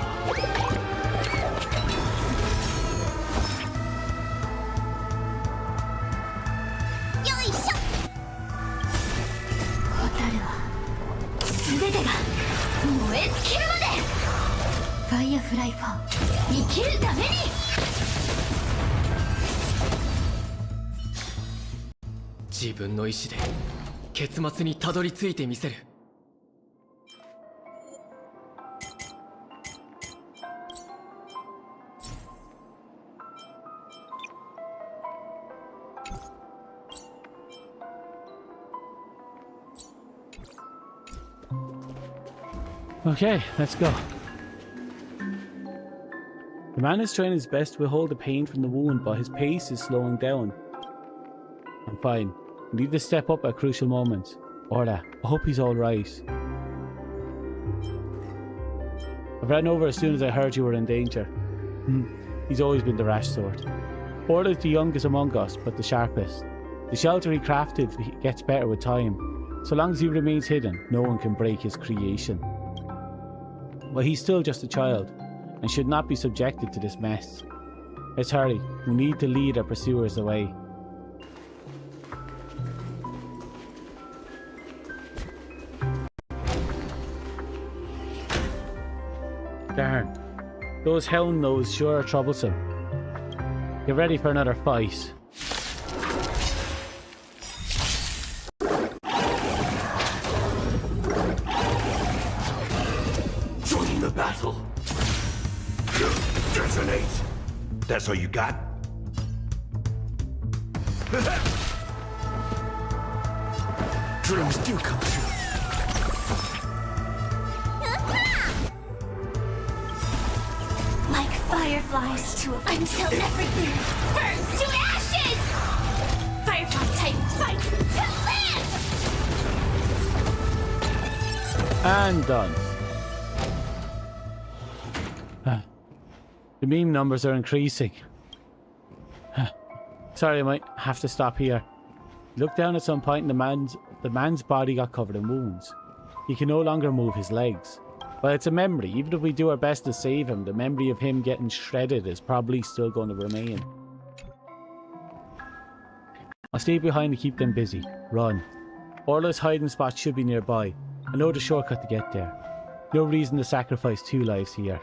全てが燃え尽きるまでファイアフライ4生きるために。自分の意志で結末にたどり着いてみせる。 Okay, let's go. The man is trying his best to withhold the pain from the wound, but his pace is slowing down. I'm fine. I need to step up at crucial moments. Orla, I hope he's alright. I ran over as soon as I heard you were in danger. He's always been the rash sort. Orla is the youngest among us, but the sharpest. The shelter he crafted gets better with time. So long as he remains hidden, no one can break his creation. But he's still just a child, and should not be subjected to this mess. Let's hurry. We need to lead our pursuers away. Darn. Those hound nose sure are troublesome. Get ready for another fight. Join the battle. Detonate. That's all you got? Dreams do come true. Like fireflies to a until everything burns to ashes! Firefly type fight to live! And done. The meme numbers are increasing. Sorry, I might have to stop here. Looked down at some point and the man's body got covered in wounds. He can no longer move his legs. But it's a memory. Even if we do our best to save him, the memory of him getting shredded is probably still going to remain. I'll stay behind to keep them busy. Run. Orla's hiding spot should be nearby. I know the shortcut to get there. No reason to sacrifice 2 lives here.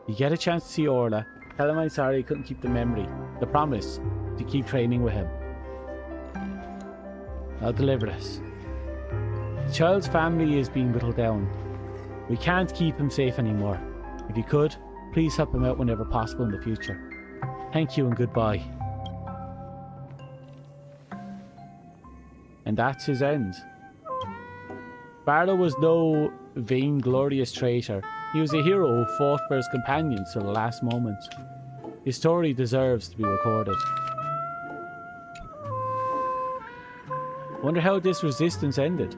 You get a chance to see Orla, tell him I'm sorry I couldn't keep the memory. The promise to keep training with him. I'll deliver this. The child's family is being whittled down. We can't keep him safe anymore. If you could, please help him out whenever possible in the future. Thank you and goodbye. And that's his end. Barlow was no vainglorious traitor. He was a hero who fought for his companions till the last moment. His story deserves to be recorded. Wonder how this resistance ended.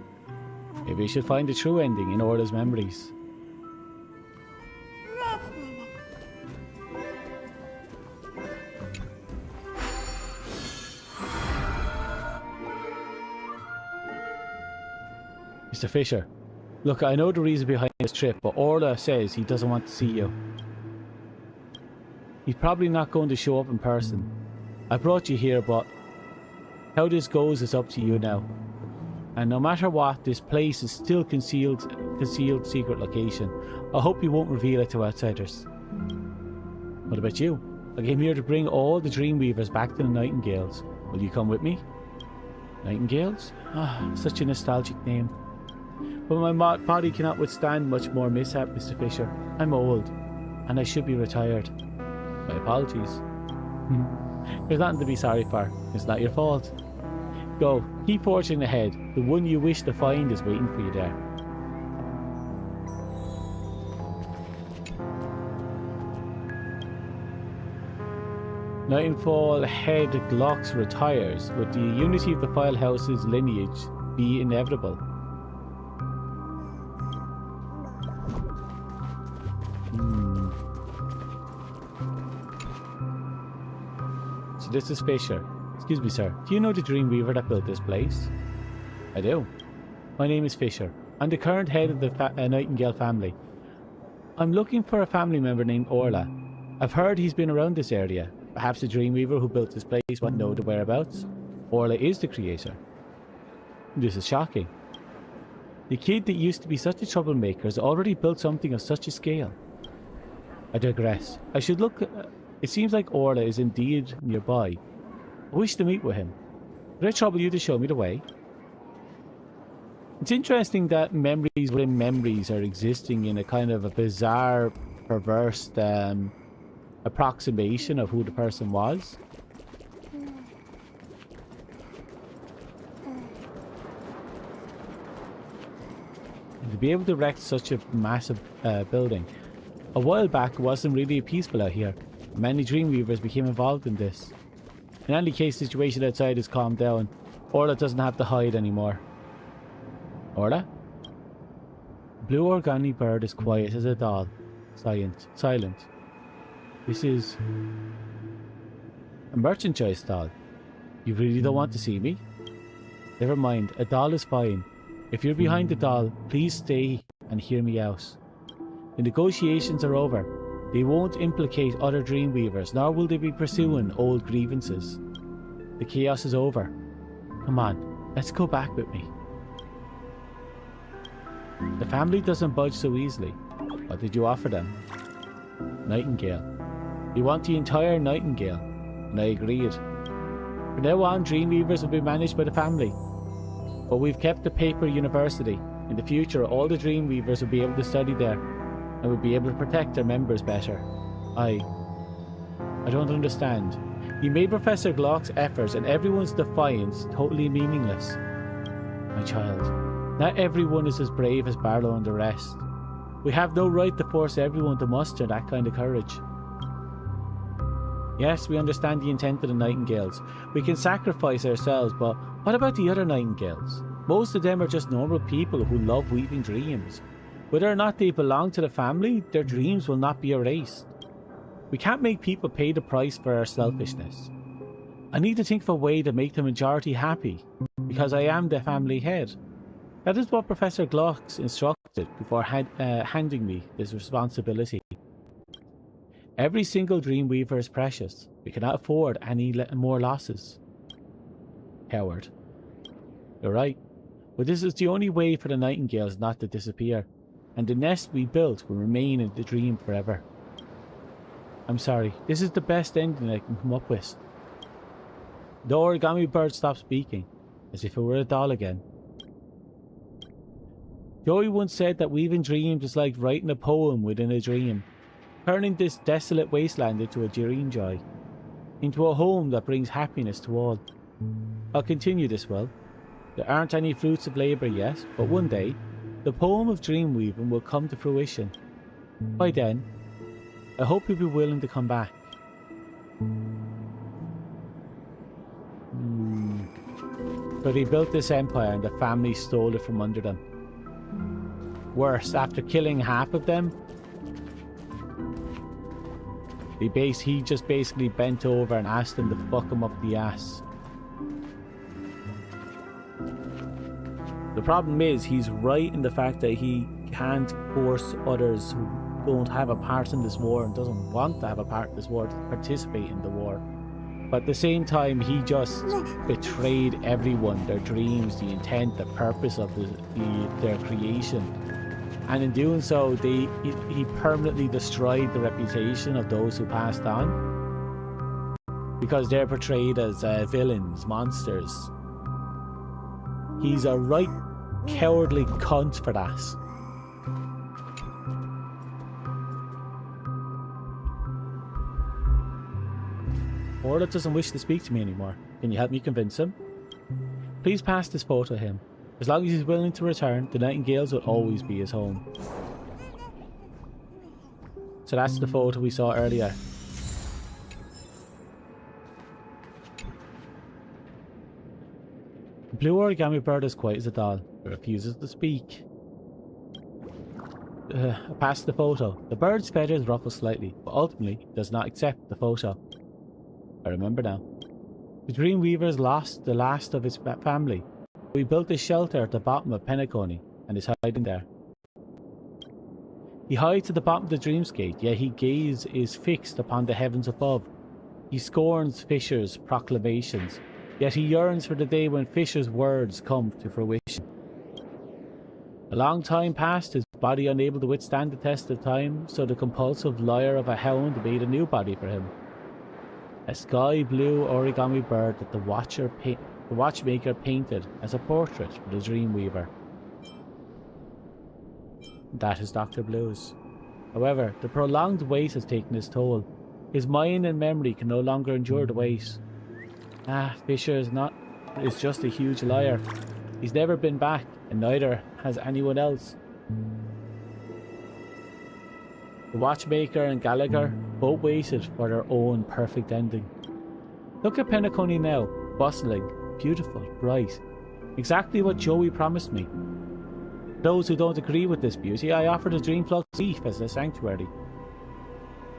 Maybe we should find a true ending in Orla's memories. Mr. Fisher, look, I know the reason behind this trip, but Orla says he doesn't want to see you. He's probably not going to show up in person. I brought you here, but how this goes is up to you now. And no matter what, this place is still concealed secret location. I hope you won't reveal it to outsiders. What about you? I came here to bring all the Dreamweavers back to the Nightingales. Will you come with me? Nightingales? Ah, such a nostalgic name. But my body cannot withstand much more mishap, Mr. Fisher. I'm old, and I should be retired. My apologies. There's nothing to be sorry for. It's not your fault. Go, keep forging ahead. The one you wish to find is waiting for you there. Nightfall head Glocks retires. Would the unity of the File House's lineage be inevitable? So this is Fisher. Excuse me, sir. Do you know the Dreamweaver that built this place? I do. My name is Fisher. I'm the current head of the Nightingale family. I'm looking for a family member named Orla. I've heard he's been around this area. Perhaps the Dreamweaver who built this place won't know the whereabouts. Orla is the creator. This is shocking. The kid that used to be such a troublemaker has already built something of such a scale. I digress. I should look... it seems like Orla is indeed nearby. I wish to meet with him. Would I trouble you to show me the way? It's interesting that memories within memories are existing in a kind of a bizarre, perverse approximation of who the person was. And to be able to erect such a massive building. A while back, it wasn't really peaceful out here. Many Dreamweavers became involved in this. In any case, the situation outside has calmed down. Orla doesn't have to hide anymore. Orla? Blue origami bird is quiet as a doll. Silent. This is a merchant choice doll. You really don't want to see me? Never mind, a doll is fine. If you're behind the doll, please stay and hear me out. The negotiations are over. They won't implicate other Dreamweavers, nor will they be pursuing old grievances. The chaos is over. Come on, let's go back with me. The family doesn't budge so easily. What did you offer them? Nightingale. You want the entire Nightingale, and I agreed. From now on, Dreamweavers will be managed by the family. But we've kept the paper university. In the future, all the Dreamweavers will be able to study there, and will be able to protect their members better. I don't understand. You made Professor Glock's efforts and everyone's defiance totally meaningless. My child, not everyone is as brave as Barlow and the rest. We have no right to force everyone to muster that kind of courage. Yes, we understand the intent of the Nightingales. We can sacrifice ourselves, but what about the other Nightingales? Most of them are just normal people who love weaving dreams. Whether or not they belong to the family, their dreams will not be erased. We can't make people pay the price for our selfishness. I need to think of a way to make the majority happy, because I am the family head. That is what Professor Glock instructed before handing me this responsibility. Every single Dreamweaver is precious. We cannot afford any more losses. Howard. You're right. But this is the only way for the Nightingales not to disappear. And the nest we built will remain in the dream forever. I'm sorry. This is the best ending I can come up with. The origami bird stopped speaking, as if it were a doll again. Joey once said that weaving dreams is like writing a poem within a dream. Turning this desolate wasteland into a dream joy, into a home that brings happiness to all. I'll continue this well. There aren't any fruits of labour yet, but one day, the poem of dream weaving will come to fruition. By then, I hope you'll be willing to come back. But they built this empire and the family stole it from under them. Worse, after killing half of them, he just basically bent over and asked them to fuck him up the ass. The problem is, he's right in the fact that he can't force others who don't have a part in this war and doesn't want to have a part in this war to participate in the war. But at the same time, he just betrayed everyone, their dreams, the intent, the purpose of their creation. And in doing so, he permanently destroyed the reputation of those who passed on. Because they're portrayed as villains, monsters. He's a right cowardly cunt for that. Orla doesn't wish to speak to me anymore. Can you help me convince him? Please pass this photo to him. As long as he's willing to return, the Nightingales will always be his home. So that's the photo we saw earlier. The blue origami bird is quiet as a doll. It refuses to speak. I passed the photo. The bird's feathers ruffle slightly, but ultimately does not accept the photo. I remember now. The Dreamweaver's lost the last of his family. We built a shelter at the bottom of Penacony and is hiding there. He hides at the bottom of the dreamscape, yet his gaze is fixed upon the heavens above. He scorns Fisher's proclamations, yet he yearns for the day when Fisher's words come to fruition. A long time passed, his body unable to withstand the test of time, so the compulsive liar of a hound made a new body for him. A sky blue origami bird that the watchmaker painted as a portrait for the Dreamweaver. That is Dr. Blue's. However, the prolonged wait has taken its toll. His mind and memory can no longer endure the wait. Fisher is just a huge liar. He's never been back, and neither has anyone else. The watchmaker and Gallagher both waited for their own perfect ending. Look at Penacony now, bustling, beautiful, bright. Exactly what Joey promised me. Those who don't agree with this beauty, I offer the Dreamflux Reef as a sanctuary.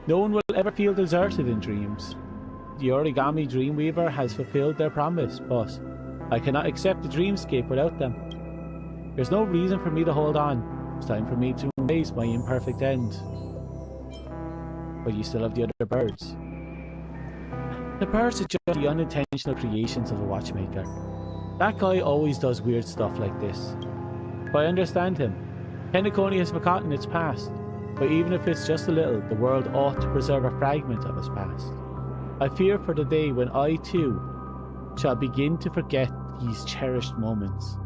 No one will ever feel deserted in dreams. The Origami Dreamweaver has fulfilled their promise, but I cannot accept the dreamscape without them. There's no reason for me to hold on. It's time for me to embrace my imperfect end. But you still have the other birds. The birds are just the unintentional creations of the watchmaker. That guy always does weird stuff like this. But I understand him. Penacony has forgotten its past, but even if it's just a little, the world ought to preserve a fragment of its past. I fear for the day when I too shall begin to forget these cherished moments.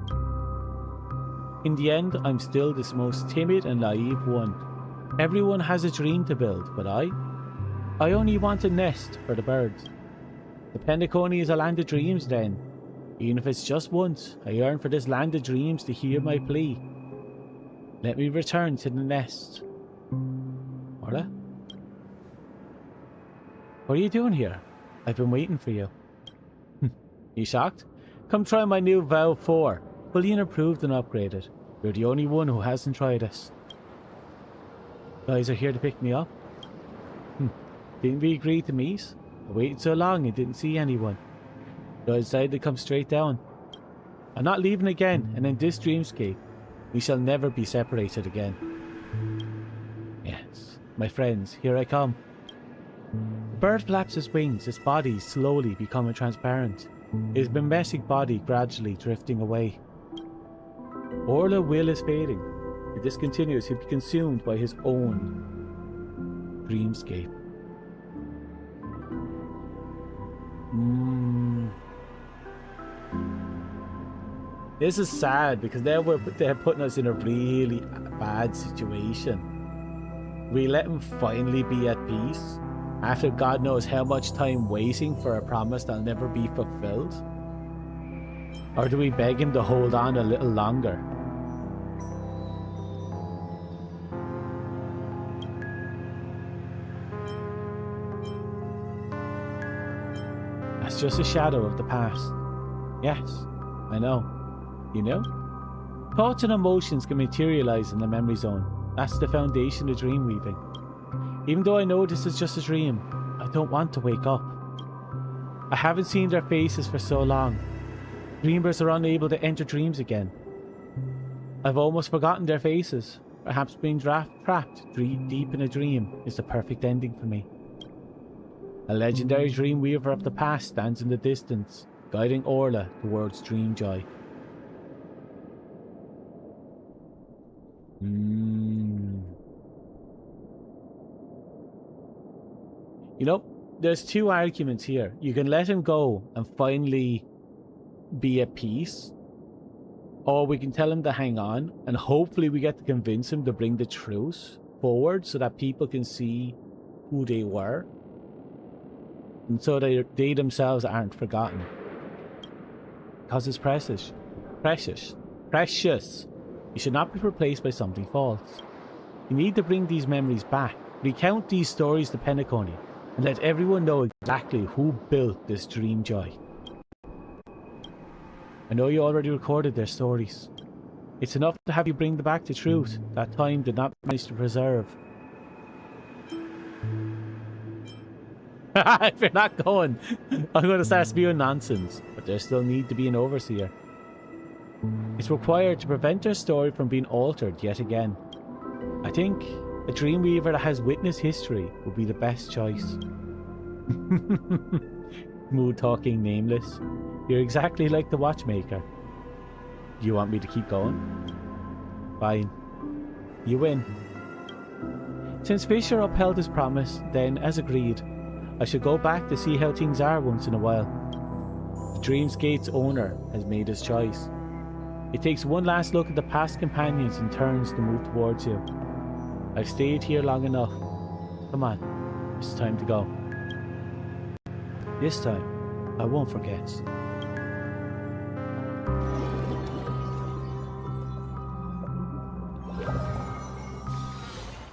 In the end, I'm still this most timid and naive one. Everyone has a dream to build, but I only want a nest for the birds. The Penacony is a land of dreams then. Even if it's just once, I yearn for this land of dreams to hear my plea. Let me return to the nest. Orla? What are you doing here? I've been waiting for you. You shocked? Come try my new Vow 4. Fully improved and upgraded. You're the only one who hasn't tried it. Guys are here to pick me up? Didn't we agree to meet? I waited so long and didn't see anyone. So I decided to come straight down. I'm not leaving again, and in this dreamscape, we shall never be separated again. Yes, my friends, here I come. The bird flaps its wings, its body slowly becoming transparent. His mimetic body gradually drifting away. Orla's will is fading. If this continues, he'll be consumed by his own dreamscape. This is sad because they're putting us in a really bad situation. We let him finally be at peace after God knows how much time waiting for a promise that'll never be fulfilled? Or do we beg him to hold on a little longer? That's just a shadow of the past. Yes, I know. You know? Thoughts and emotions can materialize in the memory zone. That's the foundation of dream weaving. Even though I know this is just a dream, I don't want to wake up. I haven't seen their faces for so long. Dreamers are unable to enter dreams again. I've almost forgotten their faces. Perhaps being trapped deep in a dream is the perfect ending for me. A legendary dream weaver of the past stands in the distance, guiding Orla towards dream joy. You know, there's two arguments here. You can let him go and finally be at peace, Or we can tell him to hang on, and hopefully we get to convince him to bring the truth forward so that people can see who they were. And so they themselves aren't forgotten. Because it's precious. Precious. Precious. You should not be replaced by something false. You need to bring these memories back. Recount these stories to Penacony and let everyone know exactly who built this dream joy. I know you already recorded their stories. It's enough to have you bring back the truth that time did not manage to preserve. If you're not going, I'm going to start spewing nonsense, but there still need to be an overseer. It's required to prevent their story from being altered yet again. I think a Dreamweaver that has witnessed history would be the best choice. Mood talking nameless. You're exactly like the watchmaker. Do you want me to keep going? Fine. You win. Since Fisher upheld his promise, then, as agreed, I should go back to see how things are once in a while. The Dream's Gate's owner has made his choice. It takes one last look at the past companions and turns to move towards you. I've stayed here long enough. Come on, it's time to go. This time, I won't forget.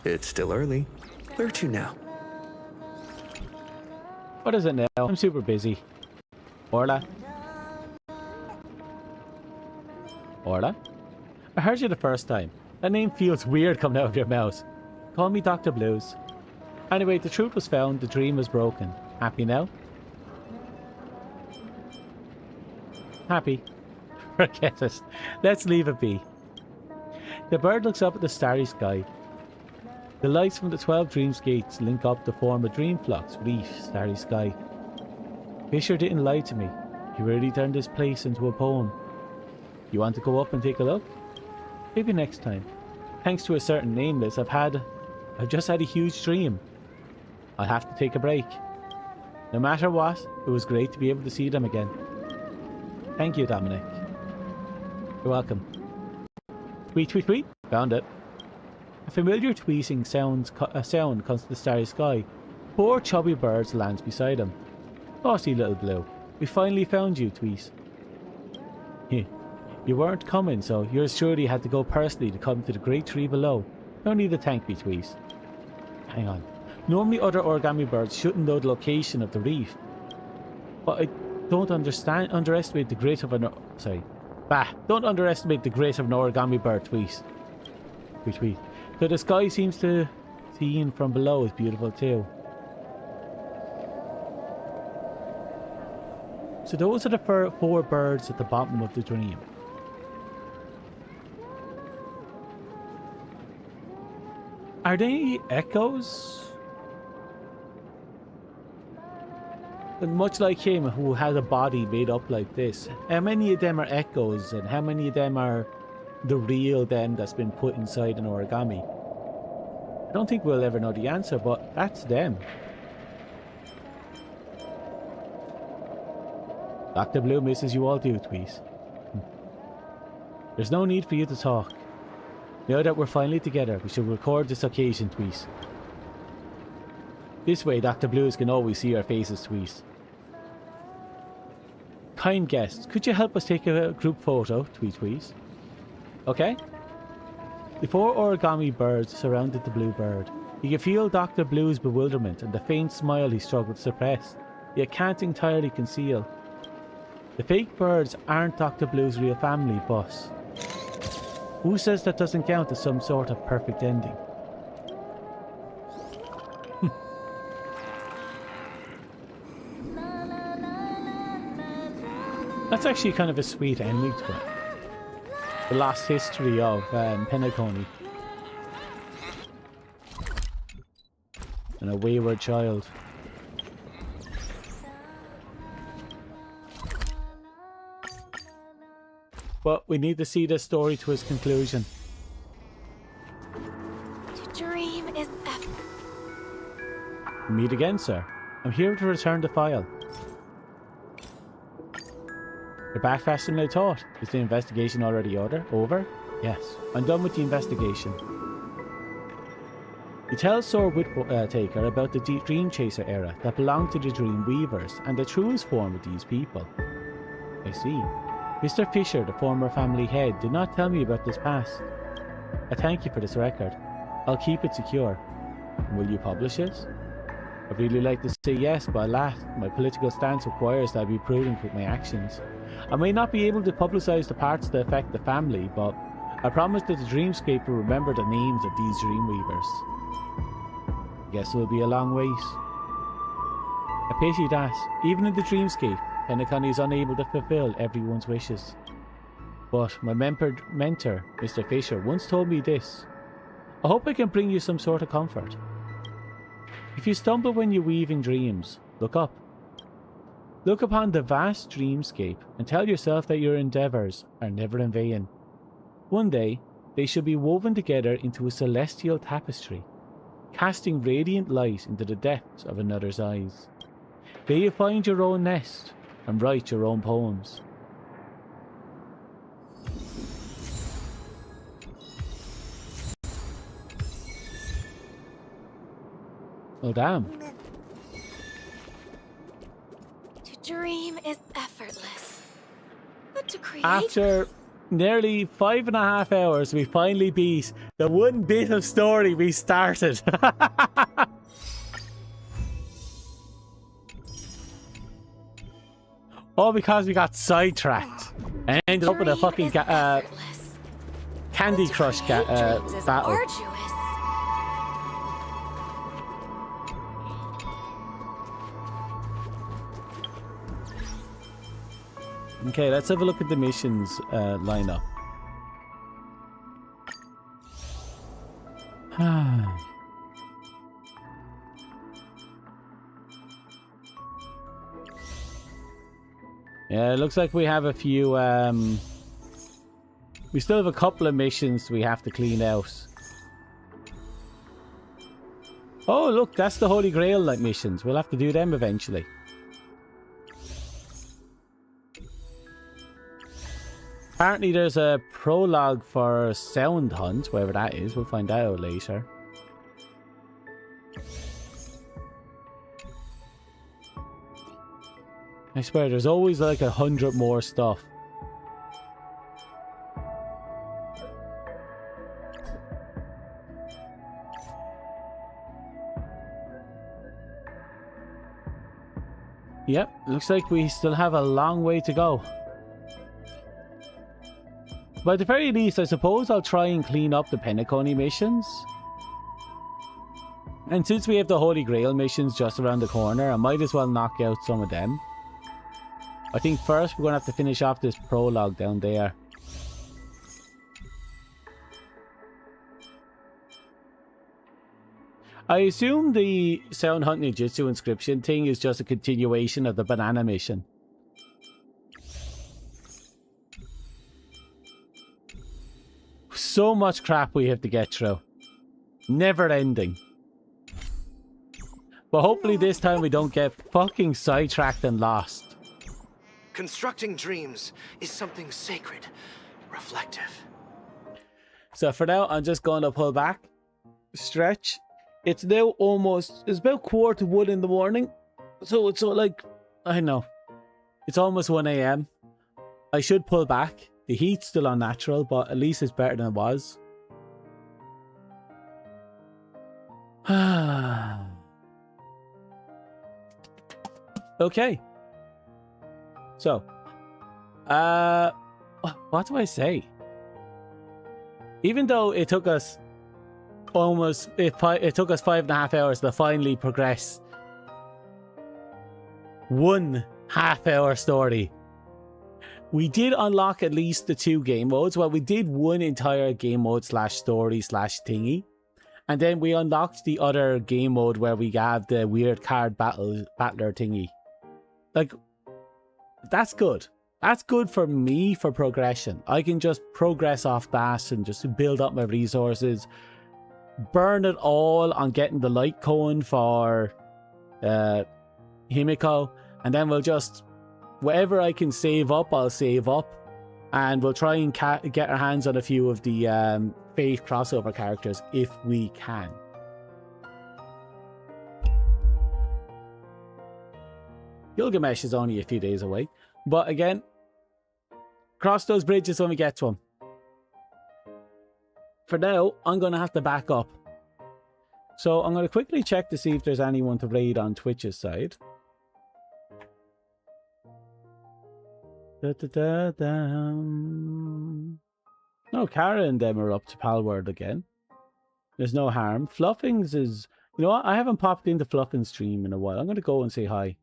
It's still early. Where to now? What is it now? I'm super busy. Orla? Orla? I heard you the first time. That name feels weird coming out of your mouth. Call me Dr. Blues. Anyway, the truth was found, the dream was broken. Happy now? Happy. Forget it. Let's leave it be. The bird looks up at the starry sky. The lights from the 12 Dreams Gates link up to form a Dreamflux reef starry sky. Fisher didn't lie to me. He really turned this place into a poem. You want to go up and take a look? Maybe next time. Thanks to a certain nameless, I've just had a huge dream. I'll have to take a break. No matter what, it was great to be able to see them again. Thank you, Dominic. You're welcome. Tweet, tweet, tweet. Found it. A familiar tweeting sound comes to the starry sky. Poor chubby birds lands beside him. Naughty little Blue. We finally found you, Tweet. You weren't coming, so yours surely had to go personally to come to the great tree below. No need to thank me, Tweet. Hang on. Normally other origami birds shouldn't know the location of the reef. But I don't underestimate the grit of an... Don't underestimate the grit of an origami bird, Tweet. Tweet, tweet. So the sky seems to seen from below is beautiful too. So those are the four birds at the bottom of the dream. Are they echoes? And much like him, who has a body made up like this, how many of them are echoes and how many of them are the real them that's been put inside an origami? I don't think we'll ever know the answer, but that's them. Dr. Blue misses you all too, Tweet. There's no need for you to talk. Now that we're finally together, we should record this occasion, Tweet. This way, Dr. Blues can always see our faces, Tweet. Kind guests, could you help us take a group photo, Tweet, Tweet? Okay? The four origami birds surrounded the blue bird. You can feel Dr. Blue's bewilderment and the faint smile he struggled to suppress, yet can't entirely conceal. The fake birds aren't Dr. Blue's real family, but... who says that doesn't count as some sort of perfect ending? That's actually kind of a sweet ending to it. The lost history of Penacony. And a wayward child. But we need to see this story to its conclusion. Your dream is epic. Meet again, sir. I'm here to return the file. You're back faster than I thought. Is the investigation already over? Yes, I'm done with the investigation. You tell Sir Whittaker about the Dream Chaser era that belonged to the Dream Weavers and the truest form of these people. I see. Mr. Fisher, the former family head, did not tell me about this past. I thank you for this record. I'll keep it secure. Will you publish it? I'd really like to say yes, but alas, my political stance requires that I be prudent with my actions. I may not be able to publicise the parts that affect the family, but I promise that the Dreamscape will remember the names of these Dreamweavers. Guess it will be a long wait. I pity that, even in the Dreamscape, Penacony is unable to fulfill everyone's wishes. But my mentor, Mr. Fisher, once told me this. I hope I can bring you some sort of comfort. If you stumble when you weave in dreams, look up. Look upon the vast dreamscape and tell yourself that your endeavours are never in vain. One day, they shall be woven together into a celestial tapestry, casting radiant light into the depths of another's eyes. May you find your own nest and write your own poems. Oh damn. To dream is effortless, but to create... After nearly 5.5 hours, we finally beat the one bit of story we started. All because we got sidetracked and ended up with a fucking Candy Crush battle. Okay, let's have a look at the missions lineup. Yeah, it looks like we have a few... we still have a couple of missions we have to clean out. Oh, look, that's the Holy Grail like missions. We'll have to do them eventually. Apparently there's a prologue for Sound Hunt, wherever that is. We'll find out later. I swear, there's always like 100 more stuff. Yep, looks like we still have a long way to go. But at the very least, I suppose I'll try and clean up the Penacony missions. And since we have the Holy Grail missions just around the corner, I might as well knock out some of them. I think first we're going to have to finish off this prologue down there. I assume the Sound Hunt Ninjutsu inscription thing is just a continuation of the banana mission. So much crap we have to get through. Never ending. But hopefully this time we don't get fucking sidetracked and lost. Constructing dreams is something sacred, reflective. So for now, I'm just going to pull back, stretch. It's now almost, it's about 1:15 in the morning. So it's like, I know, it's almost 1 AM. I should pull back. The heat's still unnatural, but at least it's better than it was. Okay. So, what do I say? Even though it took us almost, it took us 5.5 hours to finally progress 1 half-hour story. We did unlock at least the 2 game modes. Well, we did one entire game mode slash story slash thingy. And then we unlocked the other game mode where we have the weird card battler thingy. Like, that's good. That's good for me for progression. I can just progress off that and just build up my resources. Burn it all on getting the light cone for Himiko. And then we'll just whatever I can save up, I'll save up. And we'll try and get our hands on a few of the Fate crossover characters if we can. Gilgamesh is only a few days away. But again, cross those bridges when we get to them. For now, I'm going to have to back up. So I'm going to quickly check to see if there's anyone to raid on Twitch's side. No, Kara and them are up to Palworld again. There's no harm. Fluffings is... You know what? I haven't popped into Fluffing's stream in a while. I'm going to go and say hi.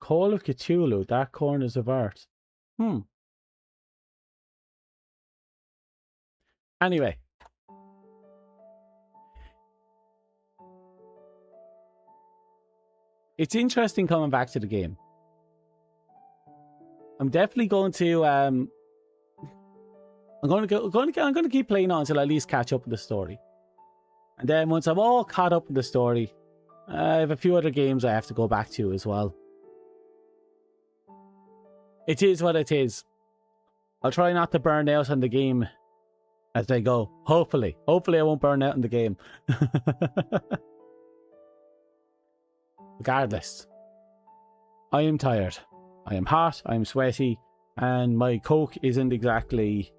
Call of Cthulhu, Dark Corners of Art. Anyway. It's interesting coming back to the game. I'm definitely going to I'm going to keep playing on until I at least catch up with the story. And then once I'm all caught up with the story, I have a few other games I have to go back to as well. It is what it is. I'll try not to burn out on the game as they go. Hopefully. Hopefully I won't burn out in the game. Regardless, I am tired. I am hot, I am sweaty, and my Coke isn't exactly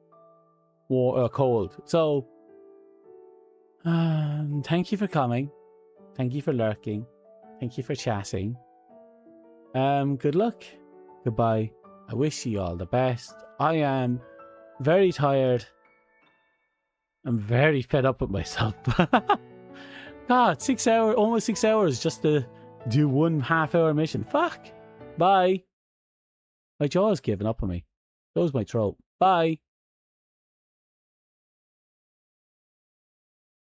cold. So, thank you for coming. Thank you for lurking. Thank you for chatting. Good luck. Goodbye. I wish you all the best. I am very tired. I'm very fed up with myself. God, 6 hours, almost 6 hours just to do 1.5 hour mission. Fuck. Bye. My jaw's giving up on me. So's my throat. Bye.